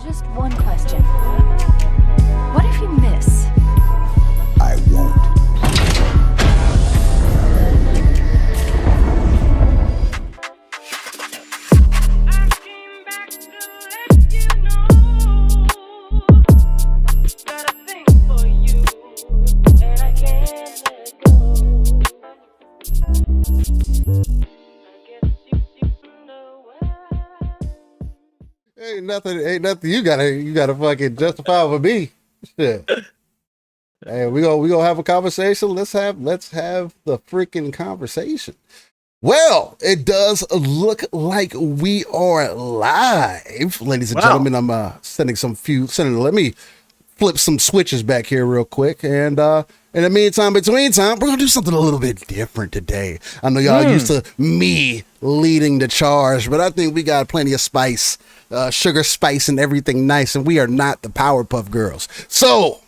Just one question. What if you miss? I won't. Ain't nothing you gotta fucking justify with me. Shit. Hey, we gonna have a conversation. Let's have the freaking conversation. Well, it does look like we are live, ladies and gentlemen. I'm let me flip some switches back here real quick, and in the meantime, between time, we're gonna do something a little bit different today. I know y'all used to me leading the charge, but I think we got plenty of spice, sugar, spice, and everything nice, and we are not the Powerpuff Girls. So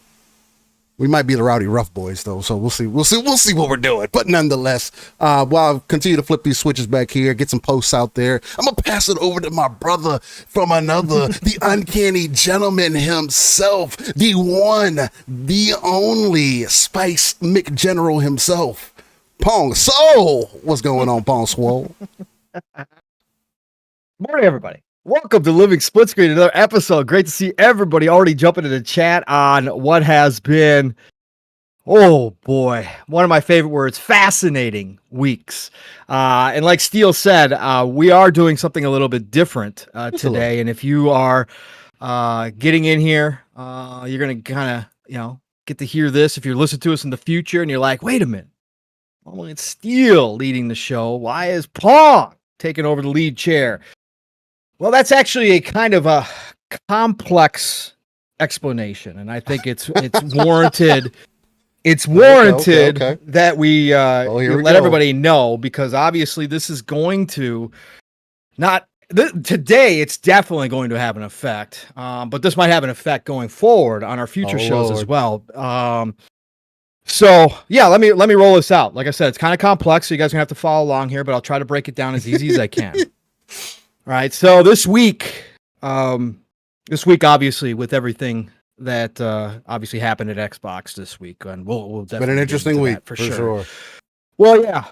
we might be the Rowdy Rough Boys, though. So we'll see what we're doing. But nonetheless, while I continue to flip these switches back here, get some posts out there, I'm gonna pass it over to my brother from another, the uncanny gentleman himself, the one, the only Spice McGeneral himself, Pong. So what's going on, Pong Swole? Morning, everybody. Welcome to Living Split Screen, another episode. Great to see everybody already jumping into the chat on what has been, oh boy, one of my favorite words, fascinating weeks. And like Steele said, we are doing something a little bit different today. And if you are getting in here, you're going to kind of, get to hear this. If you're listening to us in the future and you're like, wait a minute, well, it's Steele leading the show. Why is Pong taking over the lead chair? Well, that's actually a kind of a complex explanation, and I think it's warranted. It's warranted okay. That we let everybody know, because obviously this is going to today. It's definitely going to have an effect, but this might have an effect going forward on our future shows as well. So yeah, let me roll this out. Like I said, it's kind of complex, so you guys are gonna have to follow along here, but I'll try to break it down as easy as I can. All right, so this week, obviously, with everything that obviously happened at Xbox this week, and we'll definitely been an interesting week for sure. Well, yeah,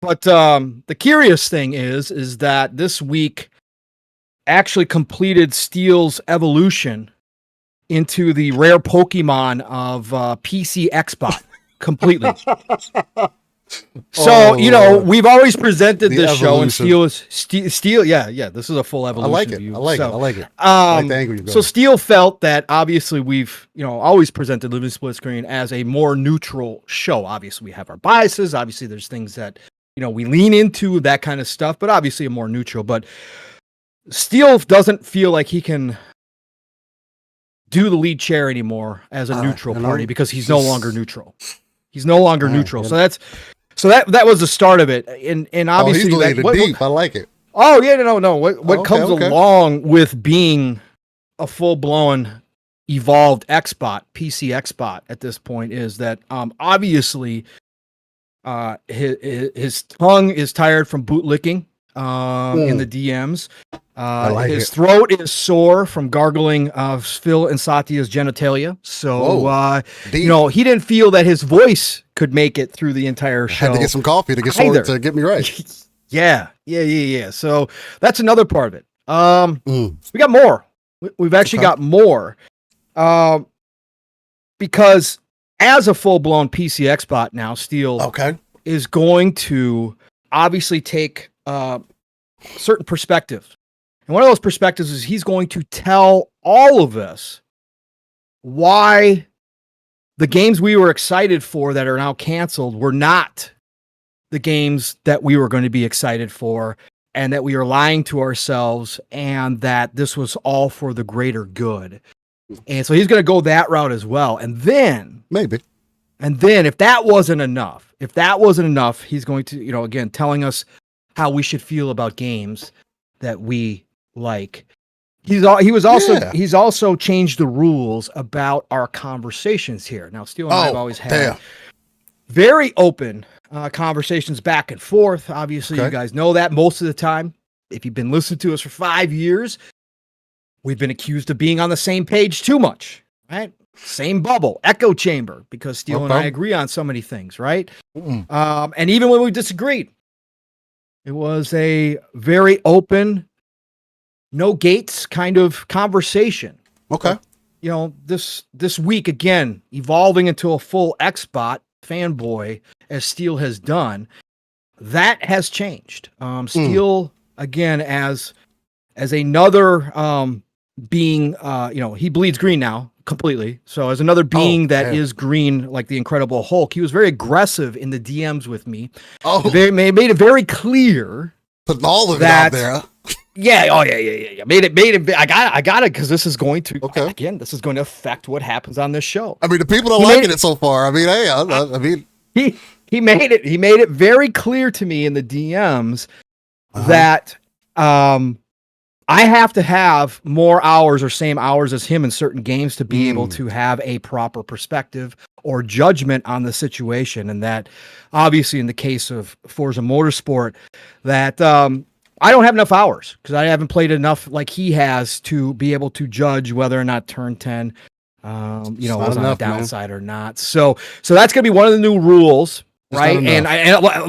but the curious thing is that this week actually completed Steele's evolution into the rare Pokemon of PC Xbox completely. So, we've always presented this show, and Steele, yeah, this is a full evolution. I like it. So Steele felt that obviously we've, always presented Living Split Screen as a more neutral show. Obviously we have our biases. Obviously there's things that, we lean into, that kind of stuff, but obviously a more neutral. But Steele doesn't feel like he can do the lead chair anymore as a neutral party, because he's no longer neutral. He's no longer neutral. So that was the start of it, and obviously he's deep. I like it. Oh yeah, no. What comes along with being a full blown evolved Xbot, PC Xbot at this point is that obviously his tongue is tired from bootlicking in the DMs. His throat is sore from gargling Phil and Satya's genitalia. So, he didn't feel that his voice could make it through the entire show. Had to get some coffee to get me right. Yeah. So that's another part of it. We got more. We've actually got more. Because as a full-blown PC Xbot now, Steele is going to obviously take certain perspectives. And one of those perspectives is he's going to tell all of us why the games we were excited for that are now canceled were not the games that we were going to be excited for, and that we are lying to ourselves, and that this was all for the greater good. And so he's going to go that route as well. And then if that wasn't enough, he's going to, again, telling us how we should feel about games that we like. He's also changed the rules about our conversations here. Now, Steele and I have always had very open conversations back and forth. Obviously, you guys know that most of the time. If you've been listening to us for 5 years, We've been accused of being on the same page too much, right? Same bubble, echo chamber, because Steele and I agree on so many things, right? And even when we disagreed, it was a very open, no gates kind of conversation. Okay. You know, this week, again, evolving into a full Xbot fanboy, as Steele has done, that has changed. Steele, again, as another being, he bleeds green now completely. So as another being that is green, like the Incredible Hulk, he was very aggressive in the DMs with me. Made it very clear. Putting all of it out there. Yeah. Oh, yeah. Made it. I got it because this is going to, again, this is going to affect what happens on this show. I mean, the people are liking it so far. I mean, hey, I mean, he made it very clear to me in the DMs that I have to have more hours or same hours as him in certain games to be able to have a proper perspective or judgment on the situation. And that obviously in the case of Forza Motorsport, that I don't have enough hours because I haven't played enough like he has to be able to judge whether or not turn 10 was on the downside or not. So that's going to be one of the new rules. Right. And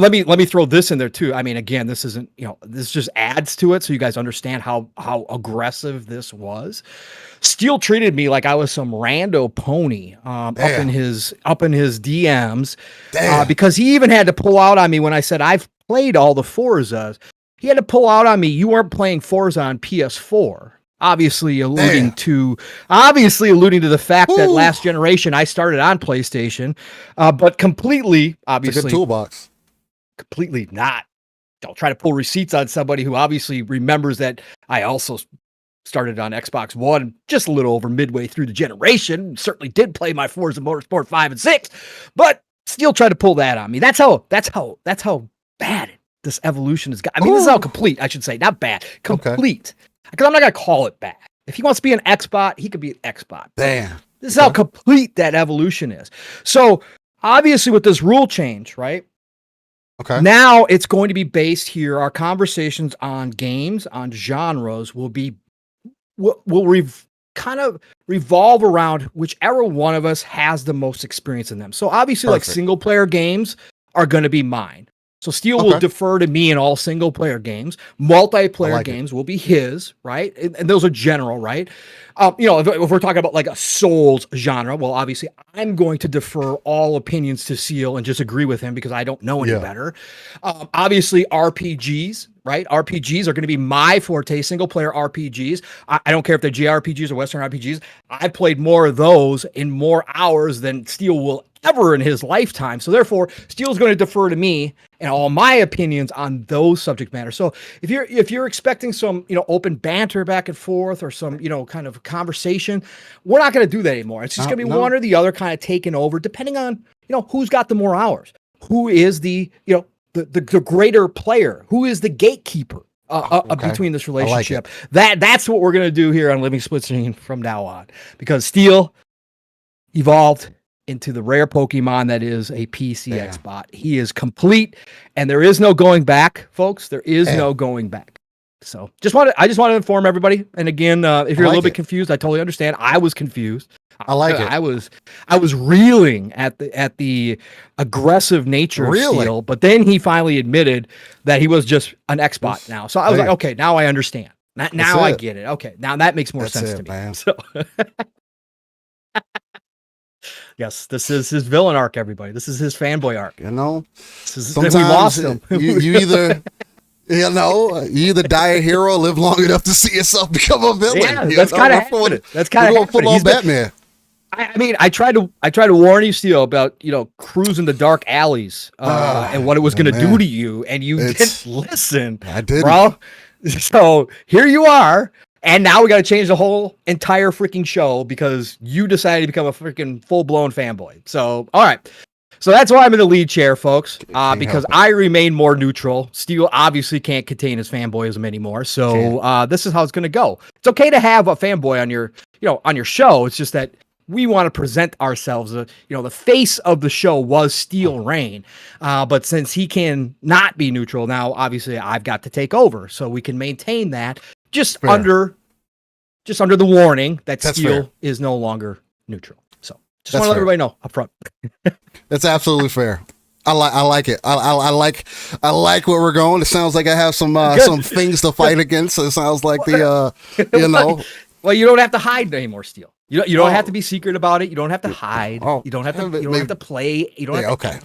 let me throw this in there too. I mean, again, this isn't, this just adds to it. So you guys understand how aggressive this was. Steele treated me like I was some rando pony up in his DMs because he even had to pull out on me when I said I've played all the Forzas. He had to pull out on me. You weren't playing Forza on PS4. Obviously alluding to the fact that last generation I started on PlayStation, but completely, obviously, it's a good toolbox. Completely not. Don't try to pull receipts on somebody who obviously remembers that I also started on Xbox One just a little over midway through the generation. Certainly did play my Forza Motorsport 5 and 6, but still tried to pull that on me. That's how bad this evolution has got. I mean, this is how complete, I should say, not bad, complete. Because I'm not going to call it bad. If he wants to be an Xbot, he could be an Xbot. Damn. This is how complete that evolution is. So, obviously, with this rule change, right? Okay. Now, it's going to be based here. Our conversations on games, on genres, will kind of revolve around whichever one of us has the most experience in them. So, obviously, like single-player games are going to be mine. So Steele will defer to me in all single player games. Multiplayer games will be his, right? And those are general, right? If we're talking about like a Souls genre, well, obviously I'm going to defer all opinions to Steele and just agree with him because I don't know any better. Obviously RPGs, right? RPGs are going to be my forte, single player RPGs. I don't care if they're JRPGs or Western RPGs. I've played more of those in more hours than Steele will ever in his lifetime. So therefore, Steele's going to defer to me and all my opinions on those subject matters. So if you're expecting some, open banter back and forth or some, kind of conversation, we're not going to do that anymore. It's just going to be one or the other kind of taking over, depending on, who's got the more hours, who is the greater player, who is the gatekeeper between this relationship. That's what we're going to do here on Living Split Screen from now on, because Steele evolved into the rare Pokemon that is a PC Xbot. He is complete, and there is no going back, folks. There is no going back. So I just want to inform everybody. And again, if you're a little bit confused, I totally understand. I was confused. I like it. I was reeling at the aggressive nature of Steele, but then he finally admitted that he was just an Xbot now. So I was like, okay, now I understand. Now I get it. Okay, now that makes more sense to me. Man. So. Yes, this is his villain arc, everybody. This is his fanboy arc. Sometimes we lost him. you either die a hero or live long enough to see yourself become a villain. Yeah, that's kind of happening. That's kind of happening. He's Batman. I mean, I tried to warn you, Steele, about cruising the dark alleys and what it was going to do to you, and you didn't listen. I didn't, bro. So here you are. And now we got to change the whole entire freaking show because you decided to become a freaking full-blown fanboy. So, all right. So that's why I'm in the lead chair, folks, because I remain more neutral. Steele obviously can't contain his fanboyism anymore. So this is how it's going to go. It's okay to have a fanboy on your show. It's just that we want to present ourselves. The face of the show was Steele Rain. But since he can not be neutral, now obviously I've got to take over so we can maintain that. Just under just under the warning that That's steel fair. is no longer neutral. So just That's want to let fair. everybody know up front. That's absolutely fair. I like it. I like where we're going. It sounds like I have some things to fight against. It sounds like the you know. Well, you don't have to hide anymore, Steel. You don't have to be secret about it. You don't have to hide. Oh. You don't have to play. You don't have to. Okay.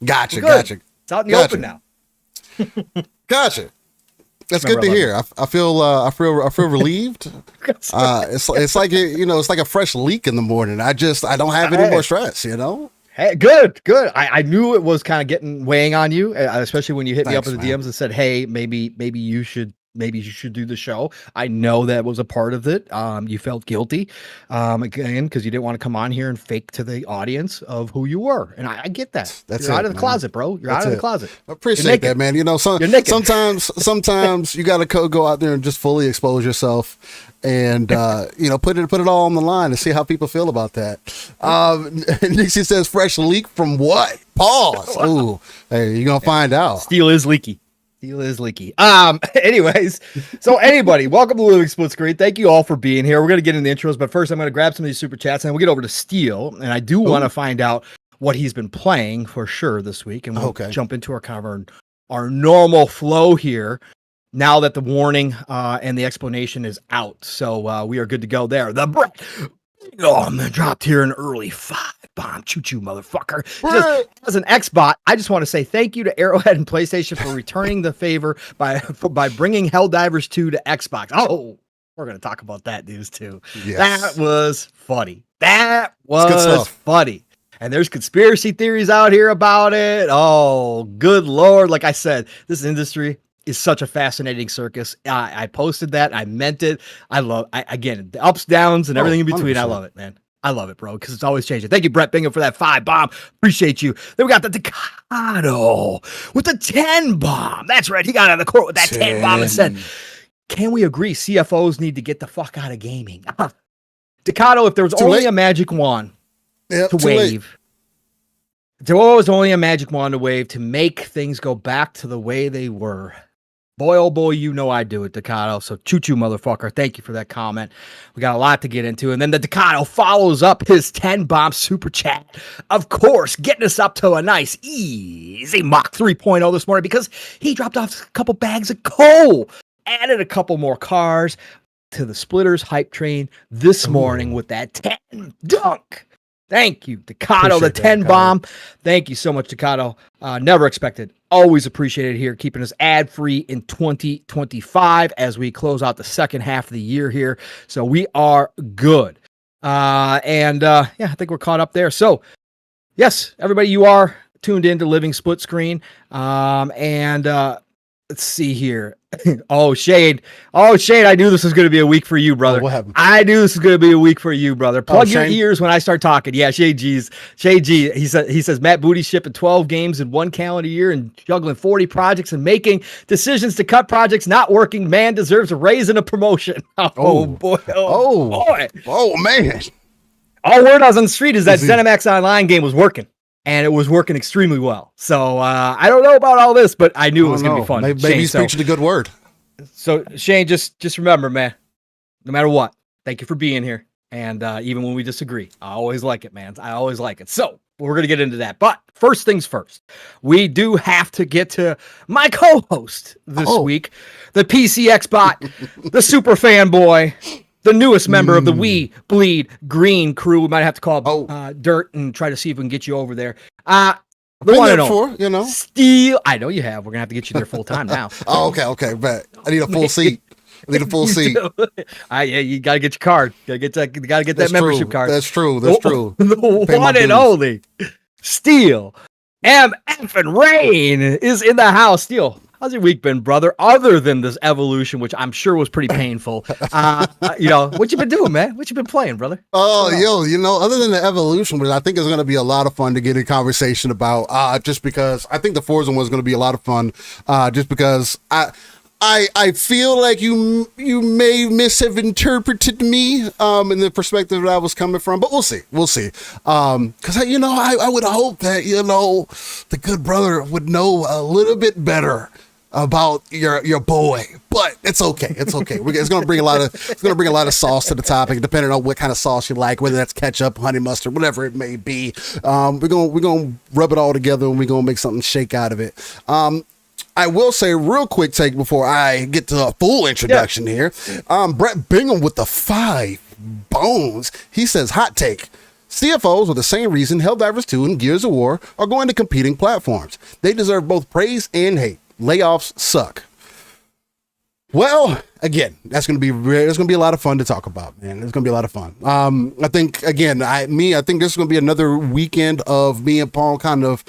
Gotcha. We're good. It's out in the open now. Gotcha. That's Remember, good to I hear. I feel relieved. It's like it's like a fresh leak in the morning. I don't have any more stress. Hey, good. I knew it was kind of weighing on you, especially when you hit me up in the DMs and said, "Hey, maybe you should do the show." I know that was a part of it. You felt guilty, again, because you didn't want to come on here and fake to the audience of who you were, and I get that. You're out of the closet, bro. You're out of the closet. I appreciate that, man. Sometimes you got to go out there and just fully expose yourself, and put it all on the line and see how people feel about that. Nixie says, "Fresh leak from what?" Pause. Ooh, hey, you're gonna find out. Steel is leaky. Anyways, so anybody, welcome to Living Split Screen. Thank you all for being here. We're going to get into the intros, but first I'm going to grab some of these super chats and we'll get over to Steel. And I do want to find out what he's been playing for sure this week. And we'll jump into our normal flow here now that the warning and the explanation is out. So we are good to go there. I'm dropped here an early 5-bomb. Choo-choo, motherfucker. Just, as an Xbot, I just want to say thank you to Arrowhead and PlayStation for returning the favor by bringing Helldivers 2 to Xbox. Oh, we're going to talk about that news too. Yes. That was funny. Funny. And there's conspiracy theories out here about it. Oh, good Lord. Like I said, this industry is such a fascinating circus. I posted that. I meant it. Again, the ups, downs, and everything in between. 100%. I love it, man. I love it, bro, because it's always changing. Thank you, Brett Bingham, for that 5-bomb. Appreciate you. Then we got the Decado with the 10-bomb. That's right. He got out of the court with that 10-bomb and said, "Can we agree CFOs need to get the fuck out of gaming?" Decado, if there was only a magic wand to wave, there was only a magic wand to wave to make things go back to the way they were. Boy, oh boy, I'd do it, Decado. So choo-choo, motherfucker. Thank you for that comment. We got a lot to get into. And then the Decado follows up his 10-bomb super chat. Of course, getting us up to a nice, easy Mach 3.0 this morning because he dropped off a couple bags of coal, added a couple more cars to the Splitters hype train this morning with that 10 dunk. Thank you, Decado, the 10-bomb. Thank you so much, Decado. Never expected. Always appreciated here, keeping us ad-free in 2025 as we close out the second half of the year here. So we are good. I think we're caught up there. So, yes, everybody, you are tuned in to Living Split Screen. Let's see here. Shade, I knew this was going to be a week for you, brother. What happened? I knew this was going to be a week for you, brother. Plug your ears when I start talking. Yeah, Shade G. He says Matt Booty shipping 12 games in 1 calendar year and juggling 40 projects and making decisions to cut projects not working. Man deserves a raise and a promotion. Boy. Oh man. All word I was on the street is that ZeniMax Online game was working. And it was working extremely well. So I don't know about all this, but I knew it was going to be fun. Maybe he's preaching a good word. So Shane, just remember, man, no matter what, thank you for being here. And even when we disagree, I always like it, man. I always like it. So we're going to get into that. But first things first, we do have to get to my co-host this week, the PCX bot, the super fanboy, the newest member of the We Bleed Green crew. We might have to call Dirt and try to see if we can get you over there. The one and only Steel. I know you have. We're gonna have to get you there full time now. Okay. But I need a full seat. Yeah, you gotta get your card. Gotta get that membership card. That's true. The one and only Steel. MF and Rain is in the house. Steel, how's your week been, brother? Other than this evolution, which I'm sure was pretty painful. What you been doing, man? What you been playing, brother? Other than the evolution, which I think is going to be a lot of fun to get a conversation about, just because I think the Forza one is going to be a lot of fun, just because I feel like you may have interpreted me in the perspective that I was coming from, but we'll see. Because I would hope that the good brother would know a little bit better about your boy, but it's okay. It's okay. It's gonna bring a lot of sauce to the topic, depending on what kind of sauce you like, whether that's ketchup, honey mustard, whatever it may be. We're gonna rub it all together, and we're gonna make something shake out of it. I will say real quick take before I get to a full introduction here. Brett Bingham with the 5 bones. He says, hot take. CFOs, for the same reason Helldivers 2 and Gears of War are going to competing platforms. They deserve both praise and hate. Layoffs suck. Well, again, there's going to be a lot of fun to talk about, man. It's going to be a lot of fun. I think, again, I think this is going to be another weekend of me and Paul kind of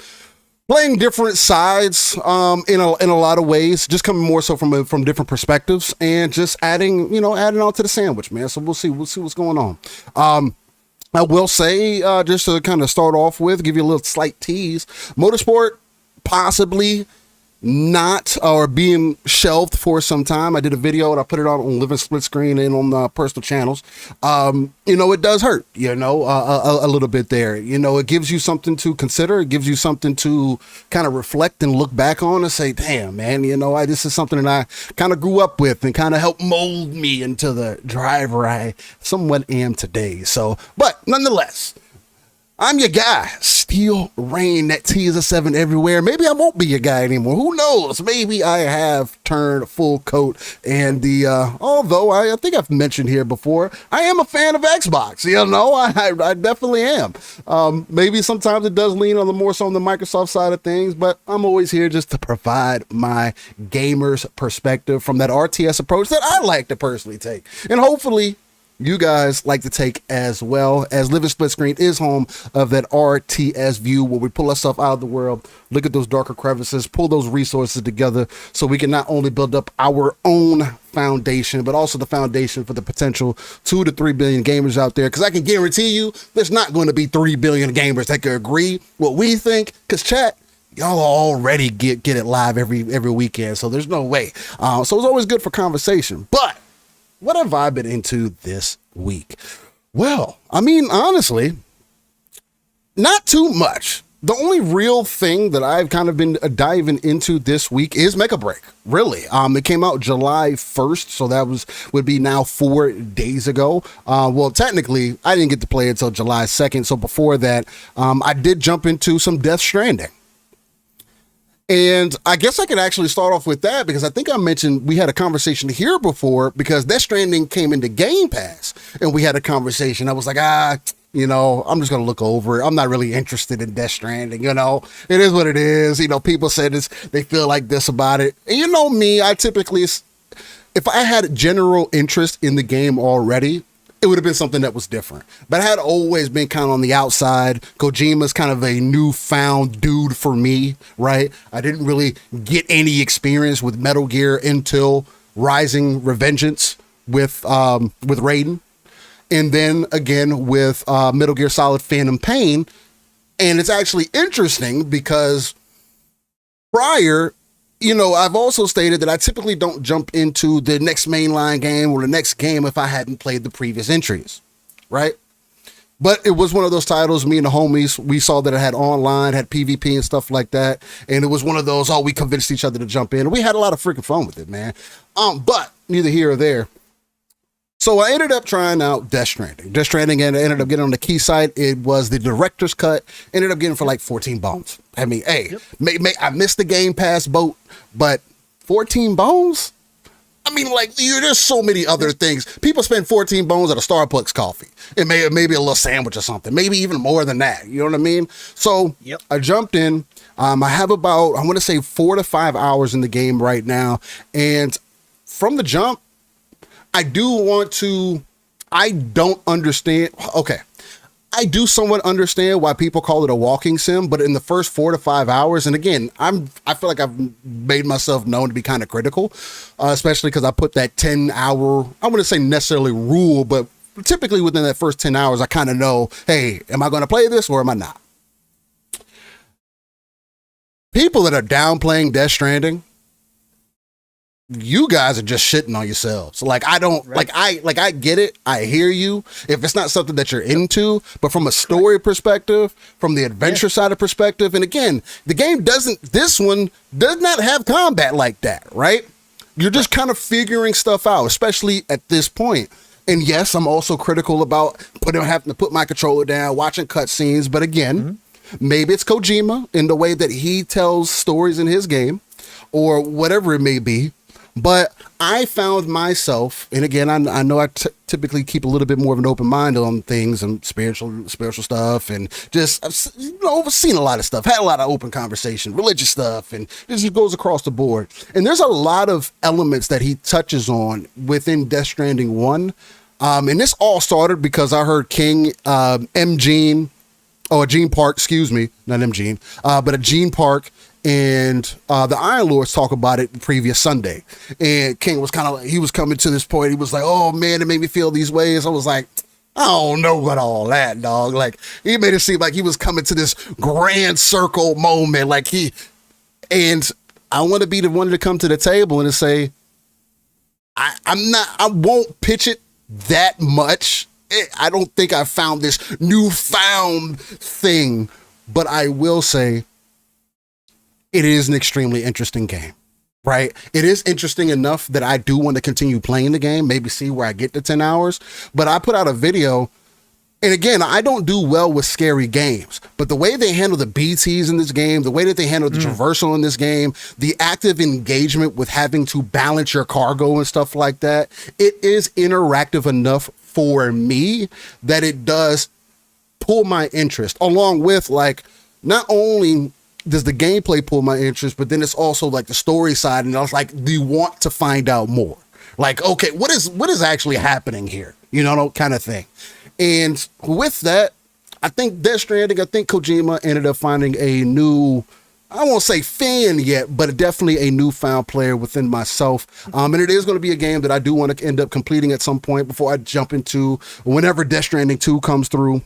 playing different sides in a lot of ways, just coming more so from different perspectives and just adding on to the sandwich, man. So we'll see what's going on. I will say, just to kind of start off with, give you a little slight tease, motorsport possibly not or being shelved for some time. I did a video and I put it on Living Split Screen and on personal channels. It does hurt, a little bit there. It gives you something to consider. It gives you something to kind of reflect and look back on and say, damn, man, this is something that I kind of grew up with and kind of helped mold me into the driver I somewhat am today. So, but nonetheless, I'm your guy, Steel Rain, that T is a 7 everywhere. Maybe I won't be your guy anymore. Who knows? Maybe I have turned full coat. And although I think I've mentioned here before, I am a fan of Xbox. I definitely am. Maybe sometimes it does lean on the more so on the Microsoft side of things, but I'm always here just to provide my gamer's perspective from that RTS approach that I like to personally take. And hopefully you guys like to take as well, as Living Split Screen is home of that RTS view where we pull ourselves out of the world, look at those darker crevices, pull those resources together so we can not only build up our own foundation, but also the foundation for the potential 2 to 3 billion gamers out there. Because I can guarantee you there's not going to be 3 billion gamers that can agree what we think, because chat, y'all already get it live every weekend, so there's no way. So it's always good for conversation. But what have I been into this week? Well, I mean, honestly, not too much. The only real thing that I've kind of been diving into this week is MechaBreak. Really. It came out July 1st, so that would be now 4 days ago. Well, technically, I didn't get to play it until July 2nd. So before that, I did jump into some Death Stranding. And I guess I could actually start off with that because I think I mentioned we had a conversation here before because Death Stranding came into Game Pass and we had a conversation. I was like, I'm just going to look over it. I'm not really interested in Death Stranding. It is what it is. People said they feel like this about it. And me, I typically, if I had general interest in the game already, it would have been something that was different. But I had always been kind of on the outside. Kojima's kind of a newfound dude for me, right? I didn't really get any experience with Metal Gear until Rising Revengeance with Raiden. And then again with Metal Gear Solid Phantom Pain. And it's actually interesting because prior, I've also stated that I typically don't jump into the next mainline game or the next game if I hadn't played the previous entries, right? But it was one of those titles, me and the homies, we saw that it had online, had PvP and stuff like that. And it was one of those, we convinced each other to jump in. And we had a lot of freaking fun with it, man. But neither here or there. So I ended up trying out Death Stranding. Death Stranding, and I ended up getting on the key site. It was the director's cut. Ended up getting for like 14 bones. I mean, hey, I missed the Game Pass boat, but 14 bones? I mean, there's so many other things. People spend 14 bones at a Starbucks coffee. It maybe a little sandwich or something. Maybe even more than that. You know what I mean? So I jumped in. I have about, I want to say 4 to 5 hours in the game right now. And from the jump, I don't understand. Okay. I do somewhat understand why people call it a walking sim, but in the first 4 to 5 hours, and again, I feel like I've made myself known to be kind of critical, especially because I put that 10-hour, I wouldn't say necessarily rule, but typically within that first 10 hours, I kind of know, hey, am I going to play this or am I not? People that are downplaying Death Stranding, you guys are just shitting on yourselves. Like, I don't I get it. I hear you. If it's not something that you're into, but from a story perspective, from the adventure side of perspective, and again, the game this one does not have combat like that, right? You're just kind of figuring stuff out, especially at this point. And yes, I'm also critical about having to put my controller down, watching cutscenes. But again, maybe it's Kojima in the way that he tells stories in his game, or whatever it may be. But I found myself, and again, I know I typically keep a little bit more of an open mind on things and spiritual stuff, and just I've seen a lot of stuff, had a lot of open conversation, religious stuff, and this just goes across the board. And there's a lot of elements that he touches on within Death Stranding 1. And this all started because I heard Gene Park, excuse me, not M. Gene, but a Gene Park and the Iron Lords talk about it the previous Sunday. And King was he was coming to this point. He was like, oh man, it made me feel these ways. I was like, I don't know about all that, dog. Like, he made it seem like he was coming to this grand circle moment. And I want to be the one to come to the table and to say, I won't pitch it that much. I don't think I found this newfound thing, but I will say it is an extremely interesting game, right? It is interesting enough that I do want to continue playing the game, maybe see where I get to 10 hours. But I put out a video, and again, I don't do well with scary games, but the way they handle the BTs in this game, the way that they handle the traversal in this game, the active engagement with having to balance your cargo and stuff like that, it is interactive enough for me that it does pull my interest, along with, like, not only does the gameplay pull my interest, but then it's also like the story side, and I was like, do you want to find out more? Like, okay, what is actually happening here? You know, kind of thing. And with that, I think Death Stranding, I think Kojima ended up finding a new, I won't say fan yet, but definitely a newfound player within myself. And it is going to be a game that I do want to end up completing at some point before I jump into whenever Death Stranding 2 comes through.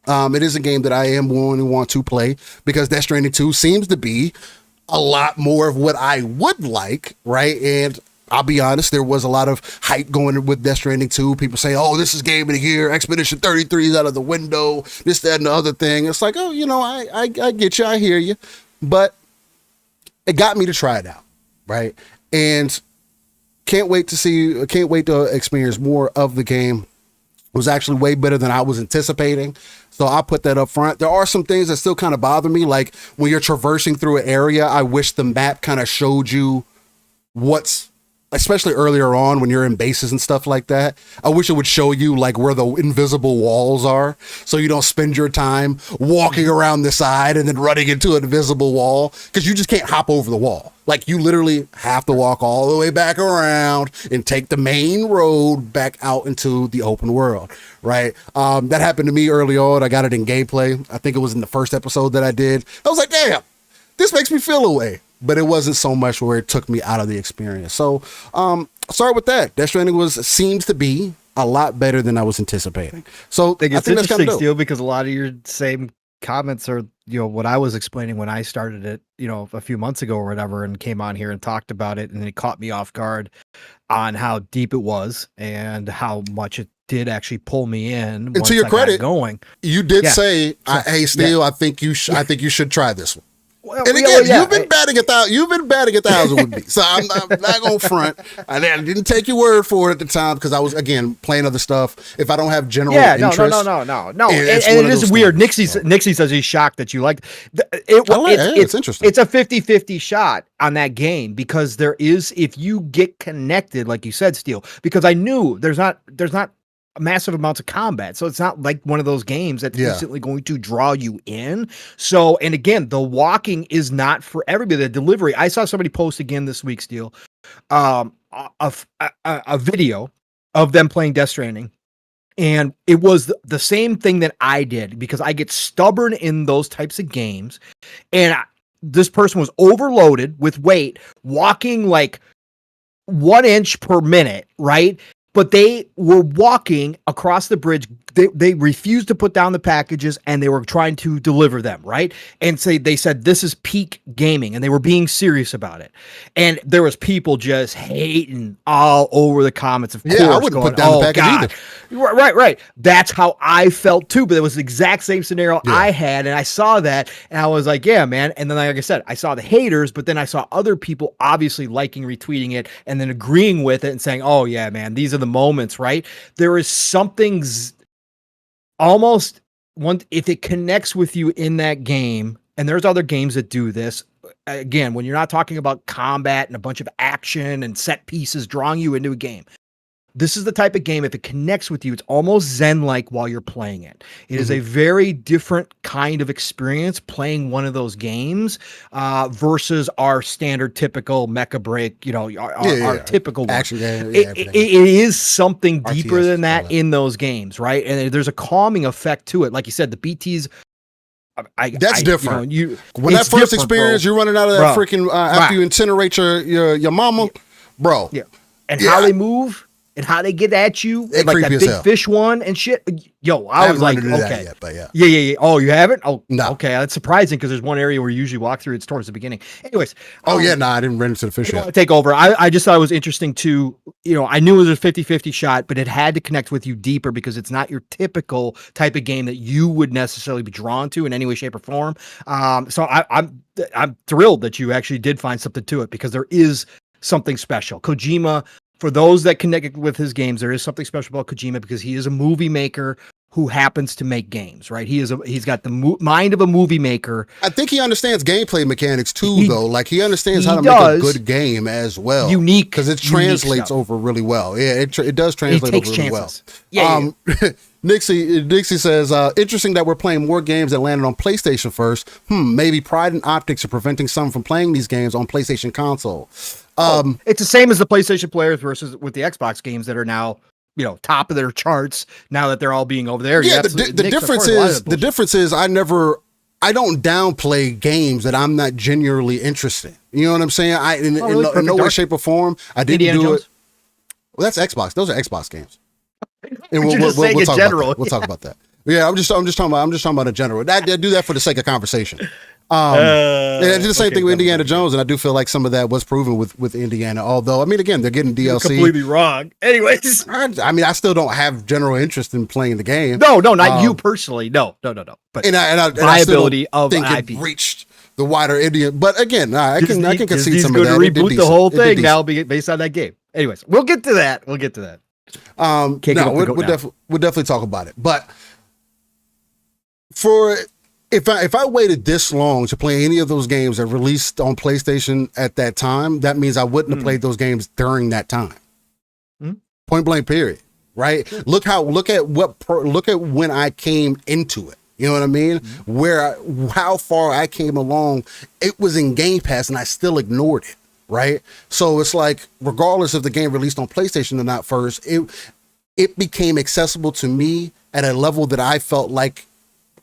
It is a game that I am going to want to play because Death Stranding 2 seems to be a lot more of what I would like, right? And I'll be honest, there was a lot of hype going with Death Stranding 2. People say, oh, this is game of the year. Expedition 33 is out of the window. This, that, and the other thing. It's like, oh, you know, I get you. I hear you. But it got me to try it out, right? And can't wait to experience more of the game. It was actually way better than I was anticipating. So I'll put that up front. There are some things that still kind of bother me. Like when you're traversing through an area, I wish the map kind of showed you especially earlier on when you're in bases and stuff like that. I wish it would show you like where the invisible walls are, so you don't spend your time walking around the side and then running into an invisible wall, because you just can't hop over the wall. Like, you literally have to walk all the way back around and take the main road back out into the open world, right? That happened to me early on. I got it in gameplay. I think it was in the first episode that I did. I was like, damn, this makes me feel a way. But it wasn't so much where it took me out of the experience. So, sorry with that. Death Stranding seems to be a lot better than I was anticipating. So I think that's kind of dope, because a lot of your same comments are, you know, what I was explaining when I started it, you know, a few months ago or whatever, and came on here and talked about it, and it caught me off guard on how deep it was and how much it did actually pull me in. And to your credit, you did say, "Hey, Steel, I think you should try this one." Well, and again, you've been batting 1,000 with me, so I'm not going to front. I didn't take your word for it at the time because I was, again, playing other stuff. If I don't have general interest, no. And it is weird. Nixie says he's shocked that you liked it's interesting. It's a 50-50 shot on that game, because there is, if you get connected, like you said, Steel, because I knew there's not massive amounts of combat, so it's not like one of those games that's instantly going to draw you in. So, and again, the walking is not for everybody. The delivery, I saw somebody post again this week, Steel, a video of them playing Death Stranding, and it was the same thing that I did, because I get stubborn in those types of games, and this person was overloaded with weight, walking like 1 inch per minute, right? But they were walking across the bridge, they refused to put down the packages, and they were trying to deliver them, right? And they said this is peak gaming, and they were being serious about it. And there was people just hating all over the comments. Of course, I wouldn't put down the package either. Right. That's how I felt too. But it was the exact same scenario I had, and I saw that, and I was like, yeah, man. And then, like I said, I saw the haters, but then I saw other people obviously liking, retweeting it, and then agreeing with it and saying, oh yeah, man, these are the moments, right? There is something almost if it connects with you in that game, and there's other games that do this. Again, when you're not talking about combat and a bunch of action and set pieces drawing you into a game, this is the type of game, if it connects with you, it's almost Zen-like while you're playing it. It is a very different kind of experience playing one of those games versus our standard typical MechaBreak, our typical action game. It is something deeper RTS, than that in those games, right? And there's a calming effect to it. Like you said, the BTs. That's different. When that first experience, you're running out of that freaking after you incinerate your mama, bro. Yeah, and how they move. And how they get at you, like that big fish one and shit. Yo, I was like, okay. Yet, but yeah. Oh, you haven't? Oh, no. Okay, that's surprising because there's one area where you usually walk through. It's towards the beginning. Anyways. I didn't run into the fish yet. I yet. want to take over. I just thought it was interesting to, I knew it was a 50-50 shot, but it had to connect with you deeper because it's not your typical type of game that you would necessarily be drawn to in any way, shape, or form. So I'm thrilled that you actually did find something to it because there is something special. Kojima. For those that connect with his games, there is something special about Kojima because he is a movie maker who happens to make games, right? He's got the mind of a movie maker. I think he understands gameplay mechanics too, though. Like he understands how to make a good game as well. Unique, because it translates over really well. Yeah, it does translate over really well. Yeah. Nixie says, interesting that we're playing more games that landed on PlayStation first. Maybe pride in optics are preventing some from playing these games on PlayStation console. It's the same as the PlayStation players versus with the Xbox games that are now, top of their charts now that they're all being over there. Yeah, the difference is I don't downplay games that I'm not genuinely interested in. You know what I'm saying? In no way, shape, or form. I didn't Indiana do Jones? It. Well, that's Xbox. Those are Xbox games. And we'll talk about that. Yeah, I'm just talking about a general. I do that for the sake of conversation. And I did the same thing with Indiana Jones, and I do feel like some of that was proven with Indiana. Although, I mean, again, they're getting DLC. You're completely wrong. Anyways, I still don't have general interest in playing the game. No, not you personally. No. But viability of IP reached the wider Indian. But again, I can concede some of that. Disney's going to reboot the whole thing now based on that game. Anyways, we'll get to that. We'll definitely talk about it. But if I waited this long to play any of those games that released on PlayStation at that time, that means I wouldn't have played those games during that time. Point blank, period. Right? Look at when I came into it. You know what I mean? How far I came along. It was in Game Pass, and I still ignored it. Right? So it's like, regardless if the game released on PlayStation or not first, it became accessible to me at a level that I felt like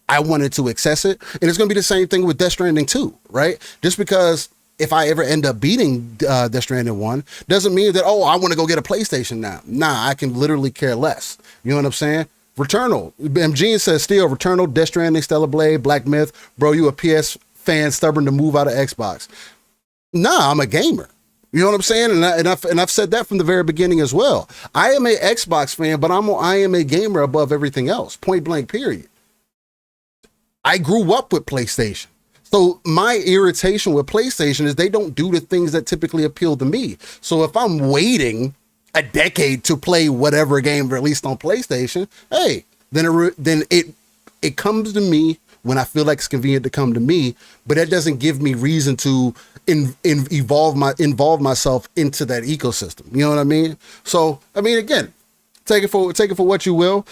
I wanted to access it. And it's going to be the same thing with Death Stranding 2, right? Just because if I ever end up beating Death Stranding 1 doesn't mean that, I want to go get a PlayStation now. Nah, I can literally care less. You know what I'm saying? Returnal. MG says, still, Returnal, Death Stranding, Stellar Blade, Black Myth. Bro, you a PS fan stubborn to move out of Xbox. Nah, I'm a gamer. You know what I'm saying? And I've said that from the very beginning as well. I am a Xbox fan, but I am a gamer above everything else. Point blank, period. I grew up with PlayStation. So my irritation with PlayStation is they don't do the things that typically appeal to me. So if I'm waiting a decade to play whatever game released on PlayStation, hey, then it comes to me when I feel like it's convenient to come to me, but that doesn't give me reason to involve myself into that ecosystem. You know what I mean? So, I mean, again, take it for what you will.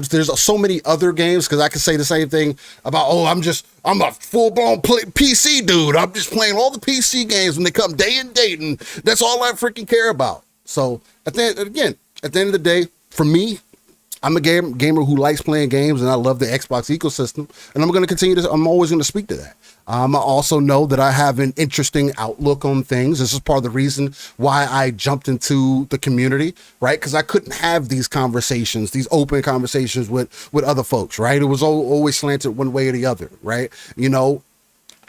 There's so many other games, because I can say the same thing about, I'm a full-blown PC dude. I'm just playing all the PC games when they come day and date, and that's all I freaking care about. So at the end of the day, for me, I'm a gamer who likes playing games, and I love the Xbox ecosystem, and I'm going to continue to. I'm always going to speak to that. I also know that I have an interesting outlook on things. This is part of the reason why I jumped into the community, right? Because I couldn't have these conversations, these open conversations with other folks, right? It was always slanted one way or the other, right? You know,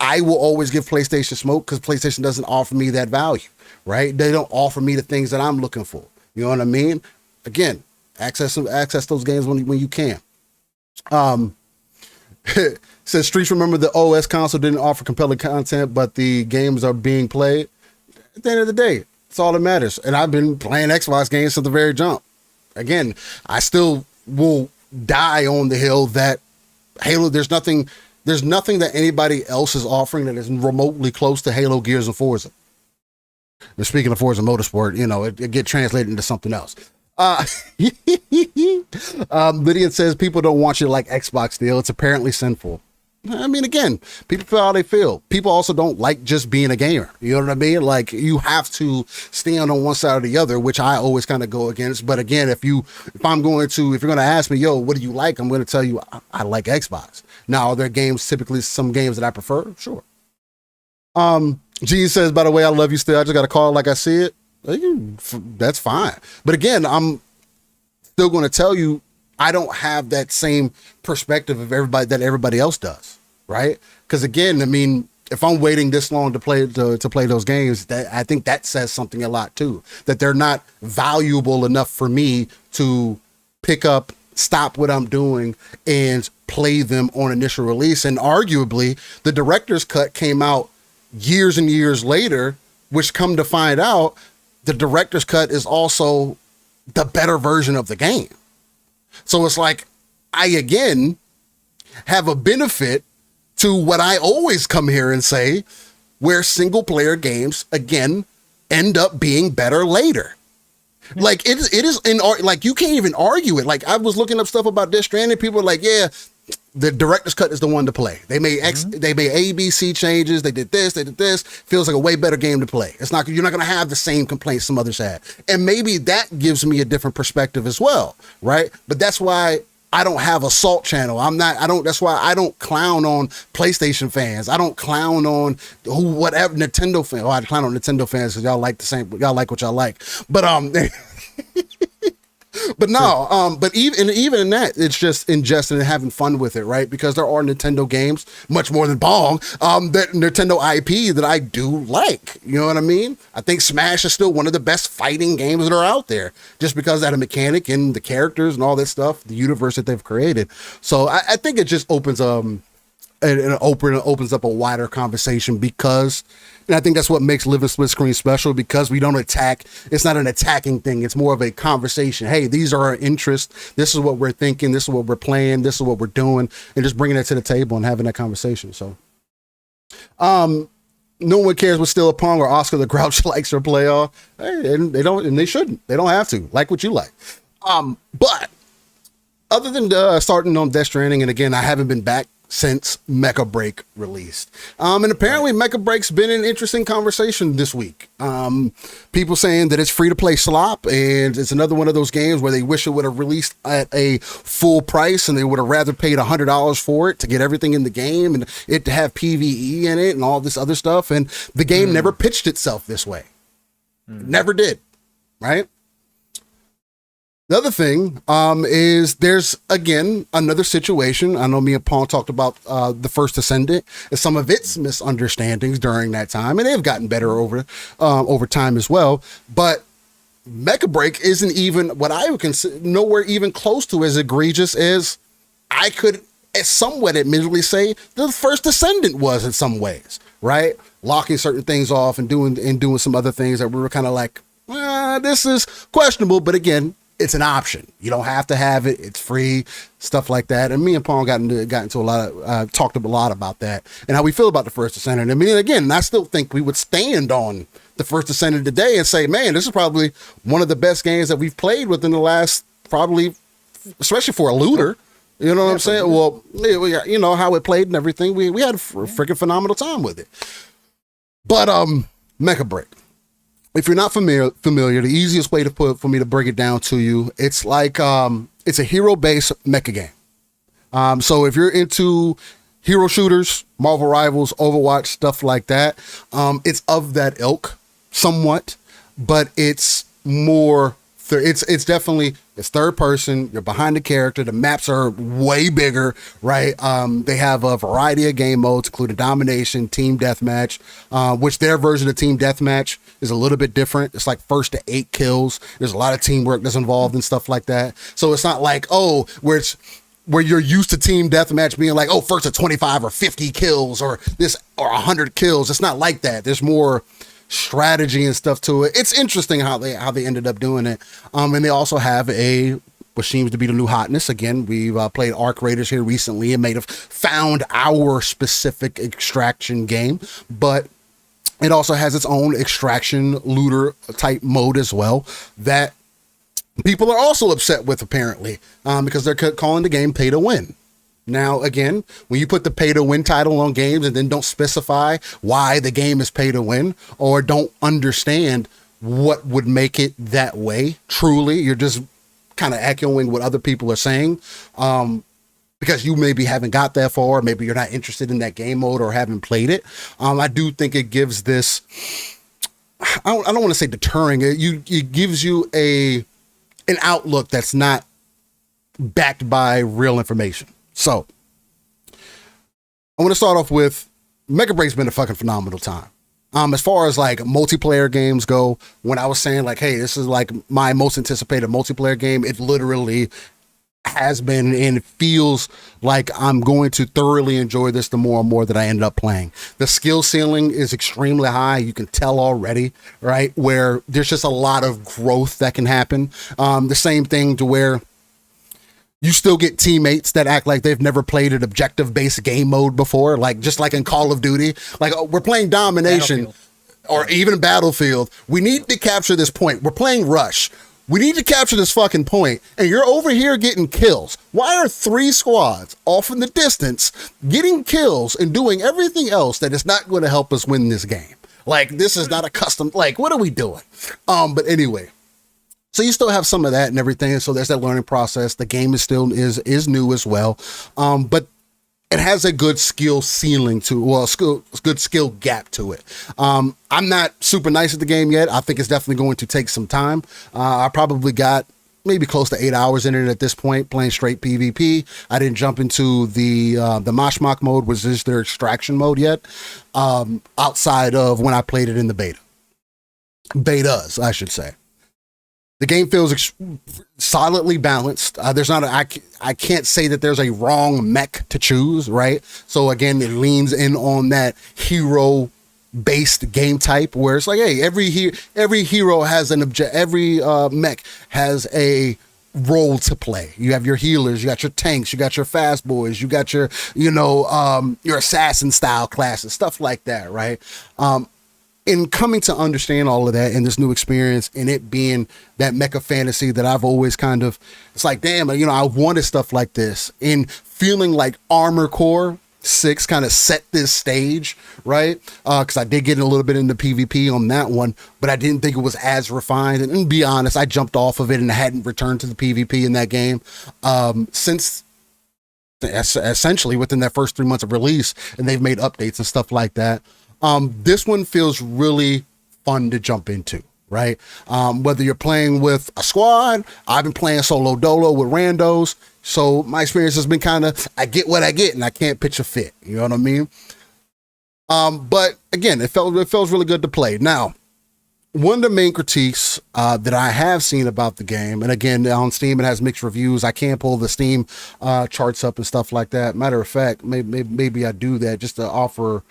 I will always give PlayStation smoke because PlayStation doesn't offer me that value, right? They don't offer me the things that I'm looking for. You know what I mean? Again, access those games when you can. Says Streets, remember the OS console didn't offer compelling content, but the games are being played. At the end of the day, it's all that matters. And I've been playing Xbox games since the very jump. Again, I still will die on the hill that Halo, there's nothing that anybody else is offering that is remotely close to Halo, Gears, and Forza. And speaking of Forza Motorsport, you know, it get translated into something else. Lydian says people don't want you to like Xbox still. It's apparently sinful. I mean, again, people feel how they feel. People also don't like just being a gamer. You know what I mean? Like, you have to stand on one side or the other, which I always kind of go against. But again, if you're going to ask me, yo, what do you like? I'm going to tell you, I like Xbox. Now, are there games, typically some games that I prefer? Sure. G says, by the way, I love you still. I just got to call it like I see it. That's fine. But again, I'm still going to tell you, I don't have that same perspective of everybody that everybody else does, right? Because again, I mean, if I'm waiting this long to play those games, I think that says something a lot too. That they're not valuable enough for me to pick up, stop what I'm doing, and play them on initial release. And arguably, the director's cut came out years and years later, which come to find out, the director's cut is also the better version of the game. So it's like, I again have a benefit to what I always come here and say, where single player games again end up being better later. Like it is like, you can't even argue it. Like, I was looking up stuff about Death Stranding. People are like, yeah, the director's cut is the one to play. They made they made ABC changes. They did this. Feels like a way better game to play. You're not going to have the same complaints some others had. And maybe that gives me a different perspective as well. Right. But that's why I don't have a salt channel. That's why I don't clown on PlayStation fans. I don't clown on whatever Nintendo fans. Oh, I clown on Nintendo fans because y'all like y'all like what y'all like. But, but no, but even in that, it's just ingesting and having fun with it, right? Because there are Nintendo games, much more than Bong, that Nintendo IP that I do like. You know what I mean? I think Smash is still one of the best fighting games that are out there, just because of the mechanic and the characters and all that stuff, the universe that they've created. So I think it just opens it opens up a wider conversation, because, and I think that's what makes Living Split Screen special, because we don't attack. It's not an attacking thing. It's more of a conversation. Hey, these are our interests. This is what we're thinking. This is what we're playing. This is what we're doing, and just bringing it to the table and having that conversation. So, no one cares what Still a Pong or Oscar the Grouch likes or play on. Hey, and they don't, and they shouldn't. They don't have to like what you like. But other than starting on Death Stranding, and again, I haven't been back since MechaBreak released. And apparently MechaBreak's been an interesting conversation this week. People saying that it's free to play slop, and it's another one of those games where they wish it would have released at a full price, and they would have rather paid $100 for it to get everything in the game and it to have PvE in it and all this other stuff. And the game never pitched itself this way. Never did. Right? The other thing is there's, again, another situation. I know me and Paul talked about the First Ascendant and some of its misunderstandings during that time, and they've gotten better over time as well. But MechaBreak isn't even what I would consider nowhere even close to as egregious as I could somewhat admittedly say the First Ascendant was in some ways, right? Locking certain things off and doing some other things that we were kind of like, this is questionable, but again, it's an option. You don't have to have it. It's free, stuff like that. And me and Paul got into a lot of, talked a lot about that and how we feel about the First Ascendant. I mean, again, I still think we would stand on the First Ascendant today and say, man, this is probably one of the best games that we've played within the last, probably, especially for a looter. You know what I'm saying? Well, you know how it played and everything. We had a freaking phenomenal time with it. But MechaBreak. If you're not familiar, the easiest way for me to break it down to you, it's like it's a hero-based mecha game. So if you're into hero shooters, Marvel Rivals, Overwatch, stuff like that, it's of that ilk somewhat, but it's more. It's definitely third person. You're behind the character. The maps are way bigger, right? They have a variety of game modes, including domination, team deathmatch, which their version of team deathmatch is a little bit different. It's like first to 8 kills. There's a lot of teamwork that's involved and stuff like that. So it's not like where you're used to team deathmatch being like, first to 25 or 50 kills or 100 kills. It's not like that. There's more strategy and stuff to it. It's interesting how they ended up doing it. And they also have what seems to be the new hotness. Again, we've played Arc Raiders here recently and may have found our specific extraction game, but it also has its own extraction looter type mode as well that people are also upset with, apparently, because they're calling the game pay to win. Now, again, when you put the pay to win title on games and then don't specify why the game is pay to win or don't understand what would make it that way, truly, you're just kind of echoing what other people are saying, because you maybe haven't got that far, maybe you're not interested in that game mode or haven't played it. I do think it gives this, I don't want to say deterring, it gives you an outlook that's not backed by real information. So I want to start off with MechaBreak's been a fucking phenomenal time. As far as like multiplayer games go, when I was saying like, hey, this is like my most anticipated multiplayer game, it literally has been, and it feels like I'm going to thoroughly enjoy this the more and more that I end up playing. The skill ceiling is extremely high. You can tell already, right? Where there's just a lot of growth that can happen. The same thing to where you still get teammates that act like they've never played an objective-based game mode before, like just like in Call of Duty. Like, we're playing domination or even Battlefield. We need to capture this point. We're playing Rush. We need to capture this fucking point, and you're over here getting kills. Why are 3 squads off in the distance getting kills and doing everything else that is not going to help us win this game? Like, this is not a custom, like, what are we doing? But anyway. So you still have some of that and everything. So there's that learning process. The game is still is new as well. But it has a good skill ceiling good skill gap to it. I'm not super nice at the game yet. I think it's definitely going to take some time. I probably got maybe close to 8 hours in it at this point, playing straight PvP. I didn't jump into the MechaBreak mode, which is their extraction mode yet, outside of when I played it in the betas, I should say. The game feels solidly balanced. I can't say that there's a wrong mech to choose, right? So again, it leans in on that hero-based game type where it's like, hey, every hero has every mech has a role to play. You have your healers, you got your tanks, you got your fast boys, you got your your assassin style classes, stuff like that, right? In coming to understand all of that in this new experience and it being that mecha fantasy that I've always it's like, damn, I wanted stuff like this, and feeling like Armored Core 6 kind of set this stage, right? Because I did get a little bit into PvP on that one, but I didn't think it was as refined. And to be honest, I jumped off of it and I hadn't returned to the PvP in that game since essentially within that first 3 months of release, and they've made updates and stuff like that. This one feels really fun to jump into, right? Whether you're playing with a squad, I've been playing solo dolo with randos, so my experience has been I get what I get and I can't pitch a fit, you know what I mean? But again, it feels really good to play. Now, one of the main critiques that I have seen about the game, and again, on Steam it has mixed reviews. I can't pull the Steam charts up and stuff like that. Matter of fact, maybe I do that just to offer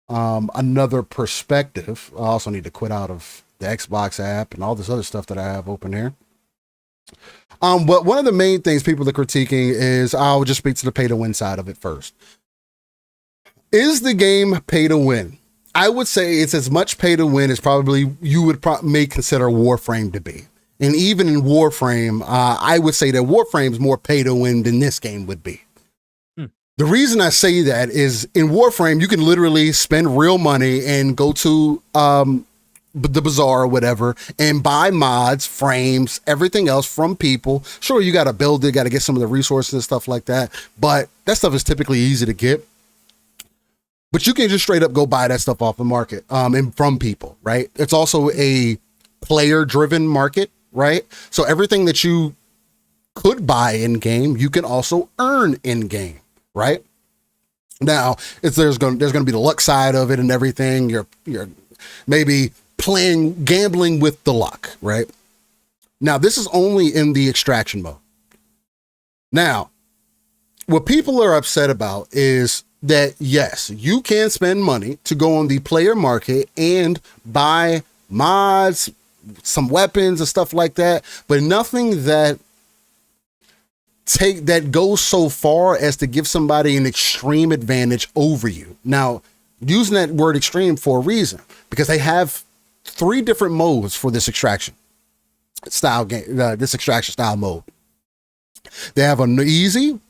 another perspective. I also need to quit out of the Xbox app and all this other stuff that I have open here. But one of the main things people are critiquing is, I'll just speak to the pay to win side of it first. Is the game pay to win? I would say it's as much pay to win as probably you would may consider Warframe to be. And even in Warframe, I would say that Warframe is more pay to win than this game would be. The reason I say that is in Warframe, you can literally spend real money and go to the bazaar or whatever and buy mods, frames, everything else from people. Sure, you got to build it, got to get some of the resources and stuff like that, but that stuff is typically easy to get. But you can just straight up go buy that stuff off the market and from people, right? It's also a player-driven market, right? So everything that you could buy in game, you can also earn in game, right? Now, there's going to be the luck side of it and everything. You're maybe gambling with the luck, right? Now, this is only in the extraction mode. Now, what people are upset about is that, yes, you can spend money to go on the player market and buy mods, some weapons and stuff like that, but nothing that goes so far as to give somebody an extreme advantage over you. Now, using that word extreme for a reason, because they have 3 different modes for this extraction style game, this extraction style mode. They have an easy,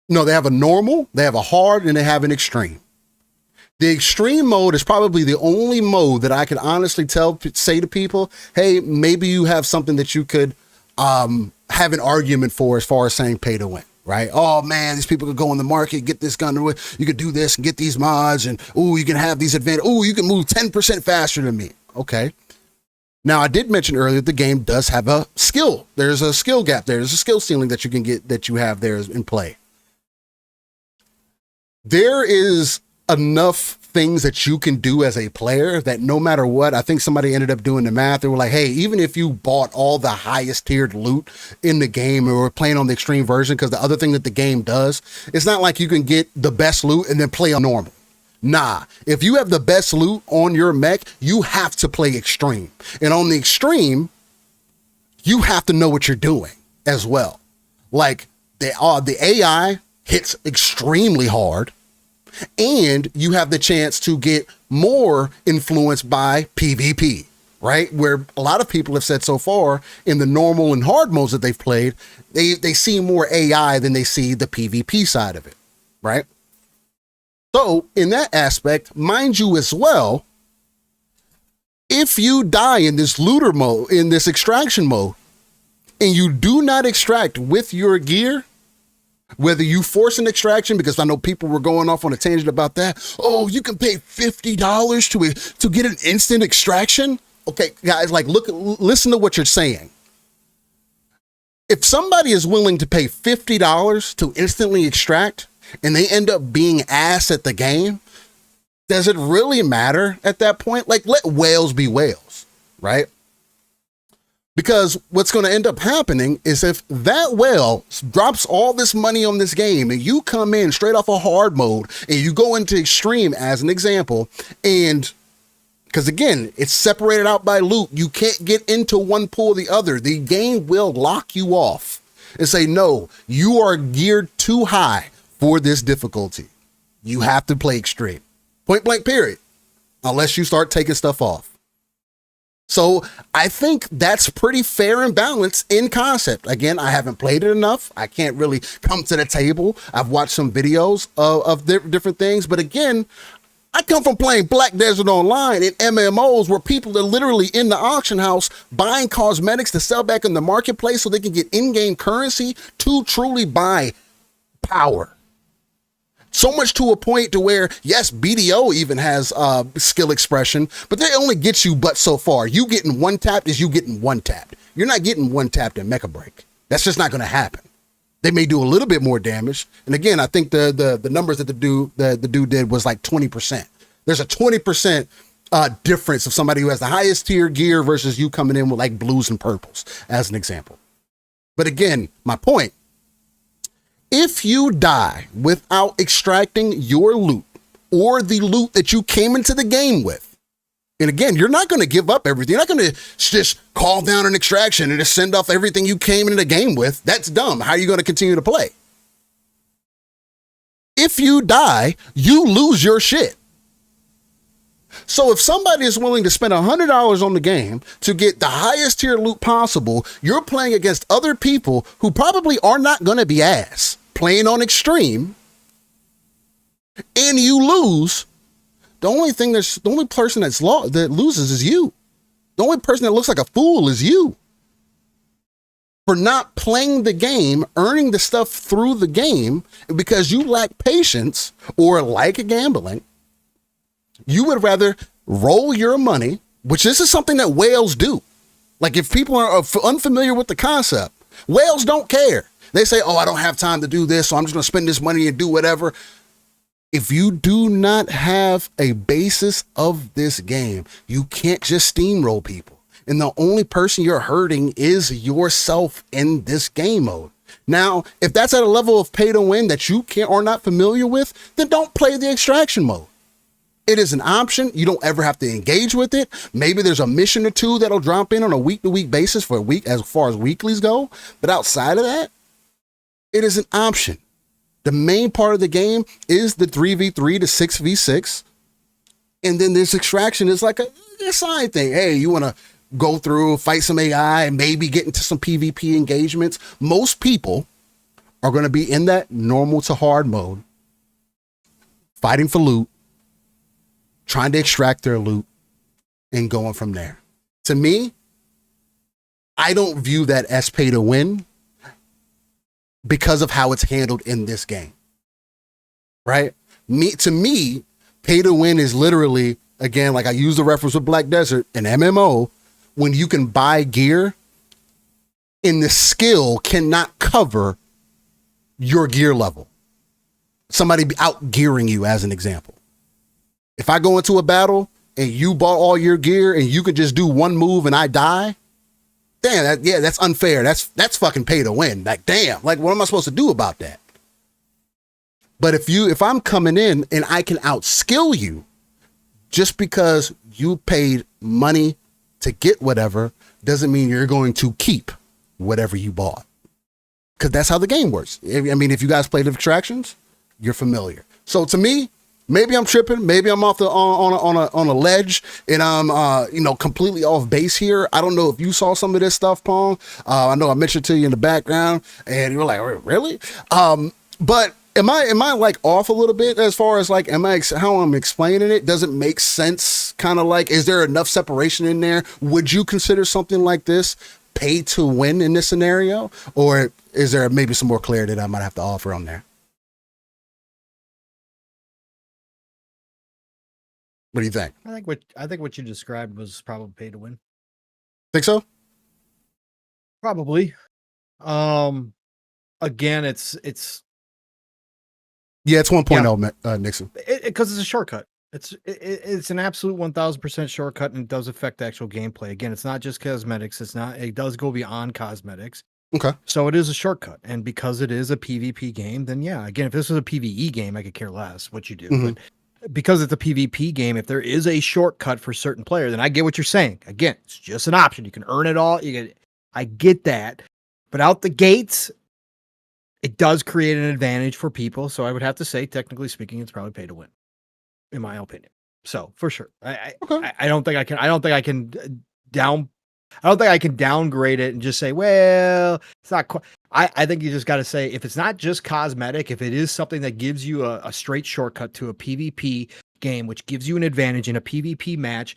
no, they have a normal, they have a hard, and they have an extreme. The extreme mode is probably the only mode that I can honestly say to people, hey, maybe you have something that you could have an argument for as far as saying pay to win, right? Oh man, these people could go in the market, get this gun, you could do this and get these mods, and you can have these advantages. You can move 10% faster than me. Okay. Now, I did mention earlier the game does have a skill. There's a skill gap there. There's a skill ceiling that you can get, that you have there in play. There is enough things that you can do as a player that no matter what, I think somebody ended up doing the math. They were like, hey, even if you bought all the highest tiered loot in the game or were playing on the extreme version, because the other thing that the game does, it's not like you can get the best loot and then play on normal. Nah, if you have the best loot on your mech, you have to play extreme. And on the extreme, you have to know what you're doing as well. Like the AI hits extremely hard, and you have the chance to get more influenced by PvP, right? Where a lot of people have said so far in the normal and hard modes that they've played, they see more AI than they see the PvP side of it, right? So in that aspect, mind you as well, if you die in this looter mode, in this extraction mode, and you do not extract with your gear, whether you force an extraction, because I know people were going off on a tangent about that. Oh, you can pay $50 to get an instant extraction. Okay, guys, like listen to what you're saying. If somebody is willing to pay $50 to instantly extract and they end up being ass at the game, does it really matter at that point? Like, let whales be whales, right? Because what's going to end up happening is if that whale drops all this money on this game and you come in straight off a hard mode and you go into extreme as an example, and because again, it's separated out by loot, you can't get into one pool or the other. The game will lock you off and say, no, you are geared too high for this difficulty. You have to play extreme. Point blank, period. Unless you start taking stuff off. So I think that's pretty fair and balanced in concept. Again, I haven't played it enough. I can't really come to the table. I've watched some videos of different things. But again, I come from playing Black Desert Online in MMOs where people are literally in the auction house buying cosmetics to sell back in the marketplace so they can get in-game currency to truly buy power. So much to a point to where, yes, BDO even has skill expression, but they only get you but so far. You getting one tapped is you getting one tapped. You're not getting one tapped in MechaBreak. That's just not going to happen. They may do a little bit more damage. And again, I think the numbers that the dude did was like 20%. There's a 20% difference of somebody who has the highest tier gear versus you coming in with like blues and purples, as an example. But again, my point, if you die without extracting your loot or the loot that you came into the game with, and again, you're not going to give up everything. You're not going to just call down an extraction and just send off everything you came into the game with. That's dumb. How are you going to continue to play? If you die, you lose your shit. So if somebody is willing to spend $100 on the game to get the highest tier loot possible, you're playing against other people who probably are not going to be ass, playing on extreme, and you lose the only person that loses is you. The only person that looks like a fool is you. For not playing the game, earning the stuff through the game, because you lack patience or like gambling, you would rather roll your money, which this is something that whales do. Like if people are unfamiliar with the concept, whales don't care. They say, oh, I don't have time to do this, so I'm just going to spend this money and do whatever. If you do not have a basis of this game, you can't just steamroll people. And the only person you're hurting is yourself in this game mode. Now, if that's at a level of pay to win that you can't or not familiar with, then don't play the extraction mode. It is an option. You don't ever have to engage with it. Maybe there's a mission or two that'll drop in on a week-to-week basis for a week as far as weeklies go. But outside of that, it is an option. The main part of the game is the 3v3 to 6v6. And then this extraction is like a side thing. Hey, you want to go through, fight some AI, and maybe get into some PvP engagements. Most people are going to be in that normal to hard mode, fighting for loot, trying to extract their loot, and going from there. To me, I don't view that as pay to win because of how it's handled in this game. Right? To me, pay to win is literally, again, like I use the reference with Black Desert, an MMO, when you can buy gear and the skill cannot cover your gear level. Somebody out gearing you, as an example. If I go into a battle and you bought all your gear and you could just do one move and I die, damn, that's unfair. That's fucking pay to win. Like, damn, like what am I supposed to do about that? But if I'm coming in and I can outskill you just because you paid money to get whatever, doesn't mean you're going to keep whatever you bought. Because that's how the game works. I mean, if you guys played Extractions, you're familiar. So to me, maybe I'm tripping. Maybe I'm off on a ledge, and I'm completely off base here. I don't know if you saw some of this stuff, Pong. I know I mentioned to you in the background, and you were like, really? But am I like off a little bit as far as like how I'm explaining it? Does it make sense? Kind of like, is there enough separation in there? Would you consider something like this pay to win in this scenario, or is there maybe some more clarity that I might have to offer on there? What do you think? I think what you described was probably pay to win. Think so? Probably. Again, it's yeah, it's 1.0, Nixon. Because it's a shortcut. It's an absolute 1000% shortcut, and it does affect the actual gameplay. Again, it's not just cosmetics. It does go beyond cosmetics. Okay. So it is a shortcut, and because it is a PvP game, then yeah. Again, if this was a PvE game, I could care less what you do. Mm-hmm. But because it's a PvP game, if there is a shortcut for certain players, then I get what you're saying. Again, it's just an option. You can earn it all. I get that, but out the gates, it does create an advantage for people. So I would have to say, technically speaking, it's probably pay to win, in my opinion. So for sure, I don't think I can downgrade it and just say, well, it's not quite. I think you just got to say, if it's not just cosmetic, if it is something that gives you a straight shortcut to a PvP game, which gives you an advantage in a PvP match,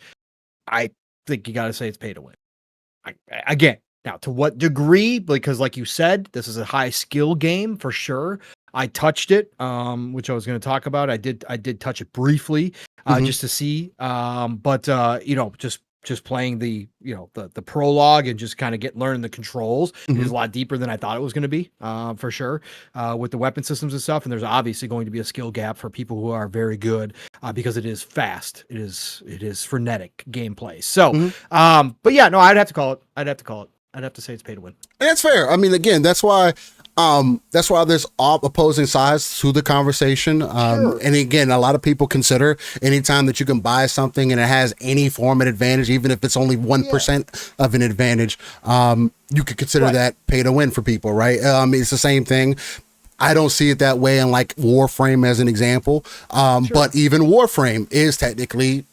I think you got to say it's pay to win. Again, now to what degree? Because like you said, this is a high skill game for sure. I touched it, which I was going to talk about. I did touch it briefly, just to see. But just playing the prologue and just kind of learning the controls is a lot deeper than I thought it was going to be, for sure, with the weapon systems and stuff. And there's obviously going to be a skill gap for people who are very good, because it is fast. It is frenetic gameplay. So, but yeah, no, I'd have to call it. I'd have to say it's pay to win. And that's fair. I mean, again, that's why there's all opposing sides to the conversation. Sure. And again, a lot of people consider anytime that you can buy something and it has any form of advantage, even if it's only 1% of an advantage, you could consider that pay to win for people, right? It's the same thing. I don't see it that way in like Warframe as an example. But even Warframe is technically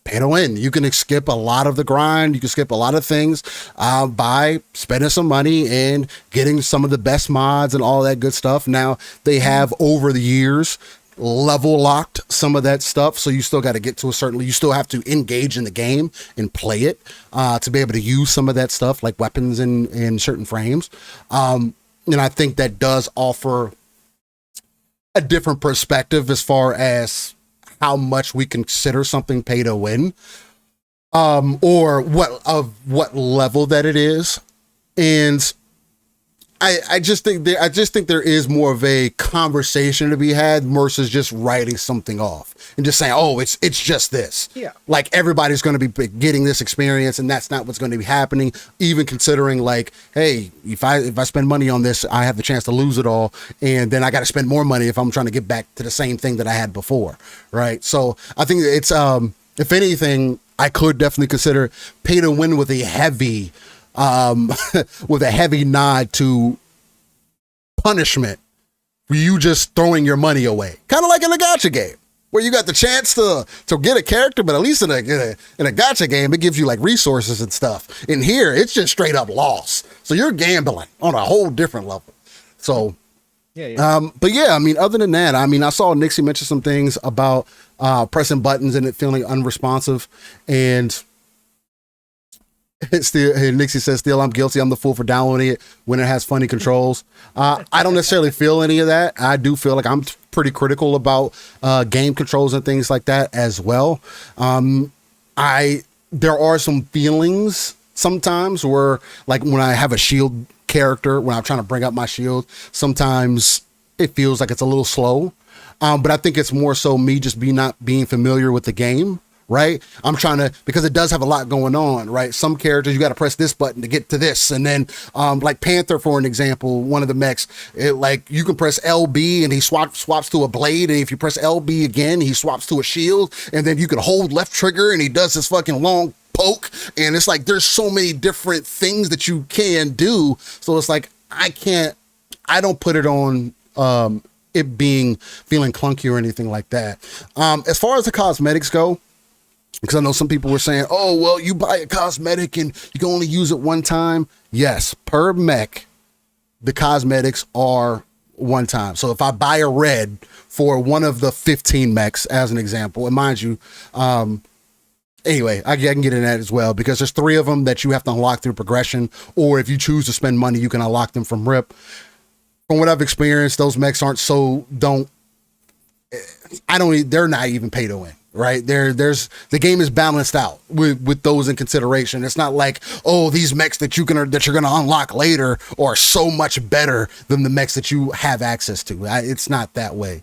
pay to win. You can skip a lot of the grind. You can skip a lot of things by spending some money and getting some of the best mods and all that good stuff. Now, they have over the years level locked some of that stuff. So you still got to get to you still have to engage in the game and play it to be able to use some of that stuff like weapons in certain frames. And I think that does offer a different perspective as far as how much we consider something pay to win, or what level that it is. And I just think there is more of a conversation to be had versus just writing something off and just saying, oh, it's just this. Yeah. Like everybody's going to be getting this experience and that's not what's going to be happening. Even considering like, hey, if I spend money on this, I have the chance to lose it all. And then I got to spend more money if I'm trying to get back to the same thing that I had before. Right. So I think it's, if anything, I could definitely consider pay to win with a heavy nod to punishment for you just throwing your money away. Kind of like in a gacha game where you got the chance to get a character, but at least in a gacha game, it gives you like resources and stuff. In here, it's just straight up loss. So you're gambling on a whole different level. So, but yeah, I mean, other than that, I mean, I saw Nixie mention some things about pressing buttons and it feeling unresponsive, and Nixie says, still, I'm guilty. I'm the fool for downloading it when it has funny controls. I don't necessarily feel any of that. I do feel like I'm pretty critical about game controls and things like that as well. There are some feelings sometimes where, like when I have a shield character, when I'm trying to bring up my shield, sometimes it feels like it's a little slow. But I think it's more so me just not being familiar with the game. Right. I'm trying to, because it does have a lot going on, right? Some characters, you got to press this button to get to this. And then like Panther, for an example, one of the mechs, like you can press LB and he swaps to a blade. And if you press LB again, he swaps to a shield. And then you can hold left trigger and he does this fucking long poke. And it's like, there's so many different things that you can do. So it's like, I don't put it on it feeling clunky or anything like that. As far as the cosmetics go, because I know some people were saying, oh, well, you buy a cosmetic and you can only use it one time. Yes, per mech, the cosmetics are one time. So if I buy a red for one of the 15 mechs, as an example, and mind you, anyway, I can get in that as well, because there's 3 of them that you have to unlock through progression, or if you choose to spend money, you can unlock them from RIP. From what I've experienced, those mechs they're not even pay to win. Right there's the game is balanced out with those in consideration. It's not like, oh, these mechs that you're gonna unlock later are so much better than the mechs that you have access to. It's not that way.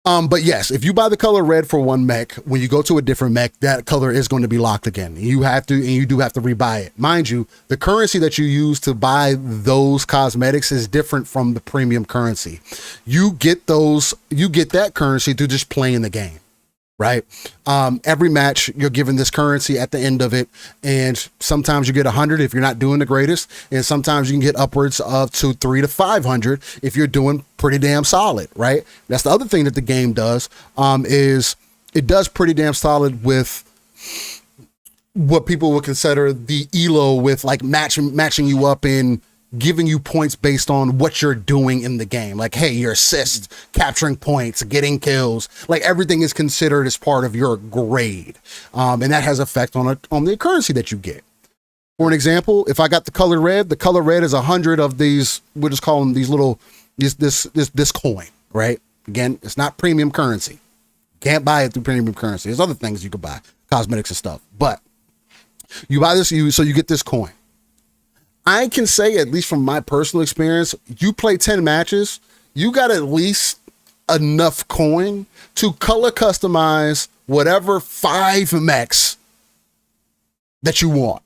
But yes, if you buy the color red for one mech, when you go to a different mech, that color is going to be locked again. You do have to rebuy it. Mind you, the currency that you use to buy those cosmetics is different from the premium currency. You get that currency through just playing the game. Right. Every match you're given this currency at the end of it. And sometimes you get 100 if you're not doing the greatest. And sometimes you can get upwards of 300 to 500 if you're doing pretty damn solid. Right. That's the other thing that the game does, is it does pretty damn solid with what people would consider the ELO, with like matching you up in giving you points based on what you're doing in the game. Like, hey, your assists, capturing points, getting kills, like everything is considered as part of your grade. And that has effect on the currency that you get. For an example, if I got the color red is 100 of these, we'll just call them these little, this coin, right? Again, it's not premium currency. Can't buy it through premium currency. There's other things you could buy, cosmetics and stuff, but you buy this, so you get this coin. I can say, at least from my personal experience, you play 10 matches, you got at least enough coin to color customize whatever 5 mechs that you want.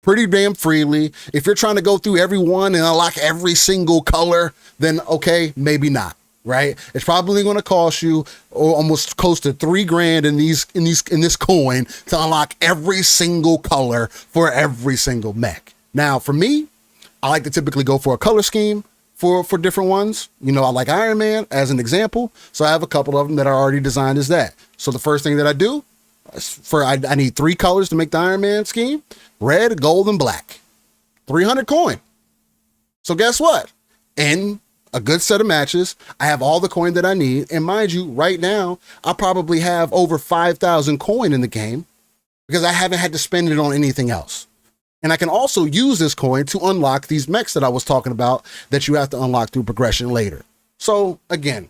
Pretty damn freely. If you're trying to go through every one and unlock every single color, then okay, maybe not. Right? It's probably going to cost you almost close to $3,000 in this coin to unlock every single color for every single mech. Now, for me, I like to typically go for a color scheme for different ones. You know, I like Iron Man as an example, so I have a couple of them that are already designed as that. So the first thing that I do, I need 3 colors to make the Iron Man scheme: red, gold, and black. 300 coin. So guess what? In a good set of matches. I have all the coin that I need. And mind you, right now, I probably have over 5,000 coin in the game because I haven't had to spend it on anything else. And I can also use this coin to unlock these mechs that I was talking about that you have to unlock through progression later. So again,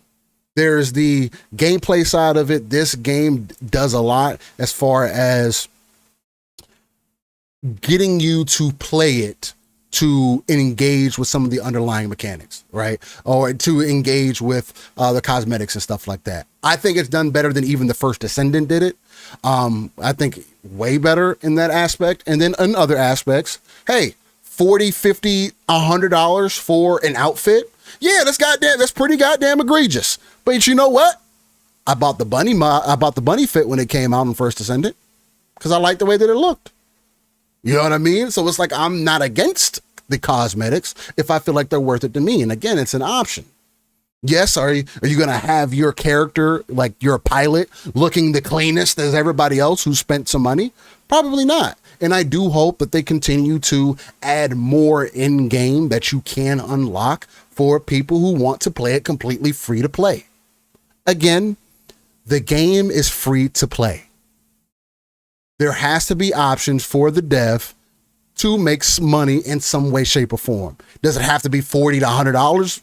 there's the gameplay side of it. This game does a lot as far as getting you to play it to engage with some of the underlying mechanics, right? Or to engage with the cosmetics and stuff like that. I think it's done better than even the first Descendant did it. I think way better in that aspect. And then in other aspects, hey, $40, $50, $100 for an outfit. Yeah, that's pretty goddamn egregious. But you know what? I bought the bunny fit when it came out in First Descendant because I liked the way that it looked. You know what I mean? So it's like I'm not against the cosmetics if I feel like they're worth it to me. And again, it's an option. Yes, are you going to have your character, like your pilot, looking the cleanest as everybody else who spent some money? Probably not. And I do hope that they continue to add more in-game that you can unlock for people who want to play it completely free to play. Again, the game is free to play. There has to be options for the dev to make money in some way, shape, or form. Does it have to be $40 to $100?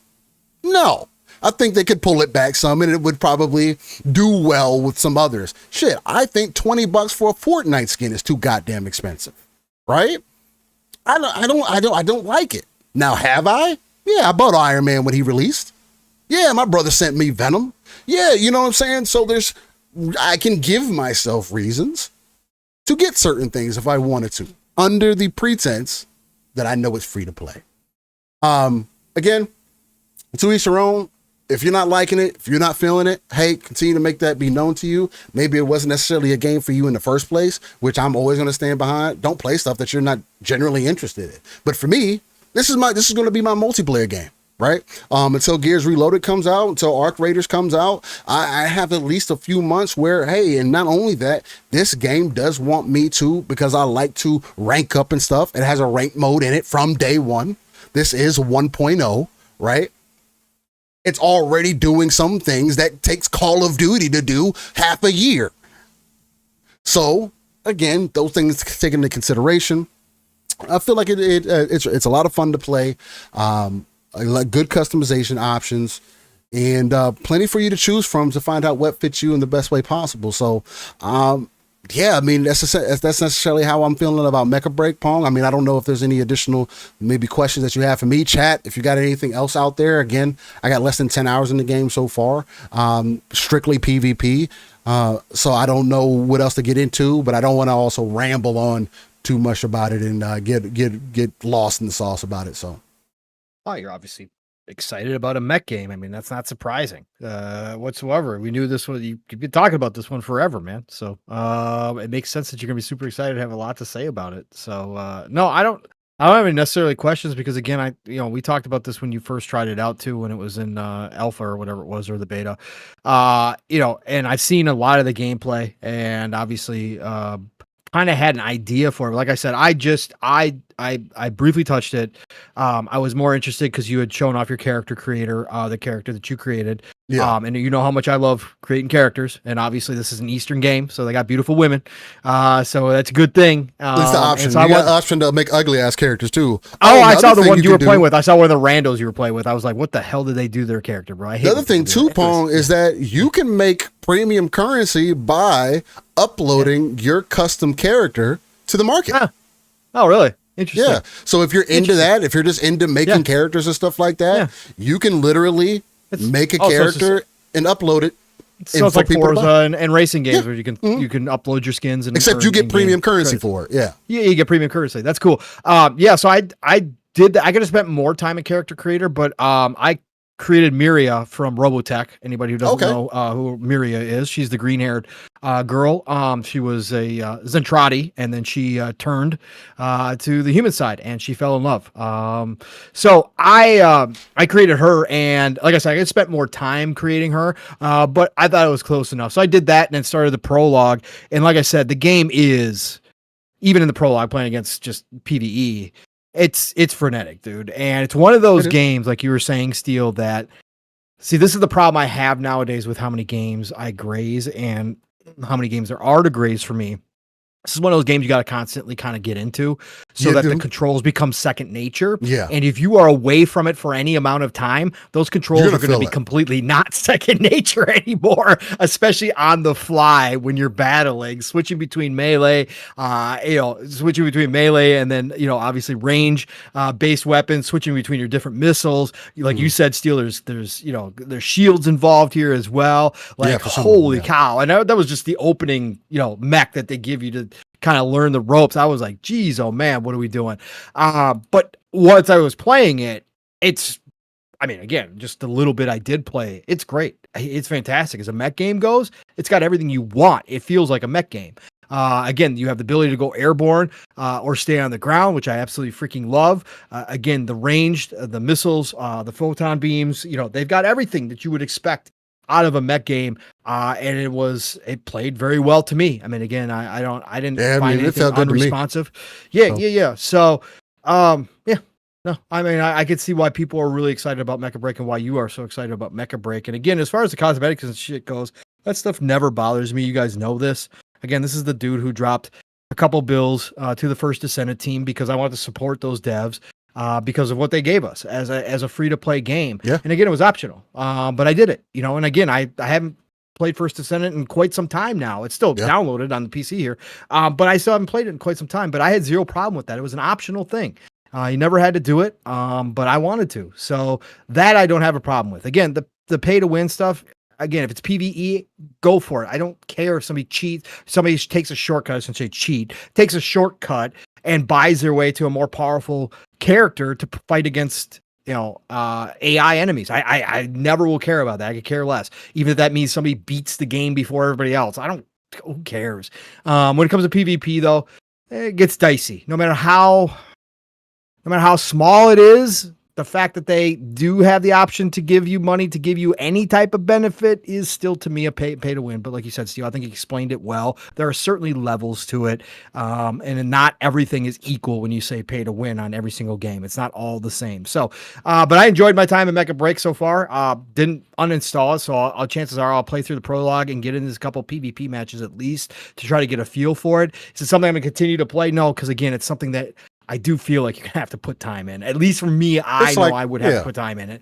No. I think they could pull it back some and it would probably do well with some others. Shit, I think $20 for a Fortnite skin is too goddamn expensive, right? I don't like it. Now, have I? Yeah, I bought Iron Man when he released. Yeah, my brother sent me Venom. Yeah, you know what I'm saying? So I can give myself reasons to get certain things if I wanted to, under the pretense that I know it's free to play. Again, to each your own. If you're not liking it, if you're not feeling it, hey, continue to make that be known to you. Maybe it wasn't necessarily a game for you in the first place, which I'm always going to stand behind. Don't play stuff that you're not generally interested in. But for me, this is going to be my multiplayer game, right? Until Gears Reloaded comes out, until Arc Raiders comes out, I have at least a few months where, hey, and not only that, this game does want me to, because I like to rank up and stuff. It has a rank mode in it from day one. This is 1.0, right? It's already doing some things that takes Call of Duty to do half a year. So again, those things taken into consideration, I feel like it's a lot of fun to play. Like good customization options and plenty for you to choose from to find out what fits you in the best way possible. So yeah, I mean, that's necessarily how I'm feeling about MechaBreak, Pong. I mean, I don't know if there's any additional maybe questions that you have for me. Chat, if you got anything else out there. Again, I got less than 10 hours in the game so far, strictly PvP. So I don't know what else to get into, but I don't want to also ramble on too much about it and get lost in the sauce about it. So, oh, you're obviously excited about a mech game. I mean, that's not surprising whatsoever. We knew this one. You've been talking about this one forever, man. So it makes sense that you're gonna be super excited to have a lot to say about it. So no, I don't have any necessarily questions because again, we talked about this when you first tried it out too, when it was in alpha or whatever it was, or the beta. And I've seen a lot of the gameplay and obviously kind of had an idea for it. Like I said, I briefly touched it. I was more interested because you had shown off your character creator, the character that you created. Yeah. And you know how much I love creating characters. And obviously this is an Eastern game, so they got beautiful women. So that's a good thing. It's the option. So you got the option to make ugly ass characters too. I saw the one you were playing with. I saw one of the randos you were playing with. I was like, what the hell did they do to their character, bro? The other thing too, Pong, is that you can make premium currency by uploading your custom character to the market. Huh. Oh, really? Interesting. Yeah. So if you're into that, if you're just into making characters and stuff like that, you can literally make a character and upload it. So it's like Forza and racing games where you can upload your skins and except you get premium currency for it. Yeah. Yeah, you get premium currency. That's cool. So I did that. I could have spent more time in character creator, but I created Miria from Robotech. Anybody who doesn't know who Miria is, she's the green-haired girl. She was a Zentradi, and then she turned to the human side, and she fell in love. So I created her, and like I said, I spent more time creating her, but I thought it was close enough. So I did that, and then started the prologue. And like I said, the game is, even in the prologue, playing against just PvE, it's frenetic, dude. And it's one of those games, like you were saying, Steel, that, see, this is the problem I have nowadays with how many games I graze and how many games there are to graze for me. This is one of those games you got to constantly kind of get into so that the controls become second nature. Yeah. And if you are away from it for any amount of time, those controls are going to be completely not second nature anymore, especially on the fly when you're battling, switching between melee, and then, obviously range based weapons, switching between your different missiles. Like you said, Steel, there's shields involved here as well. Like, holy cow. And that was just the opening, mech that they give you to kind of learn the ropes. I was like, geez, oh man, what are we doing? But once I was playing it, again, just the little bit I did play, it's great. It's fantastic. As a mech game goes, it's got everything you want. It feels like a mech game. Again, you have the ability to go airborne or stay on the ground, which I absolutely freaking love. Again, the ranged, the missiles, the photon beams, they've got everything that you would expect out of a mech game, and it played very well to me. I mean, again, I didn't find anything unresponsive. Yeah. So, no, I could see why people are really excited about MechaBreak and why you are so excited about MechaBreak. And again, as far as the cosmetics and shit goes, that stuff never bothers me. You guys know this. Again, this is the dude who dropped a couple bills to the First Descendant team because I wanted to support those devs. Because of what they gave us as a free-to-play game. Yeah. And again, it was optional. But I did it, and again, I haven't played First Descendant in quite some time now. It's still downloaded on the PC here. But I still haven't played it in quite some time, but I had zero problem with that. It was an optional thing. You never had to do it. But I wanted to. So that I don't have a problem with. Again, the pay to win stuff, again, if it's PvE, go for it. I don't care if somebody cheats. Somebody takes a shortcut, I shouldn't say cheat, takes a shortcut and buys their way to a more powerful character to fight against, AI enemies. I never will care about that. I could care less. Even if that means somebody beats the game before everybody else. Who cares? When it comes to PvP though, it gets dicey. No matter how small it is, the fact that they do have the option to give you money, to give you any type of benefit is still to me a pay to win. But like you said, Steve, I think you explained it well. There are certainly levels to it. And not everything is equal when you say pay to win on every single game. It's not all the same. So, but I enjoyed my time at MechaBreak so far. Didn't uninstall it. So chances are I'll play through the prologue and get into a couple PvP matches at least to try to get a feel for it. Is it something I'm going to continue to play? No, because again, it's something that I do feel like you're gonna have to put time in. At least for me, I would have to put time in it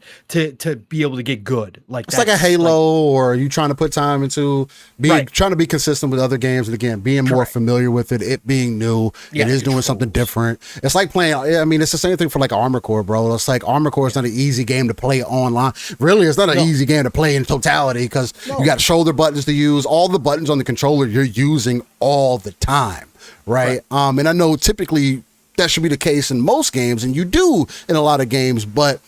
to be able to get good. Like it's like a Halo, or you trying to put time into trying to be consistent with other games, and again, being more familiar with it. It being new, it is doing something different. It's like playing. I mean, it's the same thing for like Armored Core, bro. It's like Armored Core is not an easy game to play online. Really, it's not an easy game to play in totality because you got shoulder buttons to use. All the buttons on the controller you're using all the time, right? And I know typically that should be the case in most games, and you do in a lot of games, but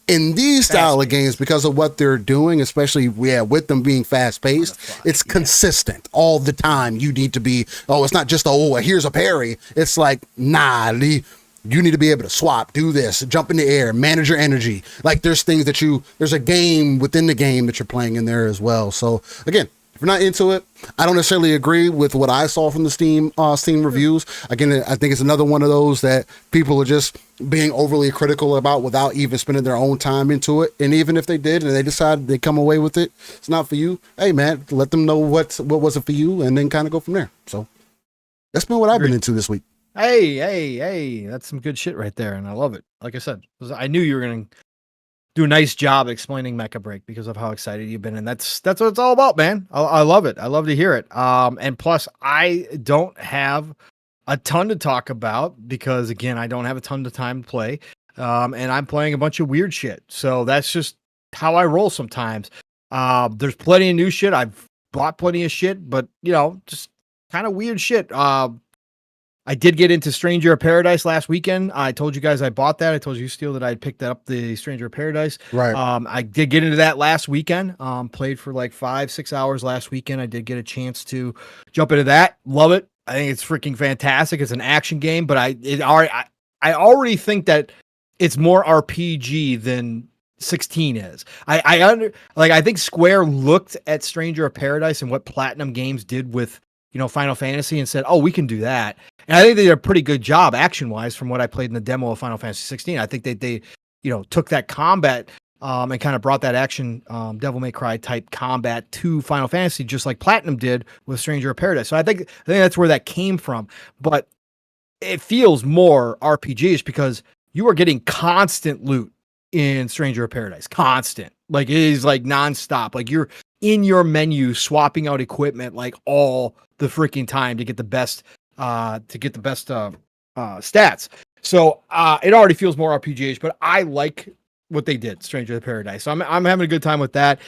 in these style of games, because of what they're doing, especially with them being fast-paced, it's consistent all the time. You need to be, it's not just here's a parry. It's like, you need to be able to swap, do this, jump in the air, manage your energy. Like there's things there's a game within the game that you're playing in there as well. So again, if you're not into it, I don't necessarily agree with what I saw from the Steam reviews. Again, I think it's another one of those that people are just being overly critical about without even spending their own time into it. And even if they did and they decide they come away with it, it's not for you. Hey man, let them know what wasn't for you and then kind of go from there. So that's been what I've been into this week. Hey, that's some good shit right there. And I love it. Like I said, I knew you were going to do a nice job explaining MechaBreak because of how excited you've been. And that's what it's all about, man. I love it. I love to hear it. And plus I don't have a ton to talk about because again, I don't have a ton of time to play. And I'm playing a bunch of weird shit. So that's just how I roll sometimes. There's plenty of new shit. I've bought plenty of shit, but just kind of weird shit. I did get into Stranger of Paradise last weekend. I told you guys I bought that. I told you, Steel, that I picked up the Stranger of Paradise. Right. I did get into that last weekend. Played for like 5-6 hours last weekend. I did get a chance to jump into that. Love it. I think it's freaking fantastic. It's an action game, but I already think that it's more RPG than 16 is. I think Square looked at Stranger of Paradise and what Platinum Games did with Final Fantasy and said, we can do that. And I think they did a pretty good job action wise from what I played in the demo of Final Fantasy 16. I think they took that combat and kind of brought that action Devil May Cry type combat to Final Fantasy, just like Platinum did with Stranger of Paradise. So I think that's where that came from. But it feels more RPG-ish because you are getting constant loot in Stranger of Paradise. Constant. Like, it is like nonstop. Like, you're in your menu swapping out equipment like all the freaking time to get the best stats. So it already feels more RPG-ish, but I like what they did, Stranger of Paradise. So I'm having a good time with that.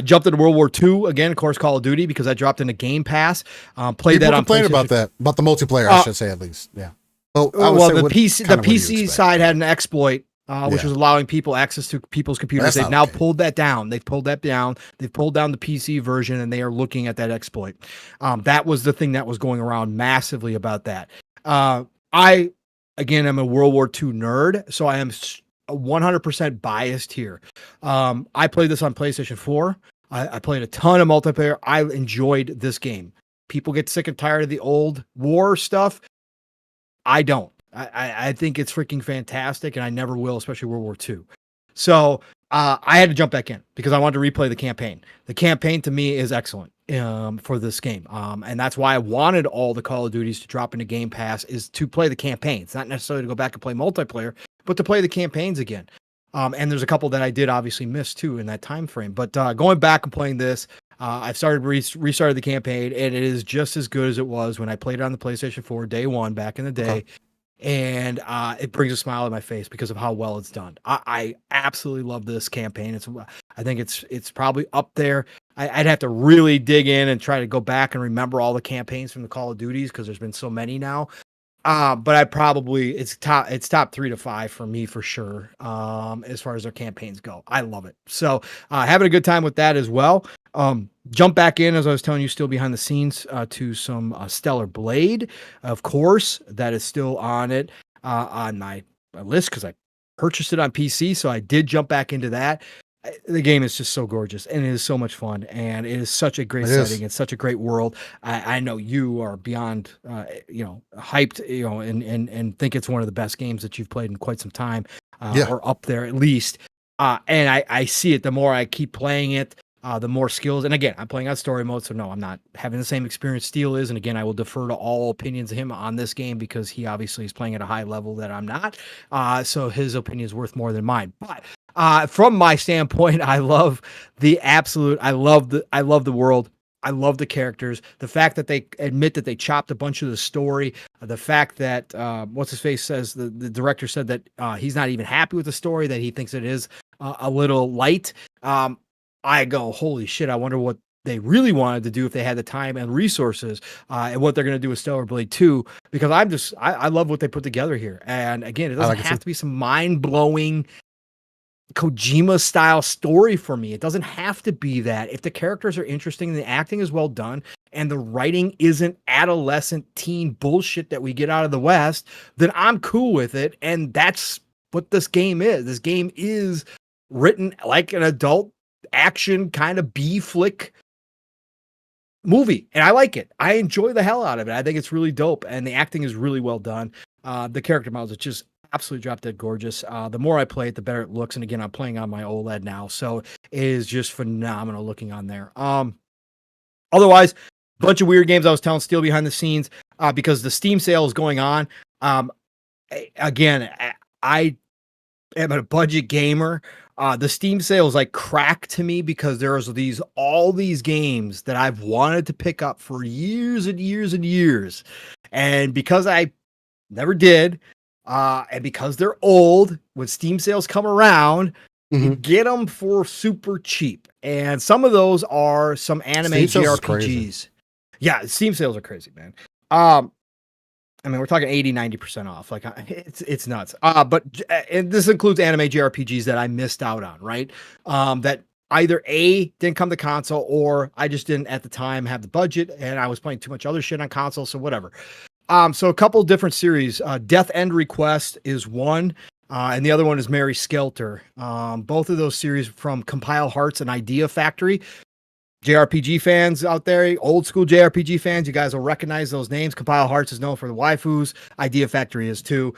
Jumped into World War II again, of course, Call of Duty, because I dropped into Game Pass. Played that on PlayStation. About that, about the multiplayer, I should say, at least. Yeah. Well, the PC side had an exploit, which was allowing people access to people's computers. They've now pulled that down. They've pulled that down. They've pulled down the PC version, and they are looking at that exploit. That was the thing that was going around massively about that. I, again, am a World War II nerd, so I am 100% biased here. I played this on PlayStation 4. I played a ton of multiplayer. I enjoyed this game. People get sick and tired of the old war stuff. I don't. I think it's freaking fantastic, and I never will, especially World War II. So I had to jump back in because I wanted to replay the campaign. The campaign to me is excellent for this game. And that's why I wanted all the Call of Duties to drop into Game Pass, is to play the campaign. It's not necessarily to go back and play multiplayer, but to play the campaigns again. And there's a couple that I did obviously miss too in that time frame. But going back and playing this, I've restarted the campaign, and it is just as good as it was when I played it on the PlayStation 4 day one back in the day. And it brings a smile on my face because of how well it's done. I absolutely love this campaign. I think it's probably up there. I'd have to really dig in and try to go back and remember all the campaigns from the Call of Duties, because there's been so many now. But it's top 3 to 5 for me for sure. As far as their campaigns go, I love it. So having a good time with that as well. Jump back in, as I was telling you, still behind the scenes to some Stellar Blade. Of course, that is still on my list because I purchased it on PC. So I did jump back into that. The game is just so gorgeous, and it is so much fun, and it is such a great setting. It's such a great world. I know you are beyond, hyped, and think it's one of the best games that you've played in quite some time, or up there at least. And I see it. The more I keep playing it, the more skills. And again, I'm playing on story mode, so no, I'm not having the same experience Steel is. And again, I will defer to all opinions of him on this game because he obviously is playing at a high level that I'm not. So his opinion is worth more than mine. But from my standpoint, I love the world. I love the characters. The fact that they admit that they chopped a bunch of the story. The fact that what's his face says the director said that he's not even happy with the story, that he thinks it is a little light. I go, holy shit! I wonder what they really wanted to do if they had the time and resources, and what they're going to do with Stellar Blade 2. Because I love what they put together here. And again, it doesn't have to be some mind blowing Kojima style story for me. It doesn't have to be that. If the characters are interesting and the acting is well done and the writing isn't adolescent teen bullshit that we get out of the West, then I'm cool with it. And that's what this game is. This game is written like an adult action kind of B flick movie. And I like it. I enjoy the hell out of it. I think it's really dope. And the acting is really well done. The character models, it's just absolutely drop dead gorgeous. The more I play it, the better it looks. And again, I'm playing on my OLED now, so it is just phenomenal looking on there. Otherwise, a bunch of weird games I was telling Steel behind the scenes because the Steam sale is going on. Again, I am a budget gamer. The Steam sale is like crack to me because there's all these games that I've wanted to pick up for years and years and years. And because I never did, and because they're old, when Steam sales come around, you get them for super cheap. And some of those are some anime JRPGs. Yeah, Steam sales are crazy, man. I mean, we're talking 80, 90% off. Like, it's nuts. But and this includes anime JRPGs that I missed out on, right? That either A, didn't come to console, or I just didn't at the time have the budget and I was playing too much other shit on console, so whatever. So a couple of different series. Death End Request is one, and the other one is Mary Skelter. Both of those series from Compile Hearts and Idea Factory. JRPG fans out there, old school JRPG fans, you guys will recognize those names. Compile Hearts is known for the waifus. Idea Factory is too.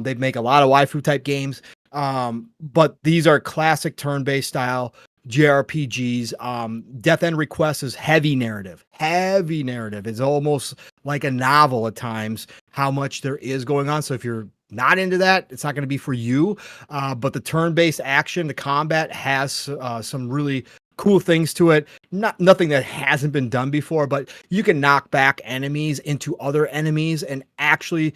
They make a lot of waifu type games. But these are classic turn-based style JRPGs. Death End Request is heavy narrative. It's almost like a novel at times, how much there is going on. So if you're not into that, it's not going to be for you. But the turn-based action, the combat has some really cool things to it. Nothing that hasn't been done before, but you can knock back enemies into other enemies, and actually,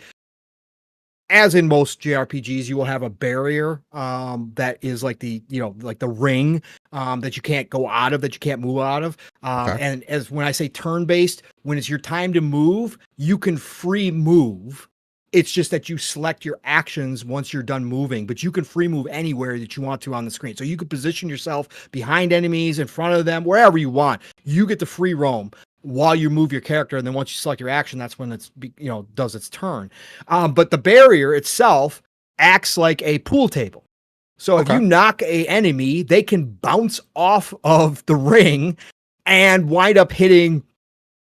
as in most JRPGs, you will have a barrier that is like the ring that you can't go out of, that you can't move out of. And as when I say turn-based, when it's your time to move, you can free move. It's just that you select your actions once you're done moving, but you can free move anywhere that you want to on the screen. So you could position yourself behind enemies, in front of them, wherever you want. You get to free roam while you move your character, and then once you select your action, that's when it's does its turn. But the barrier itself acts like a pool table. So if you knock a enemy, they can bounce off of the ring and wind up hitting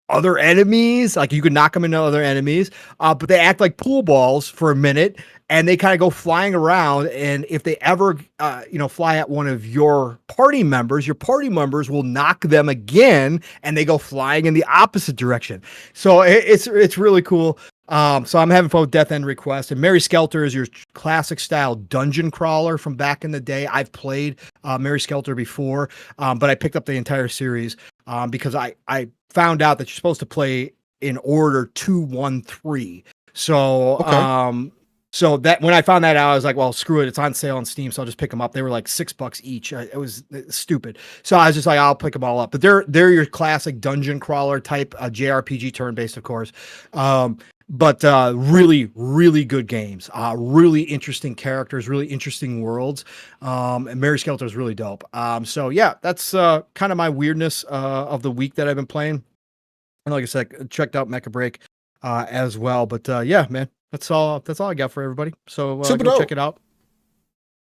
other enemies. Like you could knock them into other enemies, but they act like pool balls for a minute, and they kind of go flying around. And if they ever, fly at one of your party members will knock them again, and they go flying in the opposite direction. So it's really cool. So I'm having fun with Death End Request, and Mary Skelter is your classic style dungeon crawler from back in the day. I've played Mary Skelter before, but I picked up the entire series because I found out that you're supposed to play in order 2, 1, 3. So so that when I found that out, I was like, well, screw it. It's on sale on Steam, so I'll just pick them up. They were like $6 each. It was stupid. So I was just like, I'll pick them all up. But they're your classic dungeon crawler type JRPG turn-based, of course. But really, really good games. Really interesting characters, really interesting worlds. And Mary Skelter is really dope. So yeah, that's kind of my weirdness of the week that I've been playing. And like I said, checked out MechaBreak as well. But yeah, man, that's all I got for everybody. So go check it out.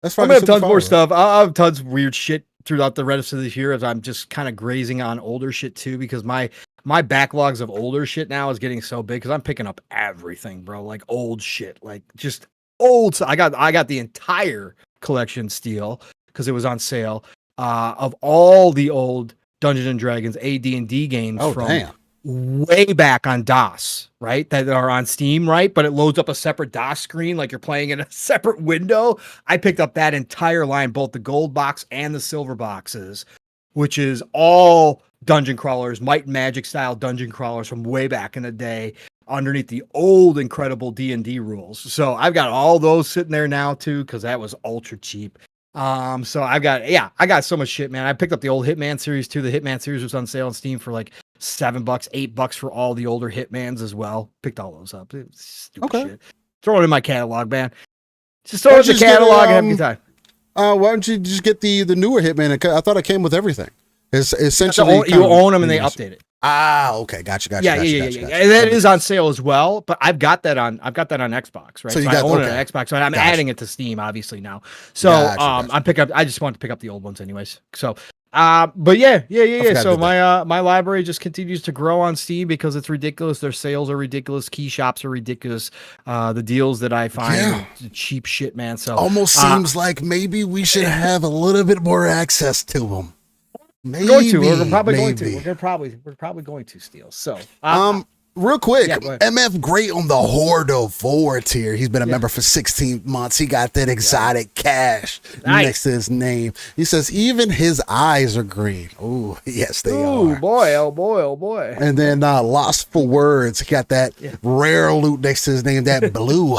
That's I'm gonna have tons more stuff. I'll have tons of weird shit throughout the rest of this year, as I'm just kind of grazing on older shit too, because my backlogs of older shit now is getting so big because I'm picking up everything, bro. Like old shit, like just old. So I got the entire collection steel because it was on sale of all the old Dungeons and Dragons AD&D games from way back on DOS, right? That are on Steam, right? But it loads up a separate DOS screen, like you're playing in a separate window. I picked up that entire line, both the gold box and the silver boxes, which is all dungeon crawlers, Might and Magic style dungeon crawlers from way back in the day, underneath the old incredible D&D rules. So I've got all those sitting there now too, because that was ultra cheap. So I got so much shit, man. I picked up the old Hitman series too. The Hitman series was on sale on Steam for like $7, $8 for all the older Hitmans as well. Picked all those up. It was stupid shit. Throw it in my catalog, man. Just throw it in the catalog and have a good time. Why don't you just get the newer Hitman? I thought it came with everything. It's essentially you own them and they update it. Okay, gotcha. Yeah. And that is on sale as well, but I've got that on Xbox, right? So I own it on Xbox, so I'm adding it to Steam obviously now. So I just want to pick up the old ones anyways. So but yeah. So my library just continues to grow on Steam because it's ridiculous. Their sales are ridiculous. Key shops are ridiculous. The deals that I find are cheap shit, man. So almost seems like maybe we should have a little bit more access to them. We're probably going to steal. So real quick, MF Great on the Hordo Forward tier. He's been a member for 16 months. He got that exotic cash next to his name. He says even his eyes are green. Oh, yes, they are. Oh boy. And then Lost for Words. He got that rare loot next to his name, that blue.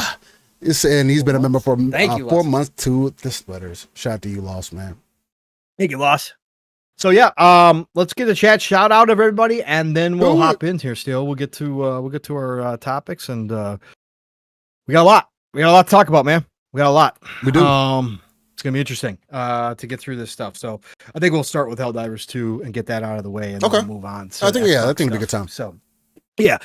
And he's been a member for 4 months to the splitters. Shout out to you, Lost, man. Thank you, Lost. So yeah, let's get a chat shout out of everybody, and then we'll hop in here. Still, we'll get to our topics, and we got a lot. We got a lot to talk about, man. We got a lot. We do. It's gonna be interesting to get through this stuff. So I think we'll start with Helldivers 2 and get that out of the way, and then we'll move on. I think it'll be a good time. So yeah,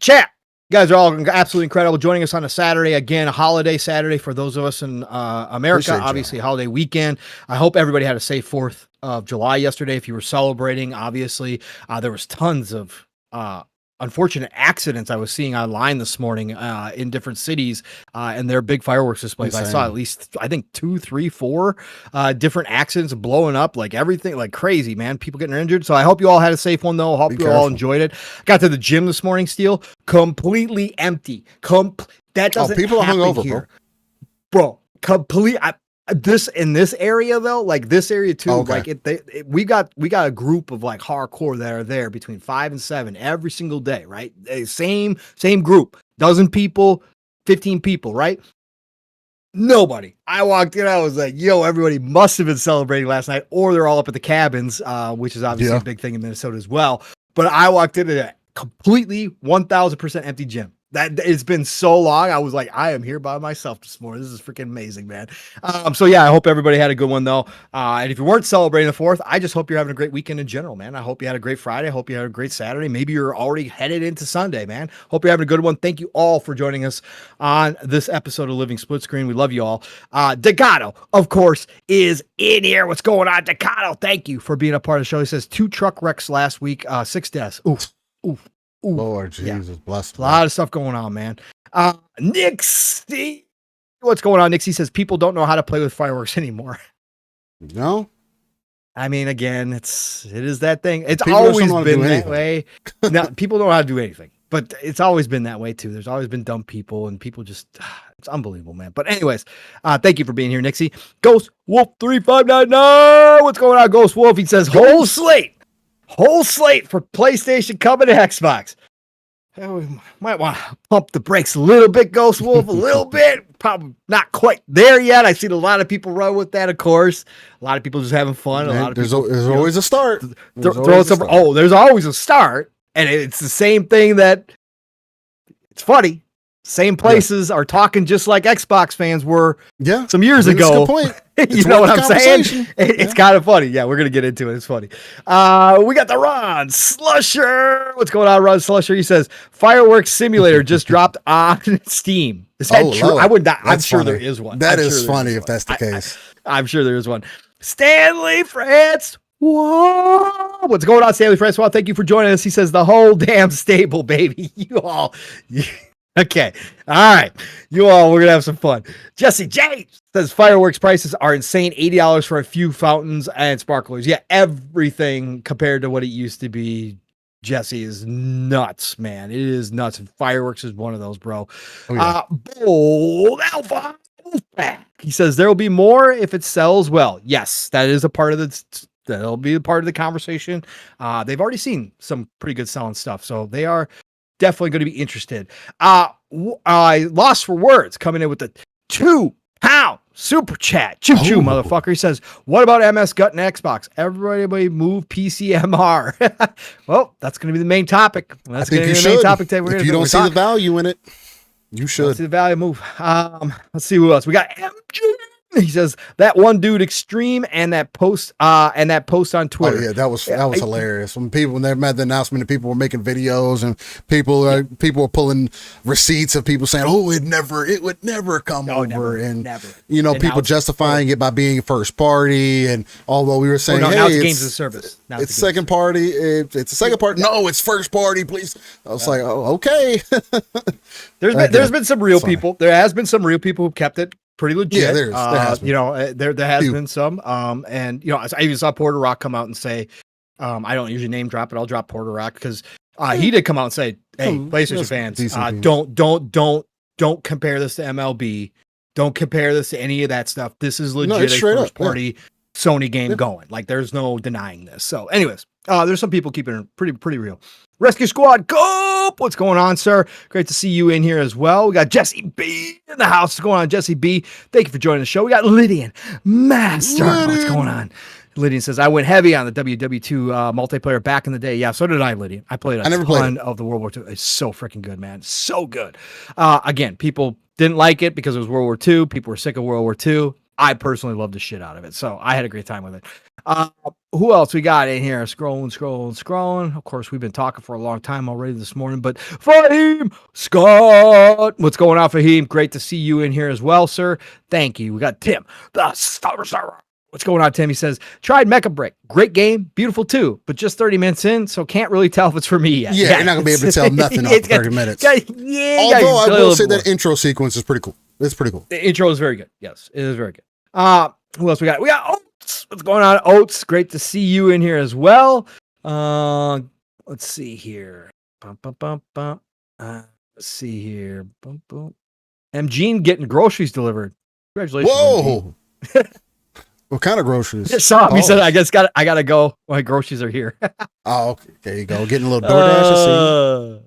chat. You guys are all absolutely incredible. Joining us on a Saturday, again, a holiday Saturday for those of us in America. Obviously, a holiday weekend. I hope everybody had a safe 4th of July yesterday. If you were celebrating, obviously, there was tons of unfortunate accidents I was seeing online this morning in different cities and their big fireworks displays. Insane. I saw at least, I think 2, 3, 4 different accidents blowing up, like everything, like crazy, man. People getting injured. So I hope you all had a safe one, though. Hope you all enjoyed it. Got to the gym this morning, Steel, completely empty. That doesn't people happen are hungover, here, bro. Complete. This in this area though, like this area too, like we got a group of like hardcore that are there between 5 and 7 every single day, right? Same group, dozen people, 15 people, right? Nobody. I walked in, I was like, yo, everybody must have been celebrating last night, or they're all up at the cabins, which is obviously a big thing in Minnesota as well. But I walked into a completely 1000% empty gym. That it's been so long. I was like, I am here by myself this morning. This is freaking amazing, man. So yeah, I hope everybody had a good one though. And if you weren't celebrating the 4th, I just hope you're having a great weekend in general, man. I hope you had a great Friday. I hope you had a great Saturday. Maybe you're already headed into Sunday, man. Hope you're having a good one. Thank you all for joining us on this episode of Living Split Screen. We love you all. Degato, of course, is in here. What's going on, Degato? Thank you for being a part of the show. He says 2 truck wrecks last week, 6 deaths. Oof. Ooh, Lord Jesus, bless. A lot of stuff going on, man. Nixie, what's going on? Nixie says people don't know how to play with fireworks anymore. No, I mean, again, it is that thing. It's always been that way. No, people don't know how to do anything, but it's always been that way too. There's always been dumb people, and people just, it's unbelievable, man. But anyways, thank you for being here, Nixie. Ghost Wolf 3599. What's going on, Ghost Wolf? He says whole slate for PlayStation coming to Xbox. We might want to pump the brakes a little bit, Ghost Wolf, a little bit. Probably not quite there yet. I've seen a lot of people run with that, of course. A lot of people just having fun. Man, a lot of there's always a start. There's always a start. And it's the same thing that it's funny. Same places are talking just like Xbox fans were some years ago. You know what I'm saying? It's kind of funny. Yeah, we're going to get into it. It's funny. We got the Ron Slusher. What's going on, Ron Slusher? He says, Fireworks Simulator just dropped on Steam. Is that true? I'm sure there is one. That is funny if that's the case. I'm sure there is one. Stanley France. Whoa. What's going on, Stanley Francois? Thank you for joining us. He says the whole damn stable, baby. You all. Okay. All right. You all, we're going to have some fun. Jesse James says fireworks prices are insane. $80 for a few fountains and sparklers. Yeah, everything compared to what it used to be, Jesse, is nuts, man. It is nuts. And fireworks is one of those, bro. Oh, yeah. Bold Alpha. He says there will be more if it sells well. Yes, that is a part of the. That'll be a part of the conversation. They've already seen some pretty good selling stuff, so they are definitely going to be interested. Lost for Words coming in with the £2 super chat. Choo choo, motherfucker. He says, what about MS Gut and Xbox? Everybody move PCMR. Well, that's going to be the main topic. That's going to be the main topic today. If you don't see the value in it, you should. See the value move. Let's see who else. We got MG. He says that one dude Extreme and that post on Twitter. Oh yeah, that was hilarious. When they made the announcement and people were making videos and people were pulling receipts of people saying, "Oh, it would never come over," and people justifying it by being first party. And although we were saying, now it's games as a service. It's second party. It's a second party. No, it's first party. Please. I was like, oh, okay. There's been some real people. There has been some real people who kept it pretty legit. Yeah, there has been. There has been some. And I even saw Porter Rock come out and say, I don't usually name drop, but I'll drop Porter Rock because he did come out and say, "Hey, PlayStation fans, don't compare this to MLB. Don't compare this to any of that stuff. This is legit a first party Sony game going. Like, there's no denying this." So, anyways, there's some people keeping it pretty real. Rescue Squad, go! What's going on, sir? Great to see you in here as well. We got Jesse B in the house. What's going on, Jesse B? Thank you for joining the show. We got Lydian Master. What's going on? Lydian says, I went heavy on the WW2 multiplayer back in the day. Yeah, so did I, Lydian. I played a ton of the World War II. It's so freaking good, man. So good. Again, people didn't like it because it was World War II. People were sick of World War II. I personally loved the shit out of it. So I had a great time with it. Who else we got in here? Scrolling. Of course, we've been talking for a long time already this morning, but Fahim Scott, what's going on, Fahim? Great to see you in here as well, sir. Thank you. We got Tim, the Star What's going on, Tim? He says, tried MechaBreak. Great game. Beautiful too, but just 30 minutes in, so can't really tell if it's for me yet. Yeah, you're not going to be able to tell nothing off 30 minutes. Although I will say that intro sequence is pretty cool. It's pretty cool. The intro is very good. Yes, it is very good. Who else we got? We got Oats. What's going on, Oats? Great to see you in here as well. Let's see here. Let's see here. Gene getting groceries delivered. Congratulations. Whoa. What kind of groceries? Just saw him. He said, I gotta go. My groceries are here. Oh, okay. There you go. Getting a little DoorDash.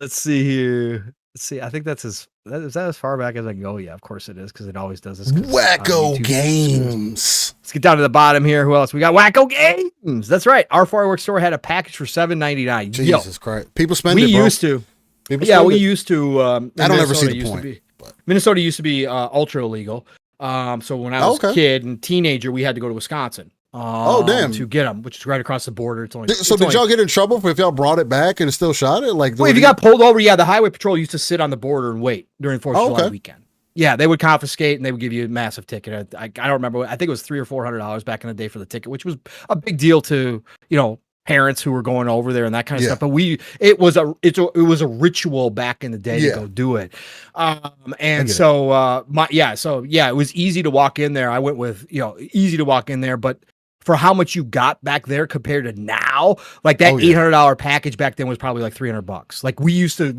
Let's see here. Let's see. I think is that as far back as I can go? Yeah, of course it is, because it always does this. Wacko Games. Let's get down to the bottom here. Who else? We got Wacko Games. That's right. Our fireworks store had a package for $7.99. Jesus Christ. People spend it, bro. We used to. We used to. I don't ever see the point. Minnesota used to be ultra illegal. So when I was a kid and teenager, we had to go to Wisconsin. Damn. To get them, which is right across the border. It's only. Did y'all get in trouble if y'all brought it back and still shot it? Like, if you got pulled over, the highway patrol used to sit on the border and wait during 4th of July weekend. Yeah, they would confiscate and they would give you a massive ticket. I don't remember. I think it was $300 or $400 back in the day for the ticket, which was a big deal to parents wwho were going over there and that kind of stuff. But it was a ritual back in the day to go do it. It was easy to walk in there. I went with easy to walk in there, but for how much you got back there compared to now, like that $800 package back then was probably like $300. Like we used to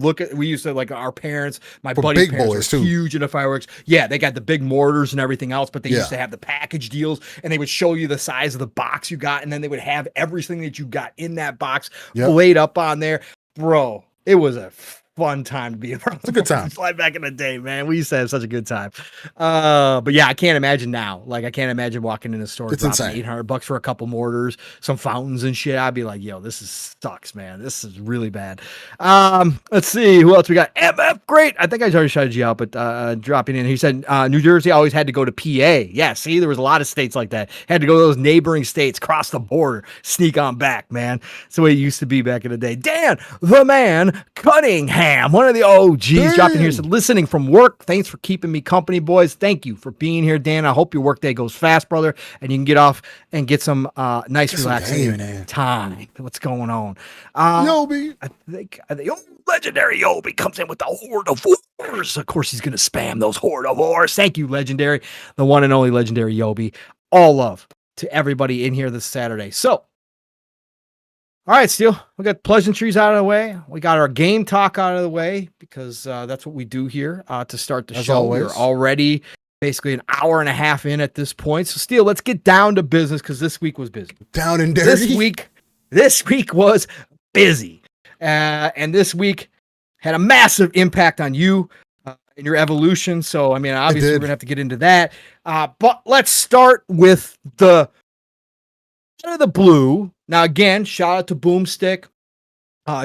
like our parents, my buddy's parents were huge into fireworks. Yeah, they got the big mortars and everything else, but they used to have the package deals and they would show you the size of the box you got, and then they would have everything that you got in that box laid up on there. Bro, it was a fun time to be around. It's a good time. Fly back in the day, man. We used to have such a good time. But yeah, I can't imagine now. Like I can't imagine walking in a store dropping $800 for a couple mortars, some fountains and shit. I'd be like, yo, sucks, man. This is really bad. Let's see who else we got. MF, great. I think I already shouted you out, but dropping in. He said New Jersey always had to go to PA. Yeah, see, there was a lot of states like that. Had to go to those neighboring states, cross the border, sneak on back, man. That's the way it used to be back in the day. Dan, the man, Cunningham. One of the OGs dropped in here, said, listening from work. Thanks for keeping me company, boys. Thank you for being here, Dan. I hope your workday goes fast, brother, and you can get off and get some nice relaxing time. What's going on? Yobi. I think legendary Yobi comes in with the horde of whores. Of course, he's going to spam those horde of whores. Thank you, legendary. The one and only legendary Yobi. All love to everybody in here this Saturday. So, all right, Steele, we got pleasantries out of the way. We got our game talk out of the way because that's what we do here to start the show. Always. We're already basically an hour and a half in at this point. So, Steele, let's get down to business because this week was busy. Down and dirty. This week was busy. And this week had a massive impact on you and your evolution. So, I mean, obviously, we're going to have to get into that. But let's start with the blue. Now, again, shout out to Boomstick.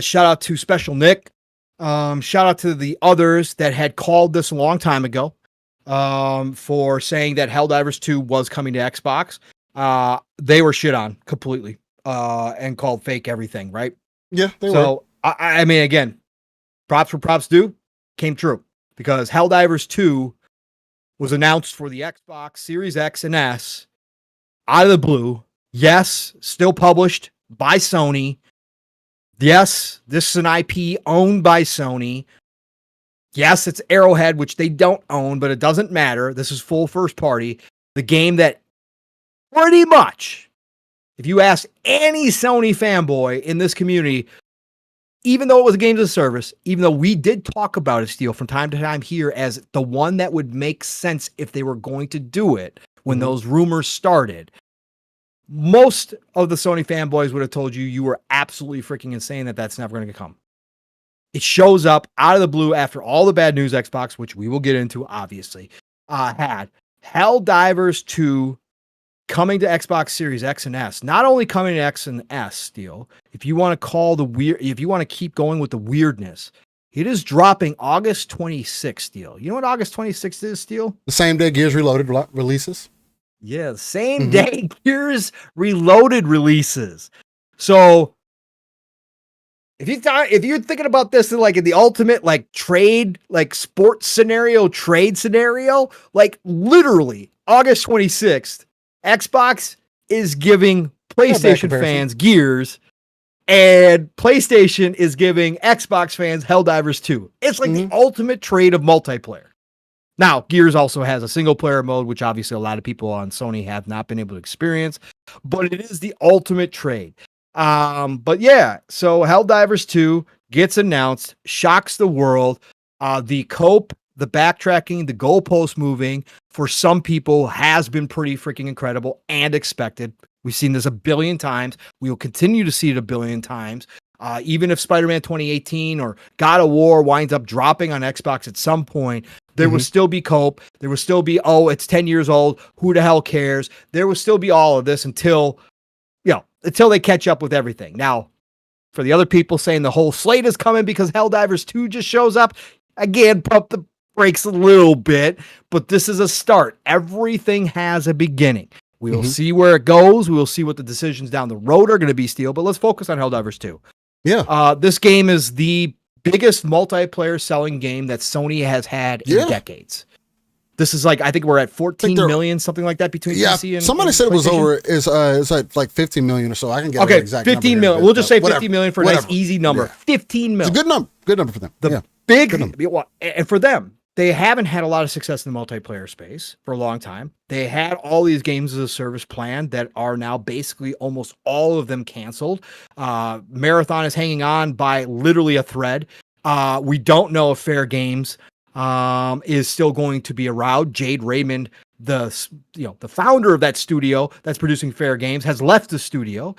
Shout out to Special Nick. Shout out to the others that had called this a long time ago for saying that Helldivers 2 was coming to Xbox. They were shit on completely and called fake everything, right? Yeah, they were. So, I mean, again, props for props due. Came true because Helldivers 2 was announced for the Xbox Series X and S out of the blue. Yes, still published by Sony. Yes, this is an IP owned by Sony. Yes, it's Arrowhead, which they don't own, but it doesn't matter. This is full first party. The game that pretty much, if you ask any Sony fanboy in this community, even though it was a games as a service, even though we did talk about it, Steel, from time to time here as the one that would make sense if they were going to do it when those rumors started, most of the Sony fanboys would have told you were absolutely freaking insane that that's never going to come. It shows up out of the blue after all the bad news Xbox, which we will get into, obviously, had. Helldivers 2 coming to Xbox Series X and S. Not only coming to X and S, Steel, if you want to keep going with the weirdness, it is dropping August 26th, Steel. You know what August 26th is, Steel? The same day Gears Reloaded releases. Yeah, the same day Gears Reloaded releases. So if you're thinking about this in the ultimate trade trade scenario, like literally August 26th Xbox is giving PlayStation fans Gears, and PlayStation is giving Xbox fans Helldivers 2. It's like the ultimate trade of multiplayer. Now, Gears also has a single player mode, which obviously a lot of people on Sony have not been able to experience, but it is the ultimate trade. But yeah, so Helldivers 2 gets announced, shocks the world. The cope, the backtracking, the goalpost moving for some people has been pretty freaking incredible and expected. We've seen this a billion times. We will continue to see it a billion times. Even if Spider-Man 2018 or God of War winds up dropping on Xbox at some point, there will still be cope. There will still be, oh, it's 10 years old. Who the hell cares? There will still be all of this until they catch up with everything. Now, for the other people saying the whole slate is coming because Helldivers 2 just shows up, again, pump the brakes a little bit, but this is a start. Everything has a beginning. We will see where it goes. We will see what the decisions down the road are going to be still, but let's focus on Helldivers 2. Yeah. This game is the biggest multiplayer selling game that Sony has had in decades. This is like, I think we're at 14 million, something like that between PC and somebody said it was over, it's like 15 million or so. I can get an exact 15 number million. We'll just say 15 million for a nice easy number. Yeah. 15 million. It's a good number. Good number for them. And for them, they haven't had a lot of success in the multiplayer space for a long time. They had all these games as a service plan that are now basically almost all of them canceled. Marathon is hanging on by literally a thread. We don't know if Fair Games is still going to be around. Jade Raymond, the founder of that studio that's producing Fair Games, has left the studio.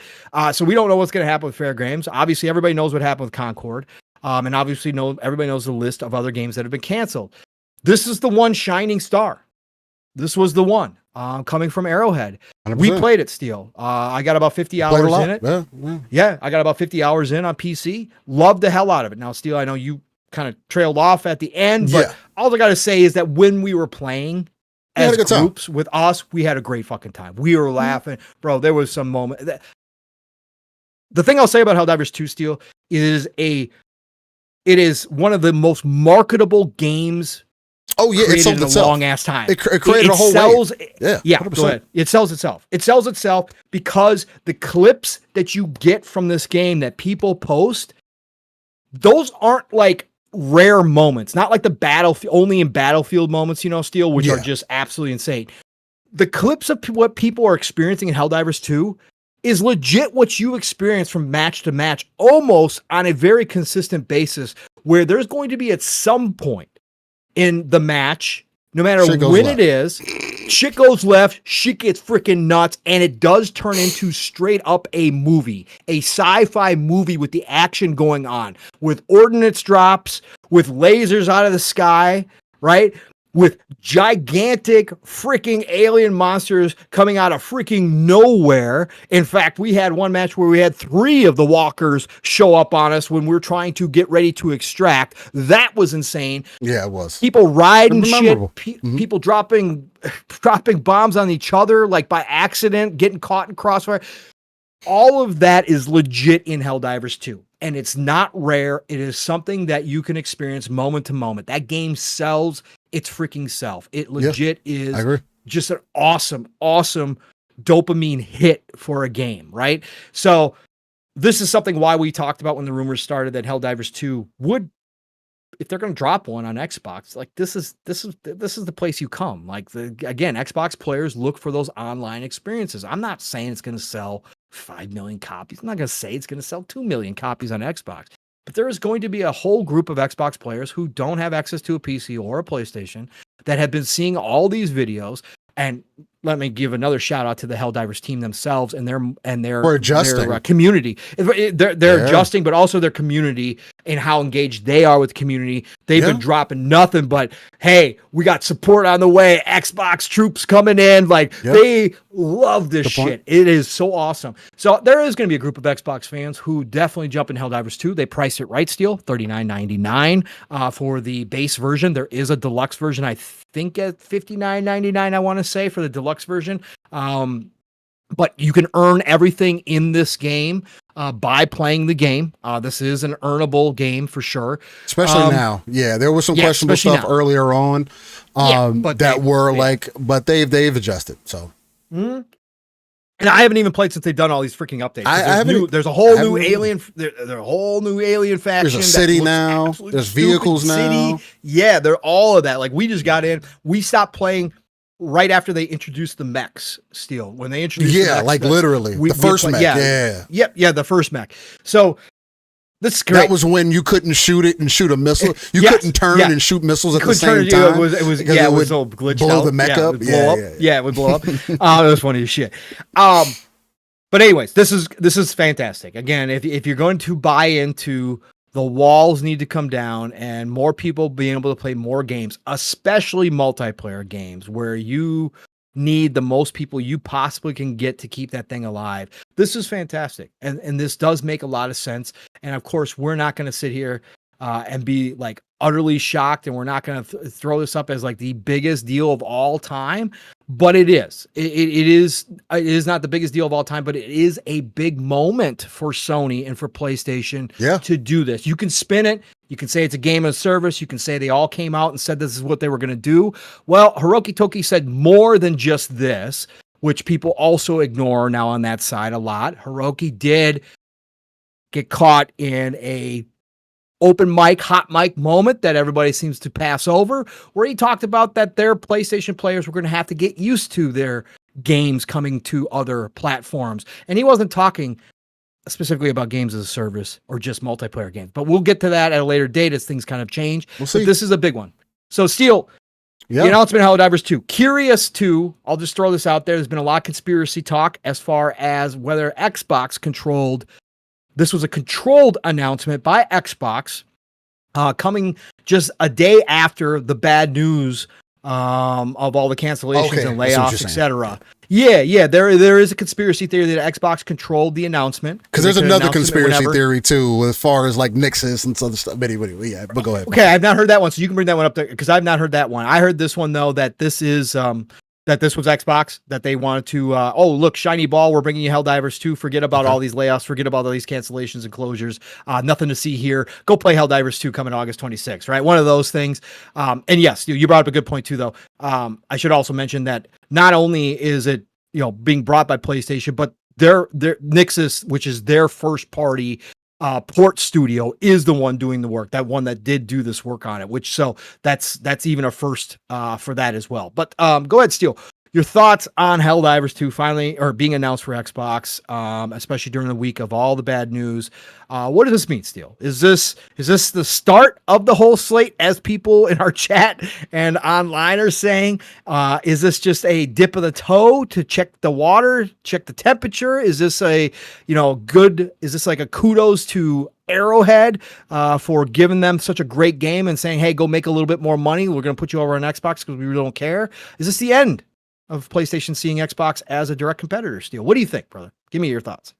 So we don't know what's going to happen with Fair Games. Obviously, everybody knows what happened with Concord. And obviously everybody knows the list of other games that have been canceled. This is the one shining star. This was the one coming from Arrowhead. 100%. We played it, Steel. I got about 50 hours in it. Yeah, I got about 50 hours in on PC. Loved the hell out of it. Now, Steel, I know you kind of trailed off at the end, but all I got to say is that when we were playing as groups with us, we had a great fucking time. We were laughing. Bro, there was some moment. The thing I'll say about Helldivers 2, Steel, is it is one of the most marketable games. Oh yeah, it sold itself. A long ass time. It created a whole sells, wave. Yeah, 100%. Go ahead. It sells itself. It sells itself because the clips that you get from this game that people post, those aren't like rare moments. Not like the Battlefield, only in Battlefield moments, Steel, which are just absolutely insane. The clips of what people are experiencing in Helldivers 2 is legit what you experience from match to match, almost on a very consistent basis, where there's going to be at some point in the match, no matter when it is, shit goes left, shit gets freaking nuts, and it does turn into straight up a movie, a sci-fi movie with the action going on, with ordnance drops, with lasers out of the sky, right? With gigantic freaking alien monsters coming out of freaking nowhere. In fact, we had one match where we had 3 of the walkers show up on us when we were trying to get ready to extract. That was insane. Yeah, it was. People riding shit, people dropping bombs on each other, like by accident, getting caught in crossfire. All of that is legit in Helldivers 2. And it's not rare. It is something that you can experience moment to moment. That game sells its freaking self. It legit is just an awesome, awesome dopamine hit for a game, right? So this is something why we talked about when the rumors started that Helldivers 2 would, if they're going to drop one on Xbox, like this is the place you come. Like again, Xbox players look for those online experiences. I'm not saying it's going to sell 5 million copies. I'm not going to say it's going to sell 2 million copies on Xbox, but there is going to be a whole group of Xbox players who don't have access to a PC or a PlayStation that have been seeing all these videos. And let me give another shout out to the Helldivers team themselves and their community. They're adjusting, but also their community and how engaged they are with the community. They've been dropping nothing but, hey, we got support on the way. Xbox troops coming in. Like they love this shit. It is so awesome. So there is going to be a group of Xbox fans who definitely jump in Helldivers 2. They priced it right, Steel, $39.99 for the base version. There is a deluxe version, I think at $59.99, I want to say, for the deluxe version. But you can earn everything in this game by playing the game. This is an earnable game for sure. Especially now. Yeah, there was some questionable stuff earlier on but they've adjusted. So And I haven't even played since they've done all these freaking updates. There's a whole new alien. There's a whole new alien faction. There's a city now. There's vehicles now. Yeah, they're all of that. Like, we just got in. We stopped playing right after they introduced the mechs. Steel, when they introduced, the mechs, like literally the first mech. Yeah, the first mech. So this is great. That was when you couldn't shoot it and shoot a missile. You couldn't turn and shoot missiles at the same time. It was all glitched blow out. The mech up. It would blow up. It was funny as shit. But anyways, this is fantastic. Again, if you're going to buy into the walls need to come down and more people being able to play more games, especially multiplayer games where you need the most people you possibly can get to keep that thing alive. This is fantastic. And this does make a lot of sense. And of course, we're not going to sit here and be like utterly shocked. And we're not going to throw this up as like the biggest deal of all time, but it is. It is not the biggest deal of all time, but it is a big moment for Sony and for PlayStation to do this. You can spin it. You can say it's a game of service. You can say they all came out and said this is what they were going to do. Well, Hiroki Toki said more than just this, which people also ignore now on that side a lot. Hiroki did get caught in a open mic, hot mic moment that everybody seems to pass over, where he talked about that their PlayStation players were going to have to get used to their games coming to other platforms. And he wasn't talking specifically about games as a service or just multiplayer games, but we'll get to that at a later date as things kind of change. We'll see. But this is a big one. So Steel, the announcement of Helldivers 2. Curious to, I'll just throw this out there. There's been a lot of conspiracy talk as far as whether Xbox controlled. This was a controlled announcement by Xbox, coming just a day after the bad news of all the cancellations and layoffs, etc. Yeah, there is a conspiracy theory that Xbox controlled the announcement. Because there's another conspiracy theory too, as far as like Nixus and other stuff. But go ahead. Okay, I've not heard that one, so you can bring that one up there because I've not heard that one. I heard this one though, that this is that this was Xbox, that they wanted to, look, shiny ball, we're bringing you Helldivers 2. Forget about all these layoffs. Forget about all these cancellations and closures. Nothing to see here. Go play Helldivers 2 coming August 26th, right? One of those things. And yes, you brought up a good point too, though. I should also mention that not only is it, being brought by PlayStation, but their Nixus, which is their first party port studio, is the one doing the work, that one that did do this work on it, so that's even a first for that as well. But go ahead, Steel. Your thoughts on Helldivers 2 finally, or being announced for Xbox, especially during the week of all the bad news. What does this mean, Steel? Is this the start of the whole slate, as people in our chat and online are saying? Is this just a dip of the toe to check the water, check the temperature? Is this is this like a kudos to Arrowhead for giving them such a great game and saying, hey, go make a little bit more money. We're going to put you over on Xbox because we really don't care. Is this the end of PlayStation seeing Xbox as a direct competitor, Steel? What do you think, brother? Give me your thoughts.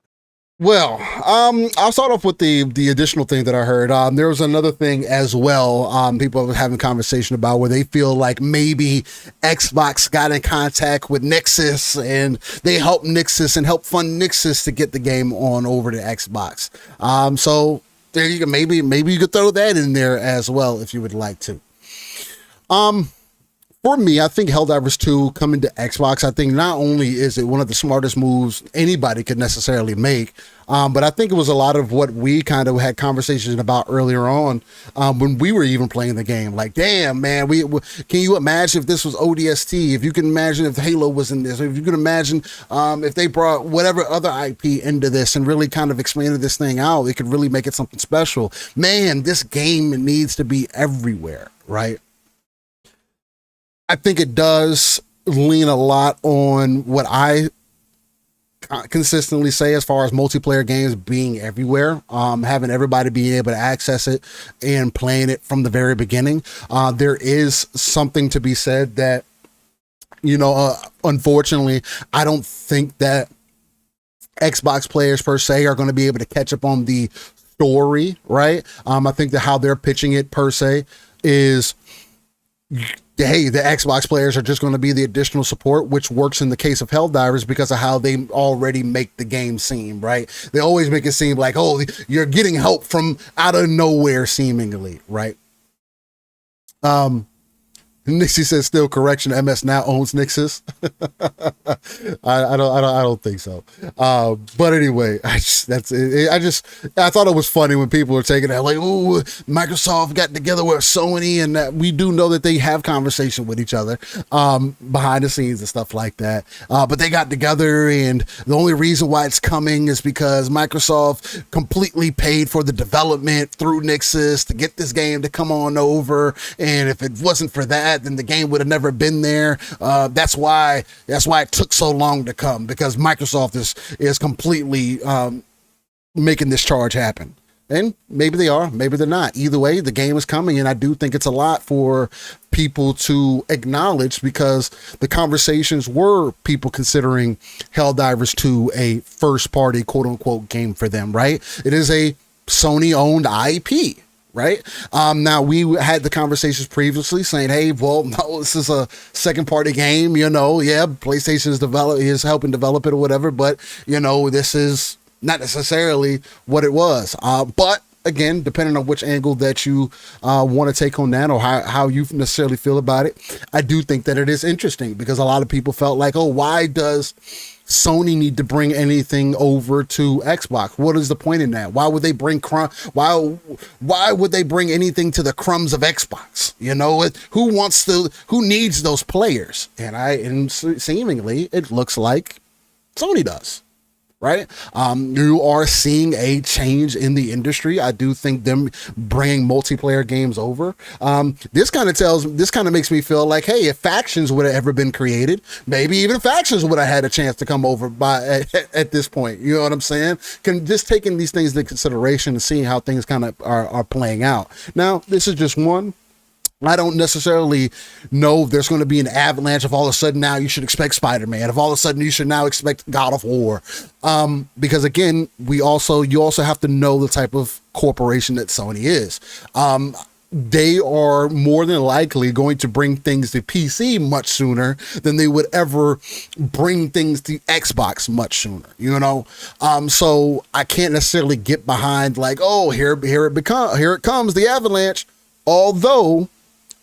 Well, I'll start off with the additional thing that I heard. There was another thing as well. People were having conversation about where they feel like maybe Xbox got in contact with Nixus and they helped Nixus and helped fund Nixus to get the game on over to Xbox. So there you go. Maybe you could throw that in there as well if you would like to. For me, I think Helldivers 2 coming to Xbox, I think not only is it one of the smartest moves anybody could necessarily make, but I think it was a lot of what we kind of had conversations about earlier on when we were even playing the game. Like, damn, man, can you imagine if this was ODST? If you can imagine if Halo was in this, or if you can imagine if they brought whatever other IP into this and really kind of expanded this thing out, it could really make it something special. Man, this game needs to be everywhere, right? I think it does lean a lot on what I consistently say as far as multiplayer games being everywhere, having everybody being able to access it and playing it from the very beginning. There is something to be said that, unfortunately, I don't think that Xbox players per se are going to be able to catch up on the story, right? I think that how they're pitching it per se is, hey, the Xbox players are just going to be the additional support, which works in the case of Helldivers because of how they already make the game seem, right? They always make it seem like, oh, you're getting help from out of nowhere, seemingly, right? Nixie says still correction. MS now owns Nixis. I don't think so. But anyway, I thought it was funny when people were taking that like, oh, Microsoft got together with Sony, and that we do know that they have conversation with each other behind the scenes and stuff like that. But they got together, and the only reason why it's coming is because Microsoft completely paid for the development through Nixis to get this game to come on over. And if it wasn't for that, then the game would have never been there. That's why it took so long to come, because Microsoft is completely making this charge happen. And maybe they are, maybe they're not. Either way, the game is coming, and I do think it's a lot for people to acknowledge, because the conversations were people considering Helldivers 2 a first-party quote-unquote game for them, right? It is a Sony-owned IP. Right. Now, we had the conversations previously saying, hey, well, no, this is a second party game, PlayStation is helping develop it or whatever, but this is not necessarily what it was. But again, depending on which angle that you want to take on that, or how you necessarily feel about it, I do think that it is interesting, because a lot of people felt like, oh, why does Sony need to bring anything over to Xbox? What is the point in that? Why would they bring why would they bring anything to the crumbs of Xbox? Who needs those players? And seemingly it looks like Sony does. Right? You are seeing a change in the industry. I do think them bringing multiplayer games over. This kind of makes me feel like, hey, if factions would have ever been created, maybe even factions would have had a chance to come over at this point. You know what I'm saying? Just taking these things into consideration and seeing how things kind of are playing out. Now, this is just one. I don't necessarily know if there's going to be an avalanche of all of a sudden now you should expect Spider-Man, if all of a sudden you should now expect God of War. Because again, you also have to know the type of corporation that Sony is. They are more than likely going to bring things to PC much sooner than they would ever bring things to Xbox much sooner, so I can't necessarily get behind like, oh, here it comes, the avalanche. Although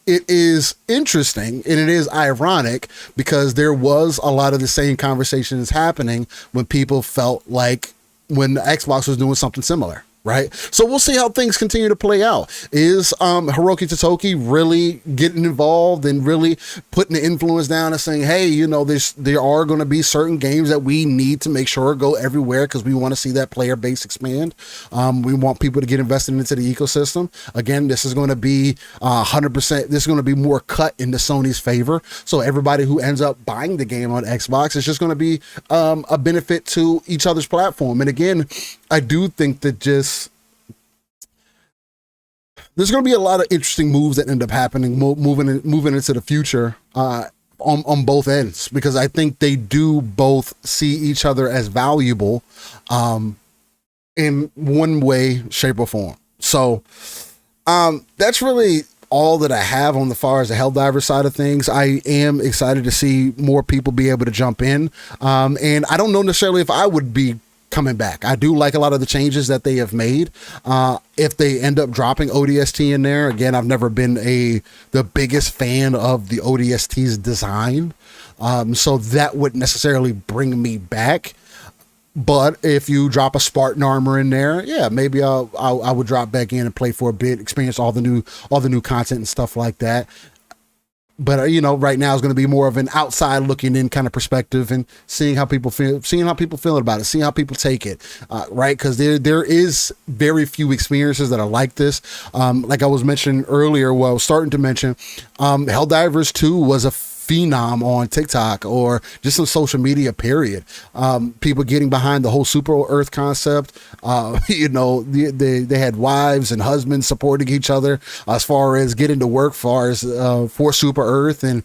it is interesting and it is ironic, because there was a lot of the same conversations happening when people felt like when Xbox was doing something similar. Right. So we'll see how things continue to play out. Is Hiroki Totoki really getting involved and really putting the influence down and saying, hey, there are going to be certain games that we need to make sure go everywhere, because we want to see that player base expand. We want people to get invested into the ecosystem. Again, this is going to be 100%. This is going to be more cut into Sony's favor. So everybody who ends up buying the game on Xbox is just going to be a benefit to each other's platform. And again, I do think that there's going to be a lot of interesting moves that end up happening, moving into the future on both ends, because I think they do both see each other as valuable in one way, shape, or form. So that's really all that I have on the far as the Helldivers side of things. I am excited to see more people be able to jump in, and I don't know necessarily if I would be coming back. I do like a lot of the changes that they have made. If they end up dropping ODST in there, again, I've never been the biggest fan of the ODST's design. So that wouldn't necessarily bring me back. But if you drop a Spartan armor in there, yeah, maybe I would drop back in and play for a bit, experience all the new content and stuff like that. But right now is going to be more of an outside looking in kind of perspective, and seeing how people feel about it, seeing how people take it, right? Because there is very few experiences that are like this. Like I was mentioning earlier, well, I was starting to mention, Helldivers 2 was a phenom on TikTok or just on social media, period. People getting behind the whole Super Earth concept. They had wives and husbands supporting each other as far as getting to work for Super Earth and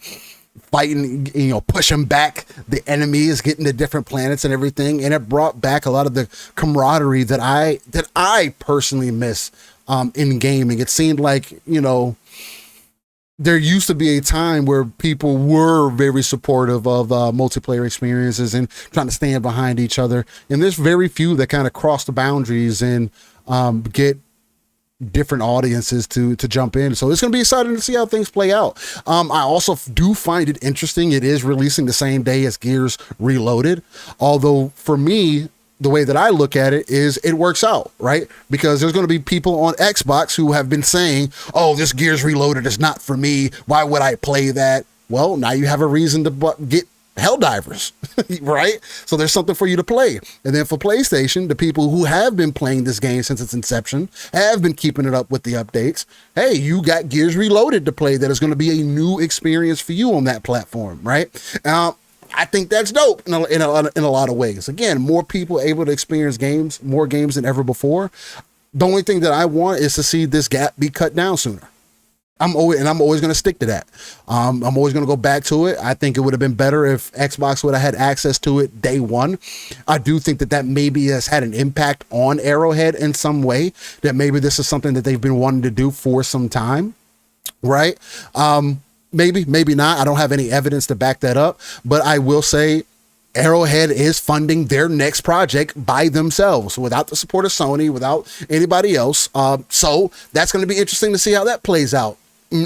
fighting, pushing back the enemies, getting to different planets and everything. And it brought back a lot of the camaraderie that I personally miss in gaming. It seemed like, there used to be a time where people were very supportive of multiplayer experiences and trying to stand behind each other. And there's very few that kind of cross the boundaries and get different audiences to jump in. So it's going to be exciting to see how things play out. I also do find it interesting. It is releasing the same day as Gears Reloaded. Although for me, the way that I look at it is it works out, right? Because there's going to be people on Xbox who have been saying, oh, this Gears Reloaded is not for me. Why would I play that? Well, now you have a reason to get Helldivers, right? So there's something for you to play. And then for PlayStation, the people who have been playing this game since its inception, have been keeping it up with the updates. Hey, you got Gears Reloaded to play that is going to be a new experience for you on that platform, right? I think that's dope in a lot of ways. Again, more people able to experience games, more games than ever before. The only thing that I want is to see this gap be cut down sooner. I'm always going to stick to that. I'm always going to go back to it. I think it would have been better if Xbox would have had access to it day one. I do think that maybe has had an impact on Arrowhead in some way, that maybe this is something that they've been wanting to do for some time, right? Maybe not. I don't have any evidence to back that up, but I will say Arrowhead is funding their next project by themselves without the support of Sony, without anybody else. So that's going to be interesting to see how that plays out.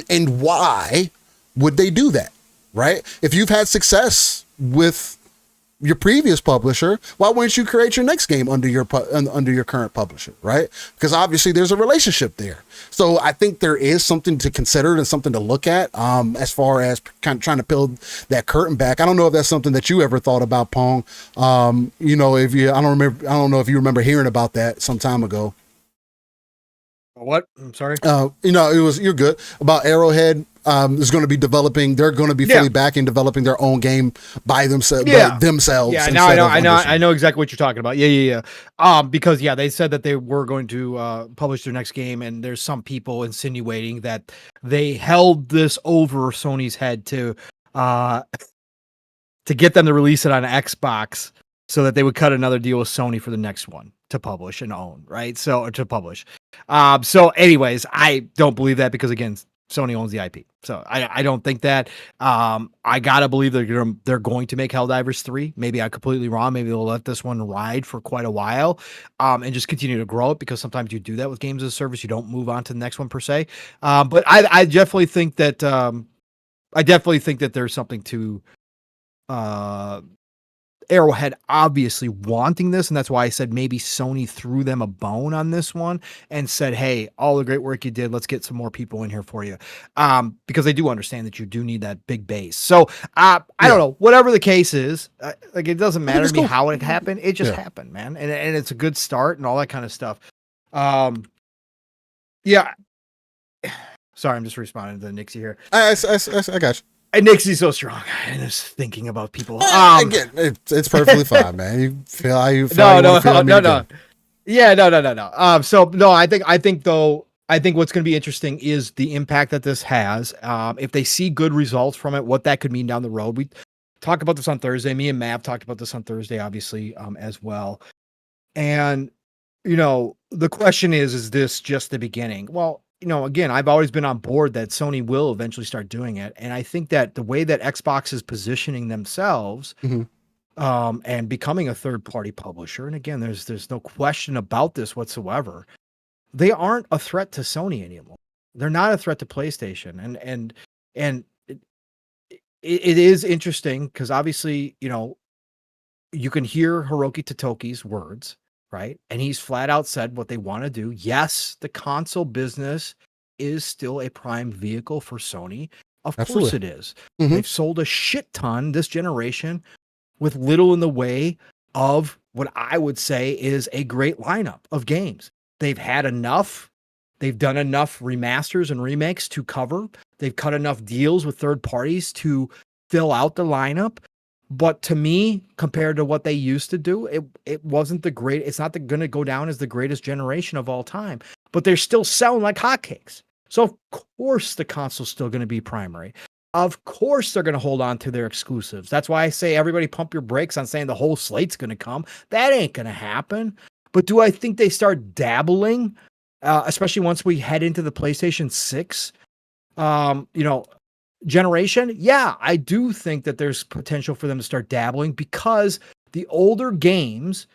And why would they do that, right? If you've had success with your previous publisher, why wouldn't you create your next game under your current publisher, right? Because obviously there's a relationship there. So I think there is something to consider and something to look at as far as kind of trying to peel that curtain back. I don't know if that's something that you ever thought about, Pong. I don't know if you remember hearing about that some time ago. What? I'm sorry. You're good about Arrowhead. Is going to be developing. They're going to be fully back in developing their own game by themselves. Yeah, I know exactly what you're talking about. Yeah. Because they said that they were going to publish their next game, and there's some people insinuating that they held this over Sony's head to get them to release it on Xbox, so that they would cut another deal with Sony for the next one to publish and own, right? So to publish. So anyways, I don't believe that, because again, Sony owns the IP. So I don't think that. I gotta believe they're going to make Helldivers 3. Maybe I'm completely wrong. Maybe they'll let this one ride for quite a while, and just continue to grow it, because sometimes you do that with games as a service. You don't move on to the next one per se. But I definitely think that there's something to Arrowhead obviously wanting this, and that's why I said maybe Sony threw them a bone on this one and said, hey, all the great work you did, let's get some more people in here for you, because they do understand that you do need that big base. So I don't know, whatever the case is, it doesn't matter to me how it happened. It just happened, man, and it's a good start and all that kind of stuff. Sorry, I'm just responding to Nixie here. I got you. And Nixie's so strong. And just thinking about people. Again, it's perfectly fine, man. You feel how you feel. No. Yeah, no. So no, I think what's going to be interesting is the impact that this has. If they see good results from it, what that could mean down the road. We talked about this on Thursday. Me and Mav talked about this on Thursday, obviously, as well. And the question is this just the beginning? Well, again, I've always been on board that Sony will eventually start doing it. And I think that the way that Xbox is positioning themselves, and becoming a third-party publisher, and again, there's no question about this whatsoever, they aren't a threat to Sony anymore. They're not a threat to PlayStation. And it is interesting, because obviously, you can hear Hiroki Totoki's words, right? And he's flat out said what they want to do. Yes, the console business is still a prime vehicle for Sony. Of course it is. They've sold a shit ton this generation with little in the way of what I would say is a great lineup of games. They've had enough. They've done enough remasters and remakes to cover. They've cut enough deals with third parties to fill out the lineup. But to me, compared to what they used to do, it wasn't the great. It's not going to go down as the greatest generation of all time. But they're still selling like hotcakes. So of course the console's still going to be primary. Of course they're going to hold on to their exclusives. That's why I say everybody pump your brakes on saying the whole slate's going to come. That ain't going to happen. But do I think they start dabbling, especially once we head into the PlayStation 6? Generation, yeah, I do think that there's potential for them to start dabbling, because the older games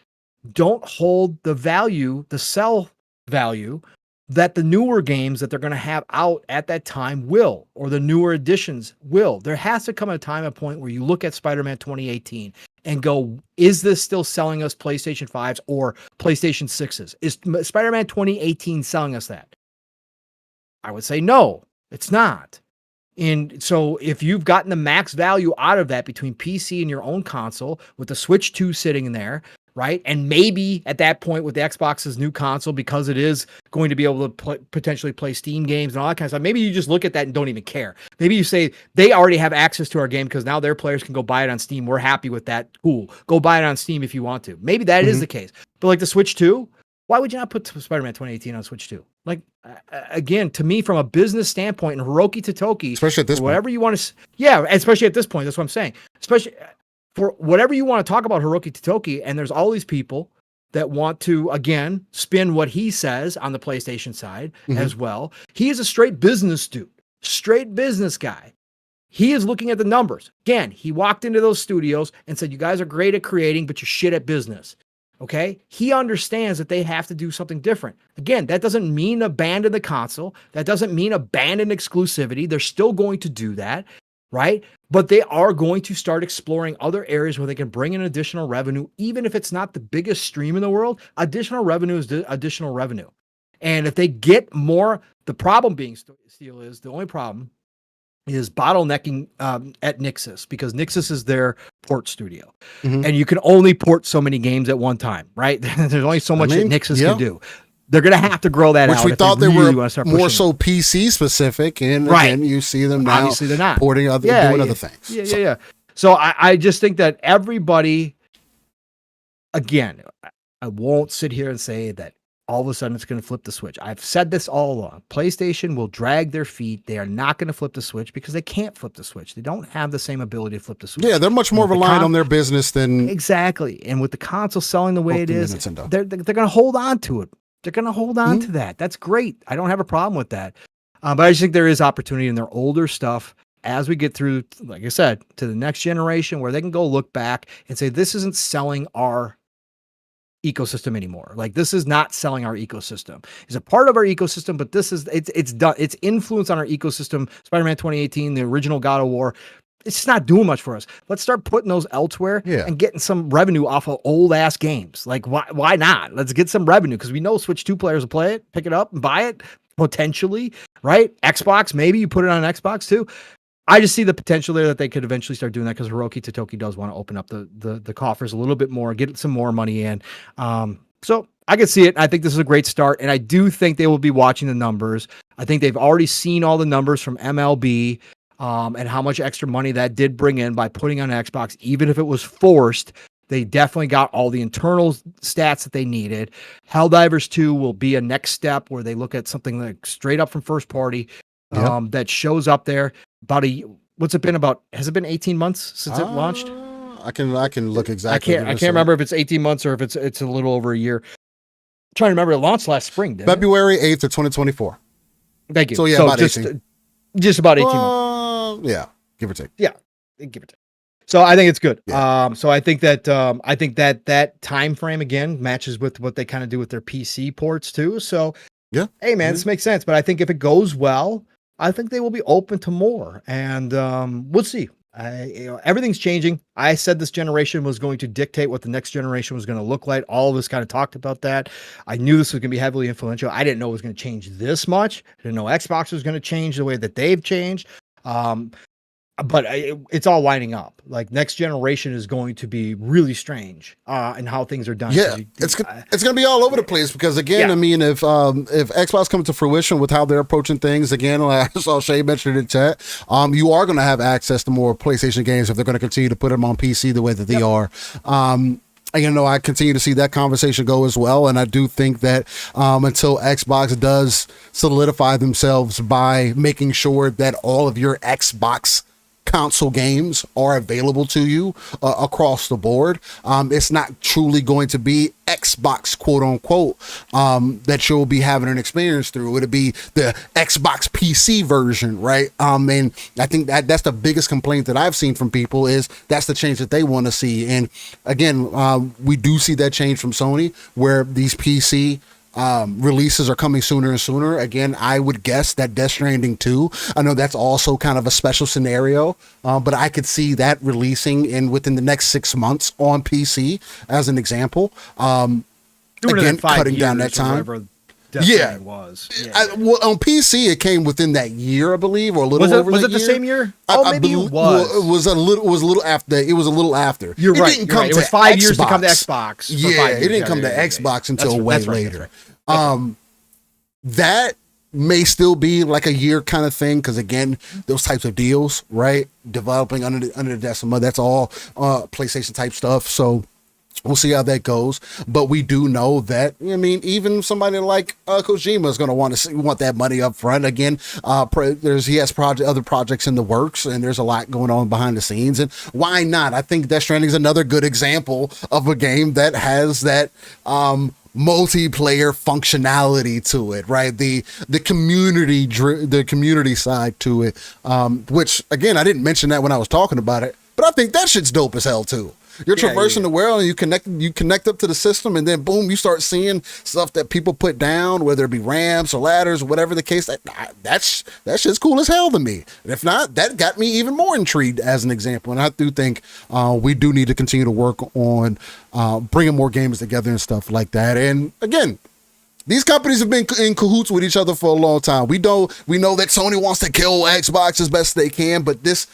don't hold the value, the sell value that the newer games that they're going to have out at that time will, or the newer editions will. There has to come a point where you look at Spider-Man 2018 and go, is this still selling us PlayStation 5s or PlayStation 6s? Is Spider-Man 2018 selling us that? I would say no, it's not. And so if you've gotten the max value out of that between PC and your own console with the Switch 2 sitting in there, right? And maybe at that point with the Xbox's new console, because it is going to be able to potentially play Steam games and all that kind of stuff, maybe you just look at that and don't even care. Maybe you say, they already have access to our game because now their players can go buy it on Steam. We're happy with that. Cool. Go buy it on Steam if you want to. Maybe that is the case. But like the Switch 2, why would you not put Spider-Man 2018 on Switch 2? Like, again, to me, from a business standpoint, and Hiroki Totoki, especially at this whatever point. You want to, yeah, especially at this point, that's what I'm saying. Especially for whatever you want to talk about Hiroki Totoki, and there's all these people that want to, again, spin what he says on the PlayStation side as well. He is a straight business dude, straight business guy. He is looking at the numbers. Again, he walked into those studios and said, you guys are great at creating, but you're shit at business. Okay. He understands that they have to do something different. Again, that doesn't mean abandon the console. That doesn't mean abandon exclusivity. They're still going to do that. Right. But they are going to start exploring other areas where they can bring in additional revenue, even if it's not the biggest stream in the world. Additional revenue is additional revenue. And if they get more, the problem being still is the only problem is bottlenecking at Nixxes, because Nixxes is their port studio. And you can only port so many games at one time, right? There's only so much that Nixxes can do. They're going to have to grow that out. Which we thought they were more so PC specific, and again, you see them now obviously they're not porting doing other things. Yeah. So I just think that everybody, again, I won't sit here and say that all of a sudden it's going to flip the switch. I've said this all along. PlayStation will drag their feet. They are not going to flip the switch because they can't flip the switch. They don't have the same ability to flip the switch. Yeah, they're much more reliant on their business than... Exactly. And with the console selling the way it is, they're going to hold on to it. They're going to hold on to that. That's great. I don't have a problem with that. But I just think there is opportunity in their older stuff as we get through, like I said, to the next generation where they can go look back and say, this isn't selling our ecosystem anymore. Like, this is not selling our ecosystem. It's a part of our ecosystem, but this is, it's done. Its influence on our ecosystem, Spider-Man 2018, the original God of War, it's just not doing much for us. Let's start putting those elsewhere and getting some revenue off of old ass games. Like, why not? Let's get some revenue, because we know Switch 2 players will play it, pick it up and buy it potentially, right? Xbox, maybe you put it on Xbox too. I just see the potential there that they could eventually start doing that, because Hiroki Totoki does want to open up the coffers a little bit more, get some more money in. So I can see it. I think this is a great start, and I do think they will be watching the numbers. I think they've already seen all the numbers from MLB and how much extra money that did bring in by putting on Xbox, even if it was forced. They definitely got all the internal stats that they needed. Helldivers 2 will be a next step where they look at something like straight up from first party that shows up there. What's it been about? Has it been 18 months since it launched? I can look exactly. I can't remember if it's 18 months or if it's a little over a year. I'm trying to remember, it launched last spring, didn't February 8th of 2024. Thank you. So yeah, about 18. Just about 18 months. Yeah, give or take. Yeah, give or take. So I think it's good. Yeah. So I think that time frame again matches with what they kind of do with their PC ports too. So yeah, hey man, this makes sense. But I think if it goes well, I think they will be open to more, and we'll see. Everything's changing. I said this generation was going to dictate what the next generation was going to look like. All of us kind of talked about that. I knew this was going to be heavily influential. I didn't know it was going to change this much. I didn't know Xbox was going to change the way that they've changed. But it's all lining up. Like, next generation is going to be really strange in how things are done. Yeah, it's going to be all over the place, because again, I mean, if Xbox comes to fruition with how they're approaching things, again, like I saw Shay mentioned in chat, you are going to have access to more PlayStation games if they're going to continue to put them on PC the way that they are. I continue to see that conversation go as well. And I do think that until Xbox does solidify themselves by making sure that all of your Xbox console games are available to you across the board, it's not truly going to be Xbox quote unquote that you'll be having an experience through. It'll be the Xbox PC version, right? And I think that's the biggest complaint that I've seen from people, is that's the change that they want to see. And again, we do see that change from Sony, where these PC releases are coming sooner and sooner. Again, I would guess that Death Stranding 2, I know that's also kind of a special scenario, but I could see that releasing within the next 6 months on PC as an example. Again, cutting down that time. Was. Well, on PC it came within that year, I believe, or a little over. Was it the same year? Maybe it was. Well, it was a little after. It was a little after. You're right. Didn't come It was 5 years to come to Xbox. Yeah, it didn't come to Xbox until way later. That may still be like a year kind of thing, because again, those types of deals, right? Developing under the decimal, that's all PlayStation type stuff. So we'll see how that goes, but we do know that, I mean, even somebody like Kojima is going to want that money up front. Again, he has other projects in the works, and there's a lot going on behind the scenes. And why not? I think Death Stranding is another good example of a game that has that multiplayer functionality to it, right? The community side to it, which again, I didn't mention that when I was talking about it, but I think that shit's dope as hell too. You're traversing the world and you connect up to the system, and then boom, you start seeing stuff that people put down, whether it be ramps or ladders or whatever the case. That shit's cool as hell to me. And if not, that got me even more intrigued as an example. And I do think we do need to continue to work on bringing more games together and stuff like that. And again, these companies have been in cahoots with each other for a long time. We know that Sony wants to kill Xbox as best they can, but this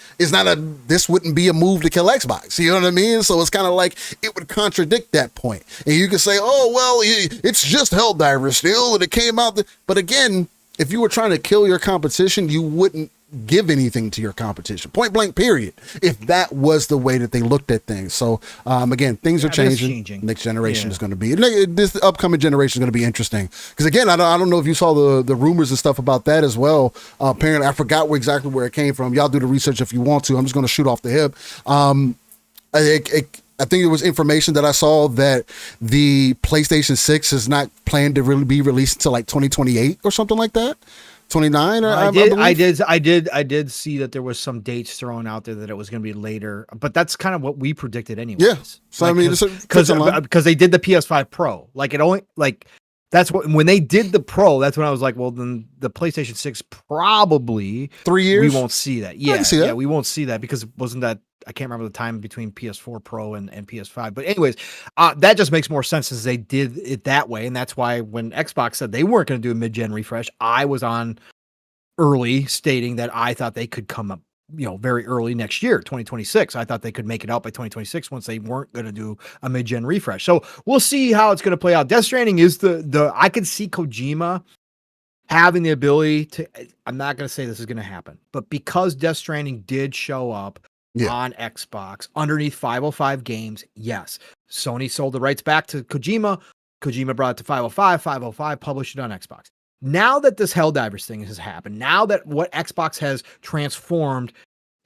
wouldn't be a move to kill Xbox. You know what I mean? So it's kind of like it would contradict that point. And you could say, oh, well, it's just Helldivers still, and it came out. But again, if you were trying to kill your competition, you wouldn't give anything to your competition, point blank, period, if that was the way that they looked at things. So again, things are changing. Next generation is going to be, this upcoming generation is going to be interesting, because again, I don't know if you saw the rumors and stuff about that as well. Apparently I forgot exactly where it came from. Y'all do the research if you want to. I'm just going to shoot off the hip. I think it was information that I saw that the PlayStation 6 is not planned to really be released until like 2028 or something like that. 29 or I did see that there was some dates thrown out there that it was going to be later, but that's kind of what we predicted anyway. Yeah. So like, I mean, because they did the PS5 Pro, like it only like that's what when they did the Pro, that's when I was like, well, then the PlayStation 6 probably 3 years we won't see that. Yeah, we won't see that because wasn't that I can't remember the time between PS4 Pro and PS5. But anyways, that just makes more sense since they did it that way. And that's why when Xbox said they weren't going to do a mid-gen refresh, I was on early stating that I thought they could come up, very early next year, 2026. I thought they could make it out by 2026 once they weren't going to do a mid-gen refresh. So we'll see how it's going to play out. Death Stranding is I could see Kojima having the ability to, I'm not going to say this is going to happen, but because Death Stranding did show up on Xbox underneath 505 games. Yes. Sony sold the rights back to Kojima. Kojima brought it to 505. 505 published it on Xbox. Now that this Helldivers thing has happened, now that what Xbox has transformed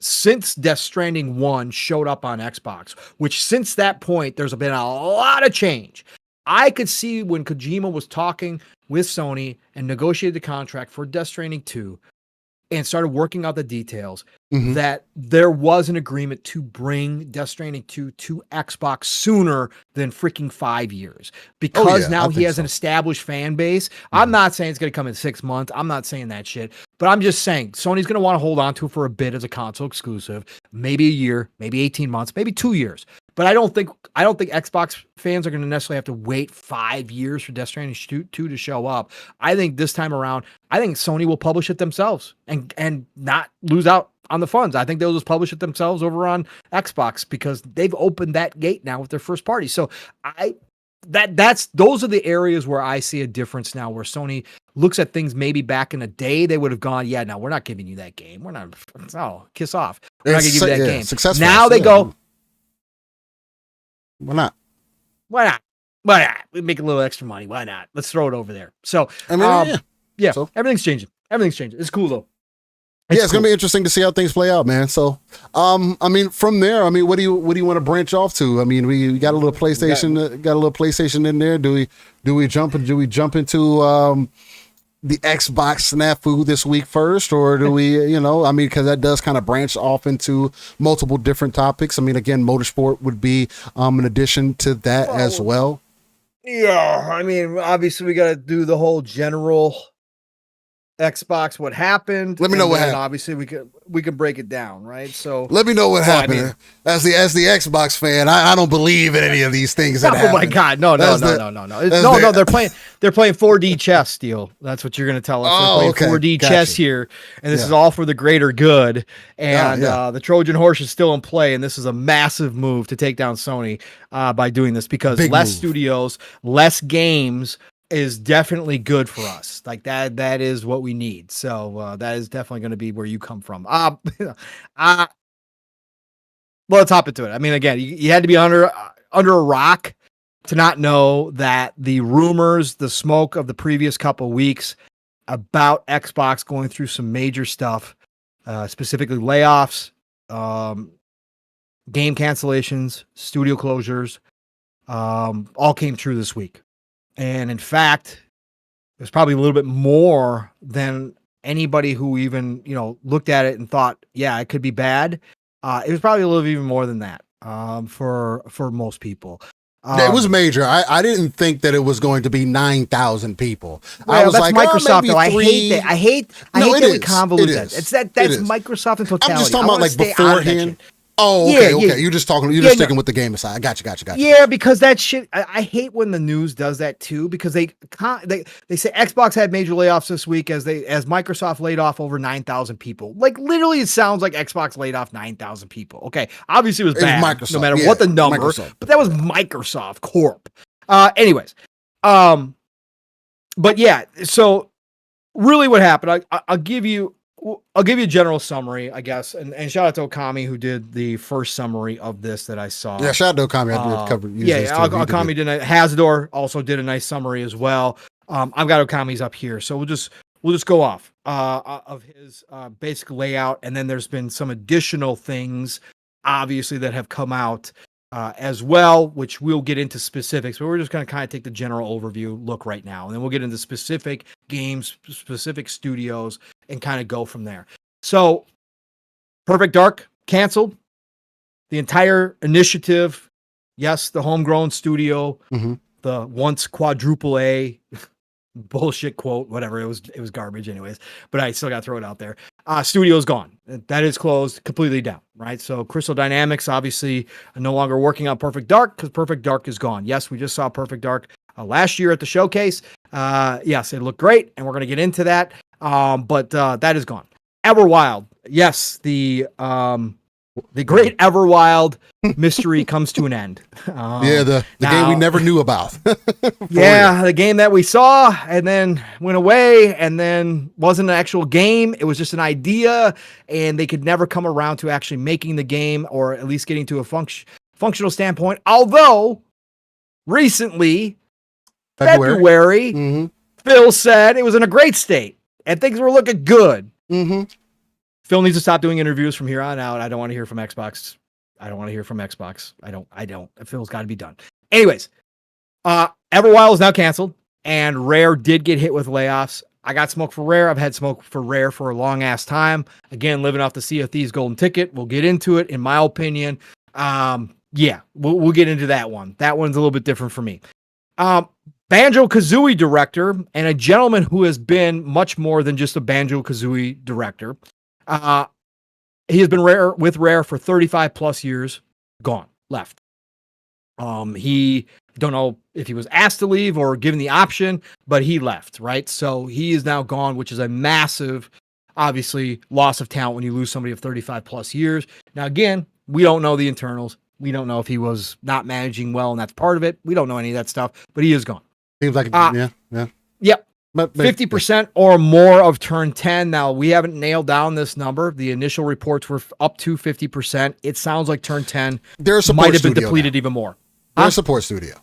since Death Stranding 1 showed up on Xbox, which since that point, there's been a lot of change. I could see when Kojima was talking with Sony and negotiated the contract for Death Stranding 2 and started working out the details, that there was an agreement to bring Death Stranding 2 to Xbox sooner than freaking 5 years. Because now he has an established fan base. I'm not saying it's going to come in 6 months. I'm not saying that shit. But I'm just saying Sony's going to want to hold on to it for a bit as a console exclusive. Maybe a year, maybe 18 months, maybe 2 years. But I don't think Xbox fans are going to necessarily have to wait 5 years for Death Stranding 2 to show up. I think this time around, I think Sony will publish it themselves and not lose out on the funds. I think they'll just publish it themselves over on Xbox because they've opened that gate now with their first party. So those are the areas where I see a difference now, where Sony looks at things maybe back in the day, they would have gone, no, we're not giving you that game. We're not, kiss off. We're not going to give you that game. Now they go, why not? Why not? We make a little extra money. Why not? Let's throw it over there. So, I mean, so everything's changing. It's cool though. It's gonna be interesting to see how things play out, man. So, I mean, from there, I mean, what do you want to branch off to? I mean, we got a little PlayStation, in there. Do we jump into the Xbox snafu this week first, or do we, I mean, because that does kind of branch off into multiple different topics. I mean, again, motorsport would be an addition to that as well. Yeah, I mean, obviously we got to do the whole general Xbox what happened. Let me know what happened. Obviously we can break it down, right? So let me know what happened. I mean, as the Xbox fan, I don't believe in any of these things that happen. Oh my god, no. They're playing 4D chess, Steel. That's what you're gonna tell us. They're playing 4D chess here, and this is all for the greater good. And the Trojan horse is still in play, and this is a massive move to take down Sony by doing this because less studios, less games is definitely good for us. Like that is what we need. So that is definitely going to be where you come from. Well, let's hop into it. I mean, again, you had to be under a rock to not know that the rumors, the smoke of the previous couple of weeks about Xbox going through some major stuff, specifically layoffs, game cancellations, studio closures, all came true this week. And in fact, it was probably a little bit more than anybody who even, looked at it and thought, yeah, it could be bad. It was probably a little bit even more than that for most people. It was major. I didn't think that it was going to be 9,000 people. Well, I was that's like, Microsoft, though. I 3... hate that. I hate that we convolute that. That's Microsoft in totality. I'm just talking about like beforehand. Oh, okay. You're just sticking with the game aside. I got you. Yeah, because that shit, I hate when the news does that too, because they say Xbox had major layoffs this week as Microsoft laid off over 9,000 people. Like literally, it sounds like Xbox laid off 9,000 people. Okay, obviously it was bad, Microsoft, no matter what the number, but that was Microsoft Corp. Anyways, but yeah, so really, what happened? I'll give you a general summary, I guess, and shout out to Okami who did the first summary of this that I saw. Yeah, shout out to Okami. I did cover. Okami did. Hasdor also did a nice summary as well. I've got Okami's up here, so we'll just go off of his basic layout, and then there's been some additional things, obviously, that have come out as well, which we'll get into specifics, but we're just going to kind of take the general overview look right now, and then we'll get into specific games, specific studios, and kind of go from there. So Perfect Dark canceled the entire initiative. Yes, the homegrown studio, the once quadruple A bullshit quote, whatever, it was garbage anyways, but I still got to throw it out there. Studio's gone. That is closed, completely down, right? So Crystal Dynamics obviously no longer working on Perfect Dark because Perfect Dark is gone. Yes, we just saw Perfect Dark last year at the showcase. Yes, it looked great, and we're going to get into that. But that is gone. Everwild. Yes, the great Everwild mystery comes to an end. The game we never knew about. The game that we saw and then went away and then wasn't an actual game. It was just an idea, and they could never come around to actually making the game or at least getting to a functional standpoint. Although recently, February, Phil said it was in a great state and things were looking good. Phil needs to stop doing interviews from here on out. I don't want to hear from Xbox. I don't. Phil's got to be done. Anyways, Everwild is now canceled, and Rare did get hit with layoffs. I got smoke for Rare. I've had smoke for Rare for a long ass time. Again, living off the Sea of Thieves golden ticket. We'll get into it. In my opinion, we'll get into that one. That one's a little bit different for me. Banjo-Kazooie director and a gentleman who has been much more than just a Banjo-Kazooie director. He has been with Rare for 35 plus years. Gone, left. He don't know if he was asked to leave or given the option, but he left, right? So he is now gone, which is a massive, obviously, loss of talent when you lose somebody of 35 plus years. Now, again, we don't know the internals. We don't know if he was not managing well, and that's part of it. We don't know any of that stuff, but he is gone. Seems like, Yep. But 50% or more of turn 10. Now, we haven't nailed down this number. The initial reports were up to 50%. It sounds like turn 10 might have been depleted even more. They're a support studio.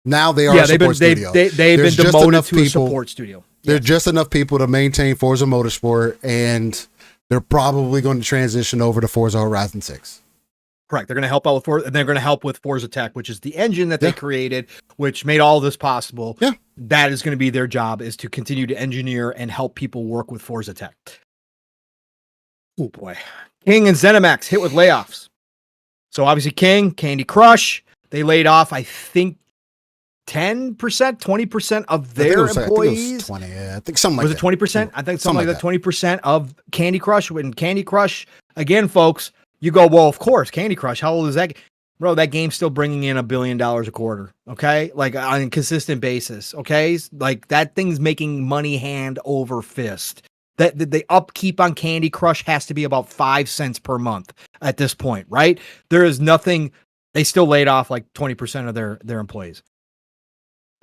Now they are a support studio. They've been demoted to a support studio. There's just enough people to maintain Forza Motorsport, and they're probably going to transition over to Forza Horizon 6. Correct. They're going to help out with Forza, and they're going to help with Forza Tech, which is the engine that they created, which made all this possible. Yeah. That is going to be their job, is to continue to engineer and help people work with Forza Tech. Oh boy. King and ZeniMax hit with layoffs. So obviously King, Candy Crush, they laid off, I think, 10%, 20% of their employees. I think it was 20. Yeah, I think something like that. Was it 20%? I think something like that. 20% of Candy Crush. When Candy Crush, again, folks, you go, well, of course, Candy Crush. How old is that? Bro, that game's still bringing in $1 billion a quarter. Okay, like on a consistent basis. Okay, like that thing's making money hand over fist. That the upkeep on Candy Crush has to be about 5 cents per month at this point, right? There is nothing. They still laid off like 20% of their employees.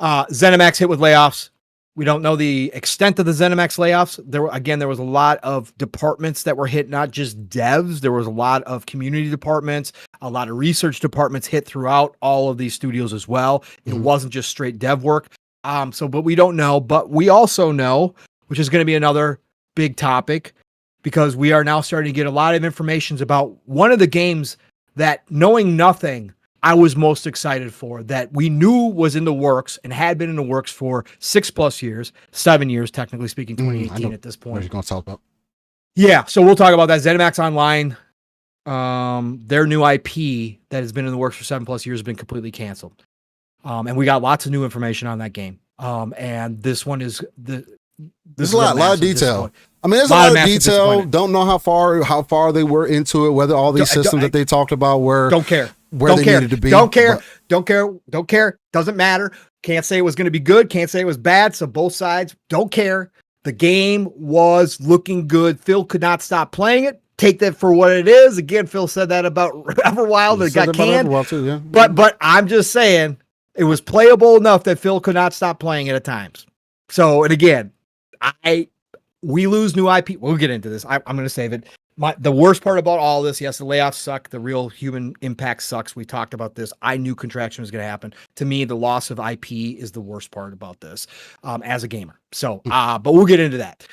ZeniMax hit with layoffs. We don't know the extent of the ZeniMax layoffs. There was a lot of departments that were hit, not just devs. There was a lot of community departments, a lot of research departments hit throughout all of these studios as well. It wasn't just straight dev work. But we don't know. But we also know, which is going to be another big topic, because we are now starting to get a lot of information about one of the games that, knowing nothing, I was most excited for, that we knew was in the works and had been in the works for 6+ years, 7 years, technically speaking, 2018 at this point. What are you going to talk about? Yeah, so we'll talk about that. ZeniMax Online, their new IP that has been in the works for 7+ years has been completely canceled. And we got lots of new information on that game. And this one is there's a lot of detail. I mean, there's a lot of detail. Don't know how far they were into it, whether all these systems that they talked about were. Don't care. Where they needed to be. Don't care. Doesn't matter. Can't say it was going to be good. Can't say it was bad. So both sides don't care. The game was looking good. Phil could not stop playing it. Take that for what it is. Again, Phil said that about Everwild. It got canned. Too, yeah. But I'm just saying it was playable enough that Phil could not stop playing it at times. So, and again, we lose new IP. We'll get into this. I'm going to save it. The worst part about all this, yes, the layoffs suck. The real human impact sucks. We talked about this. I knew contraction was going to happen. To me, the loss of IP is the worst part about this as a gamer. So, but we'll get into that.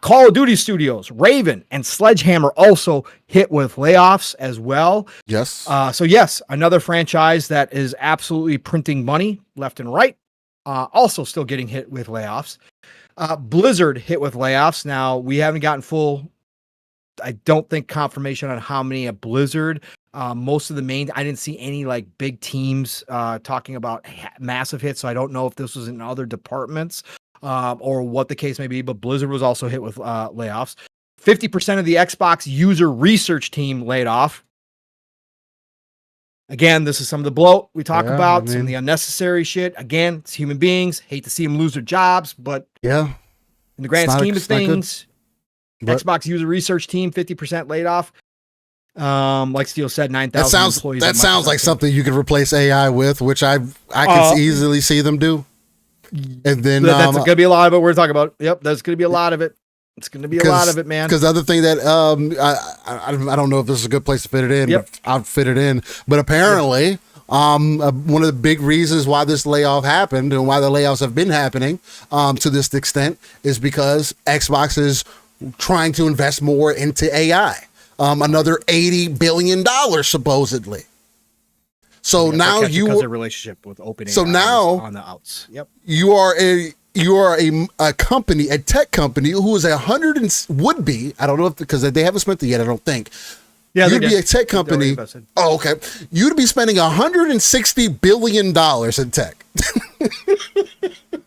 Call of Duty Studios, Raven, and Sledgehammer also hit with layoffs as well. Yes. So yes, another franchise that is absolutely printing money left and right. Also still getting hit with layoffs. Blizzard hit with layoffs. Now, we haven't gotten full, I don't think, confirmation on how many at Blizzard. Most of the main, I didn't see any like big teams talking about massive hits. So I don't know if this was in other departments or what the case may be, but Blizzard was also hit with layoffs. 50% of the Xbox user research team laid off. Again, this is some of the bloat we talk about, some of the unnecessary shit. Again, it's human beings. Hate to see them lose their jobs, but in the grand scheme of things, Xbox user research team, 50% laid off. Like Steele said, 9,000 employees. That sounds like something you could replace AI with, which I can easily see them do. And then that's going to be a lot of it we're talking about. Yep, there's going to be a lot of it. It's going to be a lot of it, man. Because the other thing that I don't know if this is a good place to fit it in, but I'll fit it in. But apparently, one of the big reasons why this layoff happened and why the layoffs have been happening to this extent is because Xbox is trying to invest more into AI. Another $80 billion supposedly. So now because of relationship with OpenAI. So now on the outs. Yep. You are a company, a tech company who is would be, I don't know if, because they haven't spent it yet, I don't think. Yeah, you'd be a tech company. Oh, okay. You'd be spending $160 billion in tech.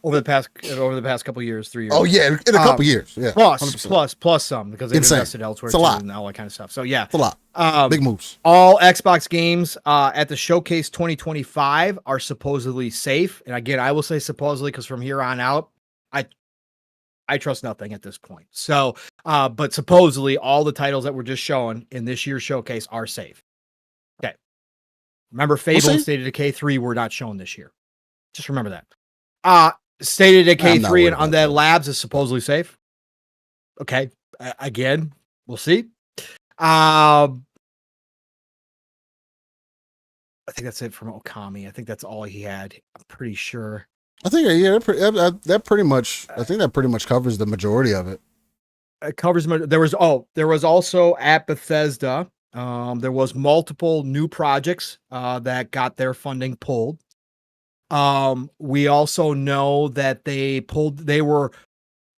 over the past couple of years, 3 years. Oh yeah, in a couple years. Yeah. Plus some, because they've invested elsewhere. It's a lot. And all that kind of stuff. So yeah. It's a lot. Big moves. All Xbox games at the Showcase 2025 are supposedly safe. And again, I will say supposedly because from here on out, I trust nothing at this point. So, but supposedly all the titles that were just shown in this year's showcase are safe. Okay. Remember, Fable and State of Decay 3 were not shown this year. Just remember that. State of Decay 3 and Undead Labs is supposedly safe. Okay. Again, we'll see. I think that's it from Okami. I think that's all he had. I'm pretty sure. I think that pretty much covers the majority of it. It covers. There was also at Bethesda. There was multiple new projects that got their funding pulled. We also know that they were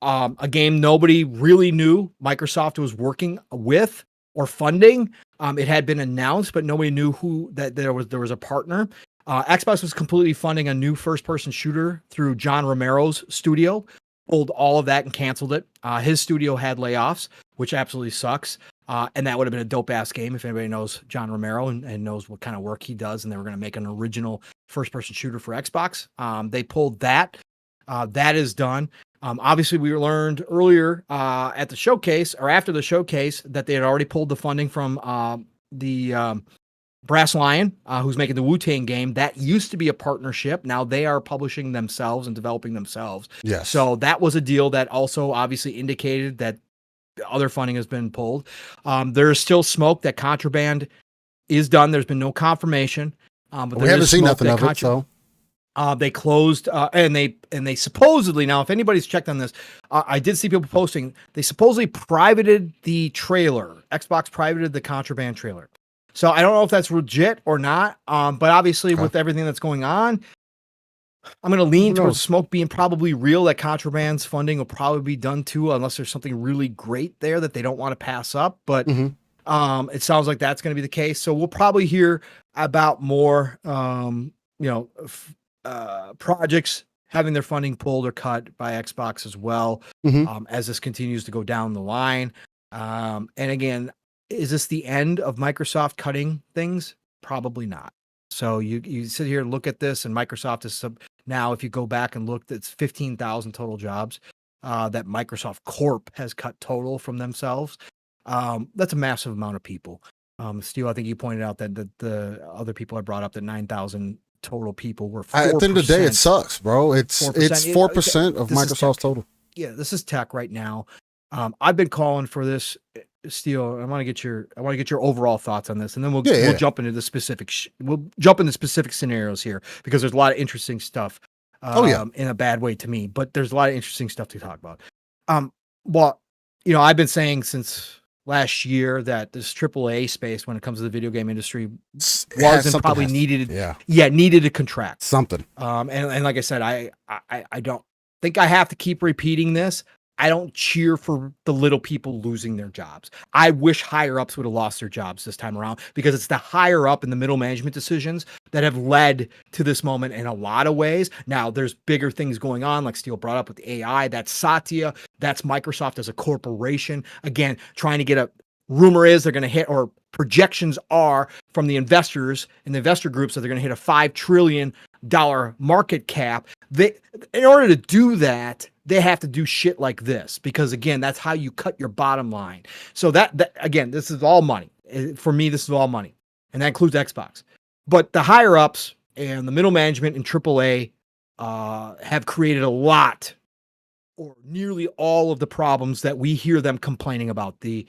a game nobody really knew Microsoft was working with or funding. It had been announced, but nobody knew that there was a partner. Xbox was completely funding a new first-person shooter through John Romero's studio, pulled all of that and canceled it. His studio had layoffs, which absolutely sucks. And that would have been a dope-ass game if anybody knows John Romero and knows what kind of work he does, and they were going to make an original first-person shooter for Xbox. They pulled that. That is done. Obviously, we learned earlier at the showcase, or after the showcase, that they had already pulled the funding from the Brass Lion, who's making the Wu-Tang game. That used to be a partnership. Now they are publishing themselves and developing themselves. Yes. So that was a deal that also obviously indicated that other funding has been pulled. There is still smoke that Contraband is done. There's been no confirmation. But we haven't seen nothing of it, so. They closed, and they supposedly, now if anybody's checked on this, I did see people posting, they supposedly privated the trailer. Xbox privated the Contraband trailer. So I don't know if that's legit or not, but obviously with everything that's going on, I'm going to lean towards smoke being probably real, that Contraband's funding will probably be done too, unless there's something really great there that they don't want to pass up. But it sounds like that's going to be the case. So we'll probably hear about more, projects having their funding pulled or cut by Xbox as well, as this continues to go down the line. And again, is this the end of Microsoft cutting things? Probably not. So you sit here and look at this, and Microsoft is now, if you go back and look, it's 15,000 total jobs that Microsoft Corp has cut total from themselves. That's a massive amount of people. Steve, I think you pointed out that the other people I brought up, that 9,000 total people were 4%. At the end of the day, it sucks, bro. It's 4% of Microsoft's total. Yeah, this is tech right now. I've been calling for this, Steele. I want to get your overall thoughts on this, and then we'll jump into the specific. We'll jump into specific scenarios here, because there's a lot of interesting stuff. In a bad way to me, but there's a lot of interesting stuff to talk about. Well, I've been saying since last year that this AAA space, when it comes to the video game industry, wasn't probably needed. Needed to contract something. And like I said, I don't think I have to keep repeating this. I don't cheer for the little people losing their jobs. I wish higher ups would have lost their jobs this time around, because it's the higher up and the middle management decisions that have led to this moment in a lot of ways. Now, there's bigger things going on, like Steele brought up with AI. That's Satya. That's Microsoft as a corporation. Again, trying to get a rumor is they're going to hit, or projections are from the investors and the investor groups, that they're going to hit a $5 trillion market cap. In order to do that, they have to do shit like this, because again, that's how you cut your bottom line. So that again, this is all money. For me, this is all money, and that includes Xbox. But the higher ups and the middle management in AAA have created a lot, or nearly all of the problems that we hear them complaining about: the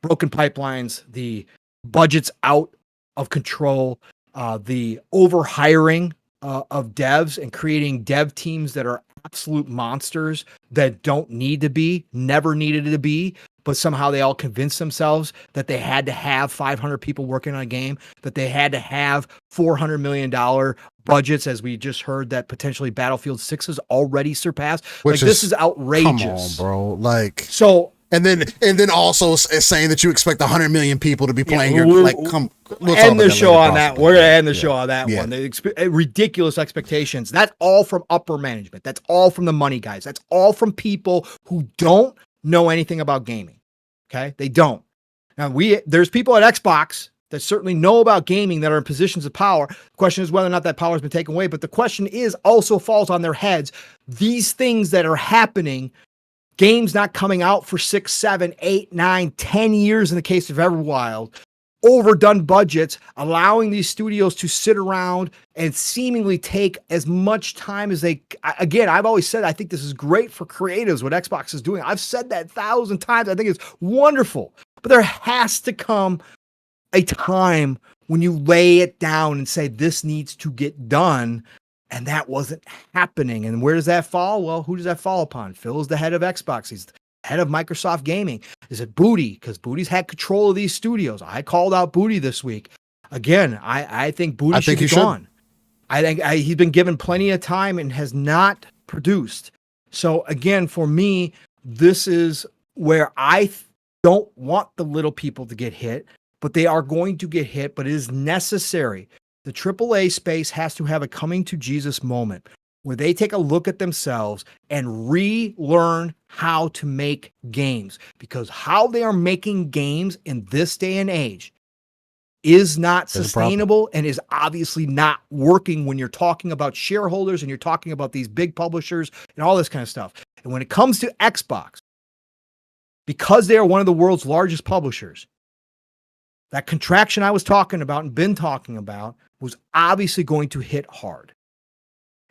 broken pipelines, the budgets out of control, the overhiring of devs, and creating dev teams that are absolute monsters that don't need to be, never needed to be, but somehow they all convinced themselves that they had to have 500 people working on a game, that they had to have $400 million budgets, as we just heard that potentially Battlefield 6 has already surpassed. This is outrageous. Come on, bro. And then also saying that you expect 100 million people to be playing your, we'll end the show on that. We're going to end the show on that one. The ridiculous expectations. That's all from upper management. That's all from the money guys. That's all from people who don't know anything about gaming. Okay? They don't. Now, there's people at Xbox that certainly know about gaming that are in positions of power. The question is whether or not that power has been taken away. But the question is, also falls on their heads. These things that are happening, games not coming out for 6, 7, 8, 9, 10 years in the case of Everwild, overdone budgets, allowing these studios to sit around and seemingly take as much time as they, again, I've always said, I think this is great for creatives, what Xbox is doing. I've said that 1,000 times. I think it's wonderful, but there has to come a time when you lay it down and say, this needs to get done. And that wasn't happening. And where does that fall? Well, who does that fall upon? Phil is the head of Xbox. He's the head of Microsoft Gaming. Is it Booty? Because Booty's had control of these studios. I called out Booty this week. Again, I think Booty should be gone. I think he's been given plenty of time and has not produced. So again, for me, this is where I don't want the little people to get hit, but they are going to get hit, but it is necessary The AAA space has to have a coming to Jesus moment where they take a look at themselves and relearn how to make games, because how they are making games in this day and age is not sustainable and is obviously not working when you're talking about shareholders and you're talking about these big publishers and all this kind of stuff. And when it comes to Xbox, because they are one of the world's largest publishers, that contraction I was talking about and been talking about was obviously going to hit hard.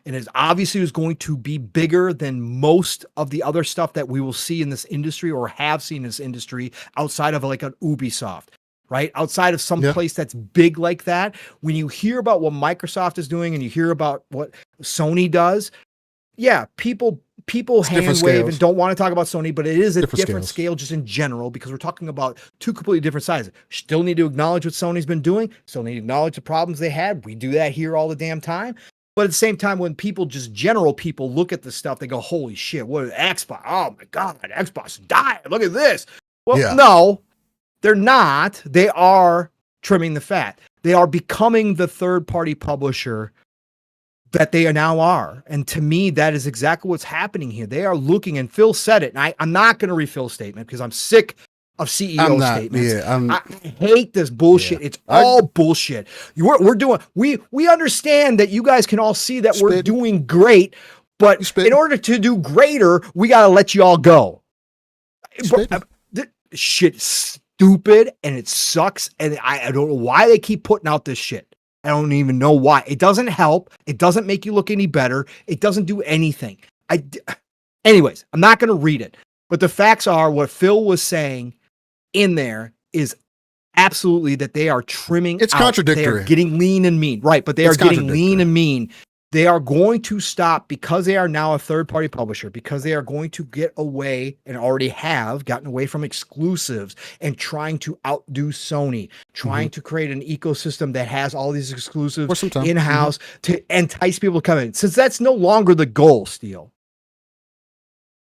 And it obviously was going to be bigger than most of the other stuff that we will see in this industry or have seen in this industry outside of like an Ubisoft, right? Outside of some place that's big like that. When you hear about what Microsoft is doing and you hear about what Sony does, people hand wave and don't want to talk about Sony, but it is a different scale just in general, because we're talking about two completely different sizes. Still need to acknowledge what Sony's been doing. Still need to acknowledge the problems they had. We do that here all the damn time. But at the same time, when people, just general people, look at the stuff, they go, holy shit, what is Xbox? Oh my God, Xbox is dying. Look at this. Well, no, they're not. They are trimming the fat. They are becoming the third-party publisher that they now are. And to me, that is exactly what's happening here. They are looking, and Phil said it, and I'm not going to refill statement because I'm sick of CEO statements. I hate this bullshit. It's all bullshit. We understand that you guys can all see that we're doing great, but in order to do greater, we got to let you all go. This shit's stupid and it sucks. And I don't know why they keep putting out this shit. I don't even know why. It doesn't help. It doesn't make you look any better. It doesn't do anything. Anyways, I'm not going to read it, but the facts are what Phil was saying in there is absolutely that they are trimming. It's contradictory. They are getting lean and mean, right? But they are getting lean and mean. They are going to stop because they are now a third-party publisher, because they are going to get away and already have gotten away from exclusives and trying to outdo Sony, trying to create an ecosystem that has all these exclusives in-house to entice people to come in. Since that's no longer the goal, Steele,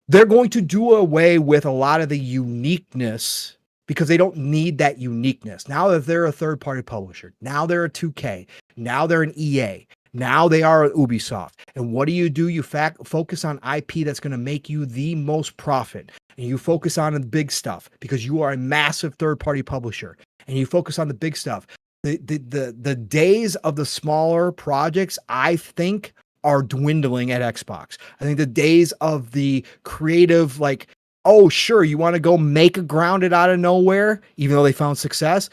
they're going to do away with a lot of the uniqueness because they don't need that uniqueness. Now that they're a third-party publisher, now they're a 2K, now they're an EA, now they are an Ubisoft. And what do? You focus on IP that's going to make you the most profit. And you focus on the big stuff because you are a massive third-party publisher. And you focus on the big stuff. The days of the smaller projects, I think, are dwindling at Xbox. I think the days of the creative, like, oh, sure, you want to go make a Grounded out of nowhere, even though they found success,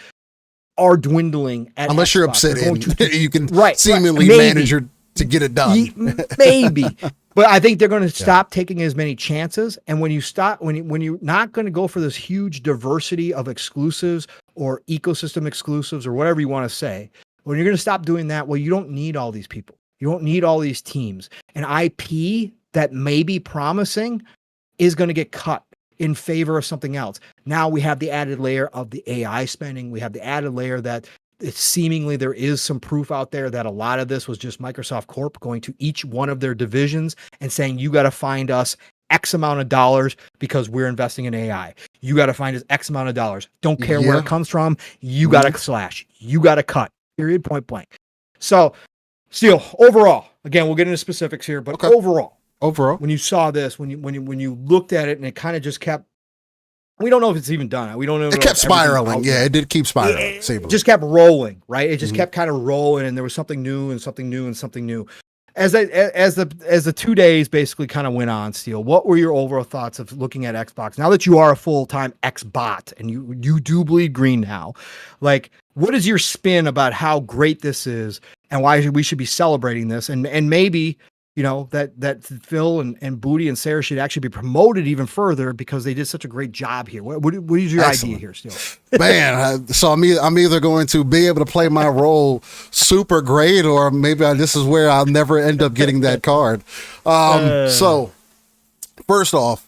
are dwindling at unless Xbox. You're upset and you can seemingly manage to get it done. Maybe. But I think they're going to stop taking as many chances. And when you're not going to go for this huge diversity of exclusives or ecosystem exclusives or whatever you want to say, when you're going to stop doing that, well, you don't need all these people. You don't need all these teams. An IP that may be promising is going to get cut in favor of something else. Now we have the added layer of the AI spending. We have the added layer that seemingly there is some proof out there that a lot of this was just Microsoft Corp going to each one of their divisions and saying, you got to find us X amount of dollars because we're investing in AI. You got to find us X amount of dollars. Don't care where it comes from. You got to slash. You got to cut. Period. Point blank. So, Steele, overall, again, we'll get into specifics here, but overall, when you saw this, when you looked at it, and it kind of just kept, we don't know if it's even done. We don't know. It kept spiraling. Yeah, it did keep spiraling. It just kept rolling, right? It just kept kind of rolling, and there was something new and something new and something new. As the 2 days basically kind of went on, Steele, what were your overall thoughts of looking at Xbox now that you are a full-time Xbot and you do bleed green now? Like, what is your spin about how great this is and why we should be celebrating this? And maybe, you know, that Phil and Booty and Sarah should actually be promoted even further because they did such a great job here. What is your idea here, Steele? Man, so I'm either going to be able to play my role super great, or maybe this is where I'll never end up getting that card. So first off,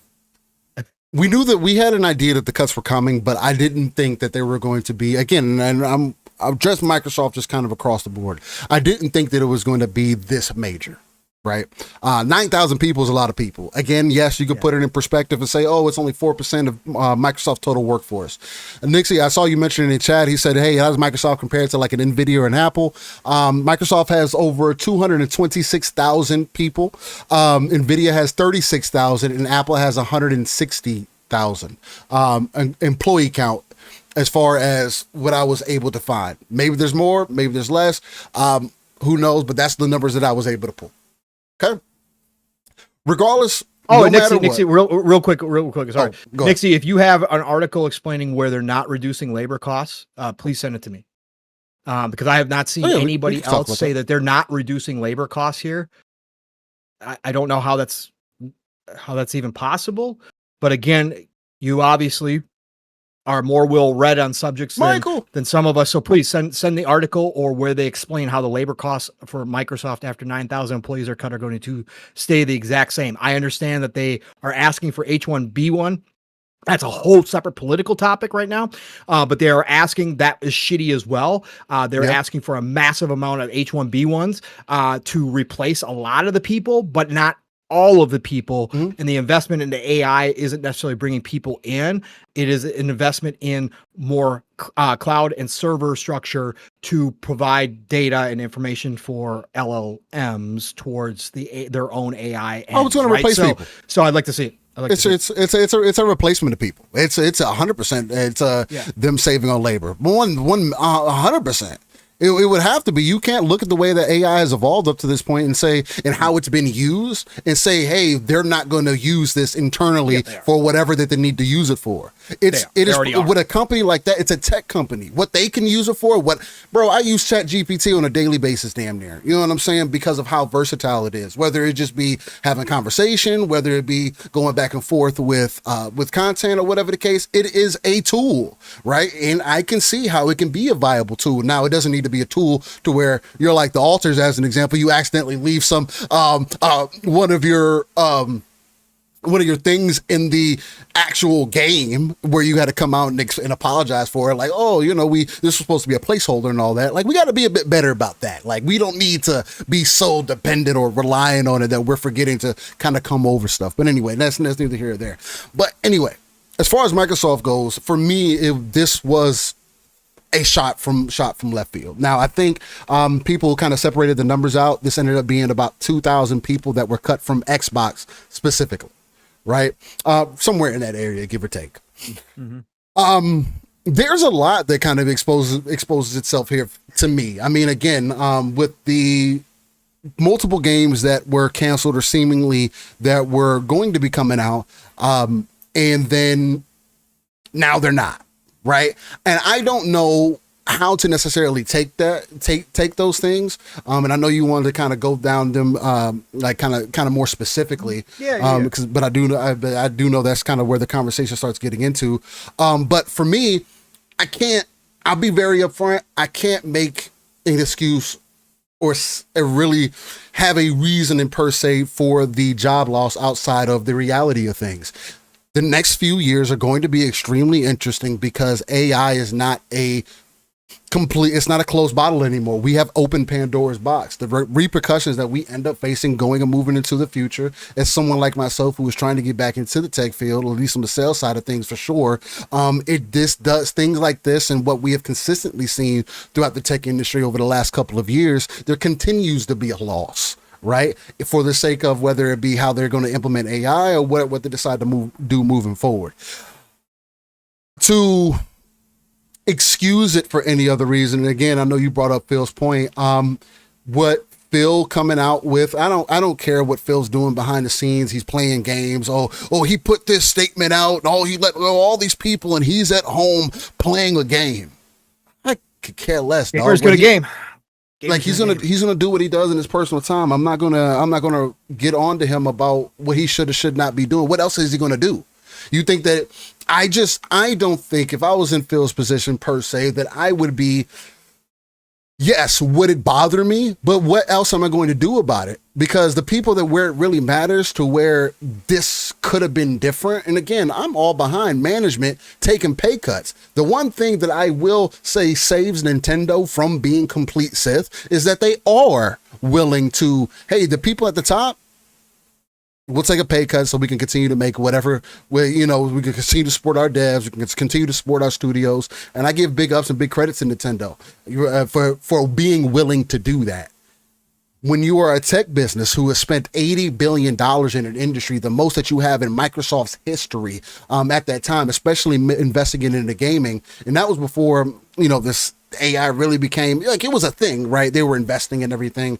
we knew that we had an idea that the cuts were coming, but I didn't think that they were going to be, again, and I'll address Microsoft just kind of across the board. I didn't think that it was going to be this major. right? 9,000 people is a lot of people. Again, yes, you could put it in perspective and say, oh, it's only 4% of Microsoft's total workforce. And Nixie, I saw you mention in the chat, he said, hey, how does Microsoft compare to like an NVIDIA or an Apple? Microsoft has over 226,000 people. NVIDIA has 36,000 and Apple has 160,000 employee count as far as what I was able to find. Maybe there's more, maybe there's less. Who knows? But that's the numbers that I was able to pull. Okay. Regardless. Oh, no Nixie, real quick. Sorry, Nixie, if you have an article explaining where they're not reducing labor costs, please send it to me. Because I have not seen anybody else say that they're not reducing labor costs here. I don't know how that's even possible. But again, you obviously are more well read on subjects than some of us. So please send the article or where they explain how the labor costs for Microsoft after 9,000 employees are cut are going to stay the exact same. I understand that they are asking for H1B1. That's a whole separate political topic right now. But they are asking, that is shitty as well. They're asking for a massive amount of H1B1s to replace a lot of the people, but not all of the people. And the investment into AI isn't necessarily bringing people in. It is an investment in more cloud and server structure to provide data and information for LLMs towards their own AI. It's going to replace people. So I'd like to see it. It's a replacement of people. It's 100%. It's them saving on labor. 100%. It would have to be. You can't look at the way that AI has evolved up to this point and say, and how it's been used and say, hey, they're not going to use this internally for whatever that they need to use it for. It is with a company like that. It's a tech company. What they can use it for. I use ChatGPT on a daily basis, damn near. You know what I'm saying? Because of how versatile it is. Whether it just be having conversation, whether it be going back and forth with content or whatever the case, it is a tool, right? And I can see how it can be a viable tool. Now, it doesn't need to be a tool to where you're like the altars, as an example, you accidentally leave some one of your things in the actual game where you had to come out and apologize for it, like, oh, this was supposed to be a placeholder and all that. Like, we got to be a bit better about that. Like, we don't need to be so dependent or relying on it that we're forgetting to kind of come over stuff. But anyway, that's neither here or there. But anyway, as far as Microsoft goes, for me, this was a shot from left field. Now, I think people kind of separated the numbers out. This ended up being about 2,000 people that were cut from Xbox specifically, right? Somewhere in that area, give or take. There's a lot that kind of exposes itself here to me. I mean, again, with the multiple games that were canceled or seemingly that were going to be coming out, and then now they're not. Right. And I don't know how to necessarily take those things. And I know you wanted to kind of go down them like kind of more specifically. But I do know that's kind of where the conversation starts getting into. But for me, I'll be very upfront. I can't make an excuse or really have a reason per se for the job loss outside of the reality of things. The next few years are going to be extremely interesting because AI is not it's not a closed bottle anymore. We have opened Pandora's box. The repercussions that we end up facing going and moving into the future, as someone like myself who is trying to get back into the tech field, or at least on the sales side of things for sure, this does things like this, and what we have consistently seen throughout the tech industry over the last couple of years, there continues to be a loss. Right, for the sake of whether it be how they're going to implement AI or what they decide to do moving forward. To excuse it for any other reason, and again, I know you brought up Phil's point. What Phil coming out with, I don't care what Phil's doing behind the scenes. He's playing games. Oh, he put this statement out. Oh, he let go all these people, and he's at home playing a game. I could care less. Gamer's good at game. Like he's gonna do what he does in his personal time. I'm not gonna get on to him about what he should not be doing. What else is he gonna do? You think that I don't think if I was in Phil's position per se that I would be. Yes, would it bother me? But what else am I going to do about it? Because the people that where it really matters to where this could have been different. And again, I'm all behind management taking pay cuts. The one thing that I will say saves Nintendo from being complete Sith is that they are willing to, hey, the people at the top, we'll take a pay cut so we can continue to make whatever we can continue to support our devs, we can continue to support our studios. And I give big ups and big credits to Nintendo for being willing to do that. When you are a tech business who has spent $80 billion in an industry, the most that you have in Microsoft's history at that time, especially investing into gaming, and that was before, this AI really became, like, it was a thing, right? They were investing in everything.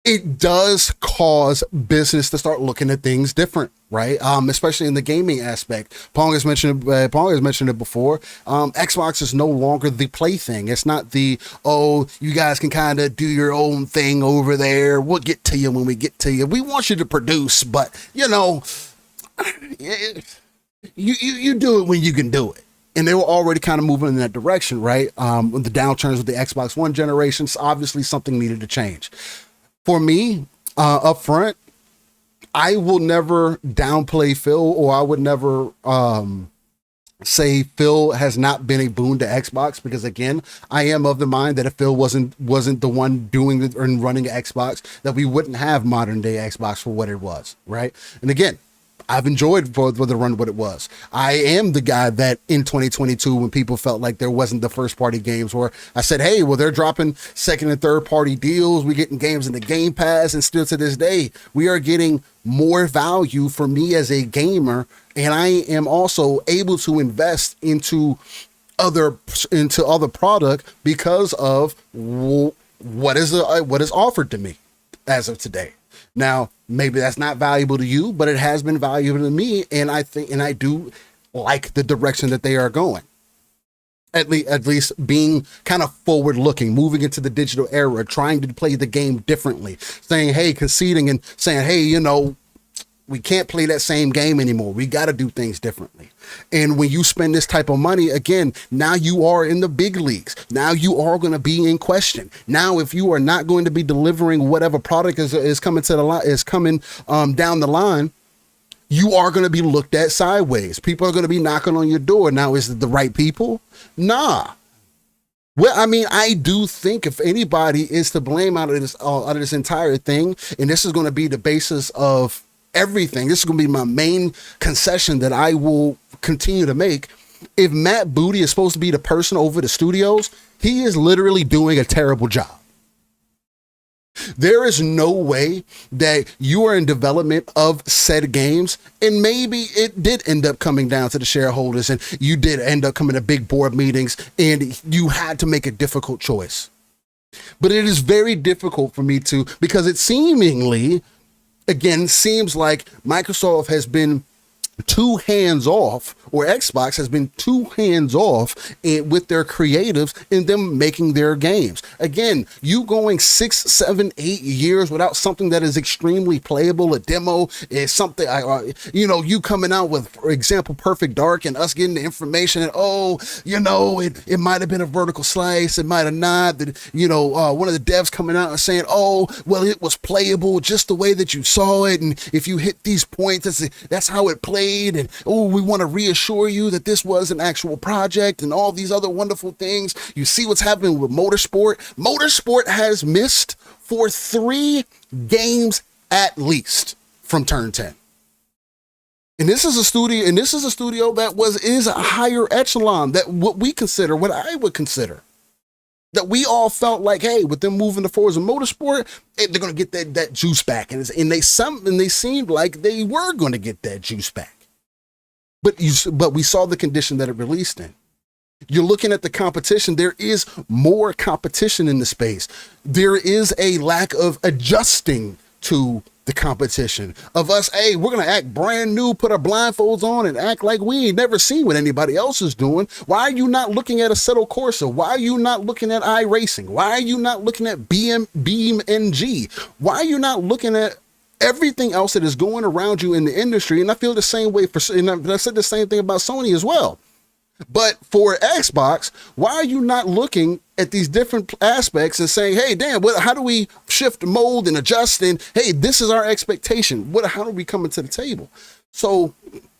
It does cause business to start looking at things different, right? Especially in the gaming aspect. Pong has mentioned it before. Xbox is no longer the plaything. It's not the, you guys can kind of do your own thing over there. We'll get to you when we get to you. We want you to produce, but you do it when you can do it. And they were already kind of moving in that direction, right? With the downturns with the Xbox One generations, obviously something needed to change. For me, up front, I will never downplay Phil, or I would never say Phil has not been a boon to Xbox, because again, I am of the mind that if Phil wasn't the one doing and running Xbox, that we wouldn't have modern day Xbox for what it was, right? And again, I've enjoyed for the run what it was. I am the guy that in 2022, when people felt like there wasn't the first party games, where I said, hey, well, they're dropping second and third party deals. We're getting games in the Game Pass, and still to this day, we are getting more value for me as a gamer. And I am also able to invest into other product because of what is offered to me as of today. Now, maybe that's not valuable to you, but it has been valuable to me, and I do like the direction that they are going. At least being kind of forward looking, moving into the digital era, trying to play the game differently, saying, hey, conceding and saying, hey, we can't play that same game anymore. We got to do things differently. And when you spend this type of money, again, now you are in the big leagues. Now you are going to be in question. Now, if you are not going to be delivering whatever product is coming down the line, you are going to be looked at sideways. People are going to be knocking on your door. Now, is it the right people? Nah. Well, I mean, I do think if anybody is to blame out of this entire thing, and this is going to be the basis of everything, this is going to be my main concession that I will continue to make. If Matt Booty is supposed to be the person over the studios, he is literally doing a terrible job. There is no way that you are in development of said games, and maybe it did end up coming down to the shareholders, and you did end up coming to big board meetings, and you had to make a difficult choice. But it is very difficult for me to, because it seemingly, again, seems like Microsoft has been too hands off, or Xbox has been too hands off with their creatives in them making their games. Again, you going 6, 7, 8 years without something that is extremely playable. A demo is something, you coming out with, for example, Perfect Dark, and us getting the information and, it might have been a vertical slice, it might have not. One of the devs coming out and saying, it was playable just the way that you saw it, and if you hit these points, that's how it played. And we want to reassure you that this was an actual project, and all these other wonderful things. You see what's happening with Motorsport. Motorsport has missed for 3 games at least from Turn 10. And this is a studio that is a higher echelon, that what I would consider. That we all felt like, hey, with them moving to Forza Motorsport, they're going to get that juice back. And they seemed like they were going to get that juice back. But we saw the condition that it released in. You're looking at the competition. There is more competition in the space. There is a lack of adjusting to the competition of us. Hey, we're going to act brand new, put our blindfolds on and act like we ain't never seen what anybody else is doing. Why are you not looking at Assetto Corsa? Why are you not looking at iRacing? Why are you not looking at BeamNG? Why are you not looking at everything else that is going around you in the industry? And I feel the same way and I said the same thing about Sony as well. But for Xbox, why are you not looking at these different aspects and saying, hey, damn, how do we shift mold and adjust? And hey, this is our expectation. How do we come into the table? So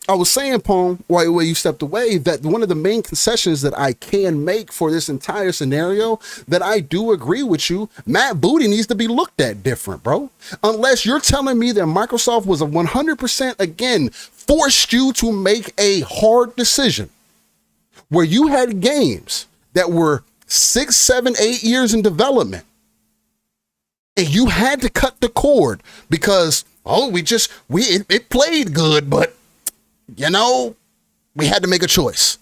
I was saying, Pong, right where you stepped away, that one of the main concessions that I can make for this entire scenario, that I do agree with you, Matt Booty needs to be looked at different, bro. Unless you're telling me that Microsoft was a 100%, again, forced you to make a hard decision where you had games that were 6, 7, 8 years in development, and you had to cut the cord because, it played good, but you know, we had to make a choice.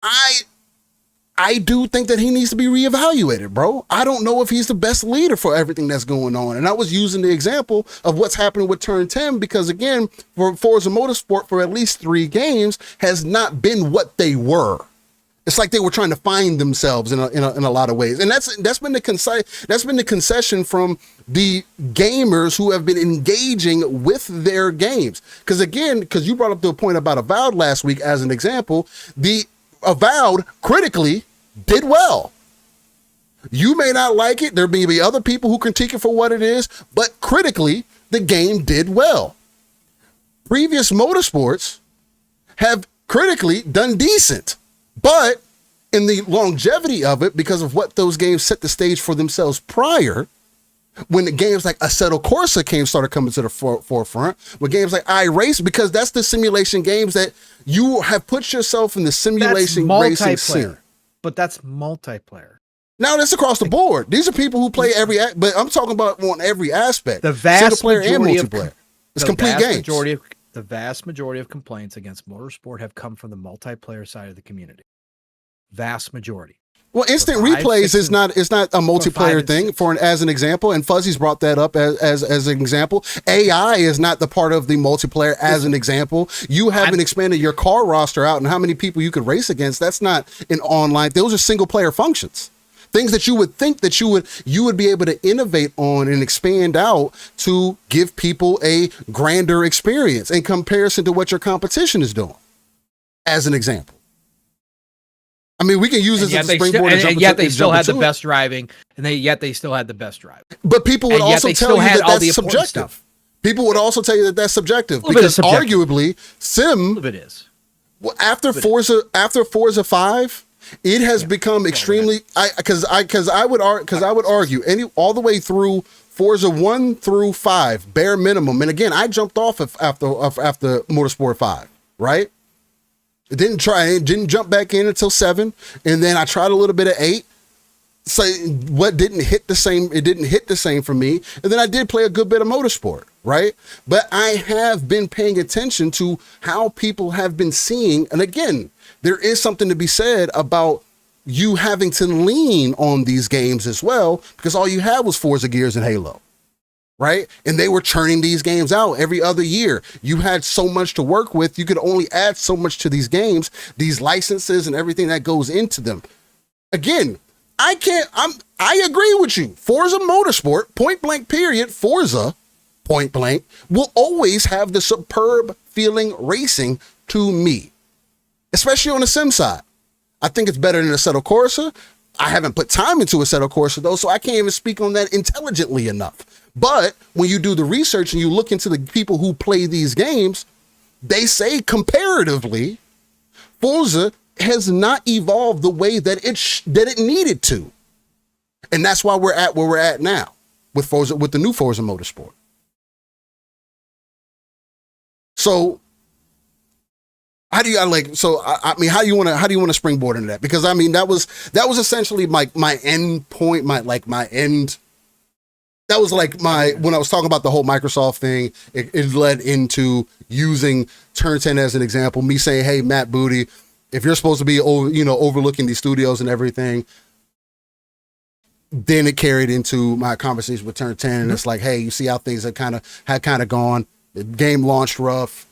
I do think that he needs to be reevaluated, bro. I don't know if he's the best leader for everything that's going on. And I was using the example of what's happening with Turn 10 because, again, for Forza Motorsport for at least 3 games has not been what they were. It's like they were trying to find themselves in a lot of ways, and that's been the concession from the gamers who have been engaging with their games. Because you brought up the point about Avowed last week as an example. The Avowed critically did well. You may not like it. There may be other people who critique it for what it is, but critically, the game did well. Previous motorsports have critically done decent. But in the longevity of it, because of what those games set the stage for themselves prior, when the games like Assetto Corsa started coming to the forefront, with games like iRace, because that's the simulation games that you have put yourself in the simulation racing scene. But that's multiplayer. Now that's across the board. These are people who play but I'm talking about on every aspect. The vast player and majority multiplayer. It's complete games. The vast majority of complaints against motorsport have come from the multiplayer side of the community. Vast majority. Well, instant replays is not a multiplayer thing as an example, and Fuzzy's brought that up as an example. AI is not the part of the multiplayer as an example. You haven't expanded your car roster out and how many people you could race against. That's not an online. Those are single player functions. Things that you would think that you would be able to innovate on and expand out to give people a grander experience in comparison to what your competition is doing, as an example. I mean, we can use this as a springboard. And yet they still had the best driving, yet they still had the best driving. But people would also tell you that that's subjective. People would also tell you that that's subjective because arguably after Forza 5, it has become extremely. Because I would argue all the way through Forza 1 through 5, bare minimum. And again, I jumped off after Motorsport 5, right? It didn't jump back in until 7, and then I tried a little bit of 8. So what didn't hit the same? It didn't hit the same for me, and then I did play a good bit of Motorsport, right? But I have been paying attention to how people have been seeing, and again, there is something to be said about you having to lean on these games as well, because all you had was Forza, Gears, and Halo. Right? And they were churning these games out every other year. You had so much to work with. You could only add so much to these games, these licenses and everything that goes into them. Again, I agree with you. Forza Motorsport, point blank period, Forza, point blank, will always have the superb feeling racing to me, especially on the sim side. I think it's better than Assetto Corsa. I haven't put time into Assetto Corsa though, so I can't even speak on that intelligently enough. But when you do the research and you look into the people who play these games, they say comparatively, Forza has not evolved the way that it needed to. And that's why we're at where we're at now with Forza, with the new Forza Motorsport. So how do you I mean, how do you want to springboard into that? Because I mean, that was essentially my end point, that was like when I was talking about the whole Microsoft thing, it led into using Turn 10 as an example, me saying, hey, Matt Booty, if you're supposed to be overlooking these studios and everything, then it carried into my conversation with Turn 10, and it's like, hey, you see how things had kind of gone. The game launched rough.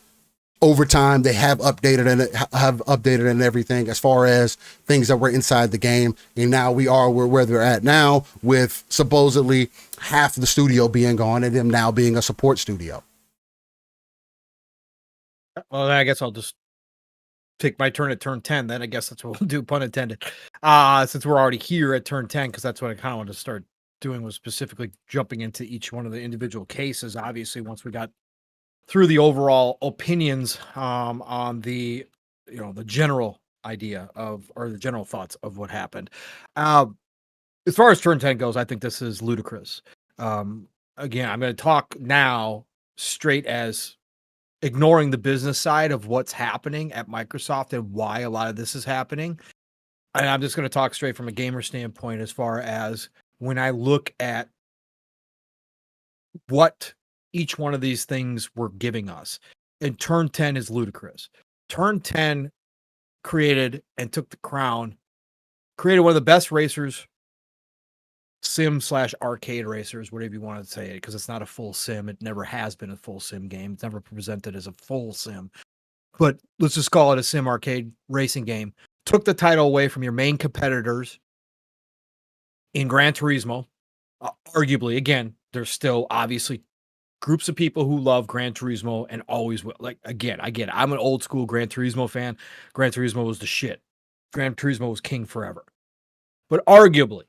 Over time, they have updated and everything as far as things that were inside the game. And now we are where they're at now, with supposedly half the studio being gone and them now being a support studio. Well, I guess I'll just take my turn at turn 10. Then I guess that's what we'll do, pun intended. Since we're already here at turn 10, because that's what I kind of wanted to start doing, was specifically jumping into each one of the individual cases. Obviously, once we got through the overall opinions on the the general idea of, or the general thoughts of what happened. As far as turn 10 goes, I think this is ludicrous. Again, I'm going to talk now straight as ignoring the business side of what's happening at Microsoft and why a lot of this is happening. And I'm just going to talk straight from a gamer standpoint as far as when I look at what each one of these things were giving us. And turn 10 is ludicrous. Turn 10 created and took the crown, created one of the best racers, sim/arcade racers, whatever you want to say it, because it's not a full sim. It never has been a full sim game. It's never presented as a full sim. But let's just call it a sim arcade racing game. Took the title away from your main competitors in Gran Turismo. Arguably, again, there's still obviously groups of people who love Gran Turismo and always will. Like, again, I get it. I'm an old school Gran Turismo fan. Gran Turismo was the shit. Gran Turismo was king forever. But arguably,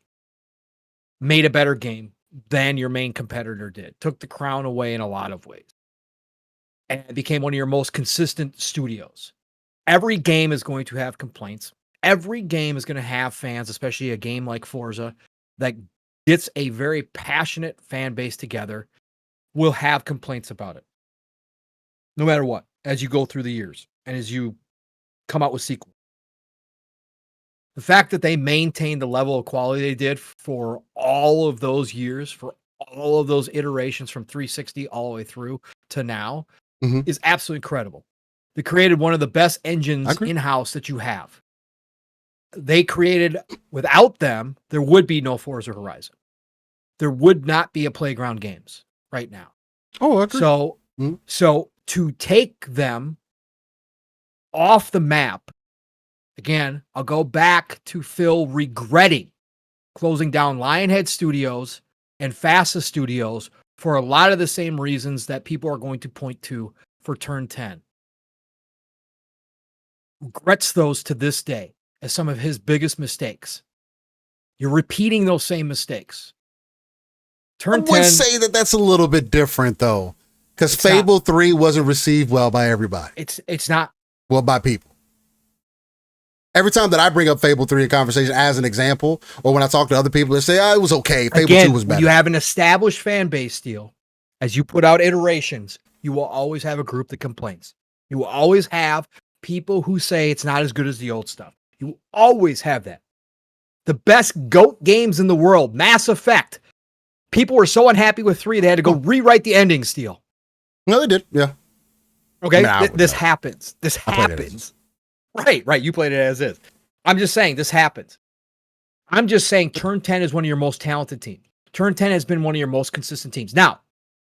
made a better game than your main competitor did. Took the crown away in a lot of ways. And it became one of your most consistent studios. Every game is going to have complaints. Every game is going to have fans, especially a game like Forza that gets a very passionate fan base together, will have complaints about it. No matter what, as you go through the years and as you come out with sequels. The fact that they maintained the level of quality they did for all of those years, for all of those iterations from 360 all the way through to now is absolutely incredible. They created one of the best engines in-house that you have. They created, without them, there would be no Forza Horizon. There would not be a Playground Games right now. Oh, I agree. So to take them off the map, again, I'll go back to Phil regretting closing down Lionhead Studios and FASA Studios for a lot of the same reasons that people are going to point to for Turn 10. Regrets those to this day as some of his biggest mistakes. You're repeating those same mistakes. Turn 10. I would say that that's a little bit different, though, because Fable 3 wasn't received well by everybody. It's not. Well, by people. Every time that I bring up Fable 3 in conversation as an example, or when I talk to other people, they say, oh, it was okay. Fable 2 was better. When you have an established fan base, Steel, as you put out iterations, you will always have a group that complains. You will always have people who say it's not as good as the old stuff. You will always have that. The best GOAT games in the world, Mass Effect. People were so unhappy with 3, they had to go rewrite the ending, Steel. No, they did. Yeah. Okay. This happens. This happens. Right. You played it as is. I'm just saying this happens. I'm just saying Turn 10 is one of your most talented teams. Turn 10 has been one of your most consistent teams. Now,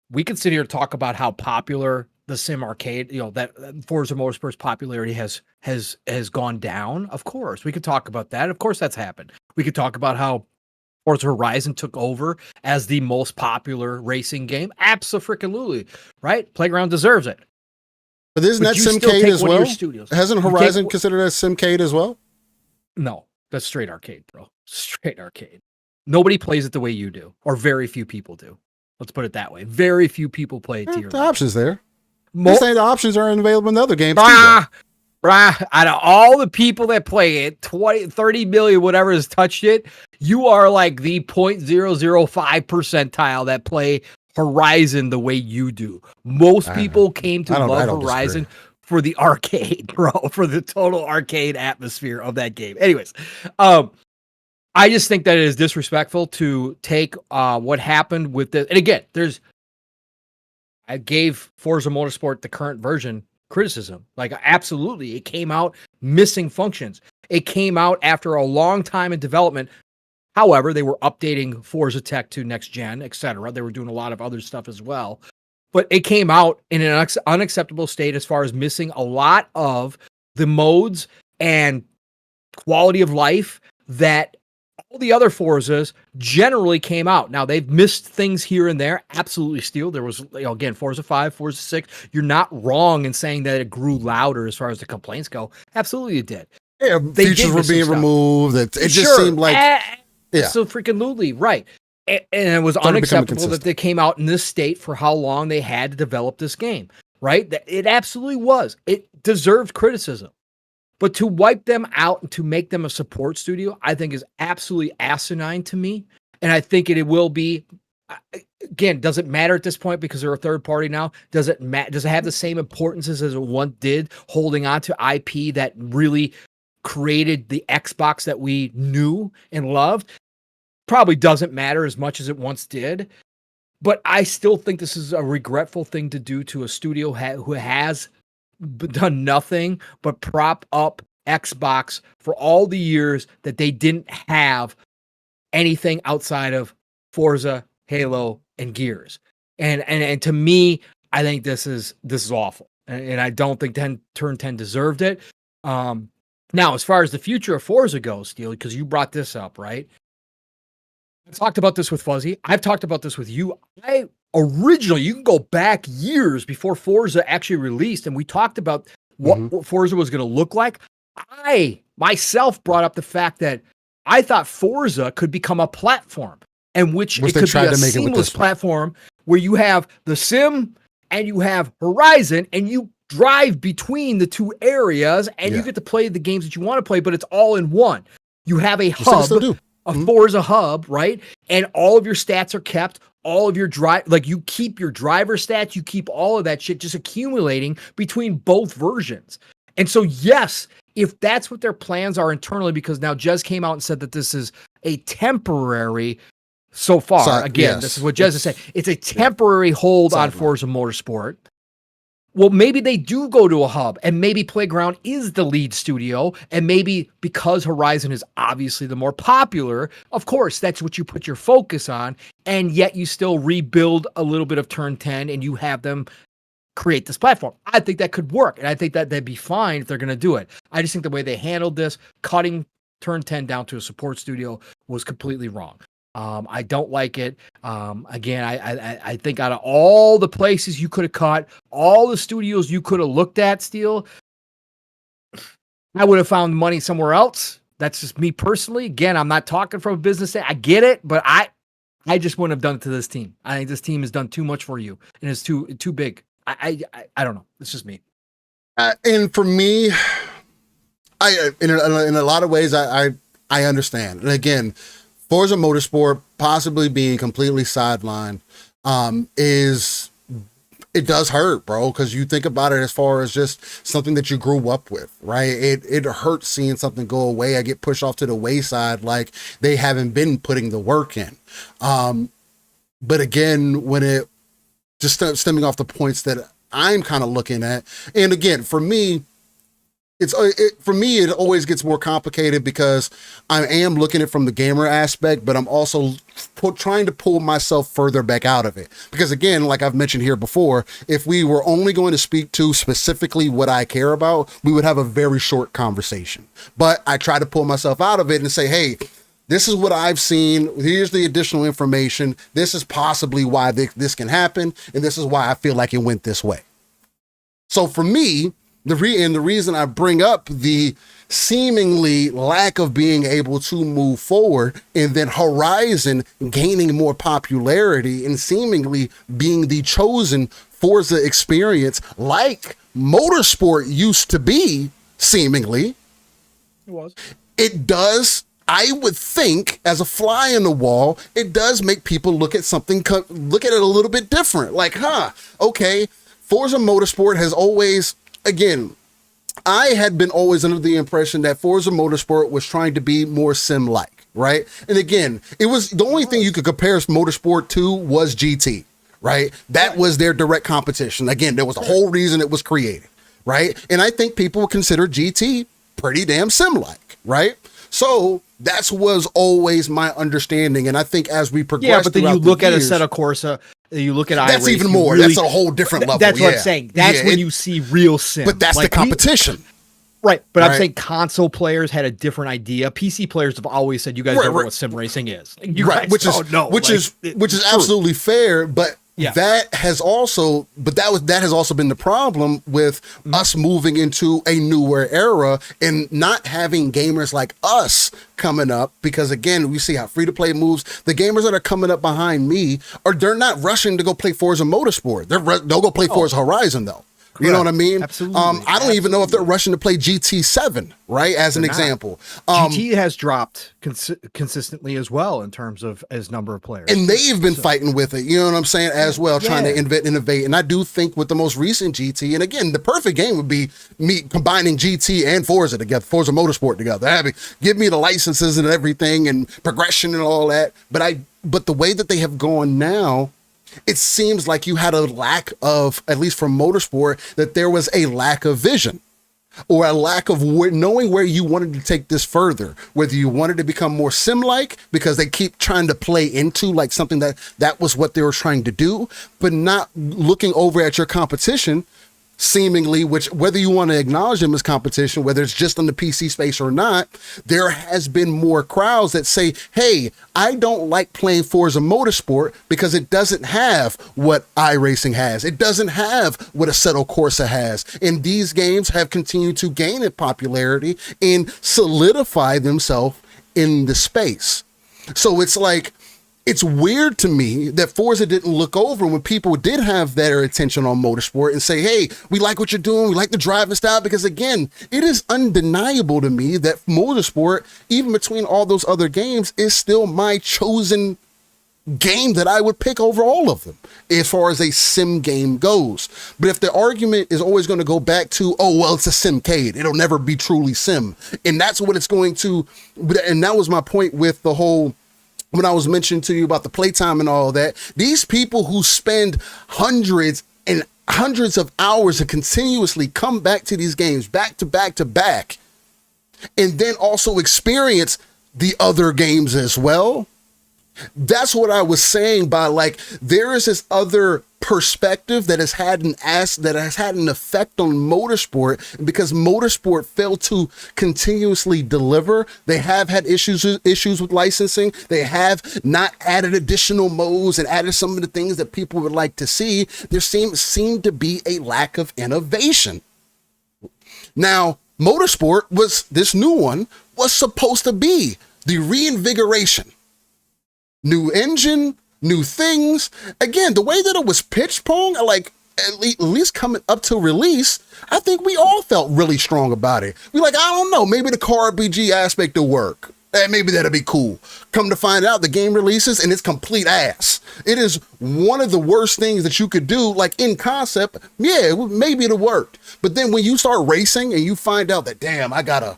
we could sit here and talk about how popular the sim arcade, that Forza Motorsport's popularity has gone down. Of course, we could talk about that. Of course, that's happened. We could talk about how Forza Horizon took over as the most popular racing game. Absolutely, right? Playground deserves it. But isn't that Simcade as well? Hasn't Horizon considered as Simcade as well? No, that's straight arcade, bro. Straight arcade. Nobody plays it the way you do, or very few people do. Let's put it that way. Very few people play it to your the options there. You're saying the options aren't available in other games too. Out of all the people that play it, 30 million, whatever has touched it, you are like the 0.005 percentile that play Horizon the way you do. Most people came to love Horizon for the arcade, bro, for the total arcade atmosphere of that game. Anyways, I just think that it is disrespectful to take what happened with this. And again, I gave Forza Motorsport, the current version, criticism. Like, absolutely, it came out missing functions. It came out after a long time in development. However, they were updating Forza tech to next gen, etc. They were doing a lot of other stuff as well. But it came out in an unacceptable state as far as missing a lot of the modes and quality of life that all the other Forzas generally came out. Now, they've missed things here and there. Absolutely, Steel. There was, again, Forza 5, Forza 6. You're not wrong in saying that it grew louder as far as the complaints go. Absolutely, it did. Yeah, features were being removed. It just seemed like... So freaking right. And it was unacceptable that they came out in this state for how long they had to develop this game. right? It absolutely was. It deserved criticism. But to wipe them out and to make them a support studio, I think is absolutely asinine to me. And I think it will be, again, does it matter at this point because they're a third party now? Does it have the same importance as it once did, holding on to IP that really created the Xbox that we knew and loved? Probably doesn't matter as much as it once did. But I still think this is a regretful thing to do to a studio who has done nothing but prop up Xbox for all the years that they didn't have anything outside of Forza, Halo, and Gears. And to me, I think this is awful. And I don't think Turn 10 deserved it. Now, as far as the future of Forza goes, Steele, because you brought this up, right? I talked about this with Fuzzy. I've talked about this with you. Originally, you can go back years before Forza actually released, and we talked about what Forza was going to look like. I myself brought up the fact that I thought Forza could become a platform, and which it could be a seamless platform where you have the sim and you have Horizon, and you drive between the two areas, and you get to play the games that you want to play, but it's all in one. You have a hub, a Forza hub, right? And all of your stats are kept. All of your you keep your driver stats, you keep all of that shit just accumulating between both versions. And so, yes, if that's what their plans are internally, because now Jez came out and said that this is a temporary, so far, this is what Jez is saying, it's a temporary hold on Forza Motorsport. Well, maybe they do go to a hub, and maybe Playground is the lead studio, and maybe because Horizon is obviously the more popular, of course, that's what you put your focus on, and yet you still rebuild a little bit of Turn 10, and you have them create this platform. I think that could work, and I think that they'd be fine if they're going to do it. I just think the way they handled this, cutting Turn 10 down to a support studio, was completely wrong. I don't like it. Again, I think out of all the places you could have cut, all the studios you could have looked at, Steele, I would have found money somewhere else. That's just me personally. Again, I'm not talking from a business. I get it, but I just wouldn't have done it to this team. I think this team has done too much for you, and it's too big. I don't know. It's just me. And for me, in a lot of ways, I understand. And again, Forza Motorsport possibly being completely sidelined it does hurt, bro, because you think about it as far as just something that you grew up with, right? It hurts seeing something go away. I get pushed off to the wayside like they haven't been putting the work in. But again, when it just stemming off the points that I'm kind of looking at, and again, for me, it always gets more complicated because I am looking at it from the gamer aspect, but I'm also trying to pull myself further back out of it. Because again, like I've mentioned here before, if we were only going to speak to specifically what I care about, we would have a very short conversation. But I try to pull myself out of it and say, hey, this is what I've seen. Here's the additional information. This is possibly why this can happen. And this is why I feel like it went this way. So for me, the reason I bring up the seemingly lack of being able to move forward, and then Horizon gaining more popularity and seemingly being the chosen Forza experience like Motorsport used to be, seemingly. It does, I would think, as a fly in the wall, it does make people look at it a little bit different. Like, okay, Forza Motorsport has always... Again, I had been always under the impression that Forza Motorsport was trying to be more sim-like, right? And again, it was the only thing you could compare Motorsport to was GT, right? That was their direct competition. Again, there was a whole reason it was created, right? And I think people would consider GT pretty damn sim-like, right? So that was always my understanding. And I think as we progress, yeah, but then you look at Assetto Corsa, you look at that's even more. That's a whole different level. That's what I'm saying. That's when you see real sim. But that's like the competition. Right. But I'm saying console players had a different idea. PC players have always said, you guys don't know what sim racing is. You guys don't know. Which is absolutely fair. But that has also been the problem with us moving into a newer era and not having gamers like us coming up, because again, we see how free to play moves. The gamers that are coming up behind me they're not rushing to go play Forza Motorsport. They'll go play Forza Horizon though. You know what I mean? Absolutely. I don't even know if they're rushing to play GT7, right? As an example. GT has dropped consistently as well in terms of as number of players. And they've been fighting with it, you know what I'm saying, as well, trying to innovate. And I do think with the most recent GT, and again, the perfect game would be me combining GT and Forza together, Forza Motorsport together. Give me the licenses and everything and progression and all that. But the way that they have gone now, it seems like you had a lack of, at least from Motorsport, that there was a lack of vision or a lack of knowing where you wanted to take this further, whether you wanted to become more sim-like because they keep trying to play into like something that was what they were trying to do, but not looking over at your competition seemingly, which whether you want to acknowledge them as competition, whether it's just on the PC space or not, there has been more crowds that say, hey, I don't like playing Forza Motorsport because it doesn't have what iRacing has. It doesn't have what Assetto Corsa has. And these games have continued to gain in popularity and solidify themselves in the space. So it's like, it's weird to me that Forza didn't look over when people did have their attention on Motorsport and say, hey, we like what you're doing. We like the driving style. Because again, it is undeniable to me that Motorsport, even between all those other games, is still my chosen game that I would pick over all of them as far as a sim game goes. But if the argument is always going to go back to, oh, well, it's a simcade, it'll never be truly sim. And that's what it's going to, and that was my point with the whole, when I was mentioning to you about the playtime and all that, these people who spend hundreds and hundreds of hours and continuously come back to these games back to back to back, and then also experience the other games as well. That's what I was saying by like, there is this other perspective that has had an effect on Motorsport, and because Motorsport failed to continuously deliver. They have had issues with licensing. They have not added additional modes and added some of the things that people would like to see. There seemed to be a lack of innovation. Now, Motorsport this new one was supposed to be the reinvigoration. New engine, new things. Again, the way that it was pitched, Pong, like at least coming up to release, I think we all felt really strong about it. We like, I don't know, maybe the car RPG aspect will work. Maybe that'll be cool. Come to find out, the game releases and it's complete ass. It is one of the worst things that you could do, like in concept. Yeah, maybe it'll work. But then when you start racing and you find out that, damn, I gotta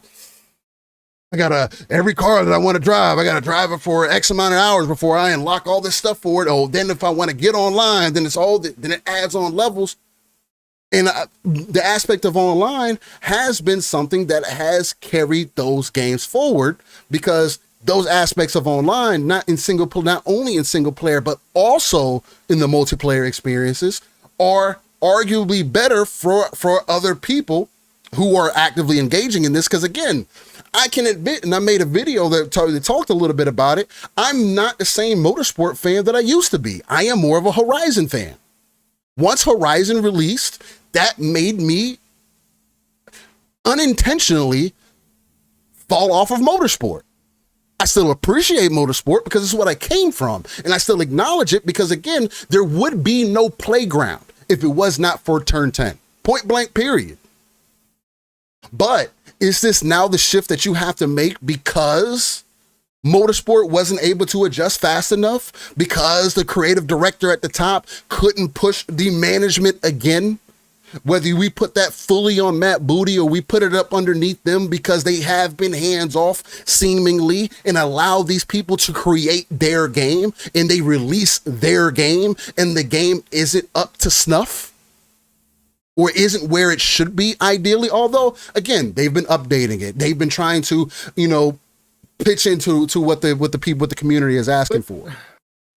every car that I want to drive, I gotta drive it for X amount of hours before I unlock all this stuff for it. Oh, then if I want to get online, then then it adds on levels. And the aspect of online has been something that has carried those games forward, because those aspects of online, not only in single player, but also in the multiplayer experiences, are arguably better for other people who are actively engaging in this. Because again, I can admit, and I made a video that talked a little bit about it, I'm not the same Motorsport fan that I used to be. I am more of a Horizon fan. Once Horizon released, that made me unintentionally fall off of Motorsport. I still appreciate Motorsport because it's what I came from, and I still acknowledge it because, again, there would be no playground if it was not for Turn 10. Point blank, period. But is this now the shift that you have to make because Motorsport wasn't able to adjust fast enough, because the creative director at the top couldn't push the management again? Whether we put that fully on Matt Booty or we put it up underneath them, because they have been hands off seemingly and allow these people to create their game and they release their game and the game isn't up to snuff or isn't where it should be ideally. Although, again, they've been updating it. They've been trying to, pitch into what the community is asking for.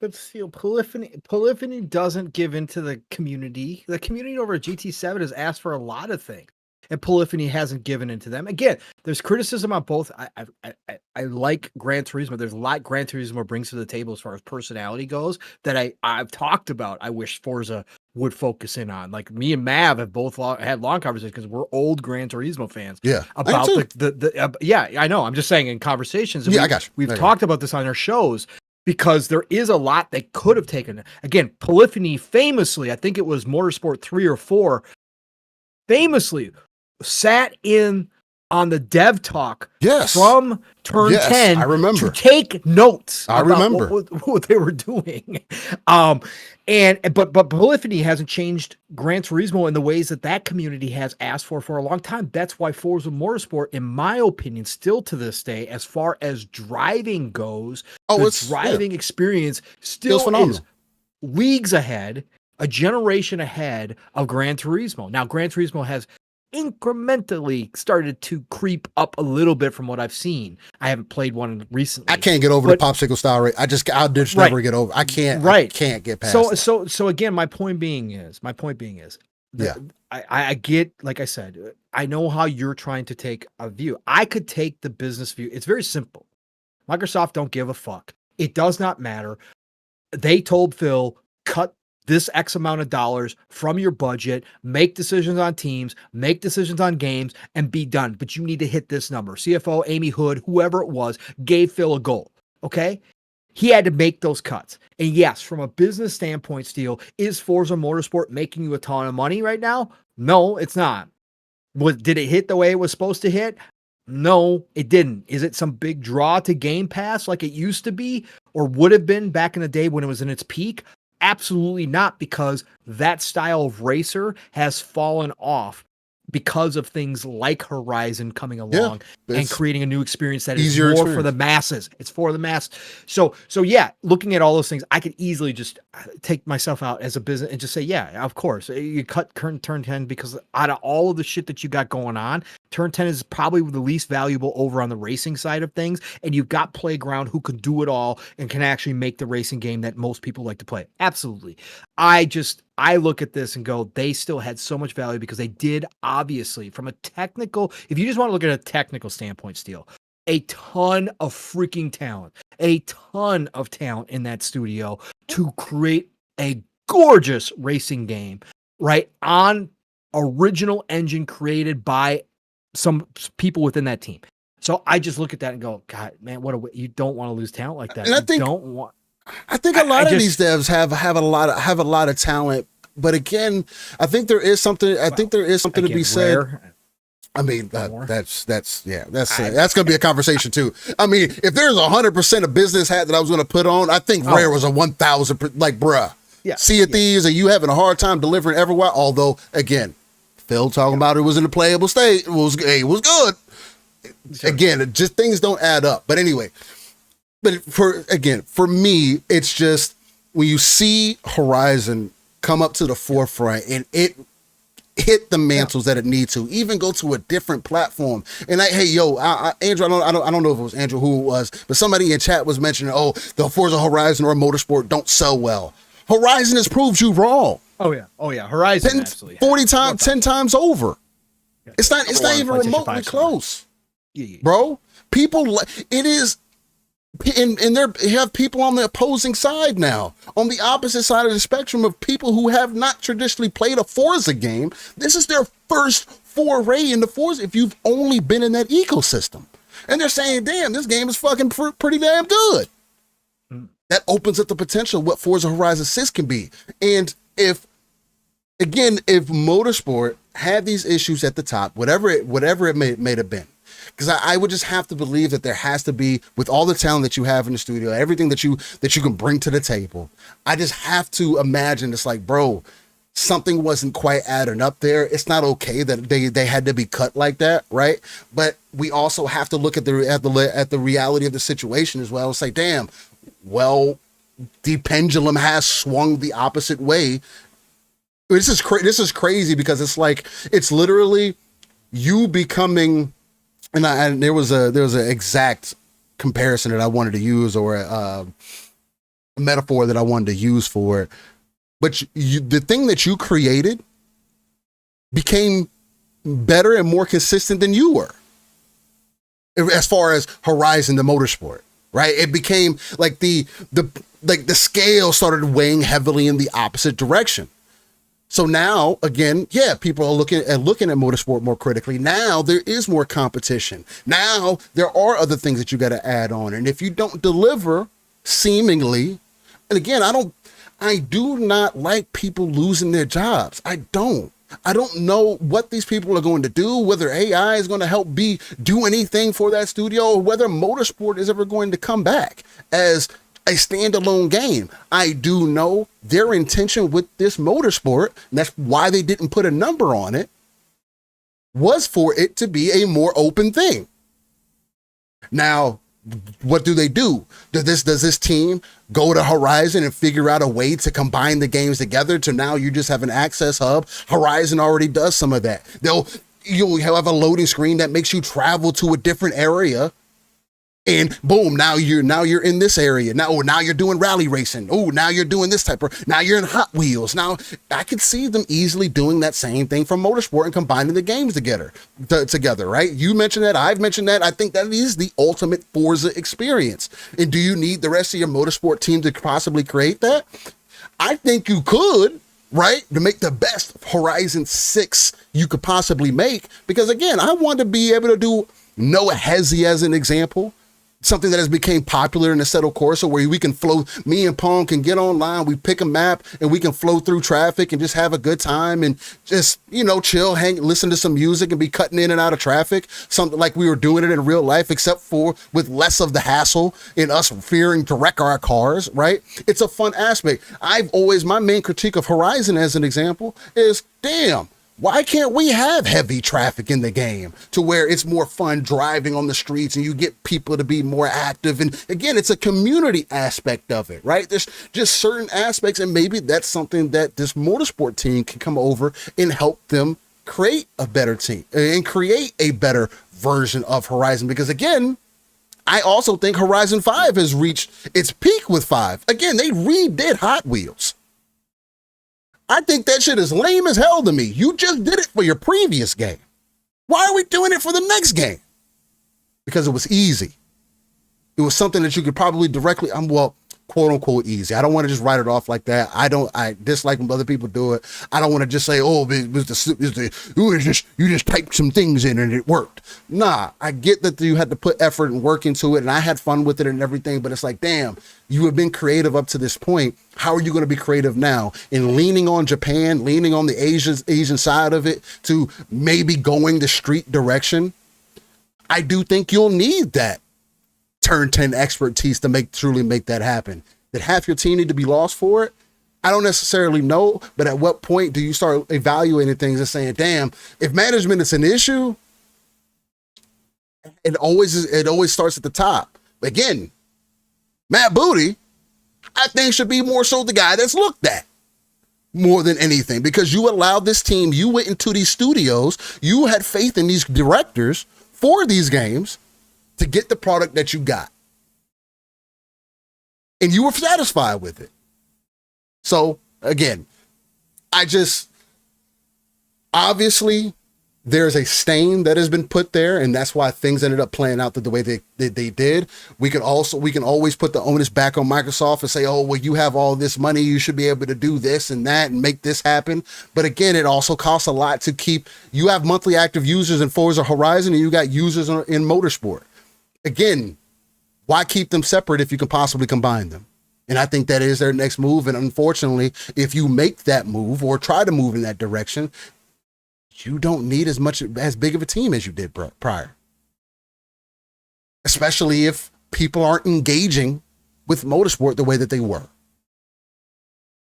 But still, Polyphony doesn't give into the community. The community over at GT7 has asked for a lot of things, and Polyphony hasn't given into them. Again, there's criticism on both. I like Gran Turismo. There's a lot Gran Turismo brings to the table as far as personality goes that I've talked about. I wish Forza would focus in on. Like me and Mav have both had long conversations because we're old Gran Turismo fans. Yeah, about yeah, I know. I'm just saying in conversations. Yeah, I got you. We've talked about this on our shows. Because there is a lot they could have taken. Again, Polyphony famously, I think it was Motorsport 3 or 4, famously sat in on the dev talk Yes. from turn 10 I remember. to take notes I about remember. what they were doing. But Polyphony hasn't changed Gran Turismo in the ways that community has asked for a long time. That's why Forza Motorsport, in my opinion, still to this day, as far as driving goes, the driving experience still is leagues ahead, a generation ahead of Gran Turismo. Now, Gran Turismo has incrementally started to creep up a little bit from what I've seen. I haven't played one recently. I can't get over the popsicle style rate. I'll just never get over. I can't get past that. So again, my point being is I get, like I said, I know how you're trying to take a view. I could take the business view. It's very simple. Microsoft don't give a fuck. It does not matter. They told Phil, cut this X amount of dollars from your budget, make decisions on teams, make decisions on games, and be done. But you need to hit this number. CFO, Amy Hood, whoever it was, gave Phil a goal. Okay? He had to make those cuts. And yes, from a business standpoint, Steel, is Forza Motorsport making you a ton of money right now? No, it's not. Did it hit the way it was supposed to hit? No, it didn't. Is it some big draw to Game Pass like it used to be or would have been back in the day when it was in its peak? Absolutely not, because that style of racer has fallen off because of things like Horizon coming along and creating a new experience that is more for the masses. It's for the mass. So yeah, looking at all those things, I could easily just take myself out as a business and just say, yeah, of course, you cut turn 10 because out of all of the shit that you got going on, turn 10 is probably the least valuable over on the racing side of things. And you've got Playground who can do it all and can actually make the racing game that most people like to play. Absolutely. I look at this and go, they still had so much value because they did, obviously, from a technical, if you just want to look at a technical standpoint, Steel, a ton of freaking talent, in that studio to create a gorgeous racing game, right? On original engine created by some people within that team. So I just look at that and go, God, man, you don't want to lose talent like that. And I think a lot of these devs have a lot of talent, but again, I think there is something. I think there is something to be said. I mean, that's gonna be a conversation too. I mean, if there's 100% of business hat that I was gonna put on, I think Rare was a 1,000. Like, bruh, Sea of Thieves, and you having a hard time delivering Everwild. Although, again, Phil talking about it was in a playable state. It was good. Sure. Again, just things don't add up. But anyway. But for me, it's just when you see Horizon come up to the forefront and it hit the mantles that it needs to, even go to a different platform. And Andrew, I don't know if it was Andrew who it was, but somebody in chat was mentioning, the Forza Horizon or Motorsport don't sell well. Horizon has proved you wrong. Oh yeah, Horizon 10 times over. Yeah. It's not even remotely close, bro. It is. And you have people on the opposing side now, on the opposite side of the spectrum of people who have not traditionally played a Forza game. This is their first foray into Forza if you've only been in that ecosystem. And they're saying, damn, this game is fucking pretty damn good. That opens up the potential of what Forza Horizon 6 can be. And if Motorsport had these issues at the top, whatever it may have been, because I would just have to believe that there has to be, with all the talent that you have in the studio, everything that you can bring to the table, I just have to imagine it's like, bro, something wasn't quite adding up there. It's not okay that they had to be cut like that, right? But we also have to look at the reality of the situation as well and say, damn, well, the pendulum has swung the opposite way. This is crazy because it's like, it's literally you becoming. And there was an exact comparison that I wanted to use, or a metaphor that I wanted to use for it. But the thing that you created became better and more consistent than you were. As far as Horizon, the Motorsport, right? It became like the scale started weighing heavily in the opposite direction. So now, again, people are looking at Motorsport more critically. Now there is more competition. Now there are other things that you got to add on. And if you don't deliver, seemingly, and again, I do not like people losing their jobs. I don't. I don't know what these people are going to do, whether AI is going to help do anything for that studio, or whether motorsport is ever going to come back as a standalone game. I do know their intention with this motorsport, and that's why they didn't put a number on it, was for it to be a more open thing. Now, what do they do? Does this team go to Horizon and figure out a way to combine the games together to now you just have an access hub? Horizon already does some of that. You'll have a loading screen that makes you travel to a different area. And boom, now you're in this area. Now you're doing rally racing. Oh, now you're doing this now you're in Hot Wheels. Now I could see them easily doing that same thing from motorsport and combining the games together, right? You mentioned that, I've mentioned that. I think that is the ultimate Forza experience. And do you need the rest of your motorsport team to possibly create that? I think you could, right? To make the best Horizon 6 you could possibly make. Because again, I want to be able to do Noah Hezi as an example. Something that has become popular in the Assetto Corsa, where we can flow, me and Pong can get online, we pick a map and we can flow through traffic and just have a good time and just, chill, listen to some music and be cutting in and out of traffic. Something like we were doing it in real life, except for with less of the hassle in us fearing to wreck our cars, right? It's a fun aspect. My main critique of Horizon as an example is, damn, why can't we have heavy traffic in the game to where it's more fun driving on the streets and you get people to be more active? And again, it's a community aspect of it, right? There's just certain aspects, and maybe that's something that this motorsport team can come over and help them create a better team and create a better version of Horizon. Because again, I also think Horizon 5 has reached its peak with 5. Again, they redid Hot Wheels. I think that shit is lame as hell to me. You just did it for your previous game. Why are we doing it for the next game? Because it was easy. It was something that you could probably directly, quote unquote easy. I don't want to just write it off like that. I dislike when other people do it. I don't want to just say, you just typed some things in and it worked. Nah, I get that you had to put effort and work into it, and I had fun with it and everything, but it's like, damn, you have been creative up to this point. How are you going to be creative now? And leaning on Japan, leaning on the Asian side of it to maybe going the street direction, I do think you'll need that turn 10 expertise to truly make that happen. That half your team need to be lost for it? I don't necessarily know, but at what point do you start evaluating things and saying, damn, if management is an issue, it always starts at the top. Again, Matt Booty, I think, should be more so the guy that's looked at more than anything, because you allowed this team, you went into these studios, you had faith in these directors for these games to get the product that you got. And you were satisfied with it. So again, obviously there's a stain that has been put there, and that's why things ended up playing out the way they did. We can always put the onus back on Microsoft and say, oh, well, you have all this money, you should be able to do this and that and make this happen. But again, it also costs a lot to keep. You have monthly active users in Forza Horizon, and you got users in Motorsport. Again, why keep them separate if you can possibly combine them? And I think that is their next move. And unfortunately, if you make that move or try to move in that direction, you don't need as big of a team as you did prior. Especially if people aren't engaging with motorsport the way that they were.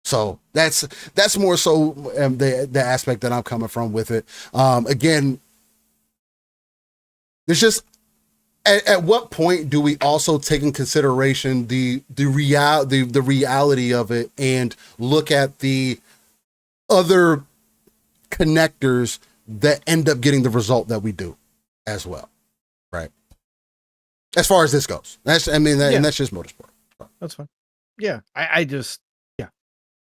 So that's more so the aspect that I'm coming from with it. Again, there's just, at what point do we also take in consideration the reality of it and look at the other connectors that end up getting the result that we do as well, right? As far as this goes, and that's just motorsport. That's fine. Yeah, I guess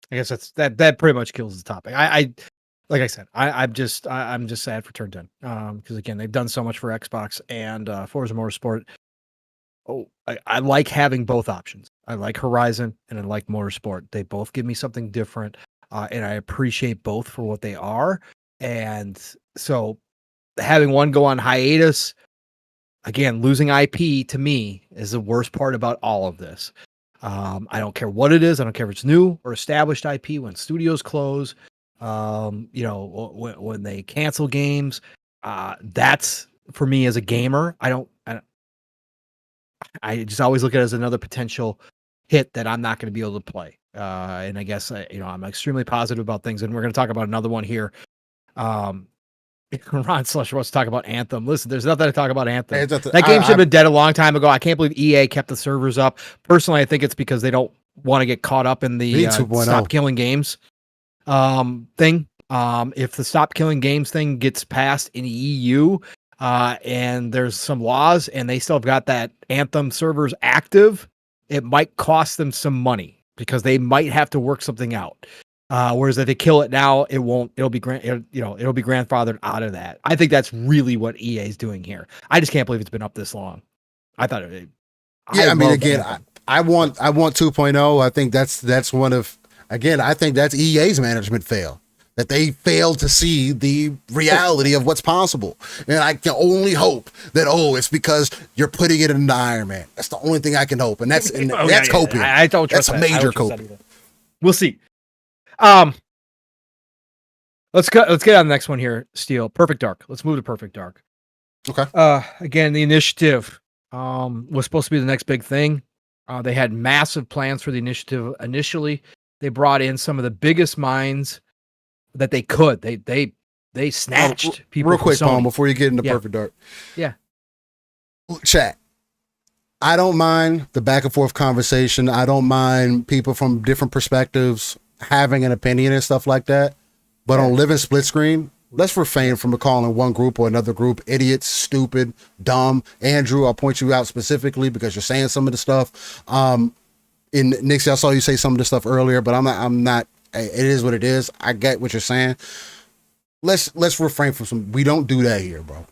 that pretty much kills the topic. Like I said, I'm just sad for Turn 10 because again, they've done so much for Xbox and Forza Motorsport. Oh, I like having both options. I like Horizon and I like Motorsport. They both give me something different, and I appreciate both for what they are. And so, having one go on hiatus, again, losing IP to me is the worst part about all of this. I don't care what it is. I don't care if it's new or established IP. When studios close, You know, when they cancel games, that's for me as a gamer. I just always look at it as another potential hit that I'm not going to be able to play. And I guess, you know, I'm extremely positive about things, and we're going to talk about another one here. Ron Slush wants to talk about Anthem. Listen, there's nothing to talk about Anthem. That game should have been dead a long time ago. I can't believe EA kept the servers up. Personally, I think it's because they don't want to get caught up in the stop killing games thing. If the stop killing games thing gets passed in the EU, and there's some laws and they still have got that Anthem servers active, it might cost them some money because they might have to work something out. Whereas if they kill it now, it won't. It'll be grandfathered out of that. I think that's really what EA is doing here. I just can't believe it's been up this long. I thought it. Yeah, I mean, again, I want 2.0. I think that's one of, again, I think that's EA's management fail. That they failed to see the reality of what's possible. And I can only hope that, it's because you're putting it in the Iron Man. That's the only thing I can hope. And that's coping. I don't trust that's that. A major coping. We'll see. Let's get on the next one here, Steel. Perfect Dark. Let's move to Perfect Dark. Okay. Again, the initiative was supposed to be the next big thing. They had massive plans for the initiative initially. They brought in some of the biggest minds that they could. They snatched people. Real quick, from Sony. Paul, before you get into Perfect Dark. Yeah. Chat. I don't mind the back and forth conversation. I don't mind people from different perspectives having an opinion and stuff like that. But on living split screen, let's refrain from calling one group or another group idiots, stupid, dumb. Andrew, I'll point you out specifically because you're saying some of the stuff. In Nixie, I saw you say some of the stuff earlier, but I'm not. It is what it is. I get what you're saying. Let's refrain from some. We don't do that here, bro.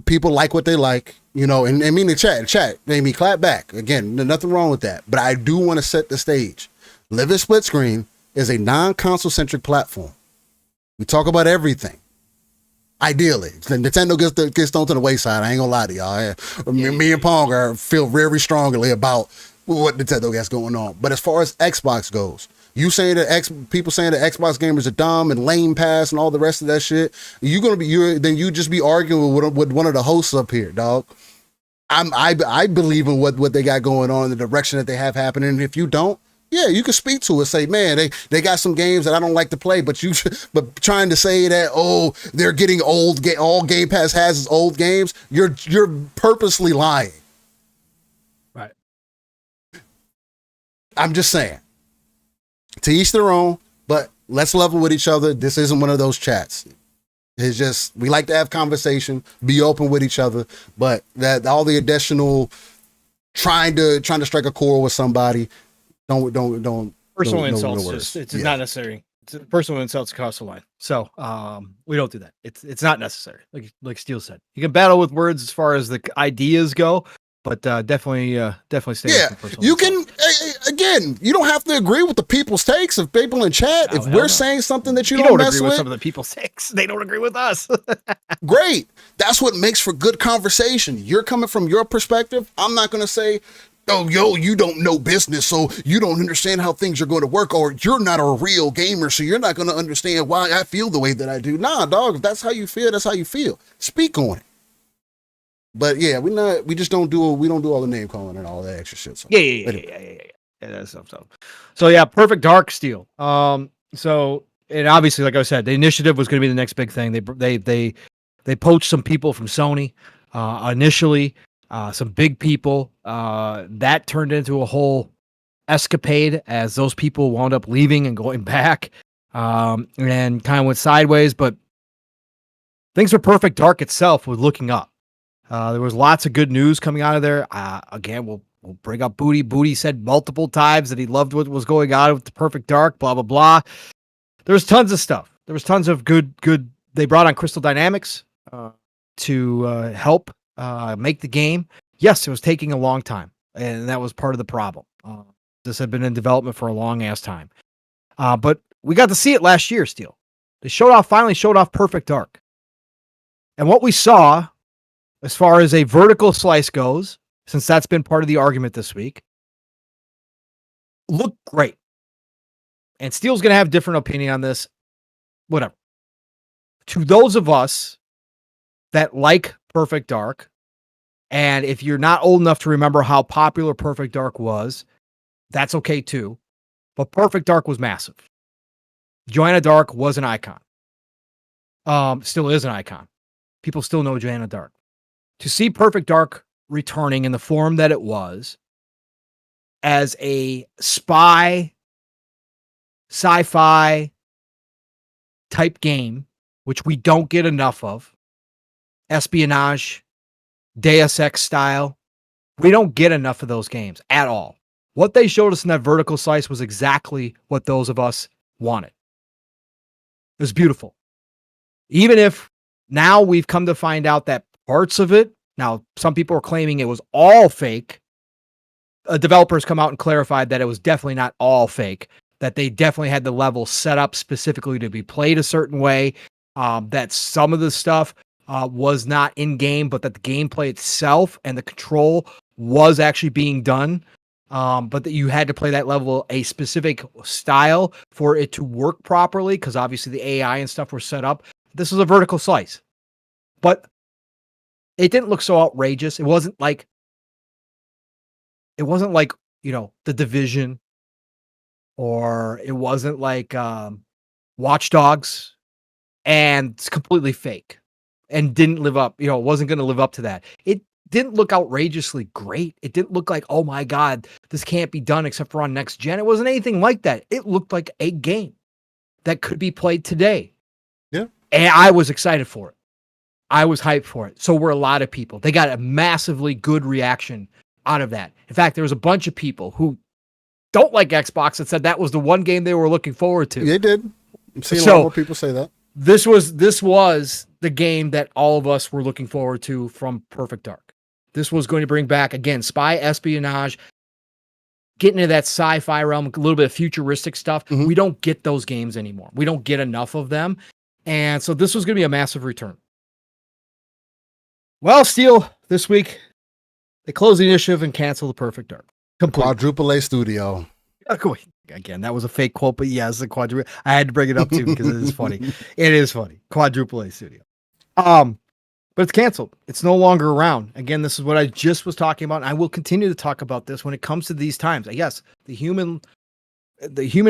People like what they like, you know, and I mean the chat made me clap back. Again, nothing wrong with that. But I do want to set the stage. Living Split Screen is a non-console centric platform. We talk about everything. Ideally, Nintendo gets thrown to the wayside. I ain't gonna lie to y'all. Me and Pong feel very strongly about what Nintendo has going on. But as far as Xbox goes, people saying that Xbox gamers are dumb and lame pass and all the rest of that shit. Then you just be arguing with one of the hosts up here, dog. I believe in what they got going on, the direction that they have happening. And if you don't, yeah, you can speak to it. Say, man, they got some games that I don't like to play, but trying to say that, they're getting old. All Game Pass has is old games. You're purposely lying. Right. I'm just saying. To each their own, but let's level with each other. This isn't one of those chats. It's just, we like to have conversation, be open with each other, but that all the additional trying to strike a chord with somebody, don't personal insults. It's not necessary. Personal insults across the line. So we don't do that. It's not necessary. Like Steele said, you can battle with words as far as the ideas go, but definitely stay. Yeah, you can. Again, you don't have to agree with the people's takes of people in chat. If we're saying something that you don't mess agree with some of the people's takes, they don't agree with us. Great. That's what makes for good conversation. You're coming from your perspective. I'm not going to say, you don't know business, so you don't understand how things are going to work, or you're not a real gamer, so you're not going to understand why I feel the way that I do. Nah, dog, if that's how you feel, that's how you feel. Speak on it. But yeah, we don't do all the name calling and all that extra shit. So. Yeah. That's stuff. So yeah, Perfect Dark Steel. So, and obviously, like I said, the initiative was going to be the next big thing. They poached some people from Sony initially, some big people. That turned into a whole escapade as those people wound up leaving and going back, and kind of went sideways. But things for Perfect Dark itself was looking up. There was lots of good news coming out of there. Again, we'll bring up Booty. Booty said multiple times that he loved what was going on with the Perfect Dark, blah, blah, blah. There was tons of stuff. There was tons of good. They brought on Crystal Dynamics to help make the game. Yes, it was taking a long time, and that was part of the problem. This had been in development for a long-ass time. But we got to see it last year, Steel. They finally showed off Perfect Dark. And what we saw, as far as a vertical slice goes, since that's been part of the argument this week, looked great. and Steele's going to have a different opinion on this, whatever. To those of us that like Perfect Dark, and if you're not old enough to remember how popular Perfect Dark was, that's okay too. But Perfect Dark was massive. Joanna Dark was an icon. Still is an icon. People still know Joanna Dark. To see Perfect Dark returning in the form that it was as a spy, sci-fi type game, which we don't get enough of, espionage, Deus Ex style, we don't get enough of those games at all. What they showed us in that vertical slice was exactly what those of us wanted. It was beautiful. Even if now we've come to find out that parts of it, now some people are claiming it was all fake. Developers come out and clarified that it was definitely not all fake, that they definitely had the level set up specifically to be played a certain way, that some of the stuff was not in game, but that the gameplay itself and the control was actually being done. But that you had to play that level a specific style for it to work properly, because obviously the AI and stuff were set up. This was a vertical slice, but it didn't look so outrageous. It wasn't like, you know, The Division, or it wasn't like Watch Dogs, and it's completely fake and didn't live up, you know, it wasn't going to live up to that. It didn't look outrageously great. It didn't look like, oh my God, this can't be done except for on next gen. It wasn't anything like that. It looked like a game that could be played today. Yeah. And I was excited for it. I was hyped for it. So were a lot of people. They got a massively good reaction out of that. In fact, there was a bunch of people who don't like Xbox that said that was the one game they were looking forward to. They did. I'm seeing a lot more people say that. This was the game that all of us were looking forward to from Perfect Dark. This was going to bring back, again, spy espionage, getting into that sci-fi realm, a little bit of futuristic stuff. Mm-hmm. We don't get those games anymore. We don't get enough of them. And so this was going to be a massive return. Well, Steele, this week, they closed the initiative and canceled the Perfect Dark. Quadruple A studio. Again, that was a fake quote, but yes, the quadruple. I had to bring it up too because it is funny. It is funny. Quadruple A studio. But it's canceled. It's no longer around. Again, this is what I just was talking about. And I will continue to talk about this when it comes to these times. Yes, the human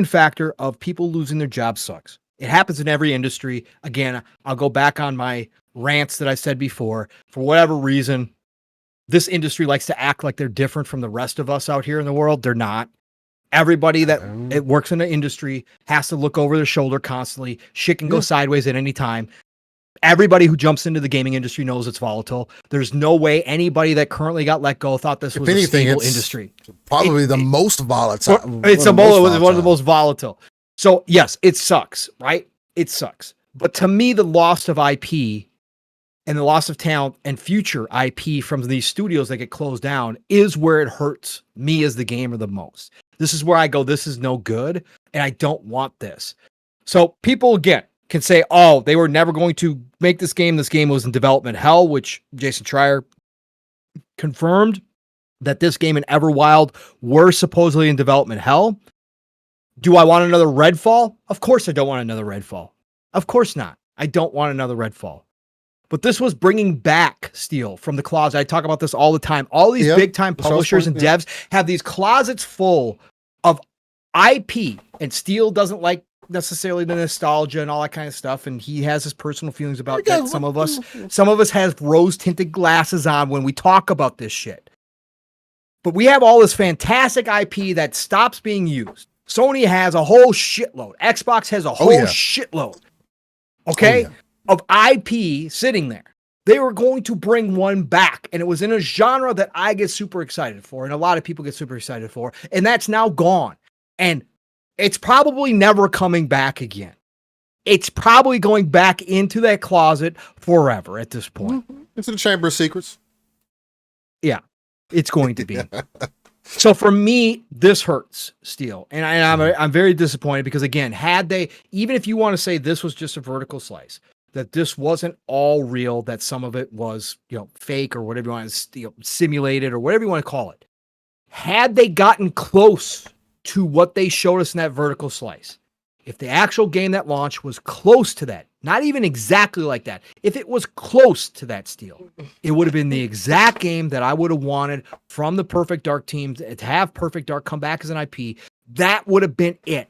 factor of people losing their job sucks. It happens in every industry. Again, I'll go back on my rants that I said before. For whatever reason, this industry likes to act like they're different from the rest of us out here in the world. They're not. Everybody that it works in the industry has to look over their shoulder constantly. Shit can go sideways at any time. Everybody who jumps into the gaming industry knows it's volatile. There's no way anybody that currently got let go thought this was a stable industry. Probably the most volatile. It's one of the most volatile. So yes, it sucks, right? It sucks. But to me, the loss of IP and the loss of talent and future IP from these studios that get closed down is where it hurts me as the gamer the most. This is where I go, this is no good, and I don't want this. So people, again, can say, oh, they were never going to make this game. This game was in development hell, which Jason Schreier confirmed that this game and Everwild were supposedly in development hell. Do I want another Redfall? Of course I don't want another Redfall. Of course not. I don't want another Redfall. But this was bringing back Steel from the closet. I talk about this all the time. All these big-time publishers and devs have these closets full of IP, and Steel doesn't like necessarily the nostalgia and all that kind of stuff, and he has his personal feelings about that. Some of us have rose-tinted glasses on when we talk about this shit. But we have all this fantastic IP that stops being used. Sony has a whole shitload. Xbox has a whole shitload. Okay? Of IP sitting there. They were going to bring one back, and it was in a genre that I get super excited for, and a lot of people get super excited for, and that's now gone. And it's probably never coming back again. It's probably going back into that closet forever at this point. It's in the Chamber of Secrets. Yeah, it's going to be. So for me, this hurts, Steel. And I'm very disappointed because, again, had they, even if you want to say this was just a vertical slice, that this wasn't all real, that some of it was, fake or whatever you want to, simulated or whatever you want to call it. Had they gotten close to what they showed us in that vertical slice, if the actual game that launched was close to that, not even exactly like that, if it was close to that steal, it would have been the exact game that I would have wanted from the Perfect Dark team to have Perfect Dark come back as an IP. That would have been it.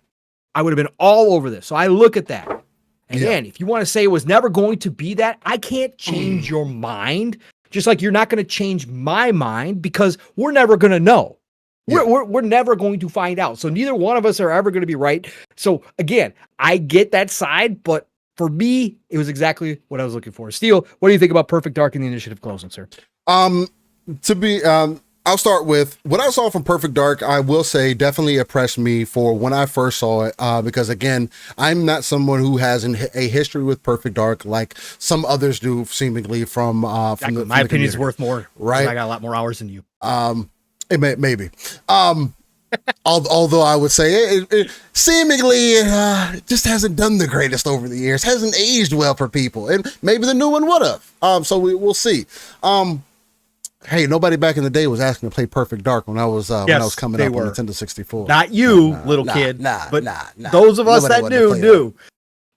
I would have been all over this. So I look at that. Again, if you want to say it was never going to be that, I can't change your mind. Just like you're not going to change my mind, because we're never going to know. We're never going to find out. So neither one of us are ever going to be right. So again, I get that side, but for me, it was exactly what I was looking for. Steel, what do you think about Perfect Dark and the initiative closing, sir? I'll start with what I saw from Perfect Dark. I will say definitely impressed me for when I first saw it, because again, I'm not someone who has a history with Perfect Dark like some others do, seemingly from my opinion is worth more, right? I got a lot more hours than you. Maybe. Although I would say it seemingly just hasn't done the greatest over the years, hasn't aged well for people, and maybe the new one would have. So we'll see. Hey, nobody back in the day was asking to play Perfect Dark when I was coming up on Nintendo 64. Not you, little kid. But those of us that knew.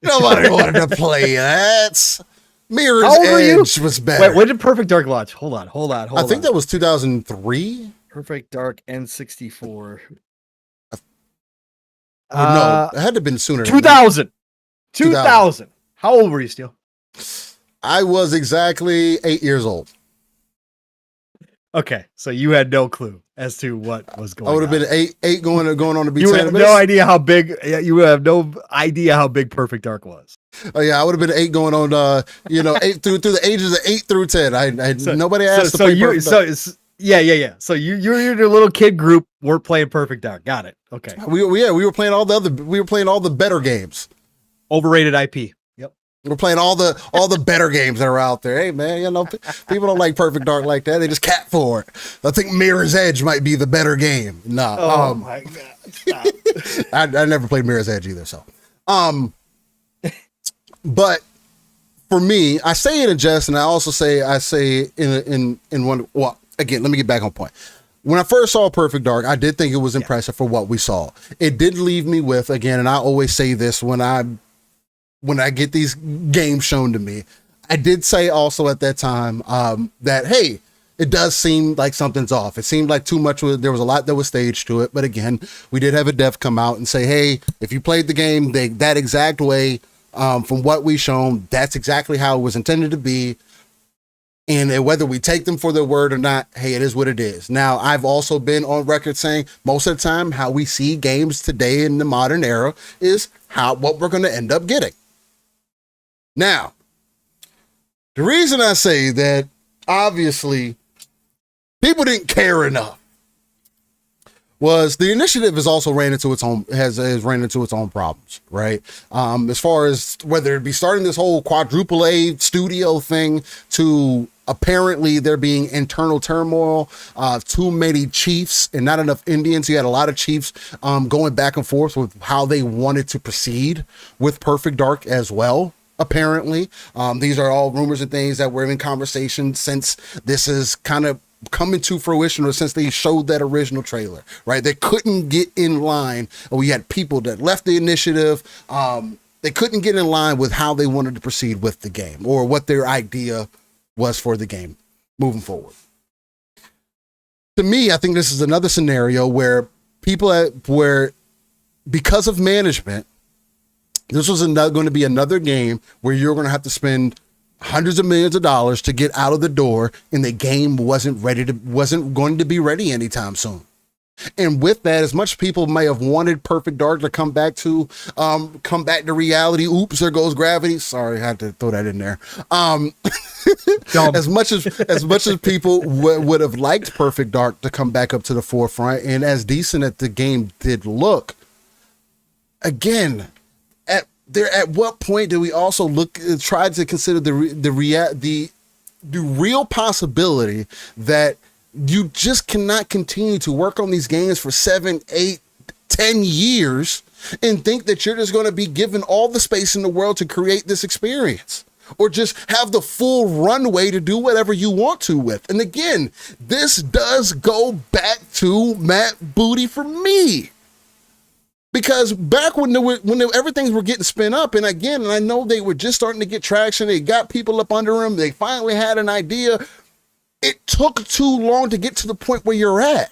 Nobody wanted to play that. Mirror's Edge was better. Wait, when did Perfect Dark launch? Hold on. I think that was 2003. Perfect Dark N64. No, it had to have been sooner. 2000. How old were you, Steel? I was exactly 8 years old. Okay, so you had no clue as to what was going on. I would have been eight going on to be 10. You have no idea how big. You have no idea how big Perfect Dark was. Oh yeah, I would have been 8 going on. 8 through the ages of 8 through 10. Nobody asked to play Perfect Dark. Yeah. So your little kid group weren't playing Perfect Dark. Got it. Okay. We were playing all the better games. Overrated IP. We're playing all the better games that are out there. Hey man, people don't like Perfect Dark like that. They just cat for it. I think Mirror's Edge might be the better game. No. Oh my god. Stop. I never played Mirror's Edge either. So, but for me, I say it in jest, and I also say in one. Well, again, let me get back on point. When I first saw Perfect Dark, I did think it was impressive for what we saw. It did leave me with, again, and I always say this when I get these games shown to me, I did say also at that time that, hey, it does seem like something's off. It seemed like too much. There was a lot that was staged to it. But again, we did have a dev come out and say, hey, if you played the game that exact way, from what we shown, that's exactly how it was intended to be. And whether we take them for their word or not, hey, it is what it is. Now, I've also been on record saying most of the time how we see games today in the modern era is what we're going to end up getting. Now, the reason I say that, obviously, people didn't care enough was the initiative has also ran into its own problems, right? As far as whether it be starting this whole quadruple A studio thing to apparently there being internal turmoil, too many chiefs and not enough Indians. You had a lot of chiefs going back and forth with how they wanted to proceed with Perfect Dark as well. Apparently, these are all rumors and things that were in conversation since this is kind of coming to fruition, or since they showed that original trailer, right? They couldn't get in line. We had people that left the initiative. They couldn't get in line with how they wanted to proceed with the game or what their idea was for the game moving forward. To me, I think this is another scenario where because of management, this was going to be another game where you're going to have to spend hundreds of millions of dollars to get out of the door, and the game wasn't going to be ready anytime soon. And with that, as much people may have wanted Perfect Dark to come back to reality. Oops, there goes gravity. Sorry, I had to throw that in there. As much as people would have liked Perfect Dark to come back up to the forefront, and as decent as the game did look, again, at what point do we also try to consider the real possibility that you just cannot continue to work on these games for 7, 8, 10 years and think that you're just going to be given all the space in the world to create this experience, or just have the full runway to do whatever you want to with. And again, this does go back to Matt Booty for me. Because back when everything were getting spin up, and I know they were just starting to get traction. They got people up under them. They finally had an idea. It took too long to get to the point where you're at.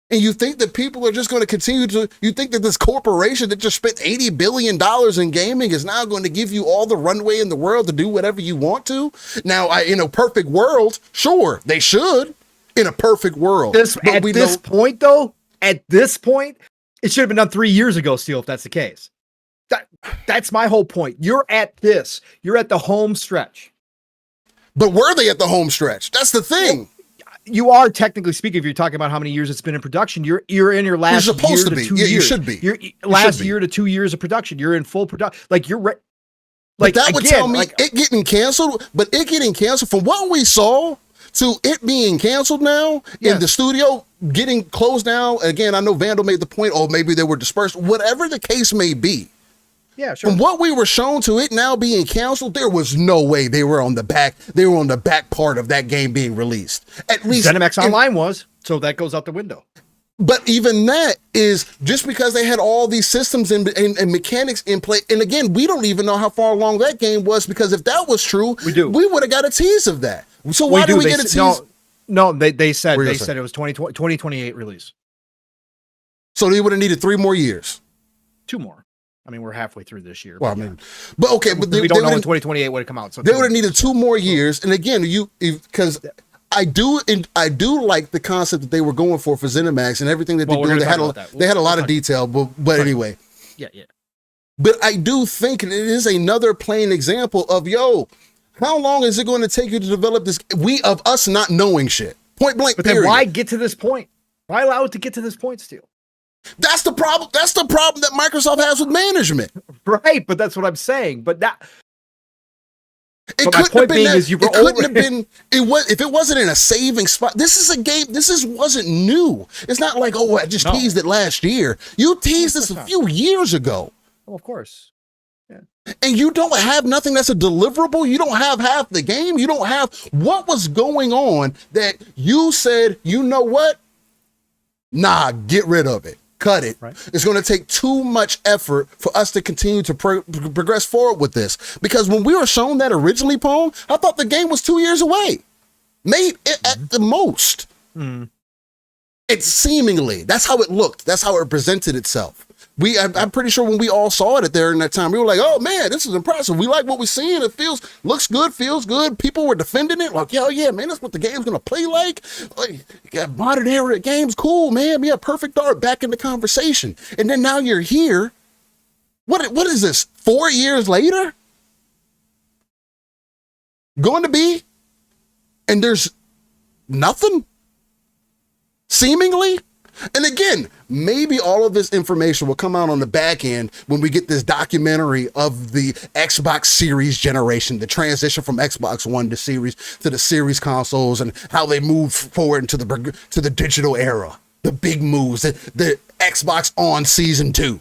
And you think that people are just going to continue to, you think that this corporation that just spent $80 billion in gaming is now going to give you all the runway in the world to do whatever you want to? Now, in a perfect world, sure, they should. In a perfect world. At this point, it should have been done 3 years ago, Steel, if that's the case. That's my whole point. You're at the home stretch. But were they at the home stretch? That's the thing. Well, you are, technically speaking, if you're talking about how many years it's been in production, you're in your last year to 2 years. You should be. Your last year to 2 years of production. You're in full production. Like you're like that would tell me it getting canceled. But it getting canceled from what we saw to it being canceled now in the studio getting closed down. Again, I know Vandal made the point. Oh, maybe they were dispersed. Whatever the case may be. Yeah, sure. From what we were shown to it now being canceled, there was no way they were on the back part of that game being released. At least ZeniMax Online was, so that goes out the window. But even that is just because they had all these systems and mechanics in play. And again, we don't even know how far along that game was, because if that was true, we would have got a tease of that. So why do we get a tease? No, they said it was 2028 release. So they would have needed 3 more years. 2 more. I mean, we're halfway through this year. Well, I mean, but okay, but we don't know when 2028 would have come out. So they would have needed 2 more years. And again, because I do like the concept that they were going for ZeniMax and everything that they're doing. They had a lot of detail, but anyway. Yeah. But I do think it is another plain example of, how long is it going to take you to develop this? Us not knowing shit. Point blank. But then why get to this point? Why allow it to get to this point still? That's the problem. That's the problem that Microsoft has with management. Right, but that's what I'm saying. But that it couldn't have been. It couldn't have been. It was if it wasn't in a saving spot. This is a game. Wasn't new. It's not like I just teased it last year. You teased this a few years ago. Oh, of course. Yeah. And you don't have nothing that's a deliverable. You don't have half the game. You don't have what was going on that you said, you know what? Nah, get rid of it. Cut it. Right. It's going to take too much effort for us to continue to progress forward with this. Because when we were shown that originally, Pong, I thought the game was 2 years away. Maybe at the most. Mm. It's seemingly. That's how it looked. That's how it presented itself. I'm pretty sure when we all saw it at that time, we were like, oh man, this is impressive. We like what we're seeing. It looks good, feels good. People were defending it. Like, yeah, man, that's what the game's going to play like. You got modern era games. Cool, man. Yeah, perfect art back in the conversation. And then now you're here. What is this? 4 years later? Going to be? And there's nothing? Seemingly? And again, maybe all of this information will come out on the back end when we get this documentary of the Xbox Series generation, the transition from Xbox One to the Series consoles, and how they move forward into the digital era, the big moves, the Xbox On Season 2.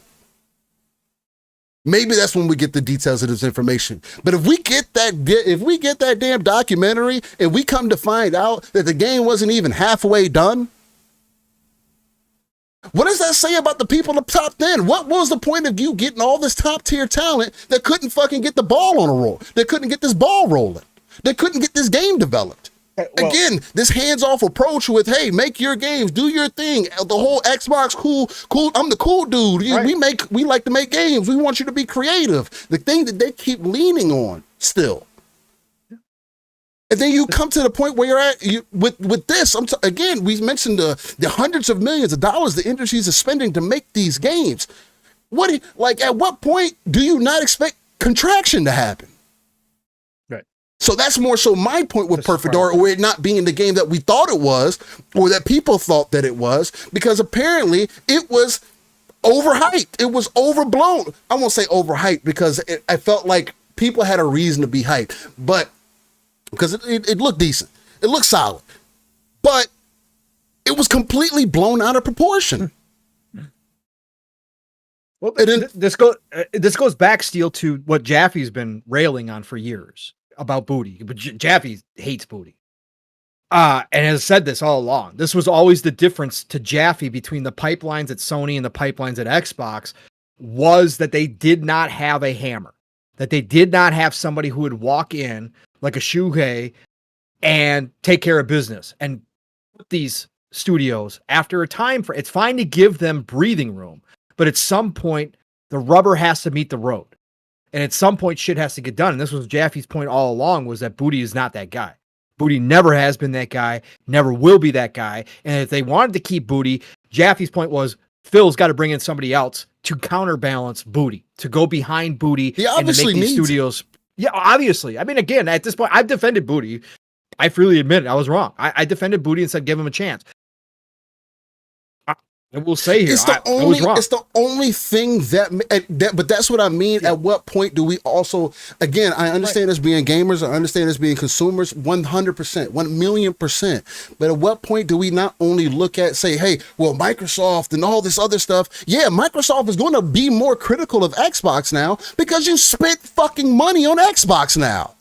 Maybe that's when we get the details of this information. But if we get that damn documentary and we come to find out that the game wasn't even halfway done, what does that say about the people up top then? What was the point of you getting all this top tier talent that couldn't fucking get the ball on a roll? That couldn't get this ball rolling? That couldn't get this game developed? Again, this hands-off approach with, hey, make your games, do your thing. The whole Xbox cool. I'm the cool dude. Right. We like to make games. We want you to be creative. The thing that they keep leaning on still. And then you come to the point where you're at with this. Again, we mentioned the hundreds of millions of dollars the industries are spending to make these games. At what point do you not expect contraction to happen? Right. So that's more so my point with Perfect Dark, or it not being the game that we thought it was, or that people thought that it was, because apparently it was overhyped. It was overblown. I won't say overhyped because I felt like people had a reason to be hyped, but because it looked decent. It looked solid. But it was completely blown out of proportion. Well, this goes back, Steel, to what Jaffe's been railing on for years about booty. But Jaffe hates booty. And has said this all along. This was always the difference to Jaffe between the pipelines at Sony and the pipelines at Xbox, was that they did not have a hammer, that they did not have somebody who would walk in like a Shuhei and take care of business. And these studios, after a time, it's fine to give them breathing room, but at some point the rubber has to meet the road, and at some point shit has to get done. And this was Jaffe's point all along, was that Booty is not that guy. Booty never has been that guy, never will be that guy. And if they wanted to keep Booty, Jaffe's point was Phil's got to bring in somebody else to counterbalance Booty, to go behind Booty, and to make these studios. Yeah, obviously. I mean, again, at this point, I've defended Booty. I freely admit it. I was wrong. I defended Booty and said, give him a chance. I will say here, I was wrong. It's the only thing but that's what I mean. Yeah. At what point do we also, again, I understand as being gamers, I understand as being consumers, 100%, 1,000,000%. But at what point do we not only look at, say, hey, well, Microsoft and all this other stuff. Yeah, Microsoft is going to be more critical of Xbox now because you spent fucking money on Xbox now.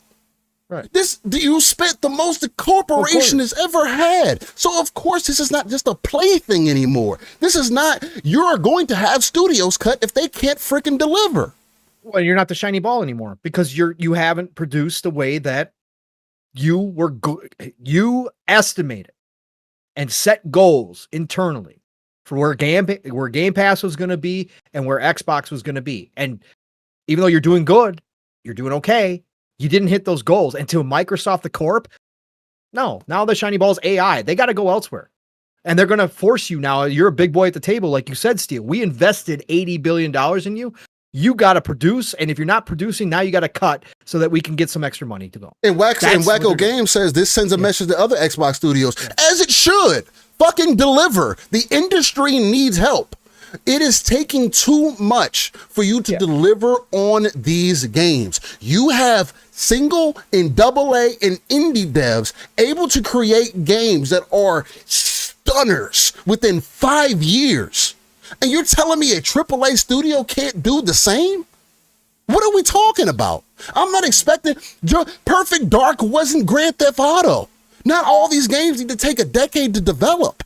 Right. You spent the most the corporation has ever had. So of course this is not just a plaything anymore. This is not, you're going to have studios cut if they can't freaking deliver. Well, you're not the shiny ball anymore because you haven't produced the way that you estimated and set goals internally for where Game Pass was going to be and where Xbox was going to be. And even though you're doing good, you're doing okay, you didn't hit those goals until Microsoft, the corp. No, now the shiny ball's AI. They got to go elsewhere. And they're going to force you now. You're a big boy at the table, like you said, Steele. We invested $80 billion in you. You got to produce. And if you're not producing, now you got to cut so that we can get some extra money to go. And Wacko Games says this sends a message to other Xbox studios, as it should. Fucking deliver. The industry needs help. It is taking too much for you to deliver on these games. You have single and AA and indie devs able to create games that are stunners within 5 years. And you're telling me a AAA studio can't do the same? What are we talking about? I'm not expecting. Perfect Dark wasn't Grand Theft Auto. Not all these games need to take a decade to develop.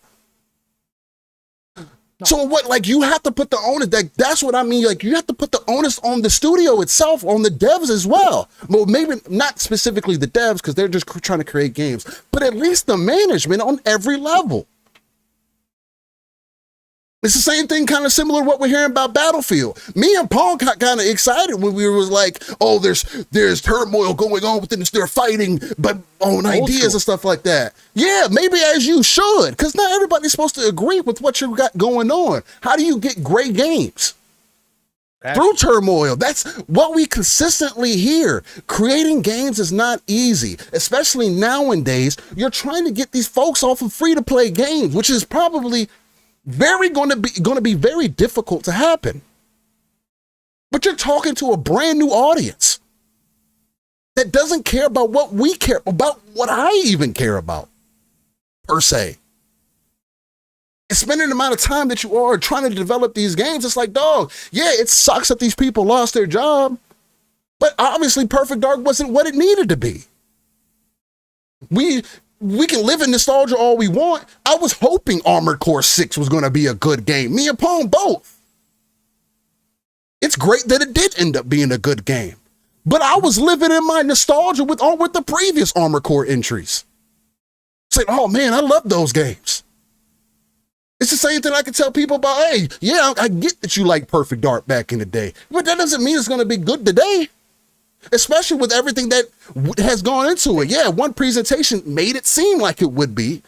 So what, like, you have to put the onus, that's what I mean, like, you have to put the onus on the studio itself, on the devs as well. Well, maybe not specifically the devs, because they're just trying to create games, but at least the management on every level. It's the same thing, kind of similar to what we're hearing about Battlefield. Me and Paul got kind of excited when we was like, oh, there's turmoil going on within this. They're fighting, but on ideas and stuff like that. Yeah, maybe as you should, because not everybody's supposed to agree with what you got going on. How do you get great games? Through turmoil. That's what we consistently hear. Creating games is not easy, especially nowadays. You're trying to get these folks off of free-to-play games, which is probably going to be very difficult to happen. But you're talking to a brand new audience that doesn't care about what we care about, what I even care about, per se. And spending the amount of time that you are trying to develop these games, it's like, dog, yeah, it sucks that these people lost their job, but obviously Perfect Dark wasn't what it needed to be. We can live in nostalgia all we want. I was hoping Armored Core 6 was going to be a good game. Me and Paul both. It's great that it did end up being a good game. But I was living in my nostalgia with the previous Armored Core entries. Saying, oh man, I love those games. It's the same thing I can tell people about, hey, yeah, I get that you like Perfect Dark back in the day, but that doesn't mean it's going to be good today. Especially with everything that has gone into it. Yeah, one presentation made it seem like it would be,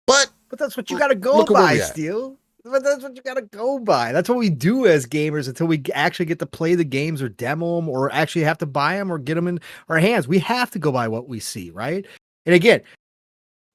but that's what you got to go by, Steele. But that's what you got to go by. That's what we do as gamers until we actually get to play the games or demo them or actually have to buy them or get them in our hands. We have to go by what we see, right? And again,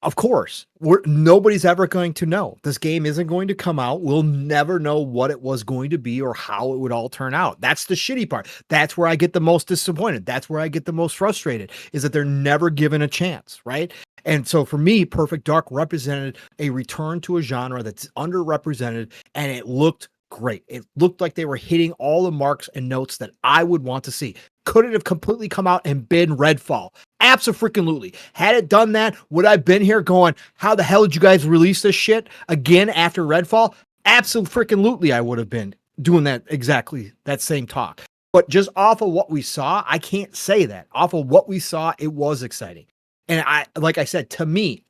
of course, nobody's ever going to know. This game isn't going to come out. We'll never know what it was going to be or how it would all turn out. That's the shitty part. That's where I get the most disappointed. That's where I get the most frustrated, is that they're never given a chance, right? And so for me, Perfect Dark represented a return to a genre that's underrepresented, and it looked great. It looked like they were hitting all the marks and notes that I would want to see. Could it have completely come out and been Redfall? Absolutely. Had it done that, would I have been here going, how the hell did you guys release this shit again after Redfall? Absolutely, I would have been doing that exactly that same talk. But just off of what we saw, I can't say that. Off of what we saw, it was exciting. And like I said, to me,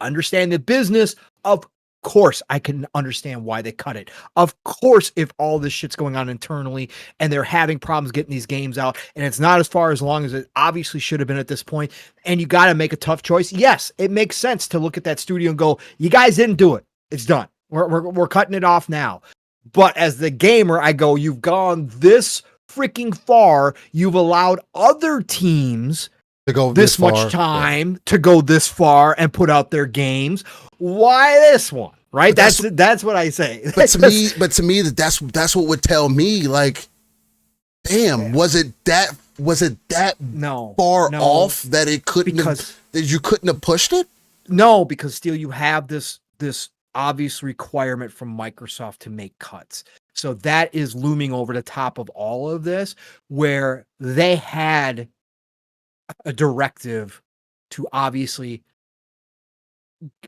understand the business, of course I can understand why they cut it. Of course, if all this shit's going on internally and they're having problems getting these games out and it's not as far as long as it obviously should have been at this point, and you got to make a tough choice. Yes, it makes sense to look at that studio and go, you guys didn't do it. It's done. We're cutting it off now. But as the gamer, I go, you've gone this freaking far. You've allowed other teams to go this much time to go this far and put out their games. Why this one? Right? That's what I say. But to me, that's what would tell me, like, damn, was it that far off that it couldn't that you couldn't have pushed it? No, because still you have this obvious requirement from Microsoft to make cuts. So that is looming over the top of all of this, where they had a directive to obviously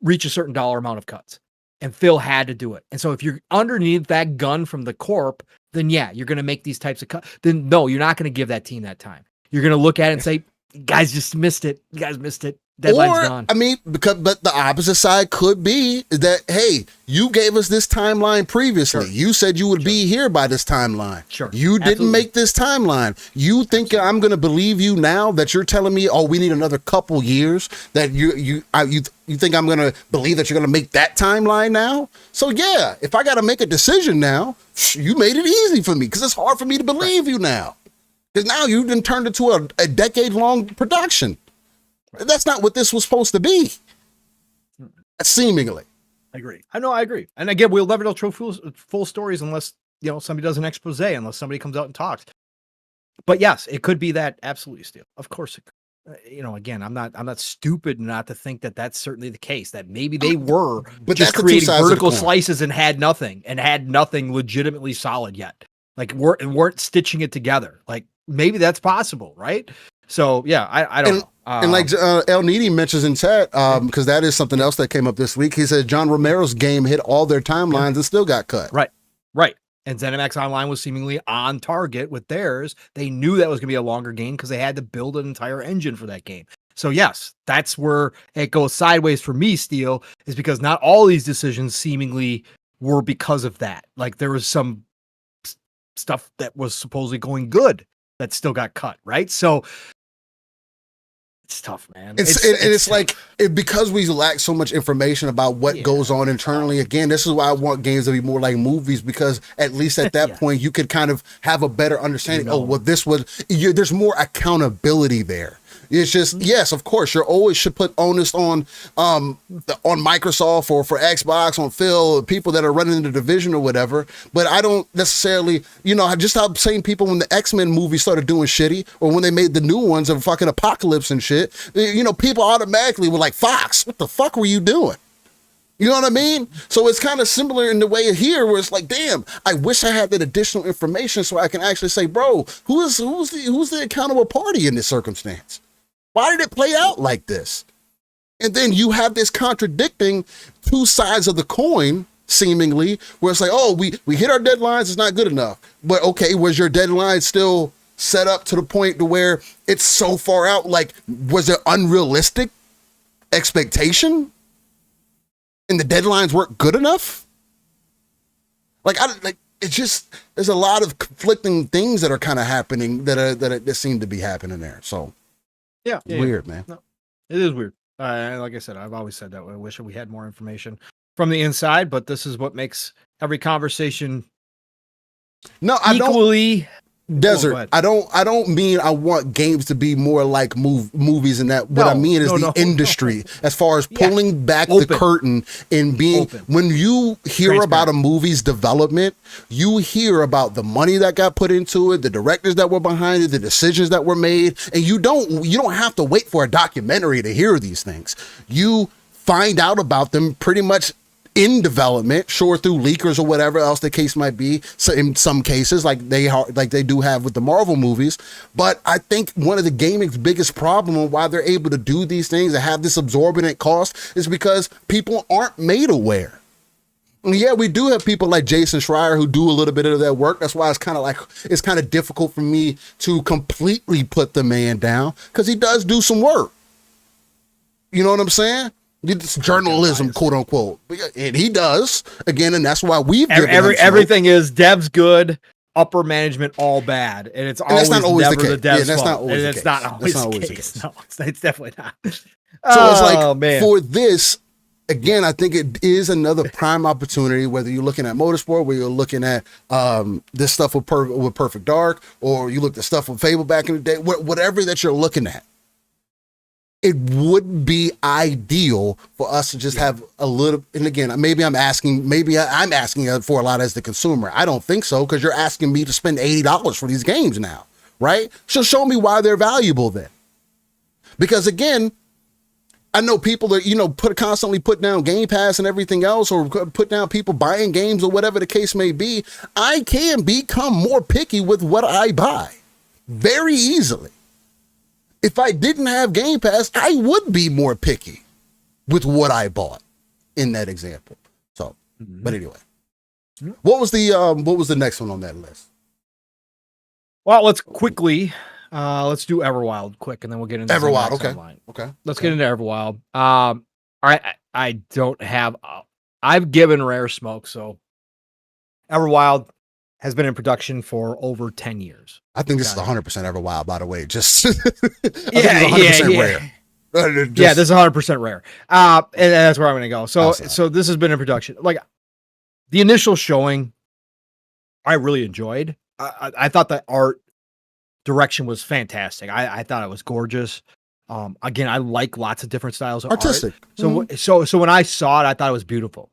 reach a certain dollar amount of cuts, and Phil had to do it. And so if you're underneath that gun from the corp, then yeah, you're going to make these types of cuts. Then no, you're not going to give that team that time. You're going to look at it and say, guys just missed it. You guys missed it. Deadline's gone. I mean, but the opposite side could be that, hey, you gave us this timeline previously. Sure. You said you would be here by this timeline. Sure. You didn't make this timeline. You think I'm going to believe you now that you're telling me, oh, we need another couple years, that you think I'm going to believe that you're going to make that timeline now? So yeah, if I got to make a decision now, you made it easy for me, because it's hard for me to believe you now. Because now you've been turned into a decade-long production. That's not what this was supposed to be. Seemingly. I agree. I agree. And again, we'll never know full stories unless, somebody does an expose, unless somebody comes out and talks. But yes, it could be that. Absolutely, Steve. Of course it could. Again, I'm not stupid not to think that that's certainly the case, that maybe they were just creating vertical slices and had nothing legitimately solid yet. Like weren't stitching it together. Like maybe that's possible, right? So yeah, I don't know. And like El Needy mentions in chat, because that is something else that came up this week. He said John Romero's game hit all their timelines and still got cut. Right. And ZeniMax Online was seemingly on target with theirs. They knew that was going to be a longer game because they had to build an entire engine for that game. So yes, that's where it goes sideways for me, Steel, is because not all these decisions seemingly were because of that. Like there was some stuff that was supposedly going good that still got cut, right? So it's tough, man. It's like because we lack so much information about what goes on internally. Again, this is why I want games to be more like movies, because at least at that point you could kind of have a better understanding. Oh, well, there's more accountability there. It's just, yes, of course, you always should put onus on Microsoft or for Xbox, on Phil, people that are running the division or whatever. But I don't necessarily, just how same people when the X-Men movie started doing shitty, or when they made the new ones of fucking Apocalypse and shit, people automatically were like, Fox, what the fuck were you doing? You know what I mean? So it's kind of similar in the way here, where it's like, damn, I wish I had that additional information so I can actually say, bro, who's the accountable party in this circumstance? Why did it play out like this? And then you have this contradicting two sides of the coin, seemingly, where it's like, oh, we hit our deadlines, it's not good enough. But okay, was your deadline still set up to the point to where it's so far out? Like, was it unrealistic expectation? And the deadlines weren't good enough? It's just, there's a lot of conflicting things that are kind of happening that seem to be happening there. So. Yeah, weird, man. No, it is weird. Like I said, I've always said that. I wish we had more information from the inside, but this is what makes every conversation equally Desert. I don't mean I want games to be more like movies and that. What I mean is the industry, as far as pulling back the curtain and being when you hear about a movie's development, you hear about the money that got put into it, the directors that were behind it, the decisions that were made, and you don't have to wait for a documentary to hear these things. You find out about them pretty much in development, sure, through leakers or whatever else the case might be. So in some cases, like they do have with the Marvel movies. But I think one of the gaming's biggest problem and why they're able to do these things and have this absorbent cost is because people aren't made aware. And yeah, we do have people like Jason Schreier who do a little bit of that work. That's why it's kind of difficult for me to completely put the man down, because he does do some work. You know what I'm saying? It's journalism, quote unquote, and he does again, and that's why we've everything is devs good, upper management all bad, and it's always not always never the devs' that's fault. not always It's not always the case. No, it's definitely not. So it's like for this again, I think it is another prime opportunity. Whether you're looking at motorsport, where you're looking at this stuff with Perfect Dark, or you look at stuff with Fable back in the day, whatever that you're looking at. It would be ideal for us to just have a little, and again, maybe I'm asking for a lot as the consumer. I don't think so, because you're asking me to spend $80 for these games now, right? So show me why they're valuable then. Because again, I know people are, constantly put down Game Pass and everything else, or put down people buying games or whatever the case may be. I can become more picky with what I buy very easily. If I didn't have Game Pass, I would be more picky with what I bought in that example. So, but anyway, what was the next one on that list? Well, let's do Everwild quick, and then we'll get into Everwild. Okay. Let's get into Everwild. All right. I don't have, I've given Rare smoke. So Everwild has been in production for over 10 years. I think this is 100% Everwild, by the way. Just rare. This is 100% rare. And that's where I'm going to go. So this has been in production. Like the initial showing, I really enjoyed. I thought the art direction was fantastic. I thought it was gorgeous. Again, I like lots of different styles of artistic art. So when I saw it, I thought it was beautiful.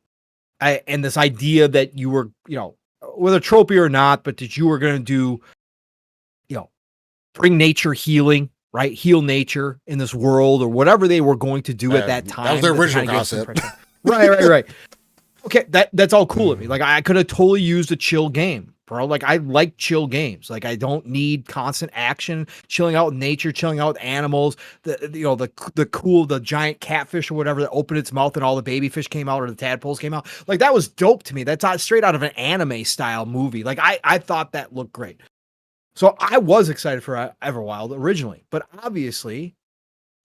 And this idea that you were, whether tropey or not, but that you were going to do, bring nature healing, right? Heal nature in this world, or whatever they were going to do at that time. That was their original concept. Right. Okay, that's all cool with me. Like I could have totally used a chill game, bro. Like I like chill games. Like I don't need constant action, chilling out with nature, chilling out with animals. The giant catfish or whatever that opened its mouth and all the baby fish came out, or the tadpoles came out. Like that was dope to me. That's straight out of an anime style movie. Like I thought that looked great. So I was excited for Everwild originally, but obviously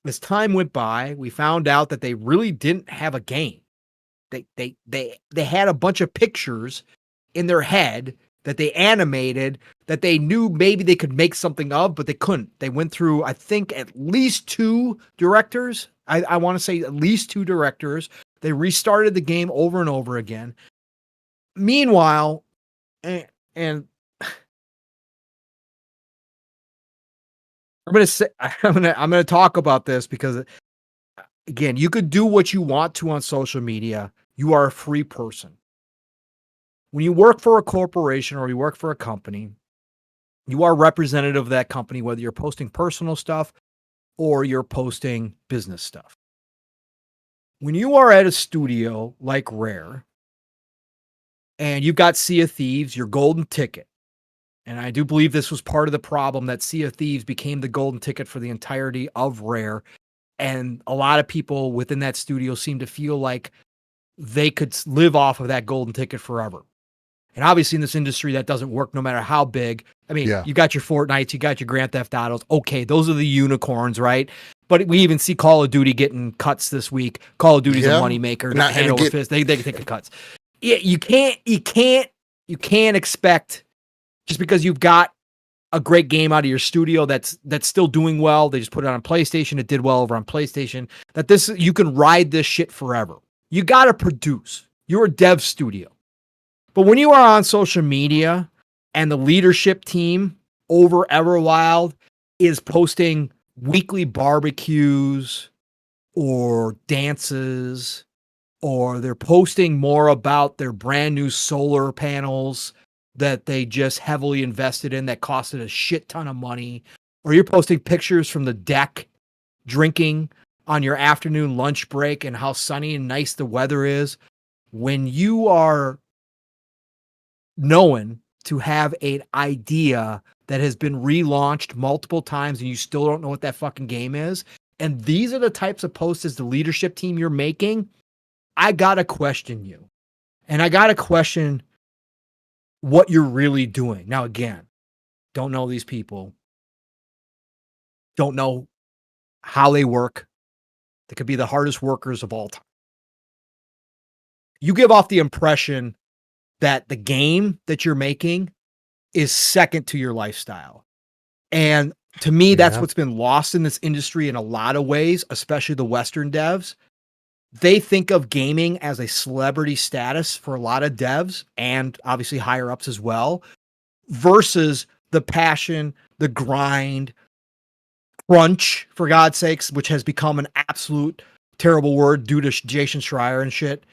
as time went by, we found out that they really didn't have a game. They had a bunch of pictures in their head that they animated that they knew maybe they could make something of, but they couldn't. They went through, I think, at least 2 directors. I want to say at least 2 directors. They restarted the game over and over again. Meanwhile, and I'm gonna talk about this because, again, you could do what you want to on social media. You are a free person. When you work for a corporation or you work for a company, you are representative of that company, whether you're posting personal stuff or you're posting business stuff. When you are at a studio like Rare and you've got Sea of Thieves, your golden ticket, and I do believe this was part of the problem, that Sea of Thieves became the golden ticket for the entirety of Rare. And a lot of people within that studio seem to feel like they could live off of that golden ticket forever. And obviously in this industry, that doesn't work no matter how big. I mean, You got your Fortnites, you got your Grand Theft Autos. Okay, those are the unicorns, right? But we even see Call of Duty getting cuts this week. Call of Duty's a moneymaker. Not hand over fist. They can take the cuts. Yeah, you can't expect, just because you've got a great game out of your studio that's still doing well, they just put it on PlayStation, it did well over on PlayStation, that you can ride this shit forever. You got to produce. You're a dev studio. But when you are on social media and the leadership team over Everwild is posting weekly barbecues or dances, or they're posting more about their brand new solar panels that they just heavily invested in that costed a shit ton of money, or you're posting pictures from the deck drinking on your afternoon lunch break and how sunny and nice the weather is, when you are known to have an idea that has been relaunched multiple times and you still don't know what that fucking game is, and these are the types of posts as the leadership team you're making, I gotta question you. And I gotta question what you're really doing. Now, again, don't know these people. Don't know how they work. They could be the hardest workers of all time. You give off the impression that the game that you're making is second to your lifestyle. And to me, that's what's been lost in this industry in a lot of ways, especially the Western devs. They think of gaming as a celebrity status for a lot of devs and obviously higher ups as well, versus the passion, the grind, crunch, for God's sakes, which has become an absolute terrible word due to Jason Schreier and shit.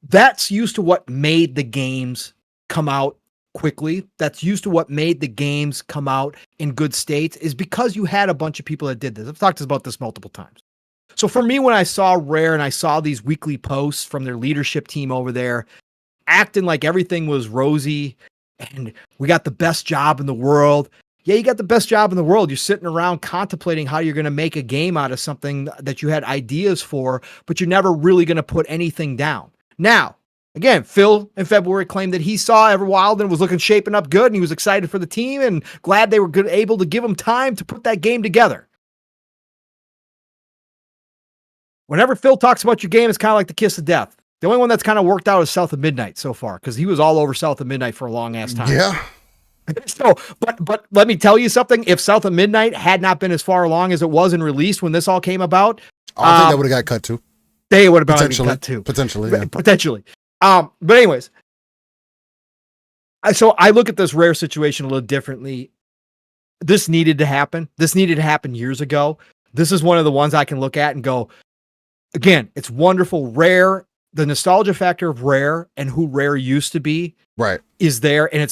That's used to what made the games come out quickly. That's used to what made the games come out in good states, is because you had a bunch of people that did this. I've talked about this multiple times. So for me, when I saw Rare and I saw these weekly posts from their leadership team over there acting like everything was rosy and we got the best job in the world. Yeah, you got the best job in the world. You're sitting around contemplating how you're going to make a game out of something that you had ideas for, but you're never really going to put anything down. Now, again, Phil in February claimed that he saw Everwild and was shaping up good, and he was excited for the team and glad they were able to give him time to put that game together. Whenever Phil talks about your game, it's kind of like the kiss of death. The only one that's kind of worked out is South of Midnight so far, because he was all over South of Midnight for a long ass time. Yeah. So, but let me tell you something. If South of Midnight had not been as far along as it was and released when this all came about, I think that would have got cut too. They would have been cut too. Potentially, yeah. Potentially. But anyways, so I look at this Rare situation a little differently. This needed to happen. This needed to happen years ago. This is one of the ones I can look at and go, again, it's wonderful. Rare, the nostalgia factor of Rare and who Rare used to be, right, is there, and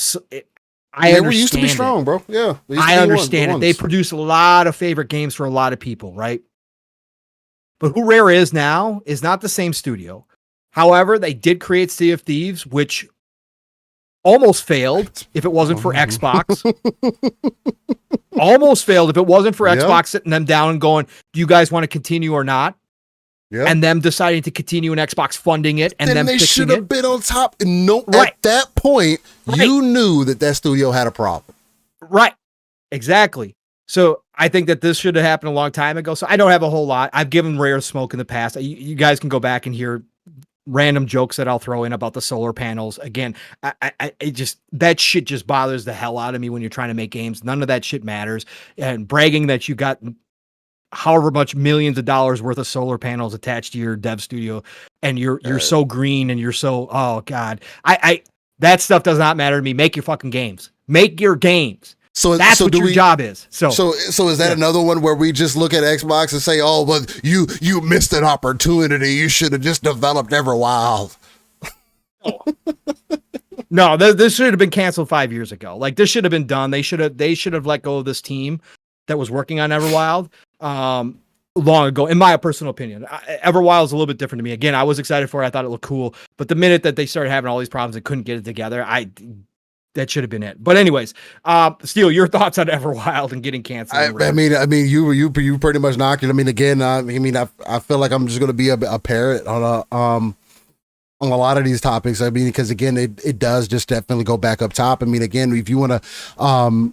I understand. We used to be strong, bro. Yeah, I understand it. They produce a lot of favorite games for a lot of people, right? But who Rare is now is not the same studio. However, they did create Sea of Thieves, which almost failed if it wasn't for Xbox. Almost failed if it wasn't for Xbox sitting them down and going, do you guys want to continue or not? Yeah. And them deciding to continue and Xbox funding it, and then they should have been on top. And at that point, you knew that studio had a problem. Right. Exactly. So I think that this should have happened a long time ago. So I don't have a whole lot. I've given Rare smoke in the past. You guys can go back and hear random jokes that I'll throw in about the solar panels. Again, it just, that shit just bothers the hell out of me when you're trying to make games. None of that shit matters. And bragging that you got however much millions of dollars worth of solar panels attached to your dev studio, and you're so green and you're so, oh God, that stuff does not matter to me. Make your fucking games. Make your games. So that's what your job is. So is that another one where we just look at Xbox and say, oh, but you missed an opportunity. You should have just developed Everwild. No, this should have been canceled 5 years ago. Like, this should have been done. They should have let go of this team that was working on Everwild long ago, in my personal opinion. Everwild is a little bit different to me. Again, I was excited for it. I thought it looked cool. But the minute that they started having all these problems and couldn't get it together, that should have been it. But anyways, Steele, your thoughts on Everwild and getting canceled? I mean, you pretty much knocked it. I mean, again, I feel like I'm just going to be a parrot on a lot of these topics. I mean, because again, it does just definitely go back up top. I mean, again, if you want to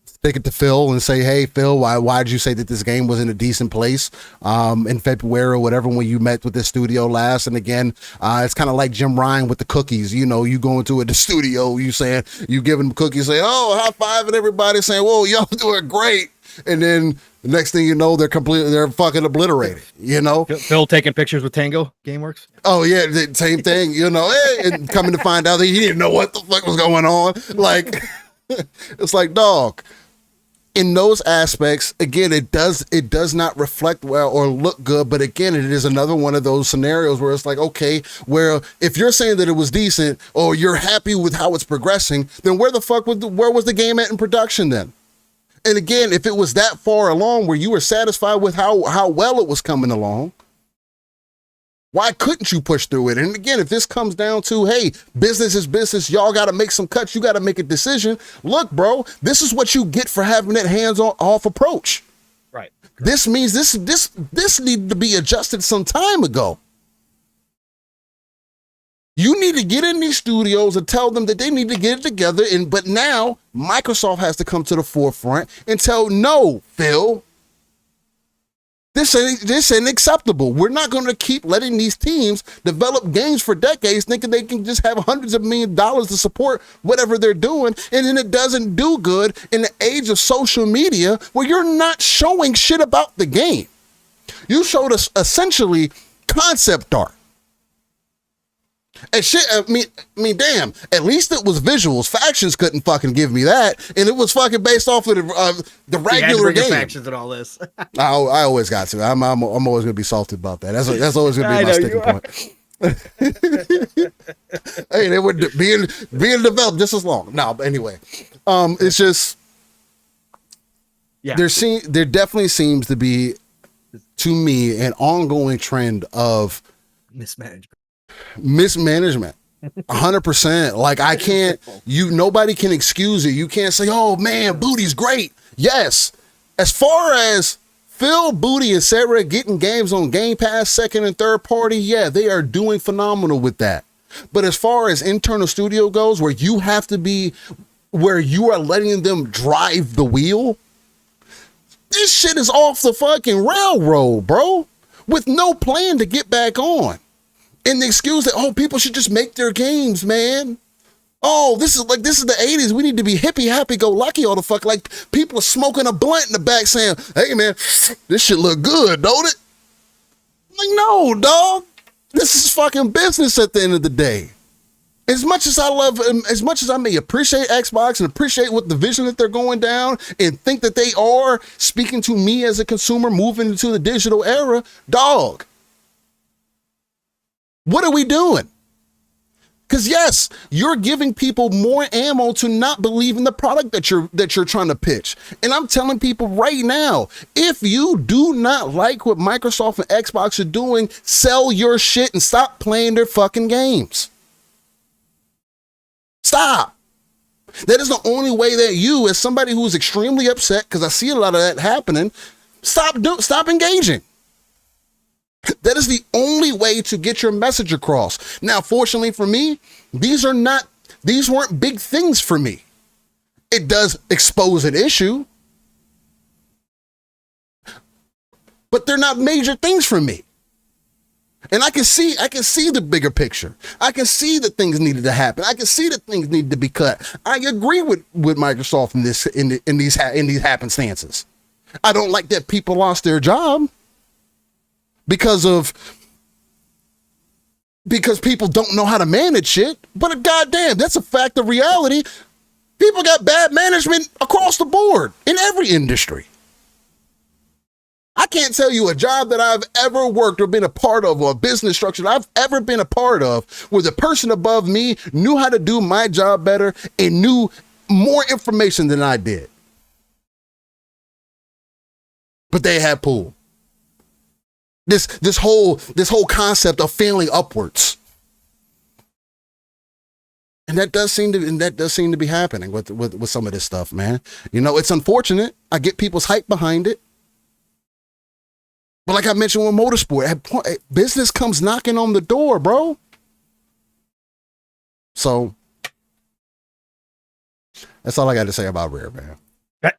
stick it to Phil and say, hey, Phil, why did you say that this game was in a decent place in February or whatever when you met with the studio last? And again, it's kind of like Jim Ryan with the cookies. You know, you go into the studio, you giving them cookies, say, oh, high five, and everybody saying, whoa, y'all doing great. And then the next thing you know, they're fucking obliterated, you know? Phil taking pictures with Tango Gameworks? Oh, yeah, the same thing, you know? And coming to find out that he didn't know what the fuck was going on. Like, it's like, dog. In those aspects, again, it does not reflect well or look good. But again, it is another one of those scenarios where it's like, okay, where if you're saying that it was decent or you're happy with how it's progressing, then where was the game at in production then? And again, if it was that far along where you were satisfied with how well it was coming along, Why couldn't you push through it? And again, if this comes down to, hey, business is business, y'all got to make some cuts, you got to make a decision. Look, bro, this is what you get for having that hands-off approach. Right. This means this needed to be adjusted some time ago. You need to get in these studios and tell them that they need to get it together. But now Microsoft has to come to the forefront and tell, no, Phil, this ain't acceptable. We're not going to keep letting these teams develop games for decades thinking they can just have hundreds of $millions to support whatever they're doing. And then it doesn't do good in the age of social media where you're not showing shit about the game. You showed us essentially concept art. And shit, I mean, damn, at least it was visuals. Factions couldn't fucking give me that. And it was fucking based off of the regular game. Factions and all this. I always got to. I'm always going to be salty about that. That's always going to be my sticking point. Hey, they were being developed just as long. No, but anyway, it's just, there definitely seems to be, to me, an ongoing trend of mismanagement. 100%. Like, I can't, nobody can excuse it. You can't say, oh man, Booty's great. Yes. As far as Phil, Booty, and Sarah getting games on Game Pass, second and third party, yeah, they are doing phenomenal with that. But as far as internal studio goes, where you have to be, where you are letting them drive the wheel, this shit is off the fucking railroad, bro, with no plan to get back on. And the excuse that, oh, people should just make their games, man. Oh, this is the 80s. We need to be hippie, happy, go lucky all the fuck. Like, people are smoking a blunt in the back saying, hey, man, this shit look good, don't it? Like, no, dog. This is fucking business at the end of the day. As much as I may appreciate Xbox and appreciate what the vision that they're going down and think that they are speaking to me as a consumer moving into the digital era, dog. What are we doing? Because yes, you're giving people more ammo to not believe in the product that you're trying to pitch. And I'm telling people right now, if you do not like what Microsoft and Xbox are doing, sell your shit and stop playing their fucking games. Stop. That is the only way that you, as somebody who's extremely upset, because I see a lot of that happening, stop engaging. That is the only way to get your message across. Now, fortunately for me, these weren't big things for me. It does expose an issue, but they're not major things for me. And I can see the bigger picture. I can see that things needed to happen. I can see that things need to be cut. I agree with Microsoft in these happenstances. I don't like that people lost their job because people don't know how to manage shit. But goddamn, that's a fact of reality. People got bad management across the board in every industry. I can't tell you a job that I've ever worked or been a part of, or a business structure that I've ever been a part of, where the person above me knew how to do my job better and knew more information than I did. But they had pull. This whole concept of failing upwards. And that does seem to be happening with some of this stuff, man. You know, it's unfortunate. I get people's hype behind it. But like I mentioned with motorsport, business comes knocking on the door, bro. So that's all I got to say about Rare, man.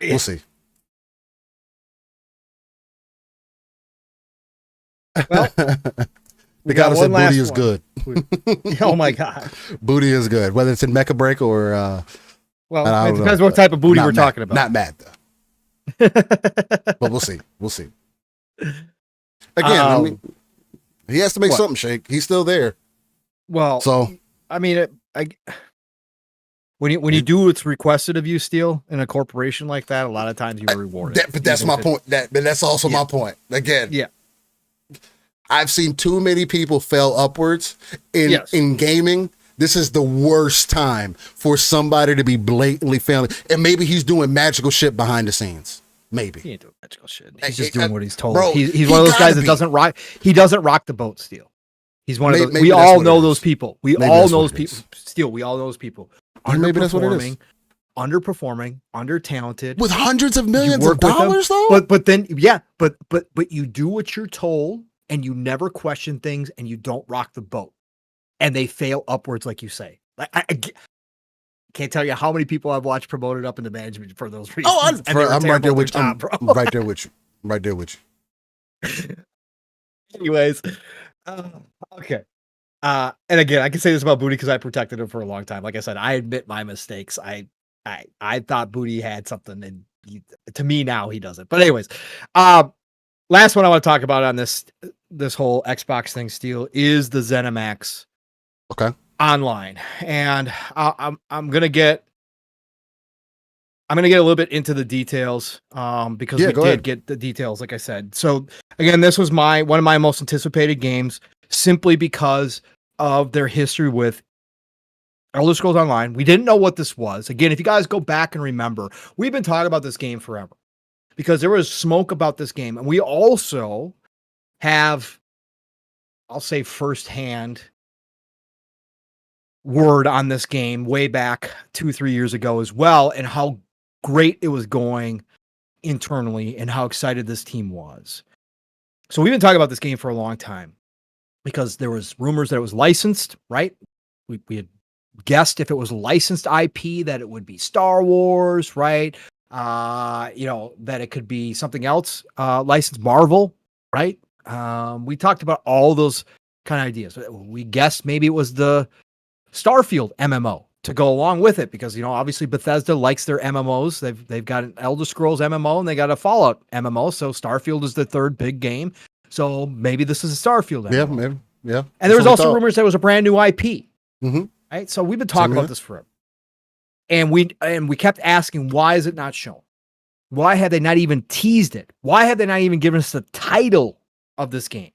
We'll see. Well, the guy said booty is good. Oh my God. Booty is good. Whether it's in MechaBreak or well, it depends what type of booty we're talking about. Not mad though. But we'll see. We'll see. Again, I mean, he has to make something shake. He's still there. Well, so I mean, when you do what's requested of you, Steele, in a corporation like that, a lot of times you're rewarded. But that's my point. But that's also my point. Again, I've seen too many people fail upwards in gaming. This is the worst time for somebody to be blatantly failing. And maybe he's doing magical shit behind the scenes. Maybe he ain't doing magical shit. He's just doing what he's told. Bro, he's one of those guys that doesn't rock. He doesn't rock the boat, Steele. He's one of those. Maybe We that's all what know it those is. people. We Maybe all that's know what those it people. is. Still, we all know those people. Maybe that's what it is. Underperforming, under-talented. With hundreds of You millions work of with them, dollars, though? but then yeah, but you do what you're told, and you never question things, and you don't rock the boat, and they fail upwards, like you say. I can't tell you how many people I've watched promoted up into management for those reasons. I'm right there with you. I'm bro. right there with you. Right there with you. Anyways, okay. And again, I can say this about Booty because I protected him for a long time. Like I said, I admit my mistakes. I thought Booty had something, and to me now he doesn't. But anyways, last one I want to talk about on this whole Xbox thing, Steel, is the ZeniMax online, and I'm gonna get a little bit into the details because we did get the details, like I said. So again, this was one of my most anticipated games, simply because of their history with Elder Scrolls Online. We didn't know what this was. Again, if you guys go back and remember, we've been talking about this game forever because there was smoke about this game. And we also have, I'll say, firsthand word on this game way back 2-3 years ago as well, and how great it was going internally and how excited this team was. So we've been talking about this game for a long time because there was rumors that it was licensed, right? We had guessed if it was licensed IP that it would be Star Wars, right? That it could be something else, licensed Marvel, right? We talked about all those kind of ideas. We guessed maybe it was the Starfield MMO to go along with it because, obviously Bethesda likes their MMOs. They've got an Elder Scrolls MMO and they got a Fallout MMO. So Starfield is the third big game. So maybe this is a Starfield MMO. Yeah, maybe. Yeah. And there was also rumors that it was a brand new IP. Mm-hmm. Right? So we've been talking about this forever. And we kept asking, why is it not shown? Why have they not even teased it? Why have they not even given us the title of this game?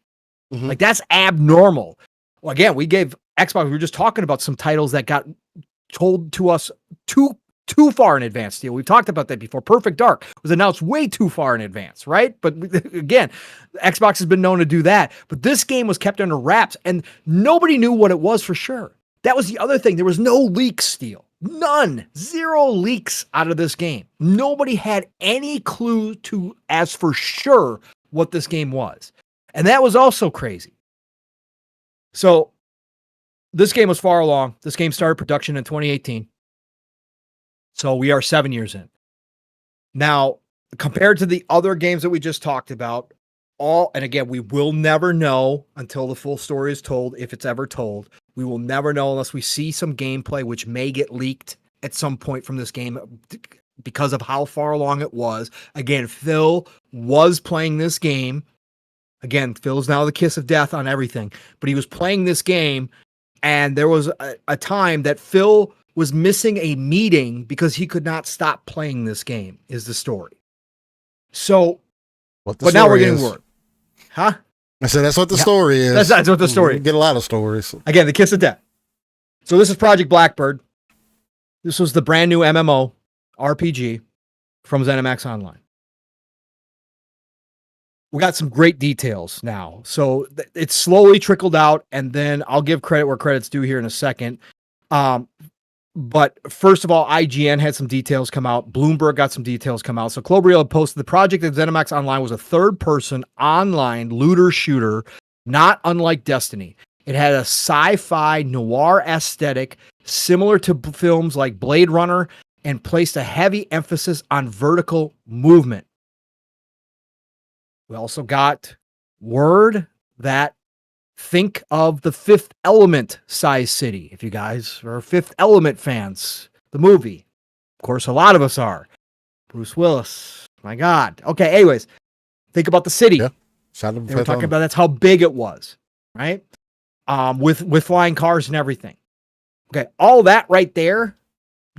Mm-hmm. Like, that's abnormal. Well, again, we gave Xbox, we were just talking about some titles that got told to us too far in advance. Steel. We've talked about that before. Perfect Dark was announced way too far in advance, right? But again, Xbox has been known to do that. But this game was kept under wraps, and nobody knew what it was for sure. That was the other thing. There was no leaks, Steel. None. 0 leaks out of this game. Nobody had any clue to, as for sure, what this game was. And that was also crazy. So this game was far along. This game started production in 2018. So we are 7 years in. Now, compared to the other games that we just talked about, and again, we will never know until the full story is told, if it's ever told. We will never know unless we see some gameplay, which may get leaked at some point from this game because of how far along it was. Again, Phil was playing this game. Again, Phil's now the kiss of death on everything, but he was playing this game, and there was a time that Phil was missing a meeting because he could not stop playing this game, is the story. So, but now we're getting word. Huh? I said that's what the story is. That's what the story is. We get a lot of stories. Again, the kiss of death. So this is Project Blackbird. This was the brand new MMO RPG from ZeniMax Online. We got some great details now. So it's slowly trickled out, and then I'll give credit where credit's due here in a second. But first of all, IGN had some details come out. Bloomberg got some details come out. So Clobriel had posted the project at ZeniMax Online was a third-person online looter shooter, not unlike Destiny. It had a sci-fi noir aesthetic similar to films like Blade Runner and placed a heavy emphasis on vertical movement. We also got word that think of the Fifth Element size city. If you guys are Fifth Element fans, the movie. Of course, a lot of us are. Bruce Willis. My God. Okay, anyways. Think about the city. Yeah. They were talking about that's how big it was, right? With flying cars and everything. Okay, all that right there,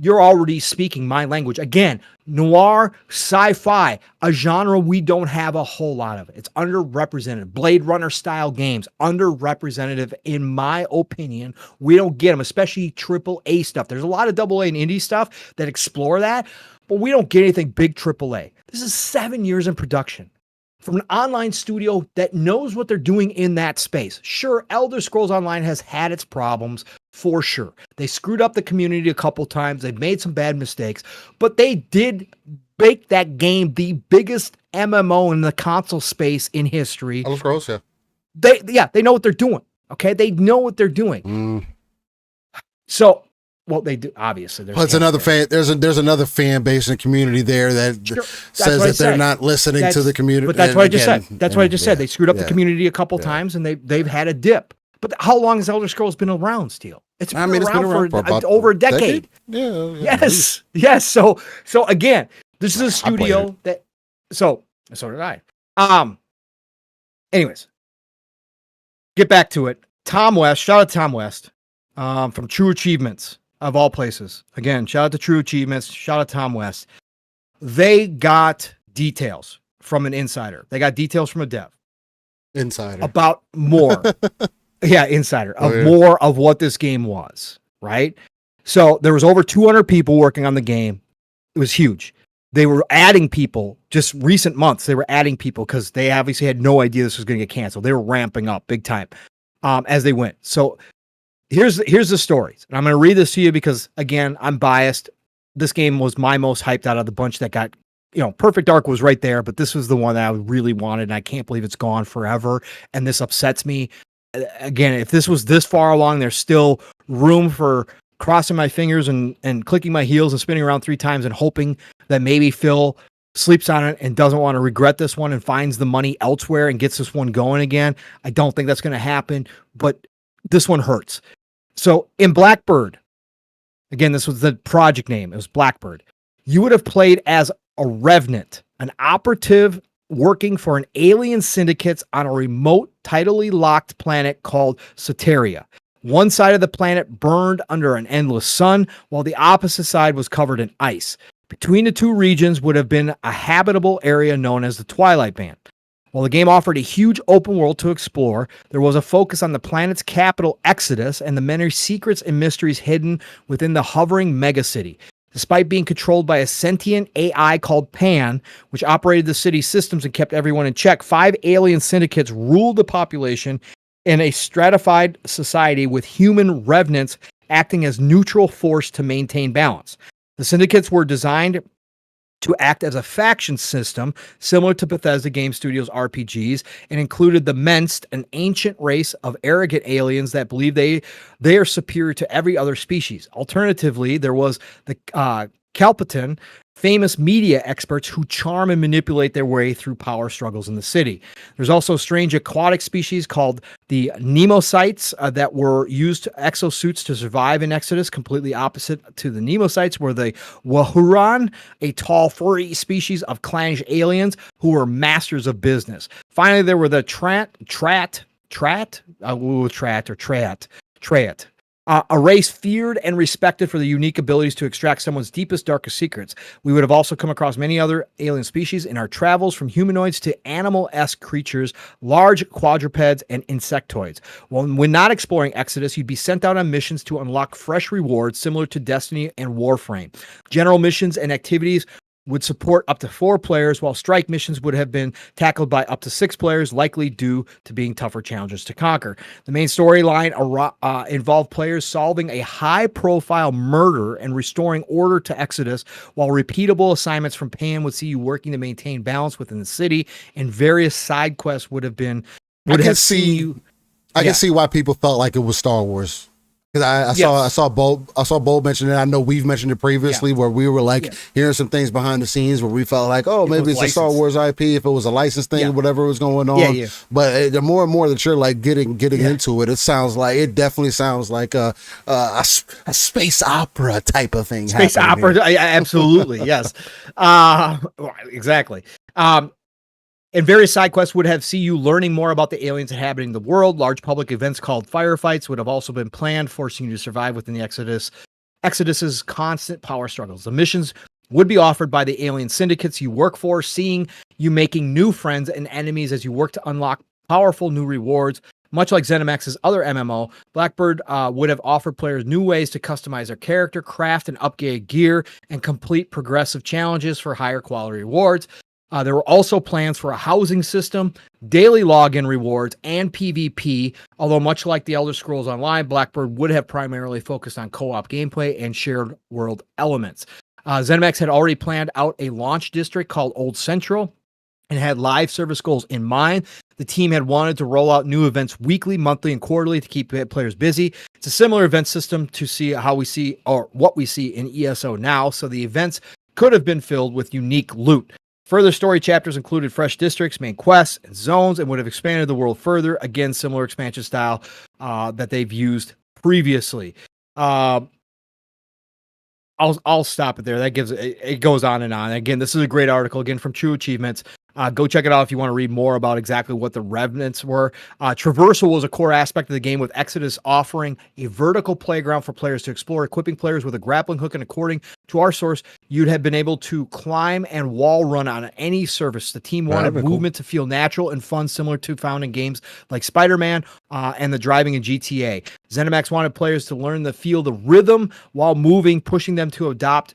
you're already speaking my language. Again, noir, sci-fi, a genre we don't have a whole lot of. It's underrepresented. Blade Runner style games, underrepresented in my opinion. We don't get them, especially AAA stuff. There's a lot of AA and indie stuff that explore that, but we don't get anything big AAA. This is 7 years in production. from an online studio that knows what they're doing in that space. Sure, Elder Scrolls Online has had its problems, for sure. They screwed up the community a couple times. They've made some bad mistakes, but they did make that game the biggest MMO in the console space in history. Elder Scrolls, yeah. They know what they're doing. Okay, they know what they're doing. So, well, they do. Obviously, there's another fan. There's another fan base and community there that says that they're not listening to the community. But that's what I just said. That's what I just said. They screwed up the community a couple times, and they've had a dip. But how long has Elder Scrolls been around, Steel? It's been around for about over a decade. Yeah. Yes. So again, this is a studio that. So did I. Anyways, get back to it. Tom West. Shout out to Tom West. From True Achievements. Of all places. Again, shout out to True Achievements. Shout out to Tom West. They got details from an insider. They got details from a dev. Insider. About more. Insider. More of what this game was. Right? So there was over 200 people working on the game. It was huge. They were adding people. Just recent months, they were adding people because they obviously had no idea this was going to get canceled. They were ramping up big time as they went. So Here's the stories. And I'm going to read this to you because, again, I'm biased. This game was my most hyped out of the bunch that got, Perfect Dark was right there, but this was the one that I really wanted, and I can't believe it's gone forever, and this upsets me. Again, if this was this far along, there's still room for crossing my fingers and clicking my heels and spinning around 3 times and hoping that maybe Phil sleeps on it and doesn't want to regret this one and finds the money elsewhere and gets this one going again. I don't think that's going to happen, but this one hurts. So in Blackbird, again, this was the project name. It was Blackbird. You would have played as a revenant, an operative working for an alien syndicate on a remote, tidally locked planet called Soteria. One side of the planet burned under an endless sun, while the opposite side was covered in ice. Between the two regions would have been a habitable area known as the Twilight Band. While the game offered a huge open world to explore, there was a focus on the planet's capital, Exodus, and the many secrets and mysteries hidden within the hovering megacity. Despite being controlled by a sentient AI called Pan, which operated the city's systems and kept everyone in check, 5 alien syndicates ruled the population in a stratified society with human revenants acting as neutral force to maintain balance. The syndicates were designed to act as a faction system similar to Bethesda Game Studios RPGs, and included the Menst, an ancient race of arrogant aliens that believe they are superior to every other species. Alternatively, there was the Kalpatan, famous media experts who charm and manipulate their way through power struggles in the city. There's also a strange aquatic species called the Nemocytes that were used exosuits to survive in Exodus, completely opposite to the Nemocytes were the Wahuran, a tall, furry species of clannish aliens who were masters of business. Finally, there were the Trat, a race feared and respected for the unique abilities to extract someone's deepest, darkest secrets. We would have also come across many other alien species in our travels, from humanoids to animal-esque creatures, large quadrupeds, and insectoids. When not exploring Exodus, you'd be sent out on missions to unlock fresh rewards similar to Destiny and Warframe. General missions and activities would support up to 4 players, while strike missions would have been tackled by up to 6 players, likely due to being tougher challenges to conquer. The main storyline involved players solving a high-profile murder and restoring order to Exodus, while repeatable assignments from Pan would see you working to maintain balance within the city, and various side quests would have been. I can see why people felt like it was Star Wars. Because I saw Bo mention it. I know we've mentioned it previously, where we were like hearing some things behind the scenes where we felt like, oh, maybe it's a Star Wars IP, if it was a licensed thing, whatever was going on. But the more and more that you're like getting into it, it definitely sounds like a space opera type of thing. Space opera, absolutely, yes, exactly. And various side quests would have see you learning more about the aliens inhabiting the world. Large public events called firefights would have also been planned, forcing you to survive within the Exodus's constant power struggles. The missions would be offered by the alien syndicates you work for, seeing you making new friends and enemies as you work to unlock powerful new rewards. Much like ZeniMax's other MMO, Blackbird would have offered players new ways to customize their character, craft and upgrade gear, and complete progressive challenges for higher quality rewards. There were also plans for a housing system, daily login rewards, and PvP, although much like the Elder Scrolls Online, Blackbird would have primarily focused on co-op gameplay and shared world elements. ZeniMax had already planned out a launch district called Old Central and had live service goals in mind. The team had wanted to roll out new events weekly, monthly, and quarterly to keep players busy. It's a similar event system to see how we see or what we see in ESO now, so the events could have been filled with unique loot. Further story chapters included fresh districts, main quests, and zones, and would have expanded the world further. Again, similar expansion style that they've used previously. I'll stop it there. That gives it goes on and on. Again, this is a great article again from True Achievements. Go check it out if you want to read more about exactly what the revenants were. Traversal was a core aspect of the game, with Exodus offering a vertical playground for players to explore, equipping players with a grappling hook, and according to our source, you'd have been able to climb and wall run on any surface. The team wanted movement to feel natural and fun, similar to found in games like Spider-Man and the driving in GTA. ZeniMax wanted players to learn to feel the rhythm while moving, pushing them to adapt